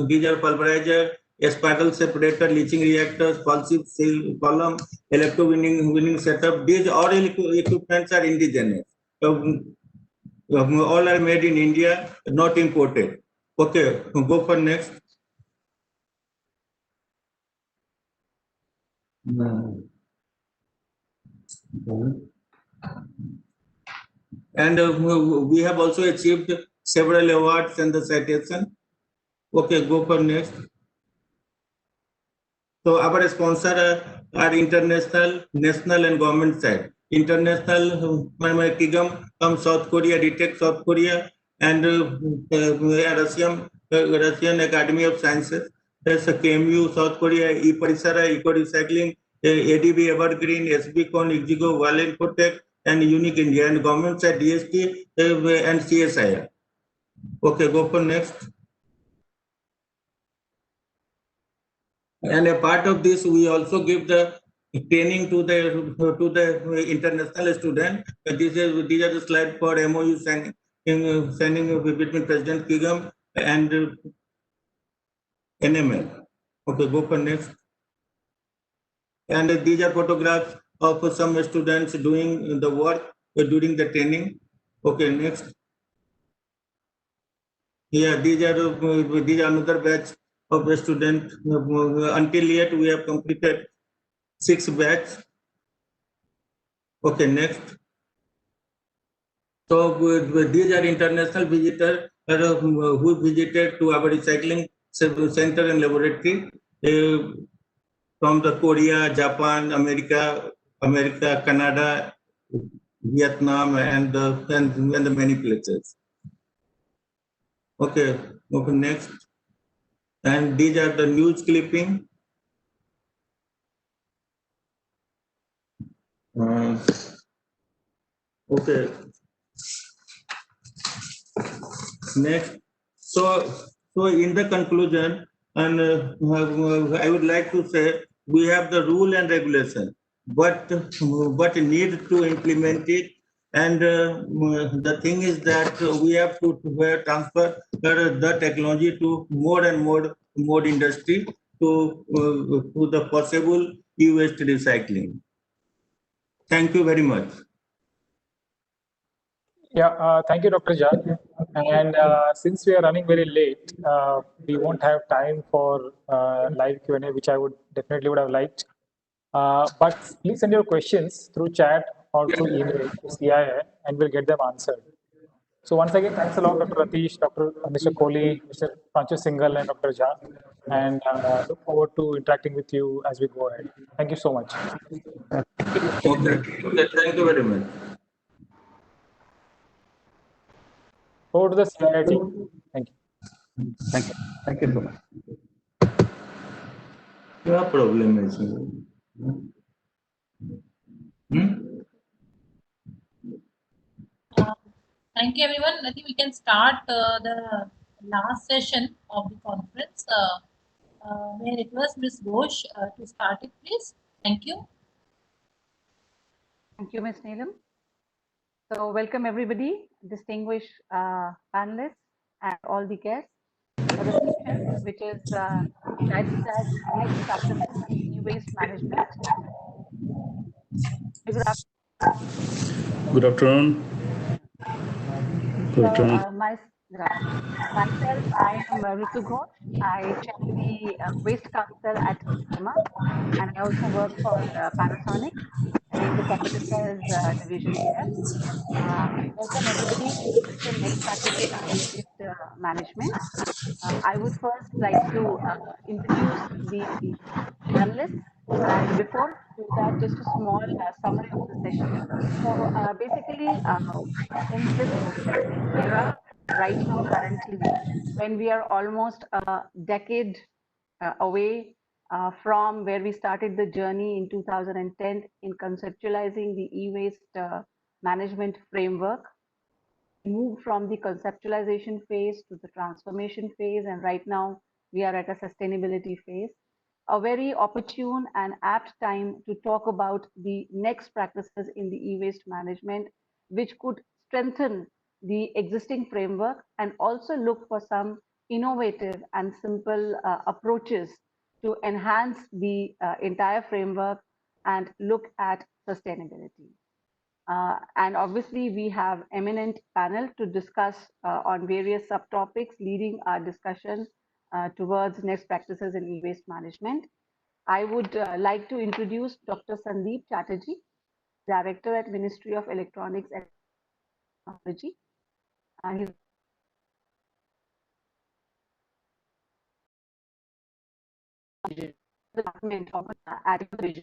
these are pulverizer, a spiral separator, leaching reactors, pulsive seal column, winning setup. These all equipments are indigenous. All are made in India, not imported. Okay, go for next. And we have also achieved several awards and the citation. Okay, go for next. So our sponsor are international, national, and government side. International, Kigam from South Korea, Retech South Korea, and Russian Academy of Sciences. There's a KMU South Korea, E-Parisara, Eco Recycling, ADB Evergreen, SBCon, Ixigo, Valen Protect, and Unique India, and government side DST and CSIR. Okay, go for next. And a part of this, we also give the training to the international student. These are the slides for MOU signing between President Kigam and NML. Okay, go for next. And these are photographs of some students doing the work during the training. Okay, next. Yeah, these are another batch of the student. Until yet, we have completed 6 batch. Okay, next. So these are international visitors who visited to our recycling center and laboratory from the Korea, Japan, America, Canada, Vietnam, and the many places. Okay, next. And these are the news clipping. Okay. Next. So in the conclusion, and I would like to say, we have the rule and regulation, but need to implement it. And the thing is that we have to transfer the technology to more and more industry to the possible e-waste recycling. Thank you very much. Yeah, thank you, Dr. Jha. And since we are running very late, we won't have time for live Q&A, which I would have liked. But please send your questions through chat or through email to CII, and we'll get them answered. So once again, thanks a lot, Dr. Atish, Mr. Kohli, Mr. Panchu Singhal, and Dr. Jha. And look forward to interacting with you as we go ahead. Thank you so much. Okay, thank you very much. Over to the CII team. Thank you. Thank you so much. No problem is. Thank you, everyone. I think we can start the last session of the conference. may I request Ms. Ghosh to start it, please? Thank you. Thank you, Ms. Neelam. So welcome everybody, distinguished panelists and all the guests for the session, which is titled as Next Practices in E-Waste Management. Good afternoon. Good afternoon. Good So, afternoon. good afternoon. Myself, I am Ritu Ghosh. I chair the Waste Council at CIEMA, and I also work for Panasonic in the Corporate Affairs division there. Welcome everybody to the session Next Practices in E-Waste Management. I would first like to introduce the panelists, and before I do that, just a small summary of the session. So basically, in this era, right now, currently, when we are almost a decade away from where we started the journey in 2010 in conceptualizing the e-waste management framework, moved from the conceptualization phase to the transformation phase, and right now we are at a sustainability phase. A very opportune and apt time to talk about the next practices in the e-waste management, which could strengthen the existing framework and also look for some innovative and simple approaches to enhance the entire framework and look at sustainability. And obviously, we have eminent panel to discuss on various subtopics, leading our discussion towards next practices in e-waste management. I would like to introduce Dr. Sandeep Chatterjee, Director at Ministry of Electronics and Technology. He's Department of Agriculture.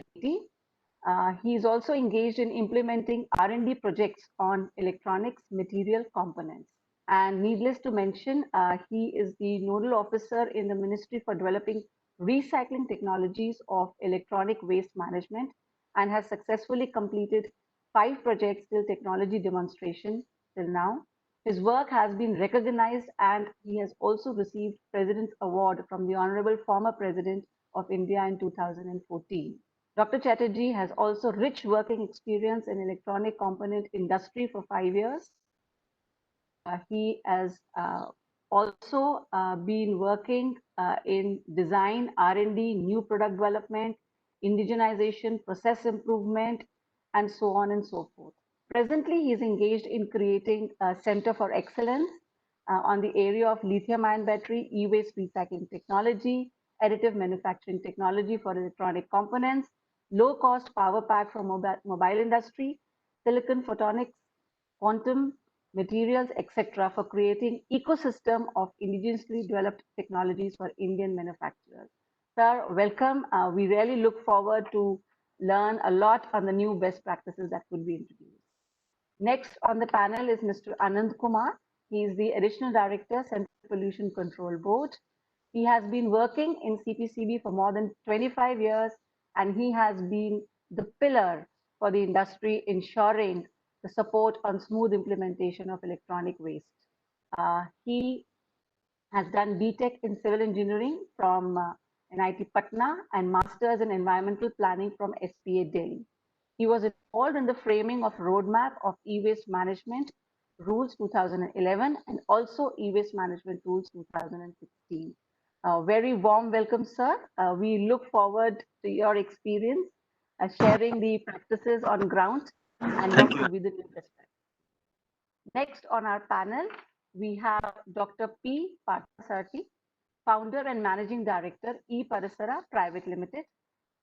He is also engaged in implementing R&D projects on electronics material components. And needless to mention, he is the nodal officer in the Ministry for developing recycling technologies of electronic waste management and has successfully completed 5 projects till technology demonstration till now. His work has been recognized and he has also received President's Award from the Honorable former President of India in 2014. Dr. Chatterjee has also rich working experience in electronic component industry for 5 years. He has also been working in design, R&D, new product development, indigenization, process improvement, and so on and so forth. Presently, he is engaged in creating a Center for Excellence on the area of lithium-ion battery, e-waste recycling technology, additive manufacturing technology for electronic components, low-cost power pack for mobile industry, silicon photonics, quantum materials, etc., for creating ecosystem of indigenously developed technologies for Indian manufacturers. Sir, welcome. We really look forward to learn a lot on the new best practices that could be introduced. Next on the panel is Mr. Anand Kumar. He is the Additional Director, Central Pollution Control Board. He has been working in CPCB for more than 25 years, and he has been the pillar for the industry, ensuring the support on smooth implementation of electronic waste. He has done BTech in Civil Engineering from NIT Patna and Masters in Environmental Planning from SPA Delhi. He was involved in the framing of roadmap of e-waste management rules 2011 and also e-waste management rules 2016. Very warm welcome, sir. We look forward to your experience, sharing the practices on ground and what could be the new best practice. Next on our panel, we have Dr. P. Parthasarathy, founder and managing director, E. Parasara Private Limited.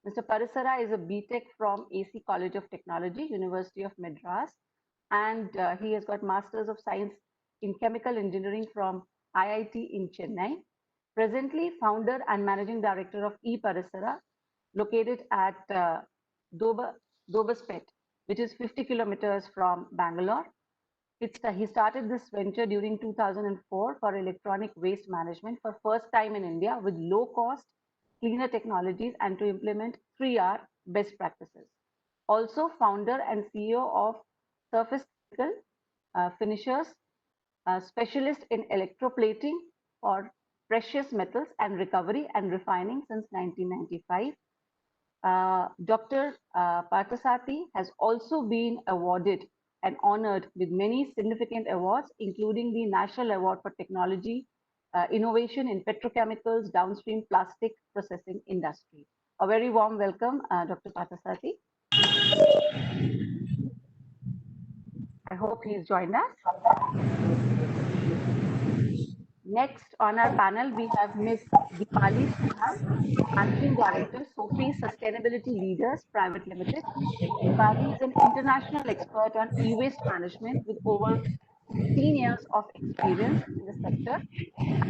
Mr. Parasara is a BTech from AC College of Technology, University of Madras, and he has got Masters of Science in Chemical Engineering from IIT in Chennai. Presently, founder and managing director of E. Parasara, located at Dobaspet, which is 50 kilometers from Bangalore. He started this venture during 2004 for electronic waste management for first time in India with low cost, cleaner technologies and to implement 3R best practices. Also founder and CEO of Surface Finishers, specialist in electroplating for precious metals and recovery and refining since 1995. Dr. Parthasarathi has also been awarded and honored with many significant awards, including the National Award for Technology Innovation in Petrochemicals, Downstream Plastic Processing Industry. A very warm welcome, Dr. Parthasarathi. I hope he's joined us. Next on our panel, we have Ms. Deepali Sinha, Managing Director, Sophie Sustainability Leaders Private Limited. Deepali is an international expert on e-waste management with over 16 years of experience in the sector.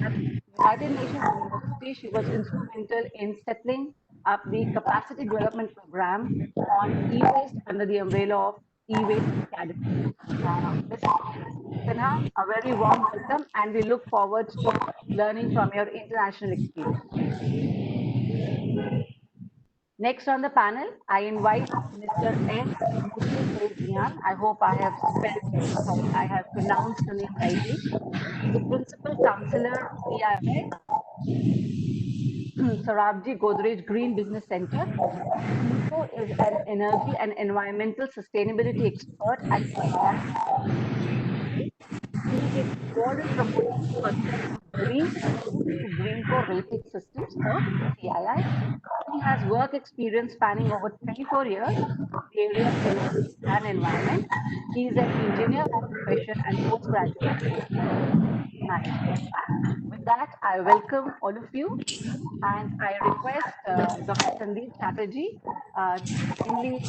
At United Nations University, she was instrumental in setting up the capacity development program on e-waste under the umbrella of e-waste academy. Ms. Sinha, a very warm welcome, and we look forward to learning from your international experience. Next on the panel, I invite Mr. S. Murthy. I hope I have pronounced the name rightly. He's the Principal Counselor, CIA, Sarabji Godrej Green Business Center. He also is an energy and environmental sustainability expert at CII. He is involved in promoting the pursuit of green solutions to green core rated systems for CII. He has work experience spanning over 24 years in the area of energy and environment. He is an engineer by profession and postgraduate in energy management. With that, I welcome all of you, and I request Dr. Sandeep Chatterjee to kindly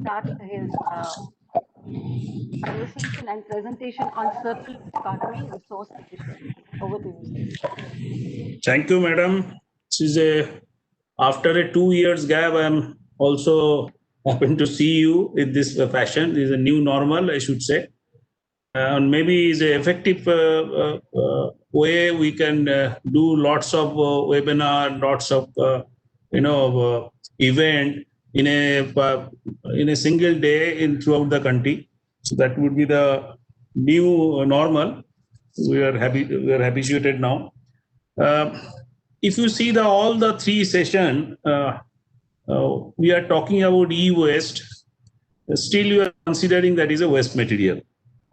start his conversation and presentation on circular economy resource efficiency. Over to you, Sandeep. Thank you, madam. This is after a 2 years gap, I'm also happy to see you in this fashion. This is a new normal, I should say. And maybe is an effective way we can do lots of webinar, lots of event in a single day throughout the country. So that would be the new normal. We are habituated now. If you see all the three sessions, we are talking about e-waste. Still, you are considering that is a waste material.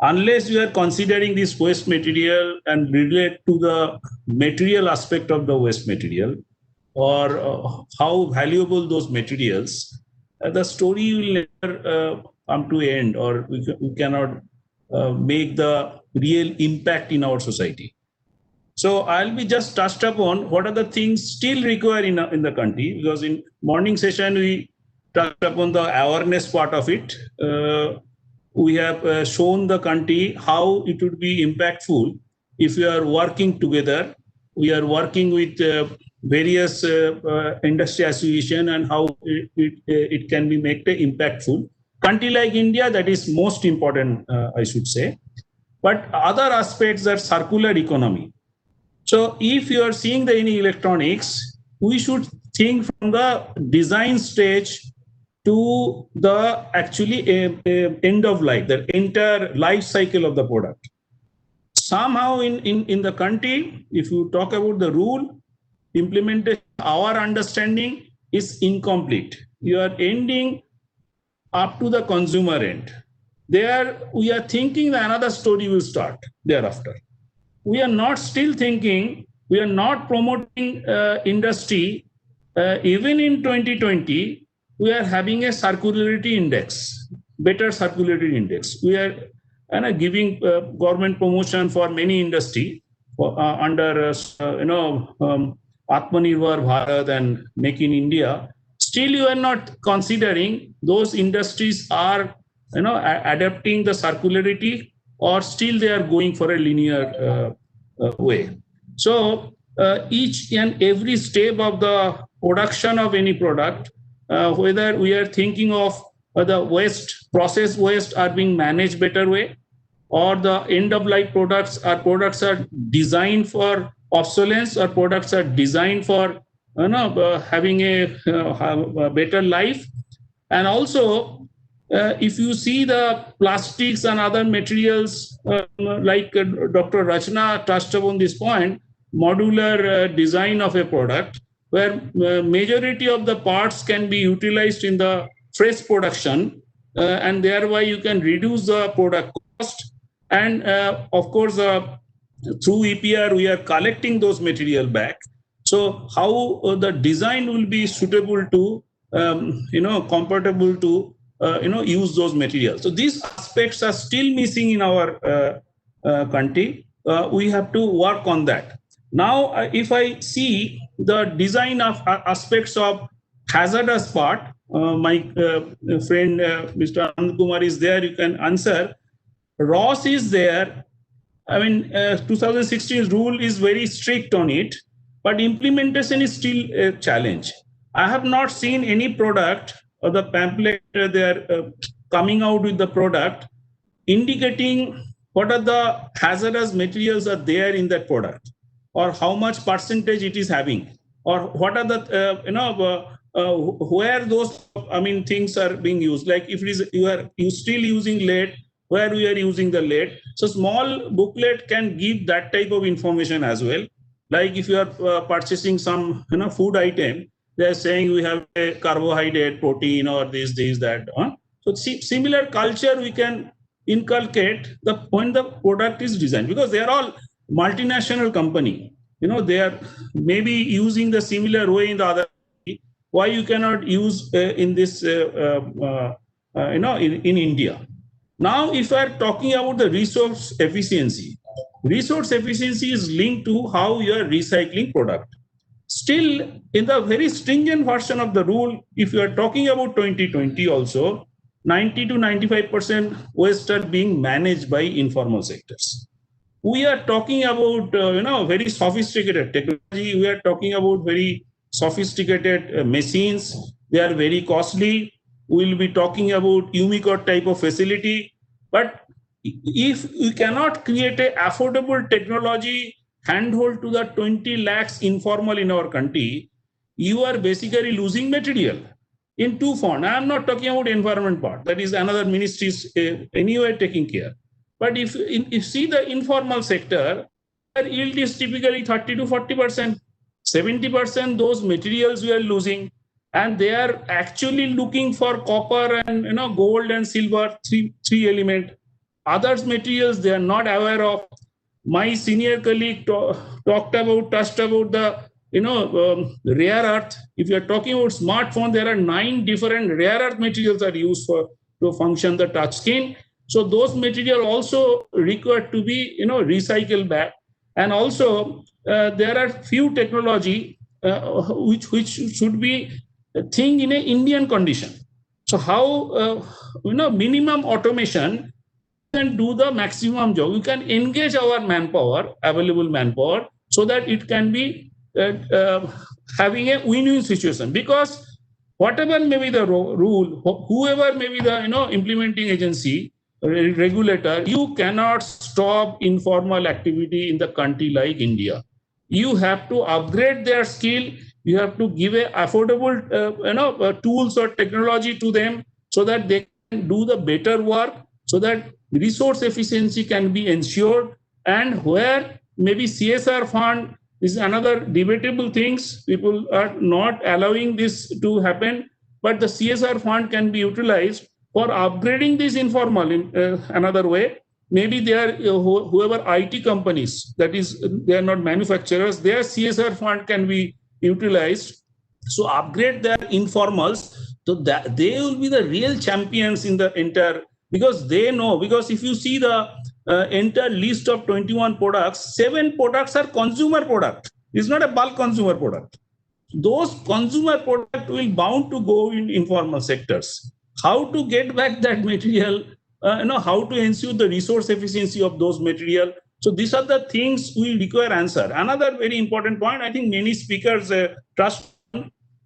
Unless you are considering this waste material and relate to the material aspect of the waste material, or how valuable those materials, the story will never come to end, or we cannot make the real impact in our society. So I'll be just touched upon what are the things still required in the country, because in morning session we touched upon the awareness part of it. We have shown the country how it would be impactful if we are working together. We are working with various industry association and how it can be made impactful. Country like India, that is most important, I should say. But other aspects are circular economy. So if you are seeing any electronics, we should think from the design stage to the actually end of life, the entire life cycle of the product. Somehow in the country, if you talk about the rule, implementation, our understanding is incomplete. You are ending up to the consumer end. There we are thinking that another story will start thereafter. We are not still thinking, we are not promoting industry. Even in 2020, we are having a circularity index, better circularity index. We are giving government promotion for many industry under Atmanirbhar Bharat and Make in India. Still, you are not considering those industries are adapting the circularity, or still they are going for a linear way. So each and every step of the production of any product, whether we are thinking of the waste, process waste are being managed better way, or the end of life products are designed for obsolescence, or products are designed for having a better life. And also if you see the plastics and other materials, like Dr. Rachna touched upon this point, modular design of a product where majority of the parts can be utilized in the fresh production, and thereby you can reduce the product cost. And of course, through EPR, we are collecting those material back. So how the design will be suitable to, compatible to, use those materials. So these aspects are still missing in our country. We have to work on that. Now, if I see the design of aspects of hazardous part, my friend Mr. Anand Kumar is there, you can answer. ROS is there. I mean, 2016 rule is very strict on it, but implementation is still a challenge. I have not seen any product or the pamphlet they are coming out with the product indicating what are the hazardous materials are there in that product, or how much percentage it is having, or what are the where those things are being used. Like if it is you still using lead, where we are using the lead. So small booklet can give that type of information as well. Like if you are purchasing some food item, they are saying we have a carbohydrate, protein, or this, that. So similar culture we can inculcate when the product is designed, because they are all multinational company. They are maybe using the similar way in the other. Why you cannot use in this in India? Now, if I are talking about the resource efficiency is linked to how you are recycling product. Still, in the very stringent version of the rule, if you are talking about 2020 also, 90 to 95% waste are being managed by informal sectors. We are talking about very sophisticated technology. We are talking about very sophisticated machines. They are very costly. We'll be talking about Unicode type of facility. But if we cannot create an affordable technology handhold to the 20 lakhs informal in our country, you are basically losing material in two forms. I am not talking about environment part. That is another ministries anyway taking care. But if you see the informal sector, their yield is typically 30 to 40%. 70% those materials we are losing, and they are actually looking for copper and gold and silver, three element. Others materials they are not aware of. My senior colleague touched about the rare earth. If you are talking about smartphone, there are 9 different rare earth materials are used to function the touch screen. So those material also required to be recycled back. And also there are few technology which should be a thing in an Indian condition. So how minimum automation can do the maximum job. You can engage our manpower, available manpower, so that it can be having a win-win situation. Because whatever may be the rule, whoever may be the implementing agency, regulator, you cannot stop informal activity in the country like India. You have to upgrade their skill. You have to give a affordable tools or technology to them, so that they can do the better work, so that resource efficiency can be ensured. And where maybe CSR fund is another debatable things. People are not allowing this to happen, but the CSR fund can be utilized for upgrading this informal in another way. Maybe they are whoever IT companies, that is, they are not manufacturers, their CSR fund can be utilized. So upgrade their informals, so that they will be the real champions in the entire, because they know, because if you see the entire list of 21 products, 7 products are consumer product. It's not a bulk consumer product. Those consumer product will bound to go in informal sectors. How to get back that material, how to ensure the resource efficiency of those material. So these are the things we require answer. Another very important point, I think many speakers trust.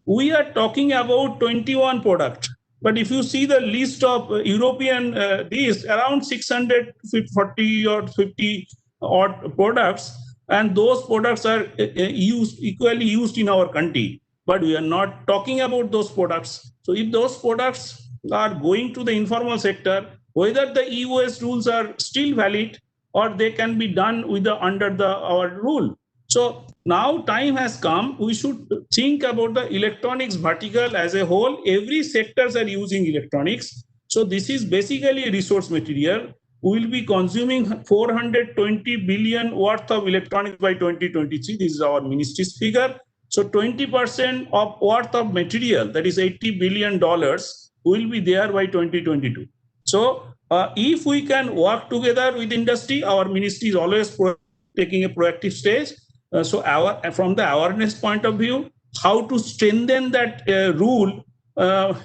We are talking about 21 product, but if you see the list of European these around 640 or 50 odd products, and those products are equally used in our country, but we are not talking about those products. So if those products are going to the informal sector, whether the EOS rules are still valid or they can be done with under our rule. So now time has come, we should think about the electronics vertical as a whole. Every sectors are using electronics. So this is basically a resource material. We will be consuming 420 billion worth of electronics by 2023. This is our ministry's figure. So 20% of worth of material, that is $80 billion, will be there by 2022. So if we can work together with industry, our ministry is always taking a proactive stage. So from the awareness point of view, how to strengthen that rule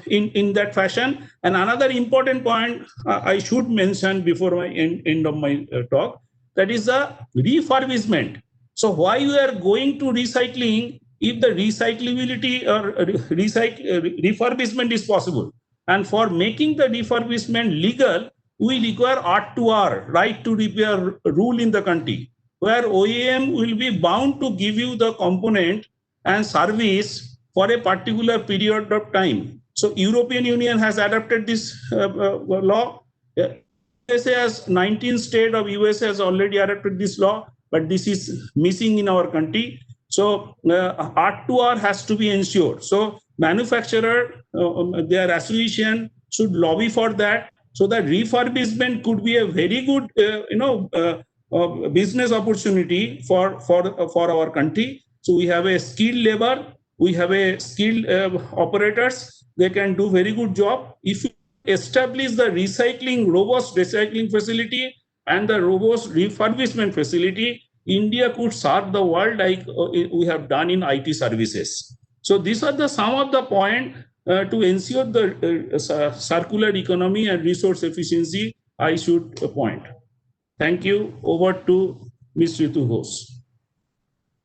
in that fashion. And another important point I should mention before my end of my talk, that is the refurbishment. So why we are going to recycling if the recyclability or refurbishment is possible? And for making the refurbishment legal, we require R2R, right to repair rule in the country, where OEM will be bound to give you the component and service for a particular period of time. So European Union has adopted this law. USA has 19 states of USA has already adopted this law, but this is missing in our country. So R2R has to be ensured. So manufacturer, their association should lobby for that, so that refurbishment could be a very good, business opportunity for our country. So we have a skilled labor, we have a skilled operators. They can do very good job. If you establish the robust recycling facility and the robust refurbishment facility, India could serve the world like we have done in IT services. So these are some of the points to ensure the circular economy and resource efficiency I should point. Thank you. Over to Ms. Ritu Ghosh.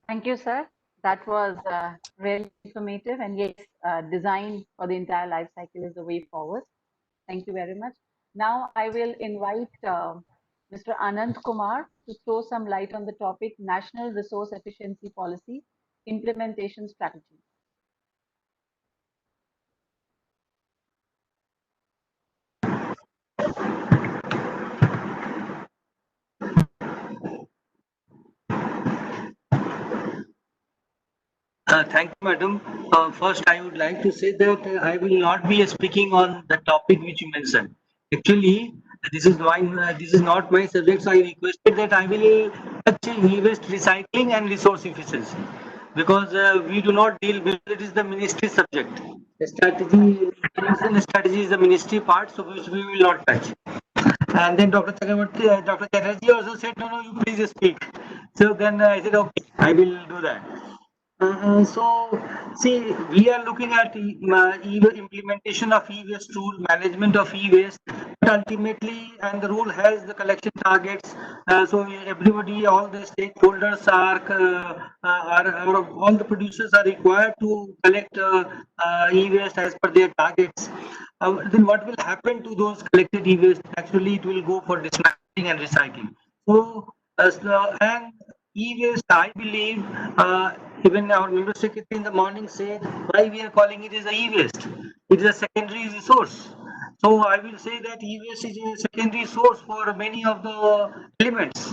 Thank you, sir. That was really informative, and yes, design for the entire life cycle is the way forward. Thank you very much. Now I will invite Mr. Anand Kumar to throw some light on the topic National Resource Efficiency Policy Implementation Strategy. Thank you, madam. First, I would like to say that I will not be speaking on the topic which you mentioned. Actually, this is not my subject. So I requested that I will touch e-waste recycling and resource efficiency, because we do not deal with it. Is the ministry subject. The strategy is the ministry part, so which we will not touch. And then Dr. Chatterjee also said, no, you please speak. So then I said, okay, I will do that. So, see, we are looking at implementation of e-waste rule, management of e-waste, but ultimately, and the rule has the collection targets. So everybody, all the stakeholders all the producers are required to collect e-waste as per their targets. Then what will happen to those collected e-waste? Actually, it will go for dismantling and recycling. So, and e-waste, I believe, even our member secretary in the morning said why we are calling it as a e-waste. It is a secondary resource. So I will say that e-waste is a secondary source for many of the elements,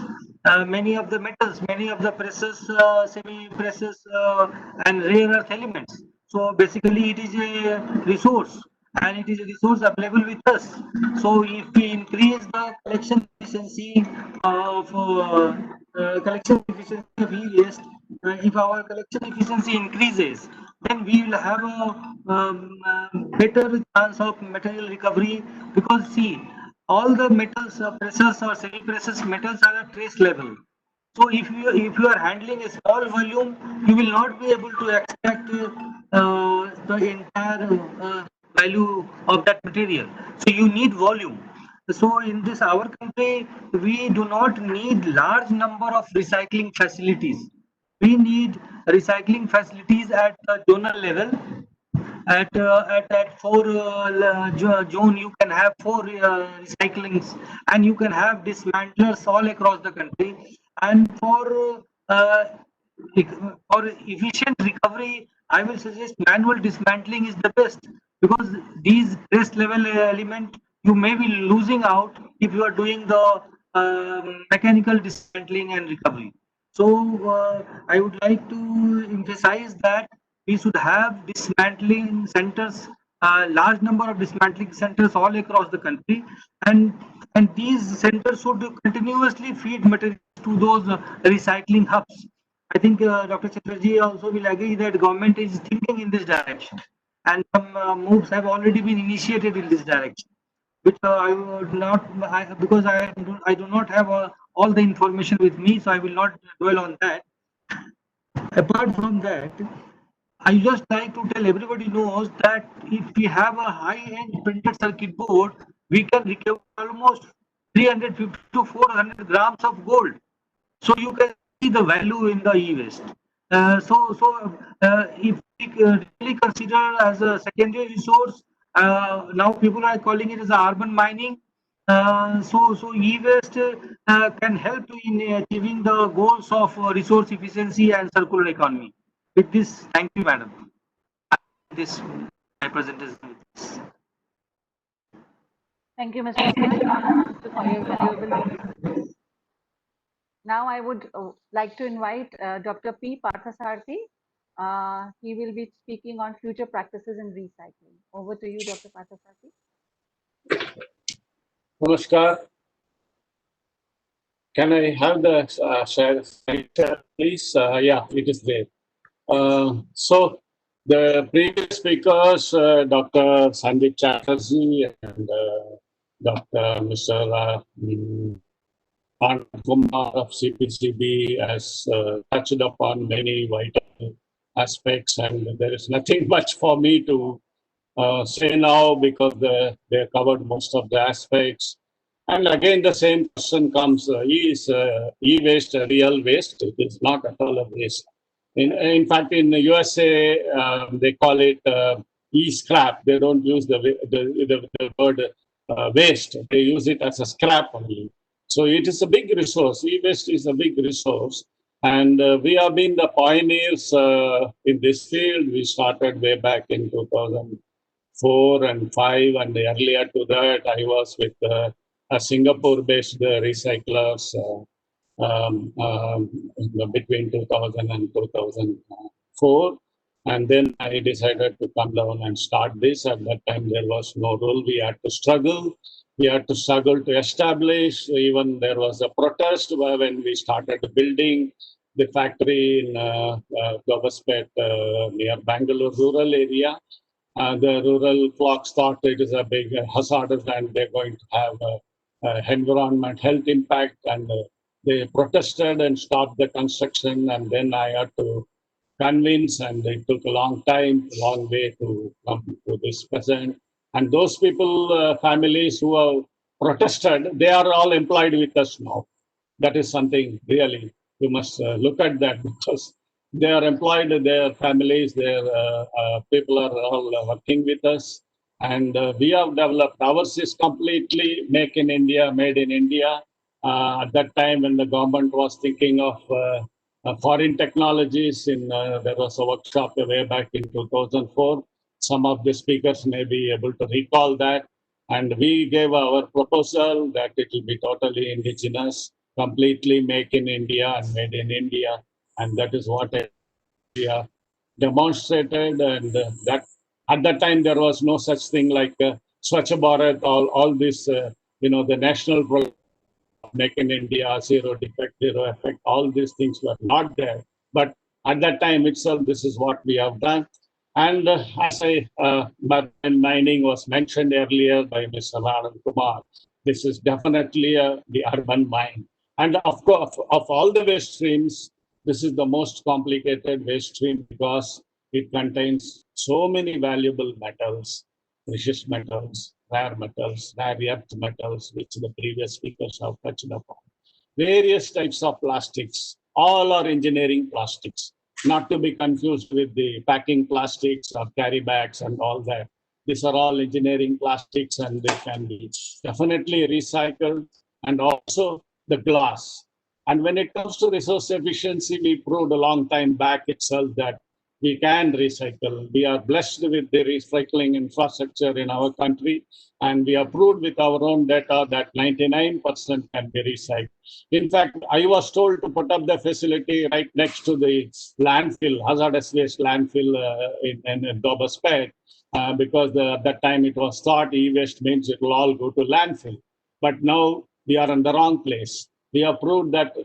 many of the metals, many of the precious, semi-precious, and rare earth elements. So basically, it is a resource, and it is a resource available with us. So if we increase the collection efficiency of e-waste, if our collection efficiency increases, then we will have a better chance of material recovery, because see, all the metals, precious or semi-precious metals are at trace level. So if you are handling a small volume, you will not be able to extract the entire value of that material. So you need volume. So in our country, we do not need large number of recycling facilities. We need recycling facilities at the zonal level. At 4 zone, you can have 4 recyclings, and you can have dismantlers all across the country. And for efficient recovery, I will suggest manual dismantling is the best, because these best level element you may be losing out if you are doing the mechanical dismantling and recovery. So I would like to emphasize that we should have dismantling centers, large number of dismantling centers all across the country, and these centers should continuously feed materials to those recycling hubs. I think Dr. Chatterjee also will agree that government is thinking in this direction, and some moves have already been initiated in this direction, which I would not, because I do not have all the information with me, so I will not dwell on that. Apart from that, I just like to tell everybody knows that if we have a high-end printed circuit board, we can recover almost 350 to 400 grams of gold. So you can see the value in the e-waste. If we really consider as a secondary resource, now people are calling it as urban mining. So e-waste can help in achieving the goals of resource efficiency and circular economy. With this, thank you, madam. This my presentation. Thank you, Mr. Kumar, for your valuable input. Now I would like to invite Dr. P. Parthasarthi. He will be speaking on future practices in recycling. Over to you, Dr. Parthasarthi. Namaskar. Can I have the share, please? Yeah, it is there. So the previous speakers, Dr. Sandeep Chatterjee and Dr. Mr. Anand Kumar of CPCB has touched upon many vital aspects, and there is nothing much for me to say now because they covered most of the aspects. And again, the same question comes: is e-waste a real waste? It is not at all a waste. In fact, in the USA, they call it e-scrap. They don't use the word waste. They use it as a scrap only. So it is a big resource. E-waste is a big resource. And we have been the pioneers in this field. We started way back in 2004 and 5. And earlier to that, I was with a Singapore-based recyclers between 2000 and 2004. And then I decided to come down and start this. At that time, there was no rule. We had to struggle. We had to struggle to establish. Even there was a protest when we started building the factory in Govaspet near Bangalore rural area. The rural folks thought it is a big hazardous and they're going to have environment health impact, and they protested and stopped the construction. And then I had to convince, and it took a long time, long way to come to this present. And those people, families who have protested, they are all employed with us now. That is something really you must look at that, because they are employed, their families, their people are all working with us. And we have developed, ours is completely make in India, made in India. At that time when the government was thinking of foreign technologies, there was a workshop way back in 2004. Some of the speakers may be able to recall that. And we gave our proposal that it will be totally indigenous, completely make in India and made in India. And that is what we have demonstrated. And that at that time, there was no such thing like Swachh Bharat, all this, the national program, Make in India, zero defect, zero effect, all these things were not there. But at that time itself, this is what we have done. And as mining was mentioned earlier by Mr. Anand Kumar, this is definitely the urban mine. And of course, of all the waste streams, this is the most complicated waste stream because it contains so many valuable metals, precious metals, rare earth metals, which the previous speakers have touched upon. Various types of plastics, all are engineering plastics, not to be confused with the packing plastics or carry bags and all that. These are all engineering plastics and they can be definitely recycled, and also the glass. And when it comes to resource efficiency, we proved a long time back itself that we can recycle. We are blessed with the recycling infrastructure in our country, and we have proved with our own data that 99% can be recycled. In fact, I was told to put up the facility right next to the landfill, hazardous waste landfill in Doberspet, because at that time it was thought e-waste means it will all go to landfill. But now we are in the wrong place. We have proved that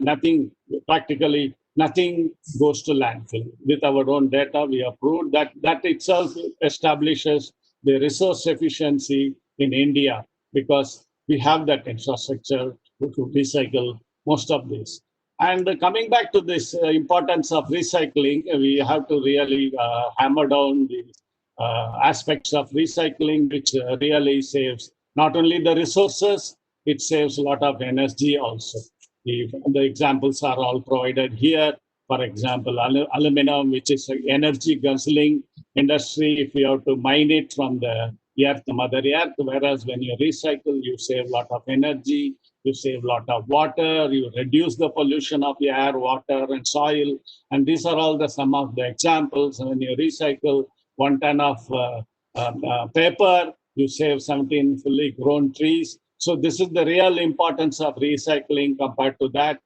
practically nothing goes to landfill. With our own data, we have proved that that itself establishes the resource efficiency in India, because we have that infrastructure to recycle most of this. And coming back to this importance of recycling, we have to really hammer down the aspects of recycling, which really saves not only the resources, it saves a lot of energy also. The examples are all provided here. For example, aluminum, which is an energy guzzling industry, if you have to mine it from the earth, the mother earth, whereas when you recycle, you save a lot of energy, you save a lot of water, you reduce the pollution of the air, water, and soil. And these are all some of the examples. When you recycle 1 ton of paper, you save 17 fully grown trees. So this is the real importance of recycling compared to that,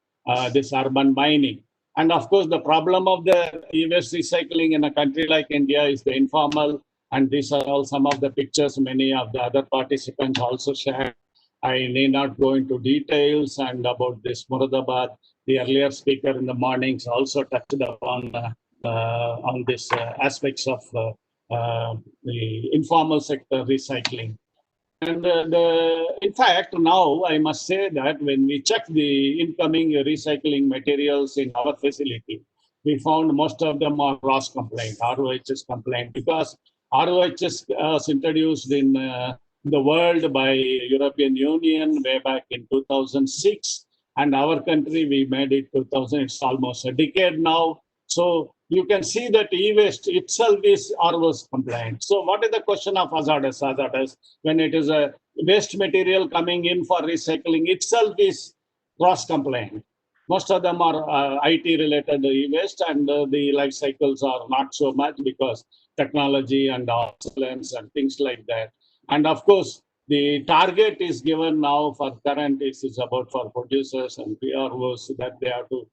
this urban mining. And of course, the problem of the e-waste recycling in a country like India is the informal. And these are all some of the pictures many of the other participants also shared. I need not go into details and about this Muradabad. The earlier speaker in the mornings also touched upon on this aspects of the informal sector recycling. And in fact, now I must say that when we check the incoming recycling materials in our facility, we found most of them are ROS compliant, ROHS compliant, because ROHS was introduced in the world by European Union way back in 2006. And our country, we made it 2000, it's almost a decade now. So you can see that e-waste itself is ROS compliant. So what is the question of hazardous? Hazardous, when it is a waste material coming in for recycling, itself is ROS compliant. Most of them are IT related e-waste, and the life cycles are not so much because technology and obsolescence and things like that. And of course, the target is given now for current is about for producers and PROs that they have to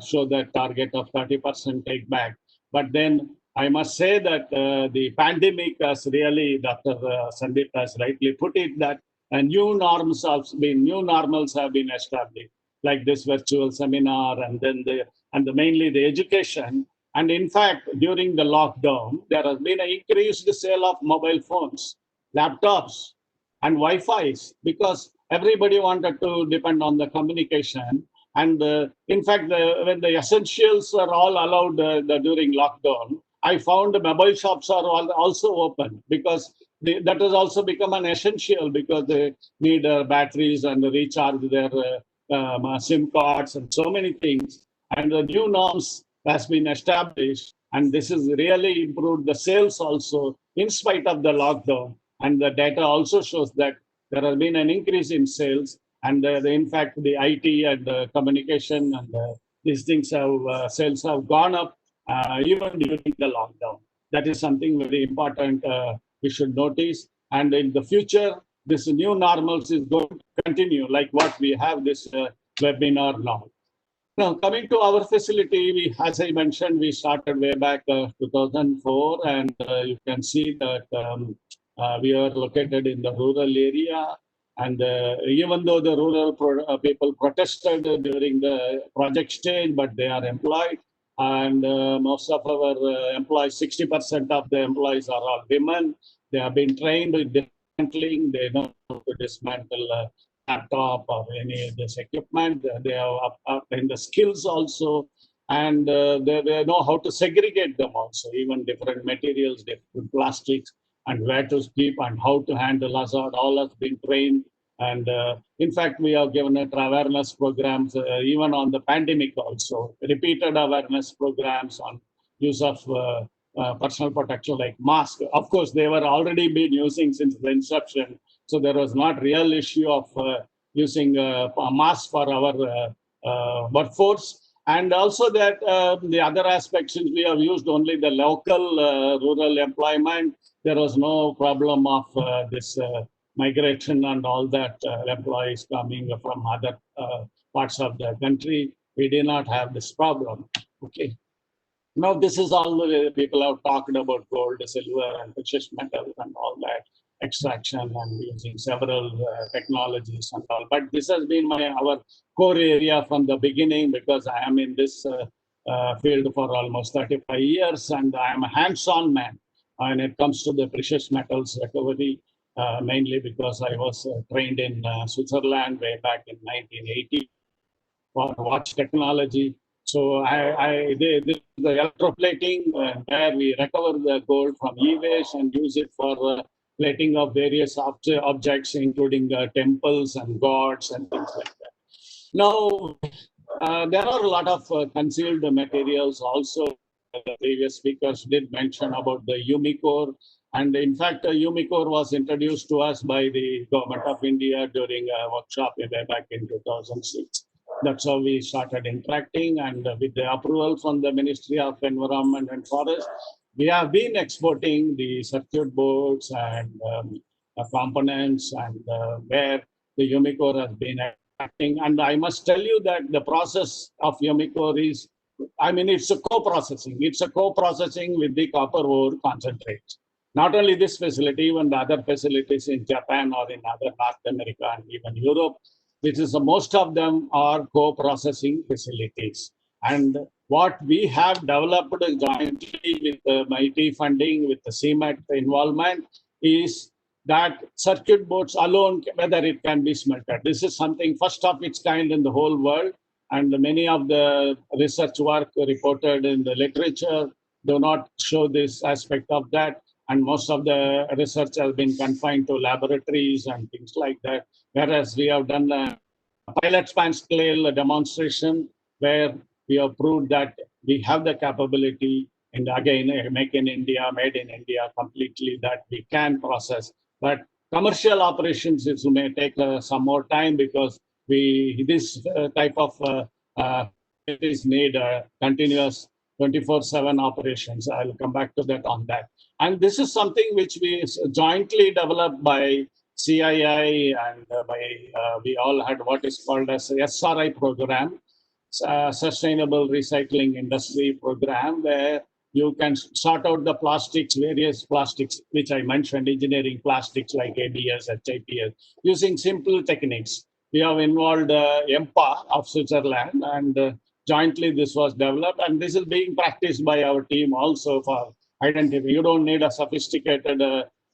show that target of 30% take back. But then I must say that the pandemic has really, Dr. Sandeep has rightly put it, that new normals have been established, like this virtual seminar, and then mainly the education. And in fact, during the lockdown, there has been an increased sale of mobile phones, laptops, and Wi-Fi's, because everybody wanted to depend on the communication. And in fact, when the essentials are all allowed during lockdown, I found the mobile shops are also open, because that has also become an essential, because they need batteries and recharge their SIM cards and so many things. And the new norms has been established, and this has really improved the sales also in spite of the lockdown. And the data also shows that there has been an increase in sales. And in fact, the IT and communication and these things have sales have gone up even during the lockdown. That is something very important we should notice. And in the future, this new normals is going to continue, like what we have this webinar now. Now, coming to our facility, as I mentioned, we started way back 2004, and you can see that we are located in the rural area. And even though the rural people protested during the project stage, but they are employed. And most of our employees, 60% of the employees are all women. They have been trained with dismantling. They know how to dismantle laptop or any of this equipment. They are up in the skills also. And they know how to segregate them also, even different materials, different plastics, and where to keep and how to handle hazard. All has been trained. And in fact, we have given awareness programs even on the pandemic also, repeated awareness programs on use of personal protection like masks. Of course, they were already been using since the inception. So there was not real issue of using a mask for our workforce. And also that the other aspect, since we have used only the local rural employment, there was no problem of this migration and all that employees coming from other parts of the country. We did not have this problem. Okay. Now, this is all the people have talked about gold, silver, and precious metals and all that extraction and using several technologies and all. But this has been our core area from the beginning because I am in this field for almost 35 years and I am a hands-on man when it comes to the precious metals recovery, mainly because I was trained in Switzerland way back in 1980 for watch technology. So the electroplating where we recover the gold from e-waste and use it for plating of various objects, including temples and gods and things like that. Now, there are a lot of concealed materials also. The previous speakers did mention about the Umicore. And in fact, Umicore was introduced to us by the government of India during a workshop way back in 2006. That's how we started interacting, and with the approval from the Ministry of Environment and Forest, we have been exporting the circuit boards and components and where the Umicore has been acting. And I must tell you that the process of Umicore is, I mean, it's a co-processing. It's a co-processing with the copper ore concentrates. Not only this facility, even the other facilities in Japan or in other North America and even Europe, which is most of them are co-processing facilities. And what we have developed jointly with the MIT funding, with the CMET involvement, is that circuit boards alone, whether it can be smelted. This is something first of its kind in the whole world. And many of the research work reported in the literature do not show this aspect of that. And most of the research has been confined to laboratories and things like that. Whereas we have done a pilot span scale demonstration where we have proved that we have the capability, and again, make in India, made in India completely, that we can process. But commercial operations may take some more time because this type of facilities need continuous 24/7 operations. I'll come back to that on that. And this is something which we jointly developed by CII and we all had what is called as a SRI program, Sustainable Recycling Industry program, where you can sort out the plastics, various plastics, which I mentioned, engineering plastics like ABS, HIPS, using simple techniques. We have involved EMPA of Switzerland, and jointly this was developed, and this is being practiced by our team also for identity. You don't need a sophisticated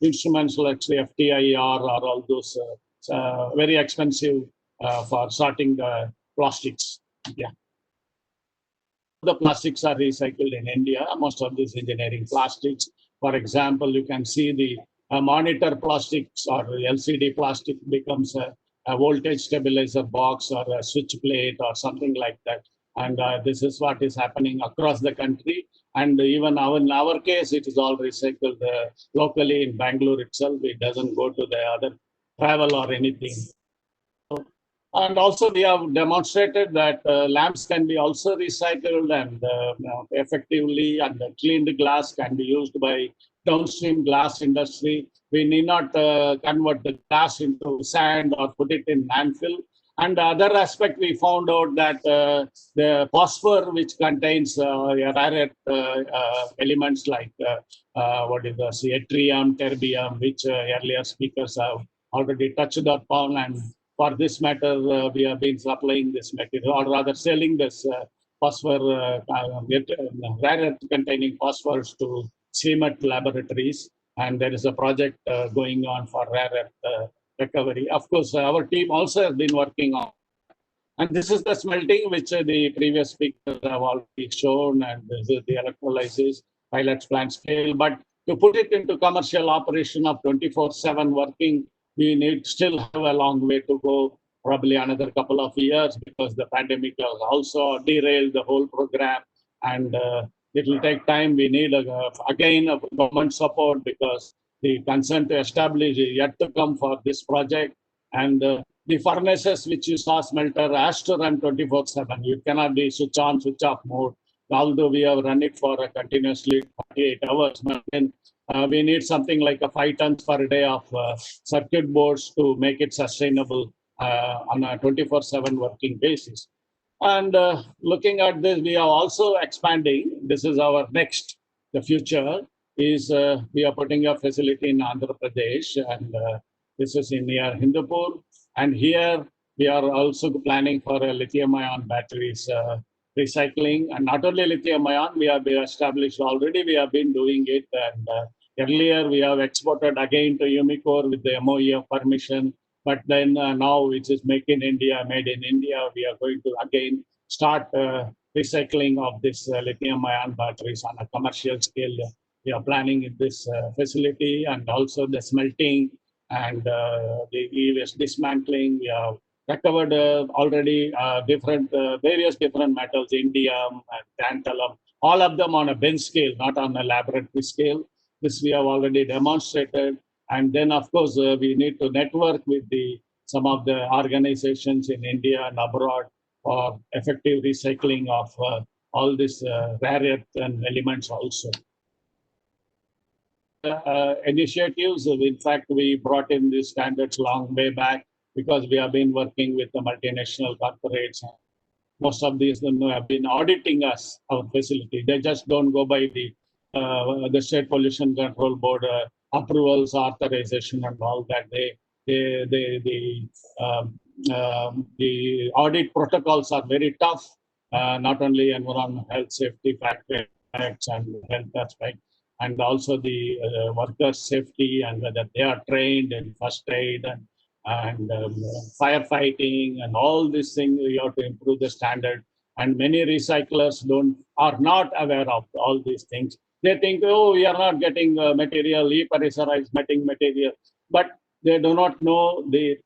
instruments like the FTIR or all those very expensive for sorting the plastics. Yeah. The plastics are recycled in India. Most of these engineering plastics, for example, you can see the monitor plastics or LCD plastic becomes a voltage stabilizer box or a switch plate or something like that. And this is what is happening across the country. And even in our case, it is all recycled locally in Bangalore itself. It doesn't go to the other travel or anything. And also we have demonstrated that lamps can be also recycled and effectively, and the cleaned glass can be used by downstream glass industry. We need not convert the glass into sand or put it in landfill. And the other aspect, we found out that the phosphor, which contains rare elements like what is the yttrium, terbium, which earlier speakers have already touched upon. And for this matter, we have been supplying this material, or rather selling this phosphor, rare earth containing phosphors to CMET laboratories. And there is a project going on for rare earth recovery. Of course, our team also has been working on. And this is the smelting, which the previous speakers have already shown, and this is the electrolysis, pilot plant scale. But to put it into commercial operation of 24/7 working, we still have a long way to go, probably another couple of years, because the pandemic has also derailed the whole program, and it will take time. We need, again, a government support, because the consent to establish is yet to come for this project. And The furnaces which you saw smelter has to run 24/7. You cannot be switch on, switch off mode. Although we have run it for continuously 48 hours, but then we need something like a 5 tons per day of circuit boards to make it sustainable on a 24/7 working basis. And looking at this, we are also expanding. This is our next. The future is we are putting a facility in Andhra Pradesh, and this is in near Hindupur. And here we are also planning for a lithium-ion batteries recycling, and not only lithium-ion. We have established already. We have been doing it, and earlier we have exported again to Umicore with the MOE of permission. But then now, which is Make in India, Made in India, we are going to again start recycling of this lithium-ion batteries on a commercial scale. We are planning in this facility, and also the smelting and the e-waste dismantling. We have recovered already various different metals, indium and tantalum, all of them on a bench scale, not on a laboratory scale. This we have already demonstrated. And then, of course, we need to network with some of the organizations in India and abroad for effective recycling of all these rare earth and elements also. Initiatives, in fact, we brought in these standards long way back because we have been working with the multinational corporates. Most of these have been auditing us, our facility. They just don't go by the State Pollution Control Board approvals, authorization, and all that. The audit protocols are very tough, not only environmental, health, safety factors and health aspect, and also the worker safety and whether they are trained in first aid and firefighting and all these things. We have to improve the standard. And many recyclers are not aware of all these things. They think, oh, we are not getting material, e-pericerized material, but they do not know the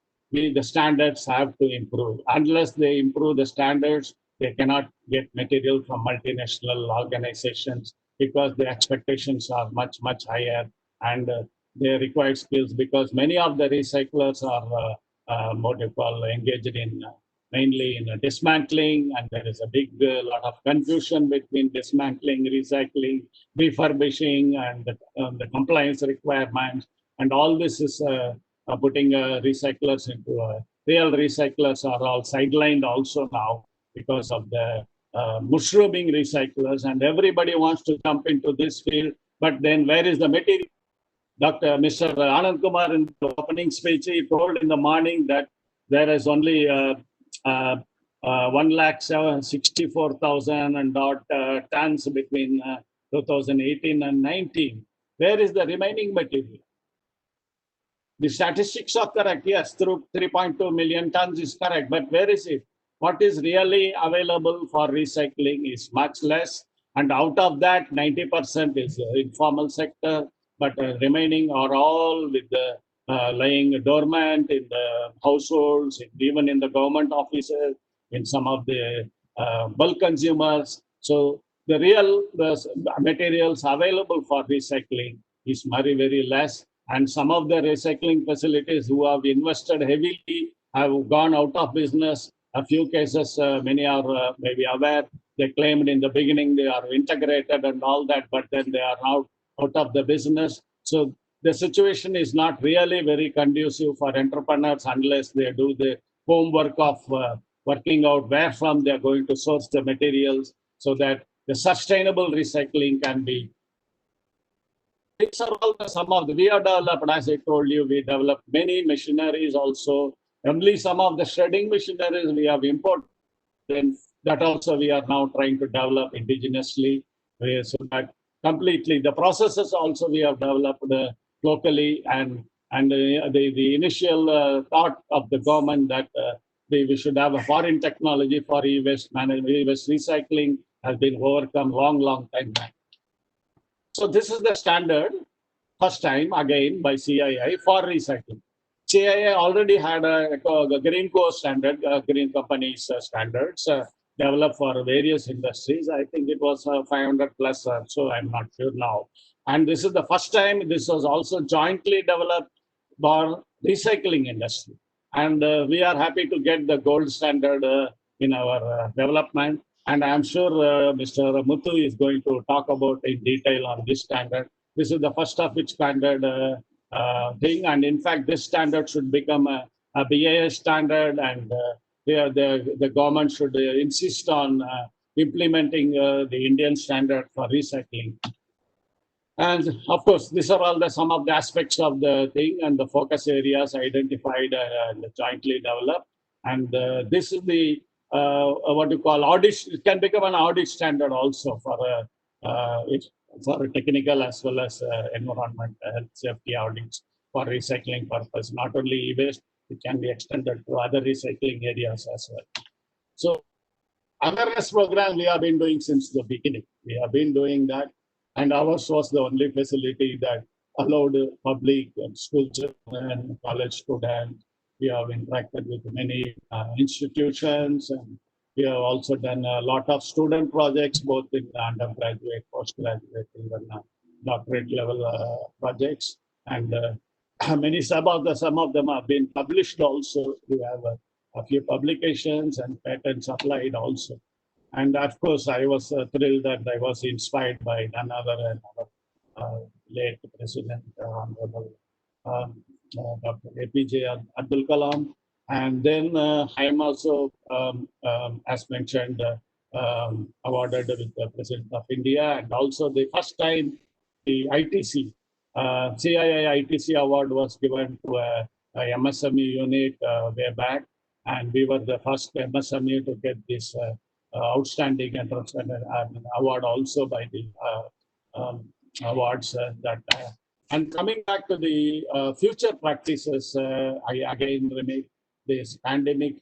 standards have to improve. Unless they improve the standards, they cannot get material from multinational organizations because the expectations are much, much higher, and they require skills because many of the recyclers are engaged in mainly in dismantling, and there is a big lot of confusion between dismantling, recycling, refurbishing, and the compliance requirements. And all this is putting recyclers into real recyclers are all sidelined also now because of the mushrooming recyclers, and everybody wants to jump into this field. But then where is the material? Mr. Anand Kumar in the opening speech, he told in the morning that there is only 1,64,000 and odd tons between 2018 and 19. Where is the remaining material? The statistics are correct, yes, through 3.2 million tons is correct, but where is it? What is really available for recycling is much less, and out of that, 90% is informal sector, but remaining are all with the lying dormant in the households, even in the government offices, in some of the bulk consumers. So the real materials available for recycling is very, very less. And some of the recycling facilities who have invested heavily have gone out of business. A few cases, many are maybe aware, they claimed in the beginning they are integrated and all that, but then they are now out of the business. So the situation is not really very conducive for entrepreneurs unless they do the homework of working out where from they are going to source the materials so that the sustainable recycling can be. These are all some of the, we have developed, as I told you, we developed many machineries also. Only some of the shredding machineries we have imported. Then that also we are now trying to develop indigenously. So that completely, the processes also we have developed locally, and the initial thought of the government that we should have a foreign technology for e-waste management, e-waste recycling has been overcome long time back. So this is the standard, first time again by CII for recycling. CII already had a Green Co standard, Green Companies standards developed for various industries. I think it was 500 plus, so I'm not sure now. And this is the first time this was also jointly developed for recycling industry. And we are happy to get the gold standard in our development. And I'm sure Mr. Muthu is going to talk about in detail on this standard. This is the first of its standard thing. And in fact, this standard should become a BIS standard, and the government should insist on implementing the Indian standard for recycling. And of course, these are all some of the aspects of the thing and the focus areas identified and jointly developed. And this is the what you call audit. It can become an audit standard also for for technical as well as environment health safety audits for recycling purpose. Not only e-waste, it can be extended to other recycling areas as well. So awareness program we have been doing since the beginning. We have been doing that, and ours was the only facility that allowed public and school children, college students. We have interacted with many institutions, and we have also done a lot of student projects, both in undergraduate, postgraduate, even doctorate level projects. And some of them have been published also. We have a few publications and patents applied also. And of course, I was thrilled that I was inspired by another late President, Honorable Dr. APJ Abdul Kalam. And then I am also, as mentioned, awarded with the President of India, and also the first time the ITC, CII ITC award was given to a MSME unit way back, and we were the first MSME to get this outstanding award also by the awards that. And coming back to the future practices, I again remake this pandemic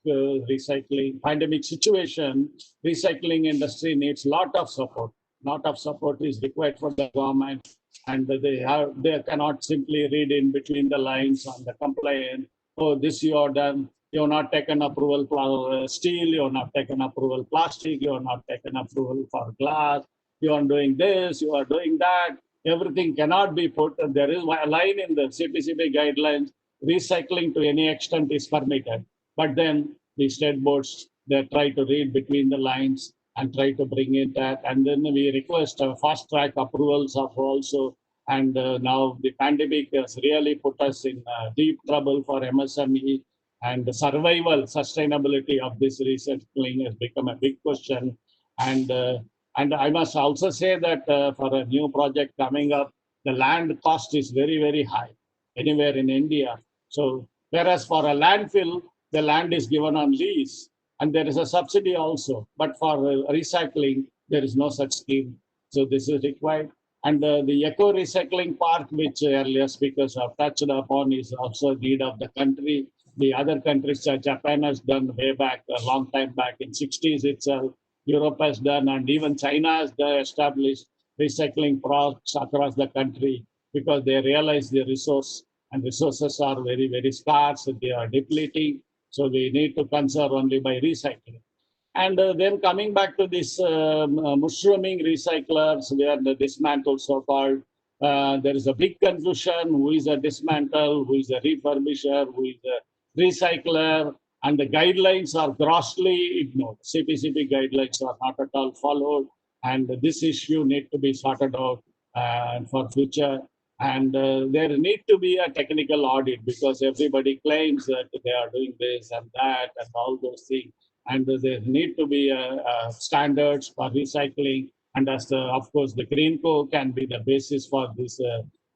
pandemic situation. Recycling industry needs lot of support. Lot of support is required for the government, and they cannot simply read in between the lines on the complaint. Oh, this you are done. You have not taken approval for steel. You have not taken approval plastic. You have not taken approval for glass. You are doing this. You are doing that. Everything cannot be put. There is a line in the CPCB guidelines. Recycling to any extent is permitted, but then the state boards, they try to read between the lines and try to bring it that, and then we request fast track approvals of also. And now the pandemic has really put us in deep trouble for MSME, and the survival, sustainability of this recycling has become a big question. And I must also say that for a new project coming up, the land cost is very, very high anywhere in India. So whereas for a landfill, the land is given on lease and there is a subsidy also. But for recycling, there is no such scheme. So this is required. And the eco recycling park, which earlier speakers have touched upon, is also a need of the country. The other countries, Japan has done way back, a long time back in 60s itself. Europe has done, and even China has established recycling projects across the country because they realize the resources are very, very scarce. They are depleting. So we need to conserve only by recycling. And then coming back to this mushrooming recyclers, where the dismantle so-called, there is a big confusion: who is a dismantle, who is a refurbisher, who is a recycler, and the guidelines are grossly ignored. CPCB guidelines are not at all followed, and this issue need to be sorted out for future. And there need to be a technical audit because everybody claims that they are doing this and that and all those things. And there need to be standards for recycling. And of course, the Green Co can be the basis for these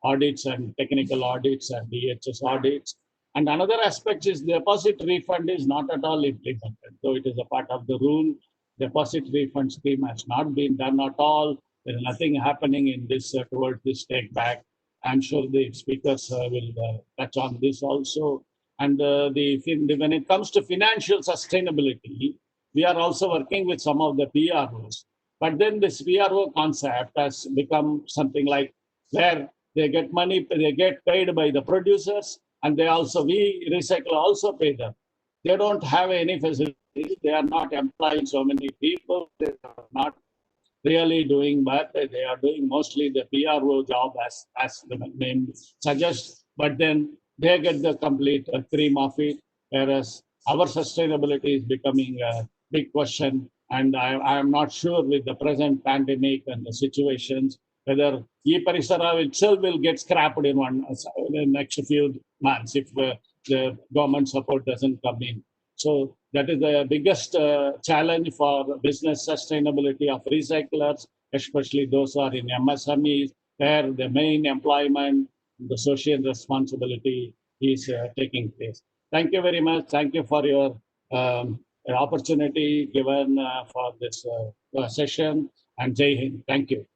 audits and technical audits and DHS audits. And another aspect is deposit refund is not at all implemented. Though it is a part of the rule, deposit refund scheme has not been done at all. There is nothing happening in this towards this take back. I'm sure the speakers will touch on this also. And when it comes to financial sustainability, we are also working with some of the PROs. But then this PRO concept has become something like where they get money, they get paid by the producers, and we recycle also pay them. They don't have any facilities. They are not employing so many people. They are not really doing, but they are doing mostly the PRO job as the name suggests. But then they get the complete cream of it. whereas our sustainability is becoming a big question. And I am not sure with the present pandemic and the situations whether e-Parisara itself will get scrapped in the next few months if the government support doesn't come in. So that is the biggest challenge for business sustainability of recyclers, especially those who are in MSMEs, where the main employment, the social responsibility is taking place. Thank you very much. Thank you for your opportunity given for this session, and Jai Hind. Thank you.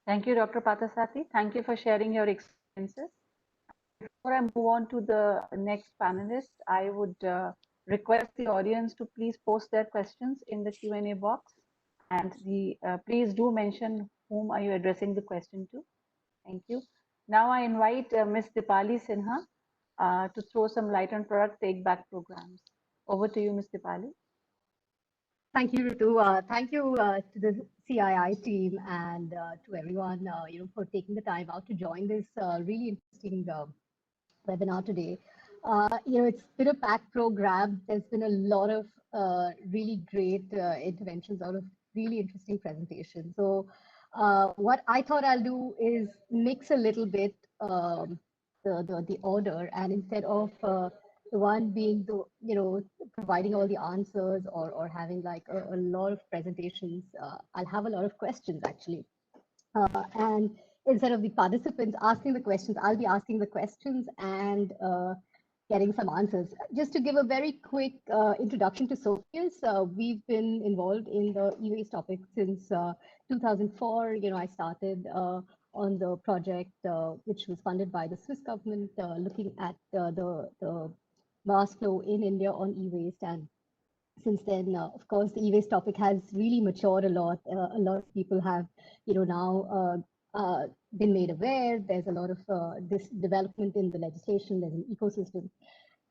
Thank you, Dr. Pathasathy. Thank you for sharing your experiences. Before I move on to the next panelist, I would request the audience to please post their questions in the Q&A box, and please do mention whom are you addressing the question to. Thank you. Now I invite Ms. Dipali Sinha to throw some light on product take-back programs. Over to you, Ms. Dipali. Thank you, Ritu. Thank you to the CII team and to everyone, for taking the time out to join this really interesting webinar today. It's been a packed program. There's been a lot of really great interventions out of really interesting presentations. So what I thought I'll do is mix a little bit the order, and instead of the one being providing all the answers or having like a lot of presentations, I'll have a lot of questions actually. And instead of the participants asking the questions, I'll be asking the questions and getting some answers. Just to give a very quick introduction to Sophia, we've been involved in the e-waste topic since 2004. I started on the project which was funded by the Swiss government, looking at the mass flow in India on e-waste. And since then, of course, the e-waste topic has really matured a lot. A lot of people have, now been made aware. There's a lot of this development in the legislation. There's an ecosystem.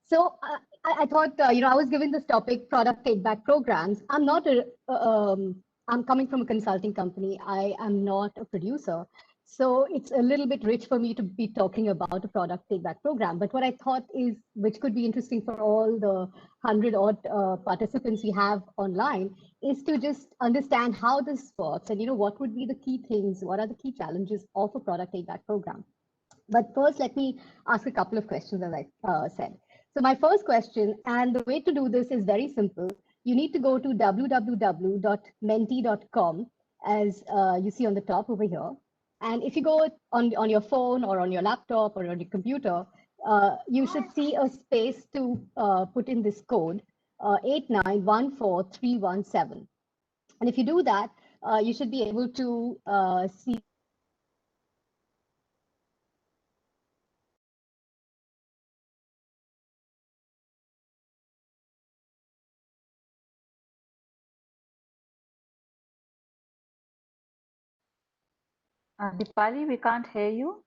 So I thought, I was given this topic, product take-back programs. I'm not I'm coming from a consulting company. I am not a producer. So it's a little bit rich for me to be talking about a product take-back program. But what I thought is, which could be interesting for all the 100-odd participants we have online, is to just understand how this works and, what would be the key things, what are the key challenges of a product take-back program. But first, let me ask a couple of questions, as I said. So my first question, and the way to do this is very simple. You need to go to www.menti.com, as you see on the top over here. And if you go on your phone or on your laptop or on your computer, you should see a space to put in this code, 8914317. And if you do that, you should be able to see Dipali, we can't hear you.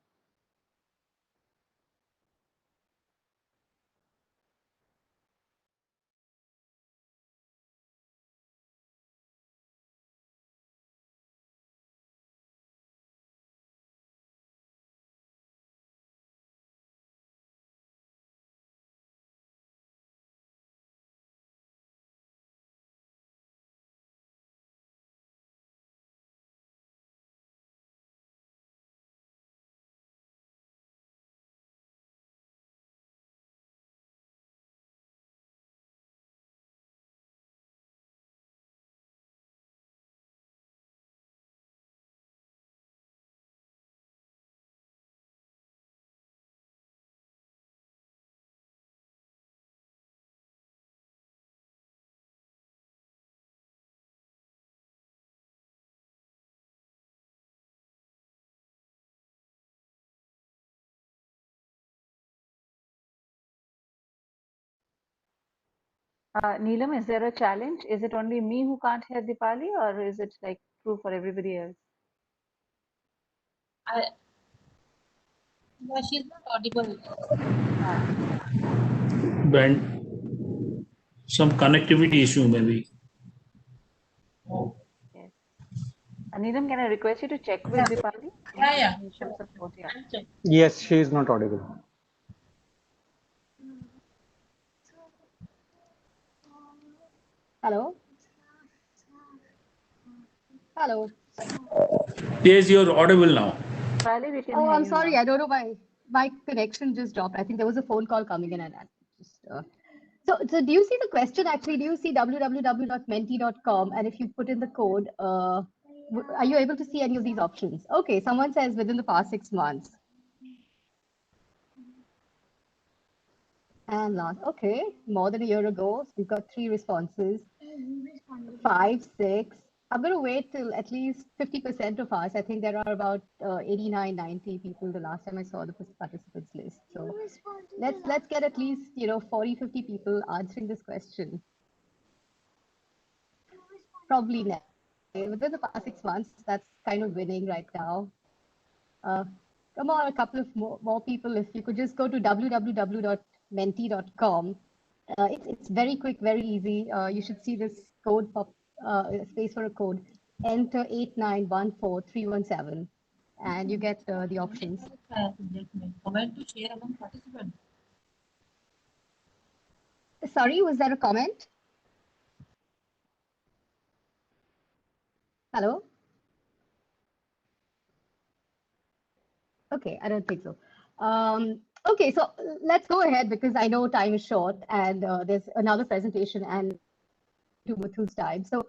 Neelam, is there a challenge? Is it only me who can't hear Dipali, or is it like true for everybody else? Yeah, she's not audible. Band, some connectivity issue maybe. Yes. Neelam, can I request you to check with Dipali? Yeah. Some support, yeah. Yes, she is not audible. Hello? Hello? Yes, you're audible now. We can Oh, hear I'm you sorry. now. I don't know. My connection just dropped. I think there was a phone call coming in and I just. So do you see the question actually? Do you see www.menti.com? And if you put in the code, are you able to see any of these options? Okay, someone says within the past 6 months. And last, okay, more than a year ago. So we've got 3 responses. 5, 6. I'm going to wait till at least 50% of us. I think there are about 89, 90 people the last time I saw the participants list. So let's get at least 40, 50 people answering this question. Probably next. Within the past 6 months, that's kind of winning right now. Come on, a couple of more people. If you could just go to www.menti.com. It's very quick, very easy. You should see this code pop, space for a code. Enter 8914317, and you get the options. Comment to share among participants. Sorry, was that a comment? Hello? Okay, I don't think so. Okay, so let's go ahead because I know time is short and there's another presentation and to Muthu's time. So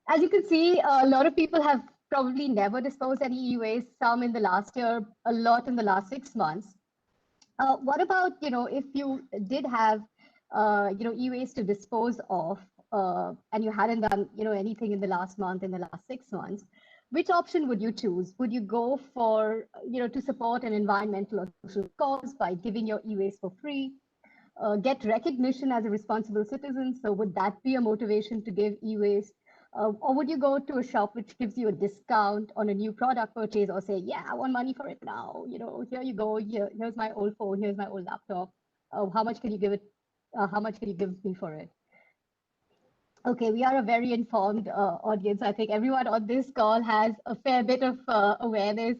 as you can see, a lot of people have probably never disposed any e-waste, some in the last year, a lot in the last 6 months. What about, if you did have, e-waste to dispose of and you hadn't done, anything in the last month, in the last 6 months, which option would you choose? Would you go for, to support an environmental or social cause by giving your e-waste for free? Get recognition as a responsible citizen. So would that be a motivation to give e-waste? Or would you go to a shop which gives you a discount on a new product purchase or say, yeah, I want money for it now. Here you go. Here's my old phone. Here's my old laptop. How much can you give it? How much can you give me for it? Okay, we are a very informed audience. I think everyone on this call has a fair bit of awareness,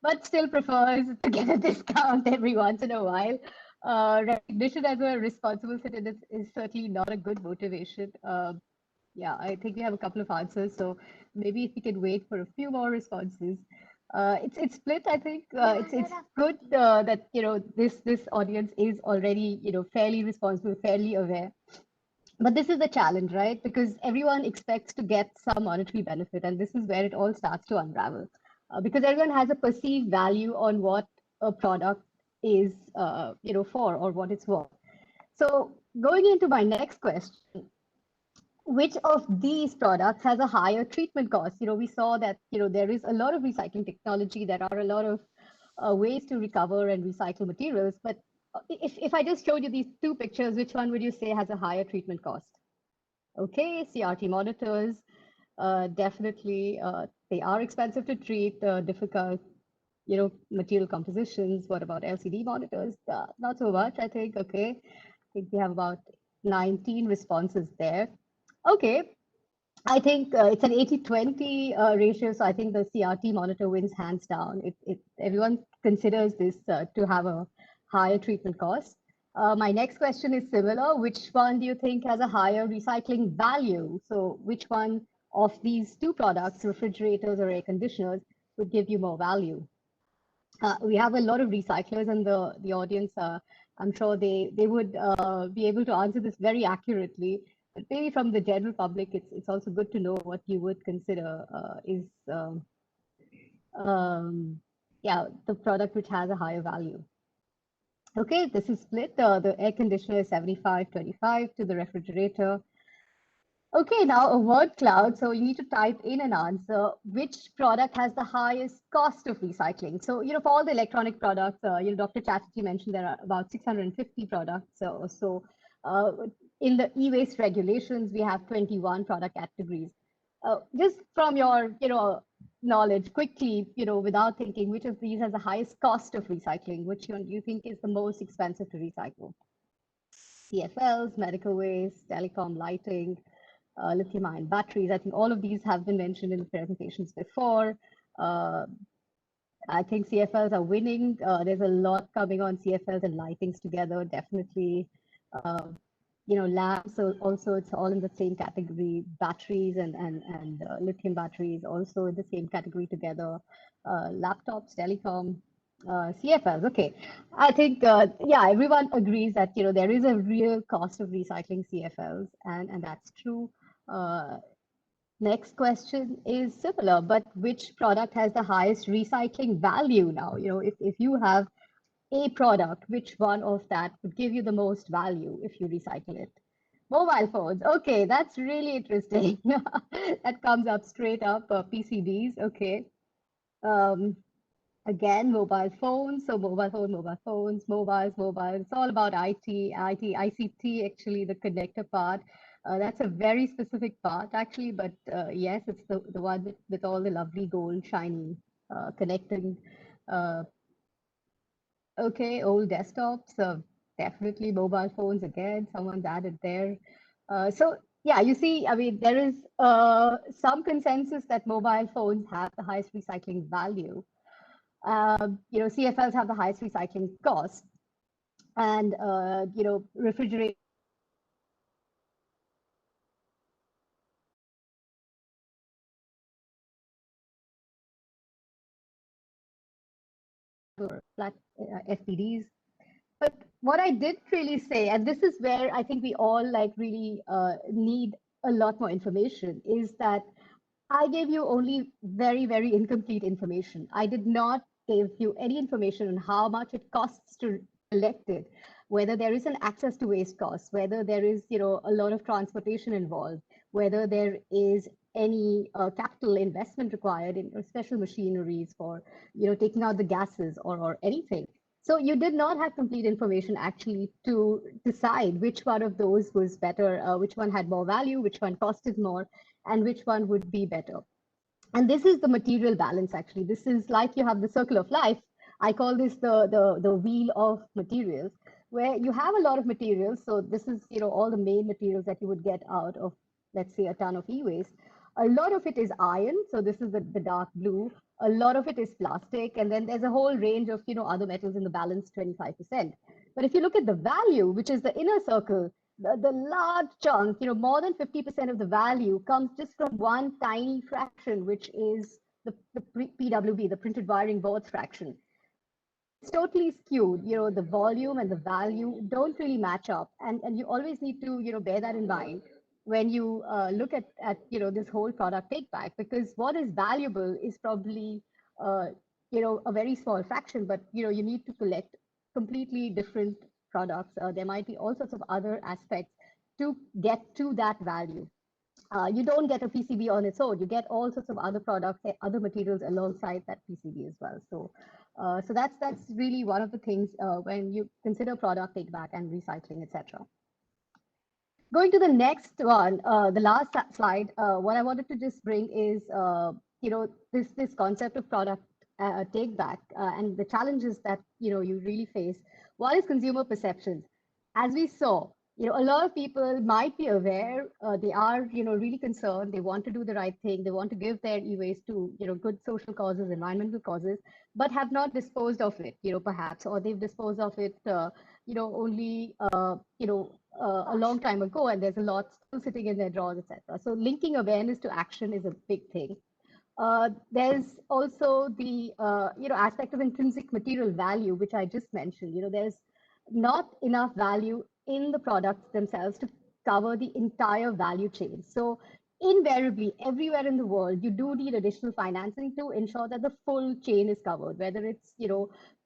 but still prefers to get a discount every once in a while. Recognition as a responsible citizen is certainly not a good motivation. Yeah, I think we have a couple of answers, so maybe if we can wait for a few more responses. It's split. I think it's good that this audience is already fairly responsible, fairly aware. But this is the challenge, right? Because everyone expects to get some monetary benefit, and this is where it all starts to unravel. Because everyone has a perceived value on what a product is, for or what it's worth. So going into my next question, which of these products has a higher treatment cost? We saw that there is a lot of recycling technology. There are a lot of ways to recover and recycle materials, but if I just showed you these 2 pictures, which one would you say has a higher treatment cost? Okay, CRT monitors, definitely they are expensive to treat, difficult, material compositions. What about LCD monitors? Not so much, I think. Okay, I think we have about 19 responses there. Okay, I think it's an 80-20 ratio, so I think the CRT monitor wins hands down. Everyone considers this to have a higher treatment cost. My next question is similar. Which one do you think has a higher recycling value? So which one of these 2 products, refrigerators or air conditioners, would give you more value? We have a lot of recyclers in the audience. I'm sure they would be able to answer this very accurately. But maybe from the general public, it's also good to know what you would consider is the product which has a higher value. Okay, this is split. The air conditioner is 75-25 to the refrigerator. Okay, now a word cloud. So you need to type in an answer. Which product has the highest cost of recycling? So, for all the electronic products, Dr. Chatterjee mentioned there are about 650 products. So in the e-waste regulations, we have 21 product categories. Just from your, knowledge, quickly, without thinking, which of these has the highest cost of recycling? Which one do you think is the most expensive to recycle? CFLs, medical waste, telecom, lighting, lithium-ion batteries. I think all of these have been mentioned in the presentations before. I think CFLs are winning. There's a lot coming on CFLs and lightings together, definitely. lamps, so also it's all in the same category. Batteries and lithium batteries also in the same category together. Laptops, telecom, CFLs. Okay, I think yeah, everyone agrees that there is a real cost of recycling CFLs, and that's true. Next question is similar, but which product has the highest recycling value now? If you have a product, which one of that would give you the most value if you recycle it? Mobile phones. Okay, that's really interesting. That comes up straight up. PCBs. Okay. Again, mobile phones. So mobile phones, mobiles. It's all about ICT, actually, the connector part. That's a very specific part, actually, but yes, it's the one with all the lovely gold shiny connecting. Okay, old desktops, definitely mobile phones again, someone's added there. So yeah, you see, I mean, there is some consensus that mobile phones have the highest recycling value. CFLs have the highest recycling cost, and refrigerators or flat FPDs. But what I did really say, and this is where I think we all really need a lot more information, is that I gave you only very, very incomplete information. I did not give you any information on how much it costs to collect it, whether there is an access to waste costs, whether there is a lot of transportation involved, whether there is any capital investment required in special machineries for taking out the gases or anything. So you did not have complete information actually to decide which one of those was better, which one had more value, which one costed more, and which one would be better. And this is the material balance, actually. This is like you have the circle of life. I call this the wheel of materials, where you have a lot of materials. So this is all the main materials that you would get out of, let's say, a ton of e-waste. A lot of it is iron. So this is the dark blue. A lot of it is plastic. And then there's a whole range of other metals in the balance, 25%. But if you look at the value, which is the inner circle, the large chunk, more than 50% of the value comes just from one tiny fraction, which is the PWB, the printed wiring boards fraction. It's totally skewed. The volume and the value don't really match up, and you always need to bear that in mind when you look at this whole product take back, because what is valuable is probably a very small fraction, but you need to collect completely different products. There might be all sorts of other aspects to get to that value. You don't get a PCB on its own. You get all sorts of other products, other materials alongside that PCB as well. So that's really one of the things when you consider product take back and recycling, etc. Going to the next one, the last slide, what I wanted to just bring is this concept of product take back and the challenges that you really face. One is consumer perceptions. As we saw, a lot of people might be aware, they are really concerned, they want to do the right thing, they want to give their e-waste to good social causes, environmental causes, but have not disposed of it, perhaps, or they've disposed of it only a long time ago, and there's a lot still sitting in their drawers, etc. So linking awareness to action is a big thing. There's also the aspect of intrinsic material value, which I just mentioned. There's not enough value in the products themselves to cover the entire value chain. So invariably, everywhere in the world, you do need additional financing to ensure that the full chain is covered, whether it's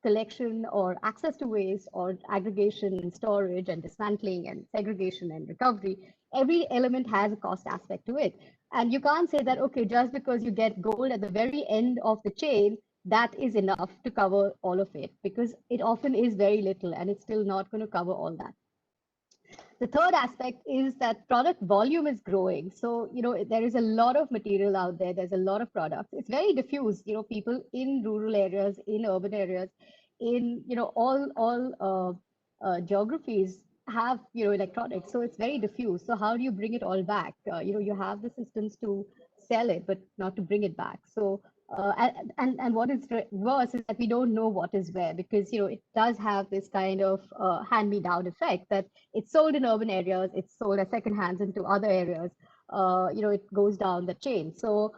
collection or access to waste or aggregation and storage and dismantling and segregation and recovery. Every element has a cost aspect to it. And you can't say that, okay, just because you get gold at the very end of the chain, that is enough to cover all of it, because it often is very little and it's still not going to cover all that. The third aspect is that product volume is growing. So, there is a lot of material out there. There's a lot of products. It's very diffuse. People in rural areas, in urban areas, in, all geographies have, electronics. So it's very diffuse. So how do you bring it all back? You have the systems to sell it, but not to bring it back. So And what is worse is that we don't know what is where, because it does have this kind of hand-me-down effect that it's sold in urban areas, it's sold as second hands into other areas. It goes down the chain. So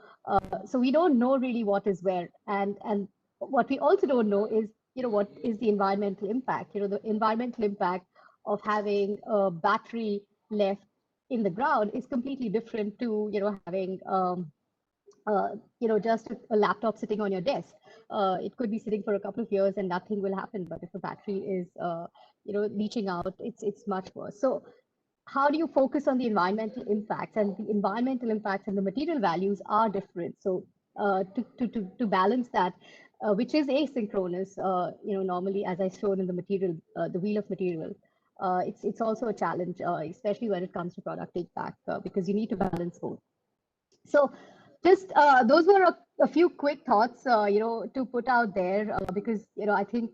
we don't know really what is where, and what we also don't know is what is the environmental impact. The environmental impact of having a battery left in the ground is completely different to having just a laptop sitting on your desk. It could be sitting for a couple of years and nothing will happen. But if a battery is, leaching out, it's much worse. So how do you focus on the environmental impacts? And the environmental impacts and the material values are different. So to balance that, which is asynchronous, normally, as I showed in the material, the wheel of material, it's also a challenge, especially when it comes to product take back, because you need to balance both. So just those were a few quick thoughts, to put out there, because I think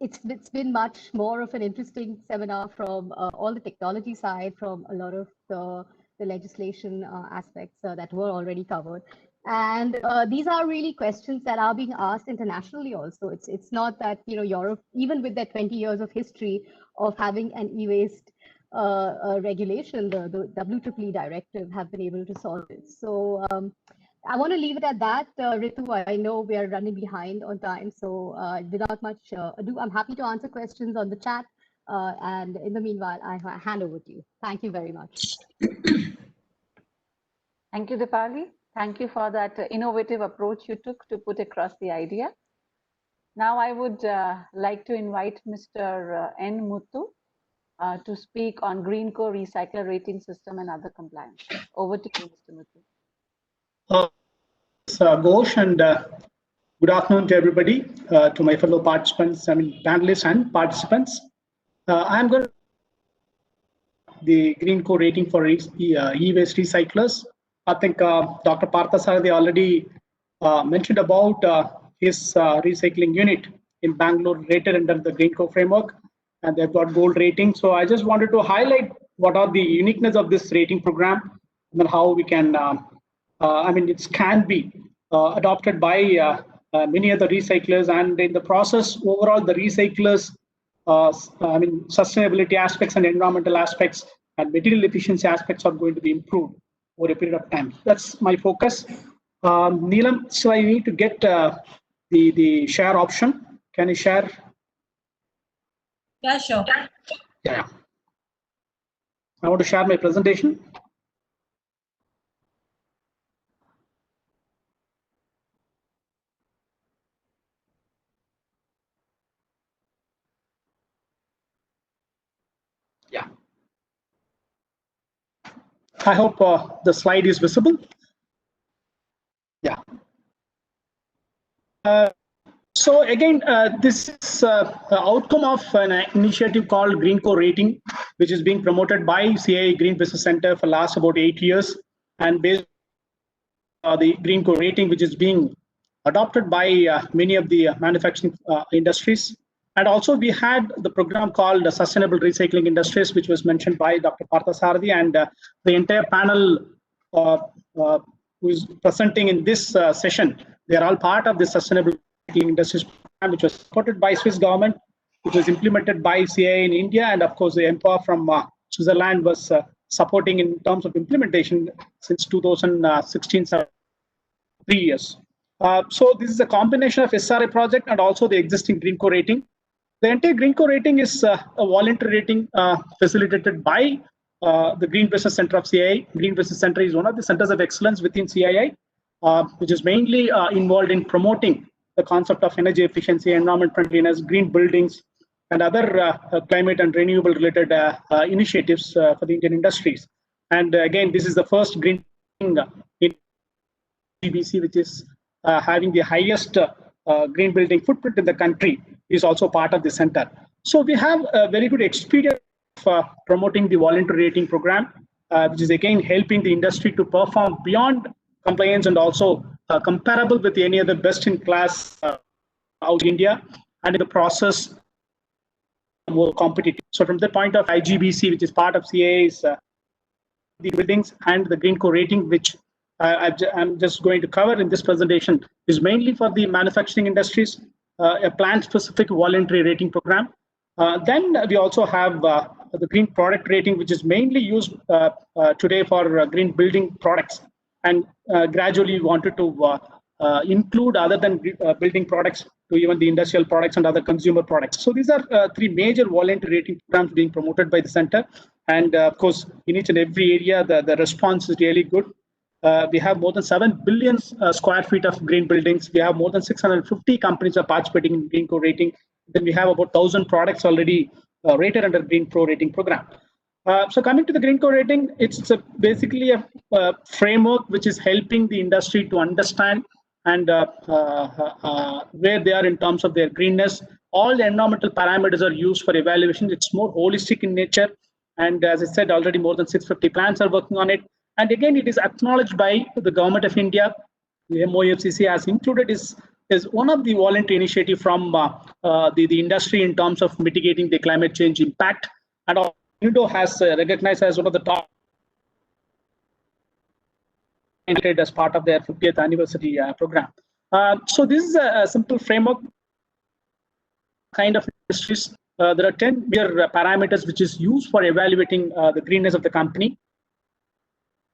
it's been much more of an interesting seminar from all the technology side, from a lot of the legislation aspects that were already covered. And these are really questions that are being asked internationally also. It's not that Europe, even with their 20 years of history of having an e-waste regulation, the WEEE directive, have been able to solve it. So I want to leave it at that. Ritu, I know we are running behind on time, so without much ado, I'm happy to answer questions on the chat. And in the meanwhile, I hand over to you. Thank you very much. Thank you, Dipali. Thank you for that innovative approach you took to put across the idea. Now I would like to invite Mr. N. Muthu to speak on Greenco recycler rating system and other compliance. Over to you, Mr. Muthu. Ghosh, and good afternoon to everybody, to my fellow participants, panelists and participants. I'm going to the Greenco rating for e-waste recyclers. I think Dr. Parthasarathi already mentioned about his recycling unit in Bangalore rated under the Greenco framework, and they've got gold rating. So I just wanted to highlight what are the uniqueness of this rating program and how we can, it can be adopted by many other recyclers, and in the process, overall, the recyclers, sustainability aspects and environmental aspects and material efficiency aspects are going to be improved over a period of time. That's my focus. Neelam, so I need to get the share option. Can you share? Yeah, sure. Yeah. I want to share my presentation. Yeah. I hope the slide is visible. Yeah. So again, this is an outcome of an initiative called Greenco Rating, which is being promoted by CII Green Business Center for last about 8 years, and based on the Greenco Rating, which is being adopted by many of the manufacturing industries. And also we had the program called Sustainable Recycling Industries, which was mentioned by Dr. Parthasarathi, and the entire panel who is presenting in this session, they are all part of the Sustainable Recycling Industries program, which was supported by Swiss government, which was implemented by CII in India, and of course the Empower from Switzerland was supporting in terms of implementation since 2016, 3 years. So this is a combination of SRA project and also the existing Greenco rating. The entire Greenco rating is a voluntary rating facilitated by the Green Business Center of CII. Green Business Center is one of the centers of excellence within CII, which is mainly involved in promoting the concept of energy efficiency, environment friendliness, green buildings, and other climate and renewable related initiatives for the Indian industries. And again, this is the first green in GBC, which is having the highest green building footprint in the country, is also part of the center. So we have a very good experience of promoting the voluntary rating program, which is again helping the industry to perform beyond compliance and also comparable with any other best-in-class out India, and in the process more competitive. So from the point of IGBC, which is part of CII's the buildings, and the Greenco rating, which I'm just going to cover in this presentation is mainly for the manufacturing industries, a plant-specific voluntary rating program. Then we also have the green product rating, which is mainly used today for green building products. And gradually wanted to include other than building products to even the industrial products and other consumer products. So these are three major voluntary rating programs being promoted by the center. And of course, in each and every area, the response is really good. We have more than 7 billion square feet of green buildings. We have more than 650 companies are participating in Green Co rating. Then we have about 1,000 products already rated under Green Pro rating program. So coming to the Green Co rating, it's basically a framework which is helping the industry to understand and where they are in terms of their greenness. All the environmental parameters are used for evaluation. It's more holistic in nature. And as I said, already more than 650 plants are working on it. And again, it is acknowledged by the government of India. The MOFCC has included is one of the voluntary initiative from the industry in terms of mitigating the climate change impact. And UNIDO has recognized as one of the top as part of their 50th anniversary program. So this is a simple framework kind of industries. There are 10 major parameters which is used for evaluating the greenness of the company.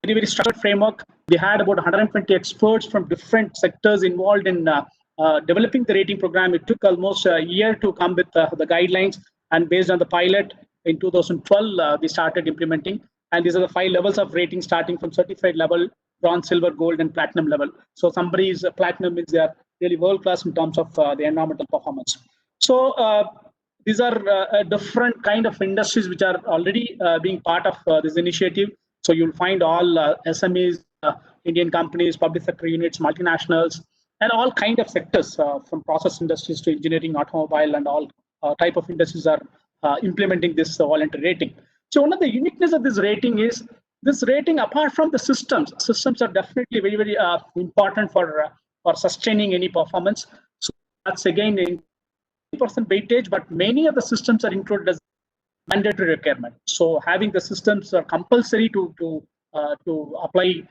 Very structured framework. We had about 120 experts from different sectors involved in developing the rating program. It took almost a year to come with the guidelines, and based on the pilot in 2012, we started implementing. And these are the 5 levels of rating, starting from certified level, bronze, silver, gold, and platinum level. So somebody's platinum means they are really world class in terms of the environmental performance. So these are different kind of industries which are already being part of this initiative. So you'll find all SMEs, Indian companies, public sector units, multinationals, and all kind of sectors from process industries to engineering, automobile, and all type of industries are implementing this voluntary rating. So one of the uniqueness of this rating is this rating, apart from the systems are definitely very, very important for sustaining any performance. So that's again a 20% weightage, but many of the systems are included as mandatory requirement. So having the systems are compulsory to apply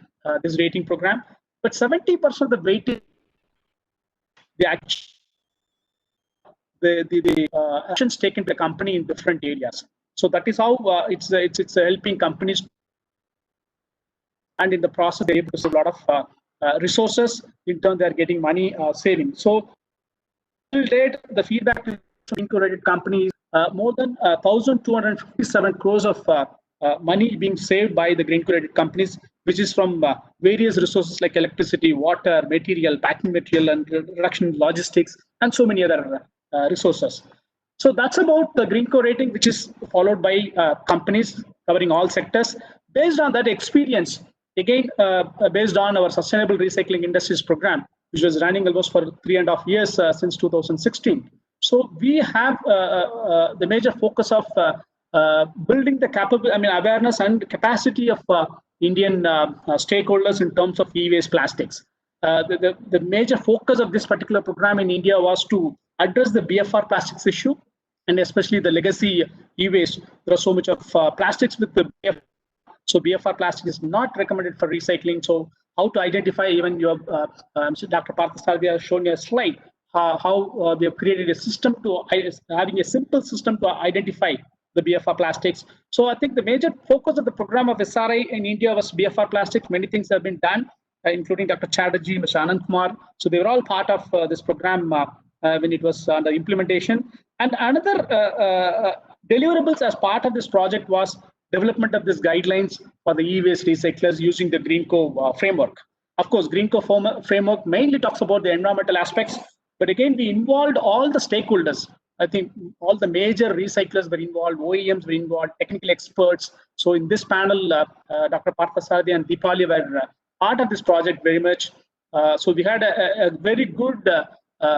this rating program. But 70% of the weightage, the actions taken by the company in different areas. So that is how it's helping companies, and in the process they're able to save a lot of resources. In turn, they're getting money saving. So till date, the feedback to rated companies, more than 1,257 crores of money being saved by the green rated companies, which is from various resources like electricity, water, material, packing material, and reduction in logistics, and so many other resources. So that's about the Green Co rating, which is followed by companies covering all sectors. Based on that experience, again, based on our Sustainable Recycling Industries program, which was running almost for 3.5 years since 2016. So we have the major focus of building the awareness and capacity of Indian stakeholders in terms of e-waste plastics. The major focus of this particular program in India was to address the BFR plastics issue, and especially the legacy e-waste. There are so much of plastics with the BFR. So BFR plastic is not recommended for recycling. So how to identify, even your Dr. Parthasarathi has shown you a slide, how we have created a system to having a simple system to identify the BFR plastics. So I think the major focus of the program of SRI in India was BFR plastics. Many things have been done, including Dr. Chatterjee, Mr. Anand Kumar. So they were all part of this program when it was under implementation. And another deliverables as part of this project was development of these guidelines for the e-waste recyclers using the Green Co framework. Of course, Green Co framework mainly talks about the environmental aspects, but again, we involved all the stakeholders. I think all the major recyclers were involved, OEMs were involved, technical experts. So in this panel, Dr. Parthasarathi and Deepali were part of this project very much. So we had a very good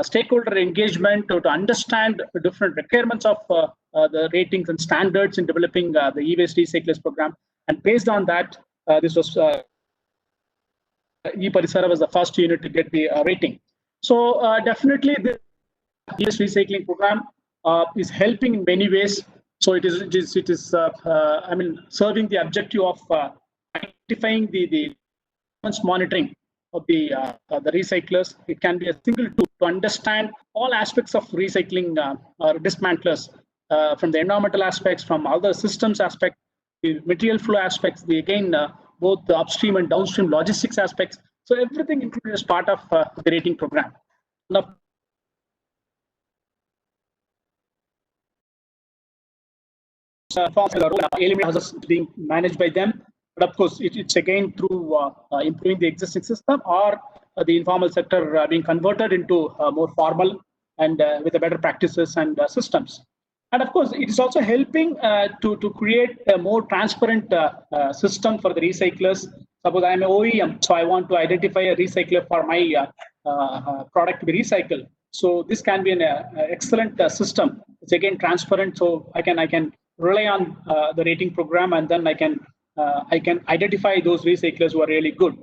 stakeholder engagement to understand the different requirements of the ratings and standards in developing the e-waste recyclers program. And based on that, this was e-Parisara was the first unit to get the rating. So definitely the e-waste recycling program is helping in many ways. So it is serving the objective of identifying the monitoring of the recyclers. It can be a single tool to understand all aspects of recycling or dismantlers, from the environmental aspects, from other systems aspects, the material flow aspects, the again both the upstream and downstream logistics aspects. So everything included as part of the rating program. Now, is being managed by them, but of course it's again through improving the existing system, or the informal sector being converted into more formal and with the better practices and systems. And of course, it is also helping to create a more transparent system for the recyclers. Suppose I am an OEM, so I want to identify a recycler for my product to be recycled. So this can be an excellent system. It's again transparent, so I can rely on the rating program, and then I can identify those recyclers who are really good.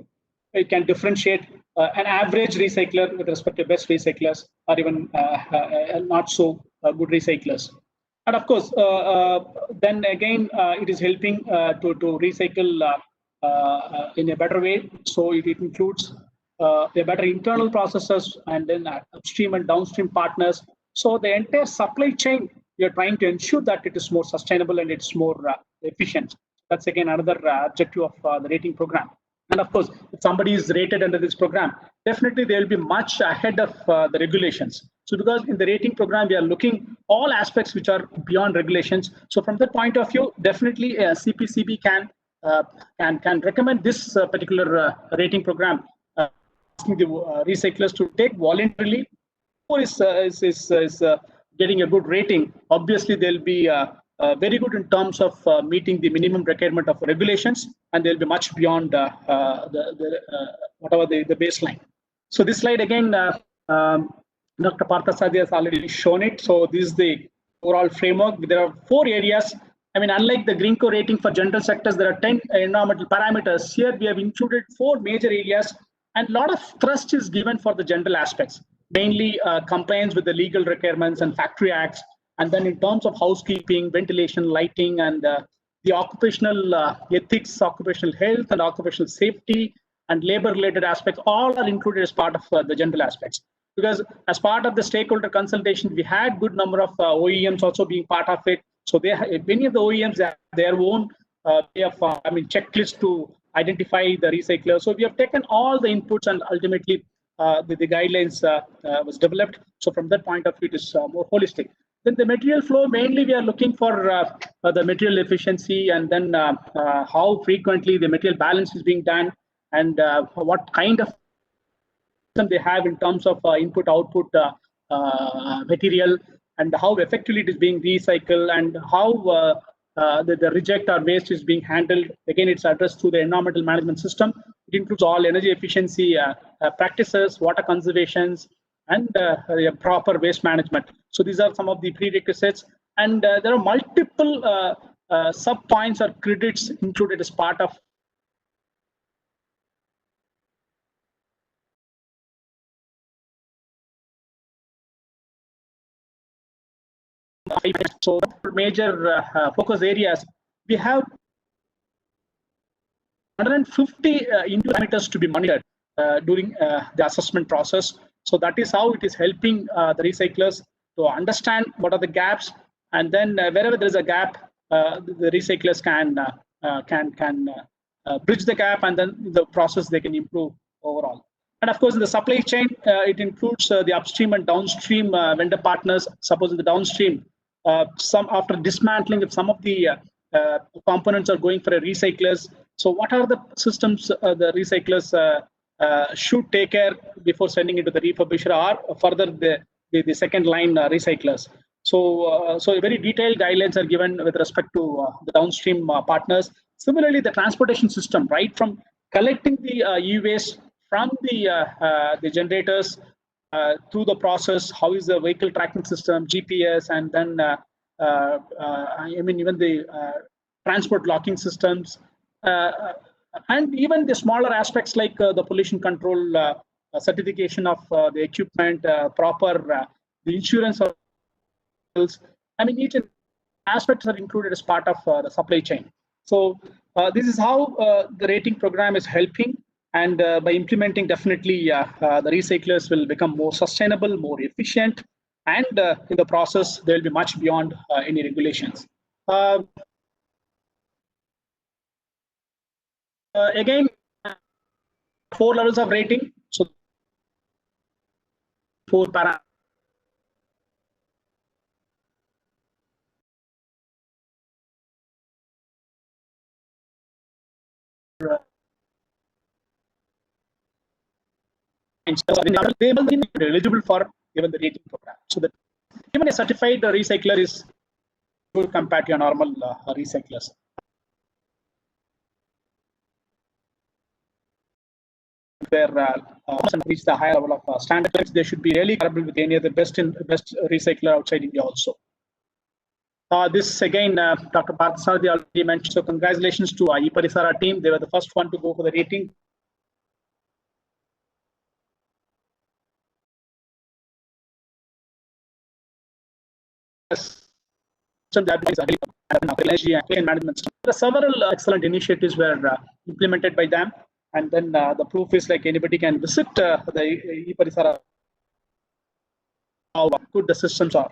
It can differentiate an average recycler with respect to best recyclers, or even not so good recyclers. And of course, then again, it is helping to recycle in a better way. So it includes the better internal processes, and then upstream and downstream partners. So the entire supply chain, you're trying to ensure that it is more sustainable and it's more efficient. That's again another objective of the rating program. And of course, if somebody is rated under this program, definitely they will be much ahead of the regulations. So because in the rating program, we are looking all aspects which are beyond regulations. So from that point of view, definitely CPCB can recommend this particular rating program, asking the recyclers to take voluntarily, or is getting a good rating. Obviously, they'll be very good in terms of meeting the minimum requirement of regulations, and they'll be much beyond whatever the baseline. So this slide again, Dr. Parthasadi has already shown it. So this is the overall framework. There are 4 areas. I mean, unlike the Greenco rating for general sectors, there are 10 environmental parameters. Here we have included 4 major areas, and a lot of thrust is given for the general aspects, mainly compliance with the legal requirements and factory acts. And then in terms of housekeeping, ventilation, lighting, and the occupational ethics, occupational health, and occupational safety, and labor-related aspects, all are included as part of the general aspects. Because as part of the stakeholder consultation, we had good number of OEMs also being part of it. So many of the OEMs have their own way of, checklist to identify the recycler. So we have taken all the inputs, and ultimately the guidelines was developed. So from that point of view, it is more holistic. Then the material flow, mainly we are looking for the material efficiency, and then how frequently the material balance is being done, and what kind of they have in terms of input output material, and how effectively it is being recycled, and how the reject or waste is being handled. Again, it's addressed through the environmental management system. It includes all energy efficiency practices, water conservations, and proper waste management. So these are some of the prerequisites, and there are multiple sub points or credits included as part of so major focus areas. We have 150 parameters to be monitored during the assessment process. So that is how it is helping the recyclers to understand what are the gaps, and then wherever there is a gap, the recyclers can bridge the gap, and then the process they can improve overall. And of course, in the supply chain, it includes the upstream and downstream vendor partners. Suppose in the downstream, some after dismantling, if some of the components are going for a recyclers, so what are the systems the recyclers should take care before sending it to the refurbisher, or further the second line recyclers. So very detailed guidelines are given with respect to the downstream partners. Similarly, the transportation system, right from collecting the e-waste from the generators through the process, how is the vehicle tracking system, GPS, and then even the transport locking systems, and even the smaller aspects like the pollution control certification of the equipment, proper the insurance of each aspects are included as part of the supply chain. So this is how the rating program is helping And by implementing, definitely the recyclers will become more sustainable, more efficient, and in the process, they will be much beyond any regulations. Again, 4 levels of rating. So 4 parameters. They will be eligible for even the rating program. So that even a certified recycler is good compared to a normal recyclers. Where reach the higher level of standards, they should be really comparable with any other best recycler outside India also. This again, Dr. Parthasarathi already mentioned. So congratulations to eParisara team. They were the first one to go for the rating. Management. There are several excellent initiatives were implemented by them, and then the proof is like anybody can visit the eParisara. How good the systems are.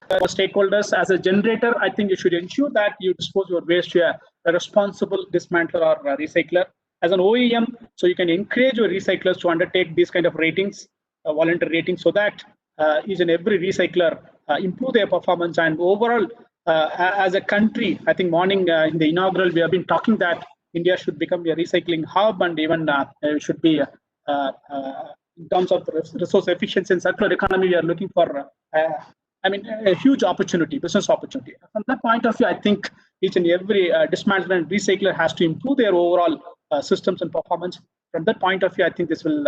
Stakeholders, as a generator, I think you should ensure that you dispose your waste to a responsible dismantler or recycler. As an OEM, so you can encourage your recyclers to undertake these kind of ratings, voluntary ratings, so that each and every recycler improve their performance. And overall, as a country, I think morning in the inaugural, we have been talking that India should become a recycling hub, and even should be in terms of resource efficiency and circular economy, we are looking for a huge opportunity, business opportunity. From that point of view, I think each and every dismantlement recycler has to improve their overall systems and performance. From that point of view, I think this will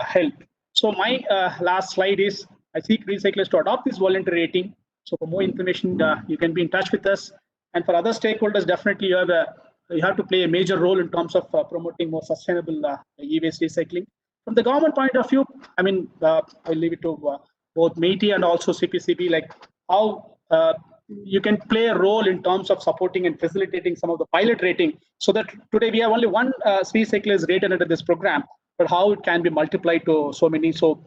help. So my last slide is, I seek recyclers to adopt this voluntary rating. So for more information, you can be in touch with us. And for other stakeholders, definitely you have to play a major role in terms of promoting more sustainable e-waste recycling. From the government point of view, I mean, I'll leave it to both MEITI and also CPCB, like how you can play a role in terms of supporting and facilitating some of the pilot rating, so that today we have only one recycler is rated under this program, but how it can be multiplied to so many. So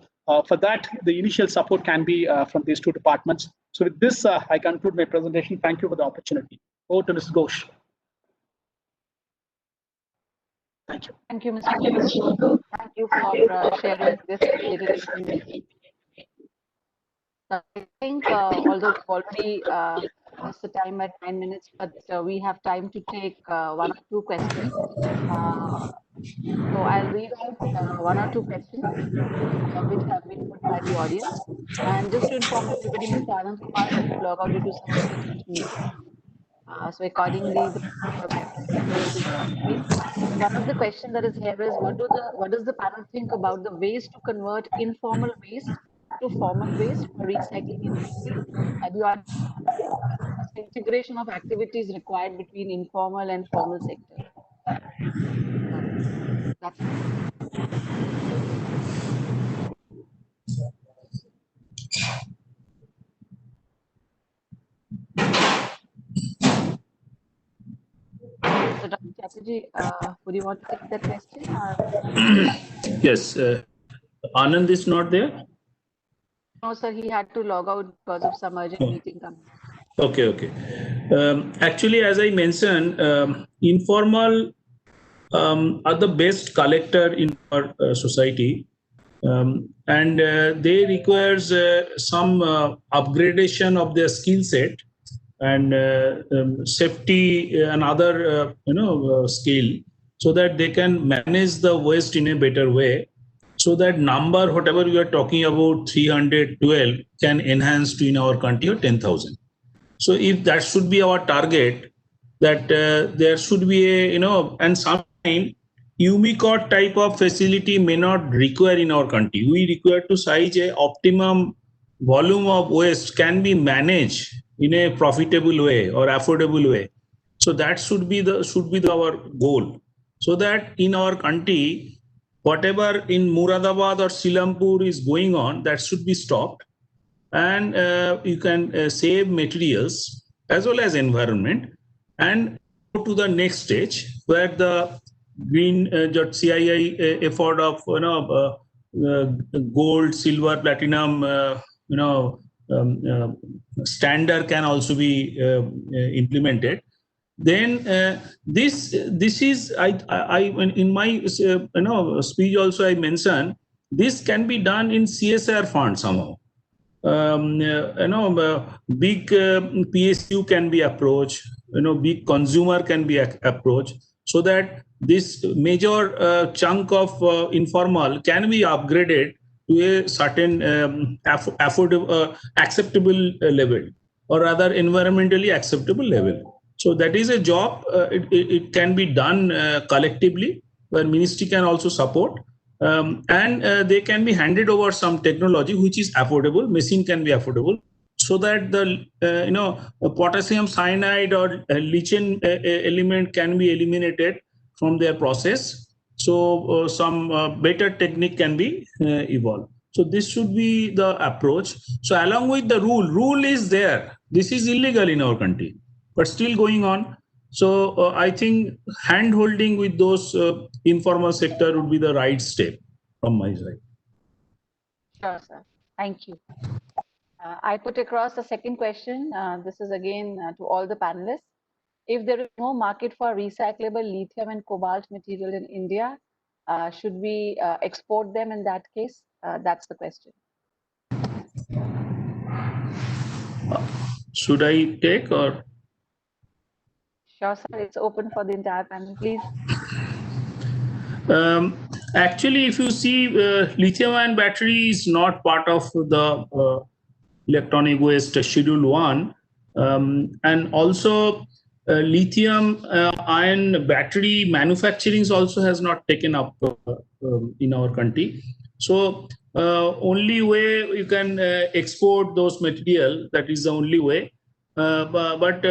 for that, the initial support can be from these two departments. So with this, I conclude my presentation. Thank you for the opportunity. Over to Ms. Ghosh. Thank you. Thank you, Mr. Ghosh. Thank you for sharing this little information. I think, although we've already passed the time at 9 minutes, but we have time to take 1 or 2 questions. So I'll read out 1 or 2 questions which have been put by the audience. And just to inform everybody, Mr. Anand Kumar had to log out due to some urgent meeting. So accordingly, the speaker will be the screen. One of the questions that is here is, what does the panel think about the ways to convert informal waste to formal waste for recycling industry? The integration of activities required between informal and formal sector. That's so, Dr. Chatterjee, would you want to take that question? Or? Yes, Anand is not there. No, sir, he had to log out because of some urgent meeting coming. Okay. Actually, as I mentioned, informal are the best collector in our society, and they requires some upgradation of their skill set and safety and other skill, so that they can manage the waste in a better way. So that number, whatever we are talking about, 312 can enhance to in our country 10,000. So if that should be our target, that there should be a, and sometimes Unicode type of facility may not require in our country. We require to size a optimum volume of waste can be managed in a profitable way or affordable way. So that should be our goal. So that in our country, whatever in Muradabad or Silampur is going on, that should be stopped. And you can save materials as well as environment, and go to the next stage where the green CII effort of gold, silver, platinum, standard can also be implemented. Then this is I in my speech also I mentioned this can be done in CSR fund somehow. Big PSU can be approached, big consumer can be approached, so that this major chunk of informal can be upgraded to a certain affordable, acceptable level, or rather environmentally acceptable level. So that is a job. It can be done collectively, where ministry can also support. And they can be handed over some technology which is affordable, machine can be affordable, so that the potassium cyanide or lithium element can be eliminated from their process. So some better technique can be evolved. So this should be the approach. So along with the rule is there. This is illegal in our country, but still going on. So I think hand holding with those informal sector would be the right step from my side. Sure, sir. Thank you. I put across the second question. This is again to all the panelists. If there is no market for recyclable lithium and cobalt material in India, should we export them in that case? That's the question. Should I take or? Sure, sir. It's open for the entire panel, please. Actually, if you see, lithium-ion battery is not part of the electronic waste schedule 1, and also lithium-ion battery manufacturing also has not taken up in our country. So only way you can export those material, that is the only way. But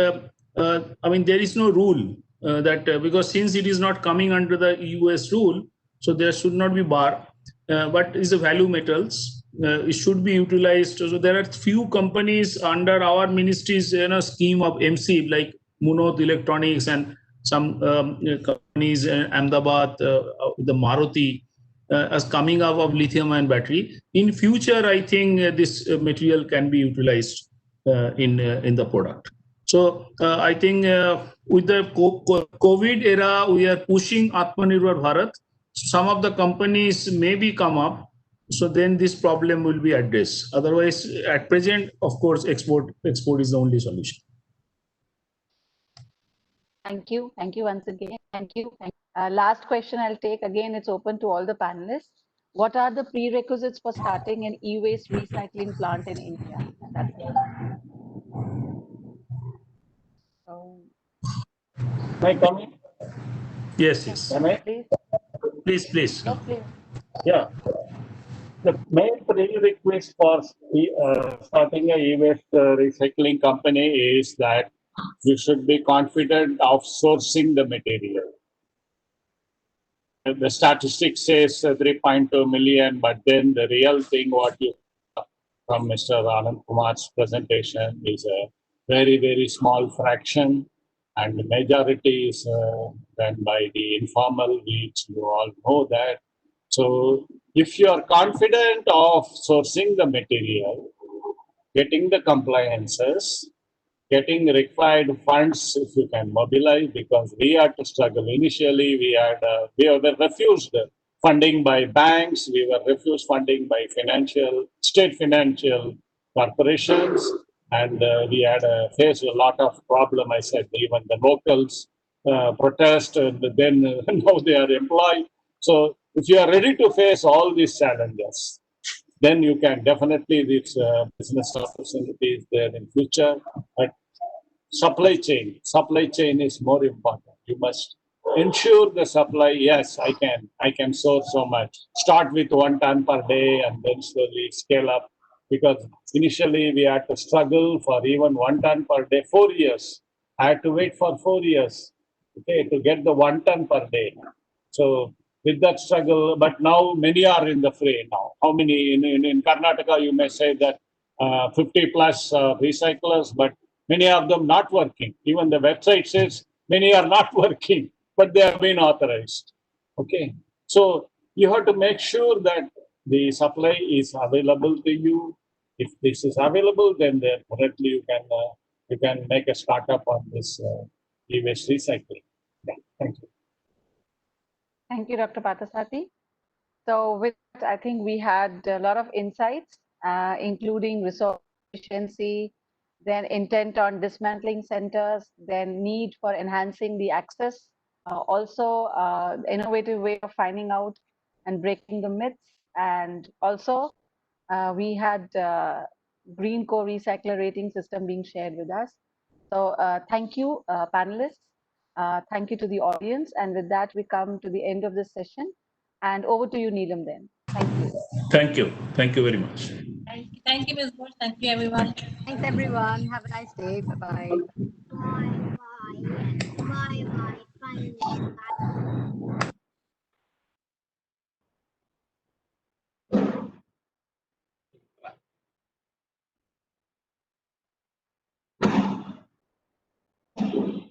I mean, there is no rule that because since it is not coming under the US rule, so there should not be bar. But is the value metals, it should be utilized. So there are few companies under our ministry's scheme of MC, like Munot Electronics and some companies in Ahmedabad, the Maruti, as coming up of lithium-ion battery. In future, I think this material can be utilized in the product. So I think with the COVID era, we are pushing Atmanirbhar Bharat. Some of the companies maybe come up, so then this problem will be addressed. Otherwise, at present, of course, export is the only solution. Thank you. Thank you once again. Thank you. Last question I'll take. Again, it's open to all the panelists. What are the prerequisites for starting an e-waste recycling plant in India? That's it. So, may I come in? Yes, yes. Am I? Please. Please. Yes, please. Yeah. The main prerequisite for starting a e-waste recycling company is that you should be confident of sourcing the material. The statistics says 3.2 million, but then the real thing what you from Mr. Anand Kumar's presentation is a very, very small fraction, and the majority is done by the informal reach. You all know that. So if you are confident of sourcing the material, getting the compliances, getting required funds if you can mobilize, because we had to struggle. Initially, we were refused funding by banks, we were refused funding by state financial corporations, and we had faced a lot of problem. I said even the locals protest, and then now they are employed. So if you are ready to face all these challenges, then you can definitely reach business opportunities there in future. But supply chain is more important. You must ensure the supply. Yes, I can source so much. Start with 1 ton per day and then slowly scale up, because initially we had to struggle for even 1 ton per day 4 years. I had to wait for 4 years, okay, to get the 1 ton per day. So with that struggle, but now many are in the fray now. How many in Karnataka? You may say that 50 plus recyclers, but many of them not working. Even the website says Many are not working, but they have been authorized. Okay. So you have to make sure that the supply is available to you. If this is available, then definitely you can make a startup on this e-waste recycling. Yeah, thank you. Thank you, Dr. Pathasati. So with that, I think we had a lot of insights, including resource efficiency, then intent on dismantling centers, then need for enhancing the access, also innovative way of finding out and breaking the myths, and also we had Green Co Recycler rating system being shared with us. So thank you, panelists. Thank you to the audience. And with that, we come to the end of this session. And over to you, Neelam, then. Thank you. Thank you. Thank you very much. Thank you, Ms. Bush. Thank you, everyone. Thanks, everyone. Have a nice day. Bye-bye. Bye, bye. Bye, bye. Bye.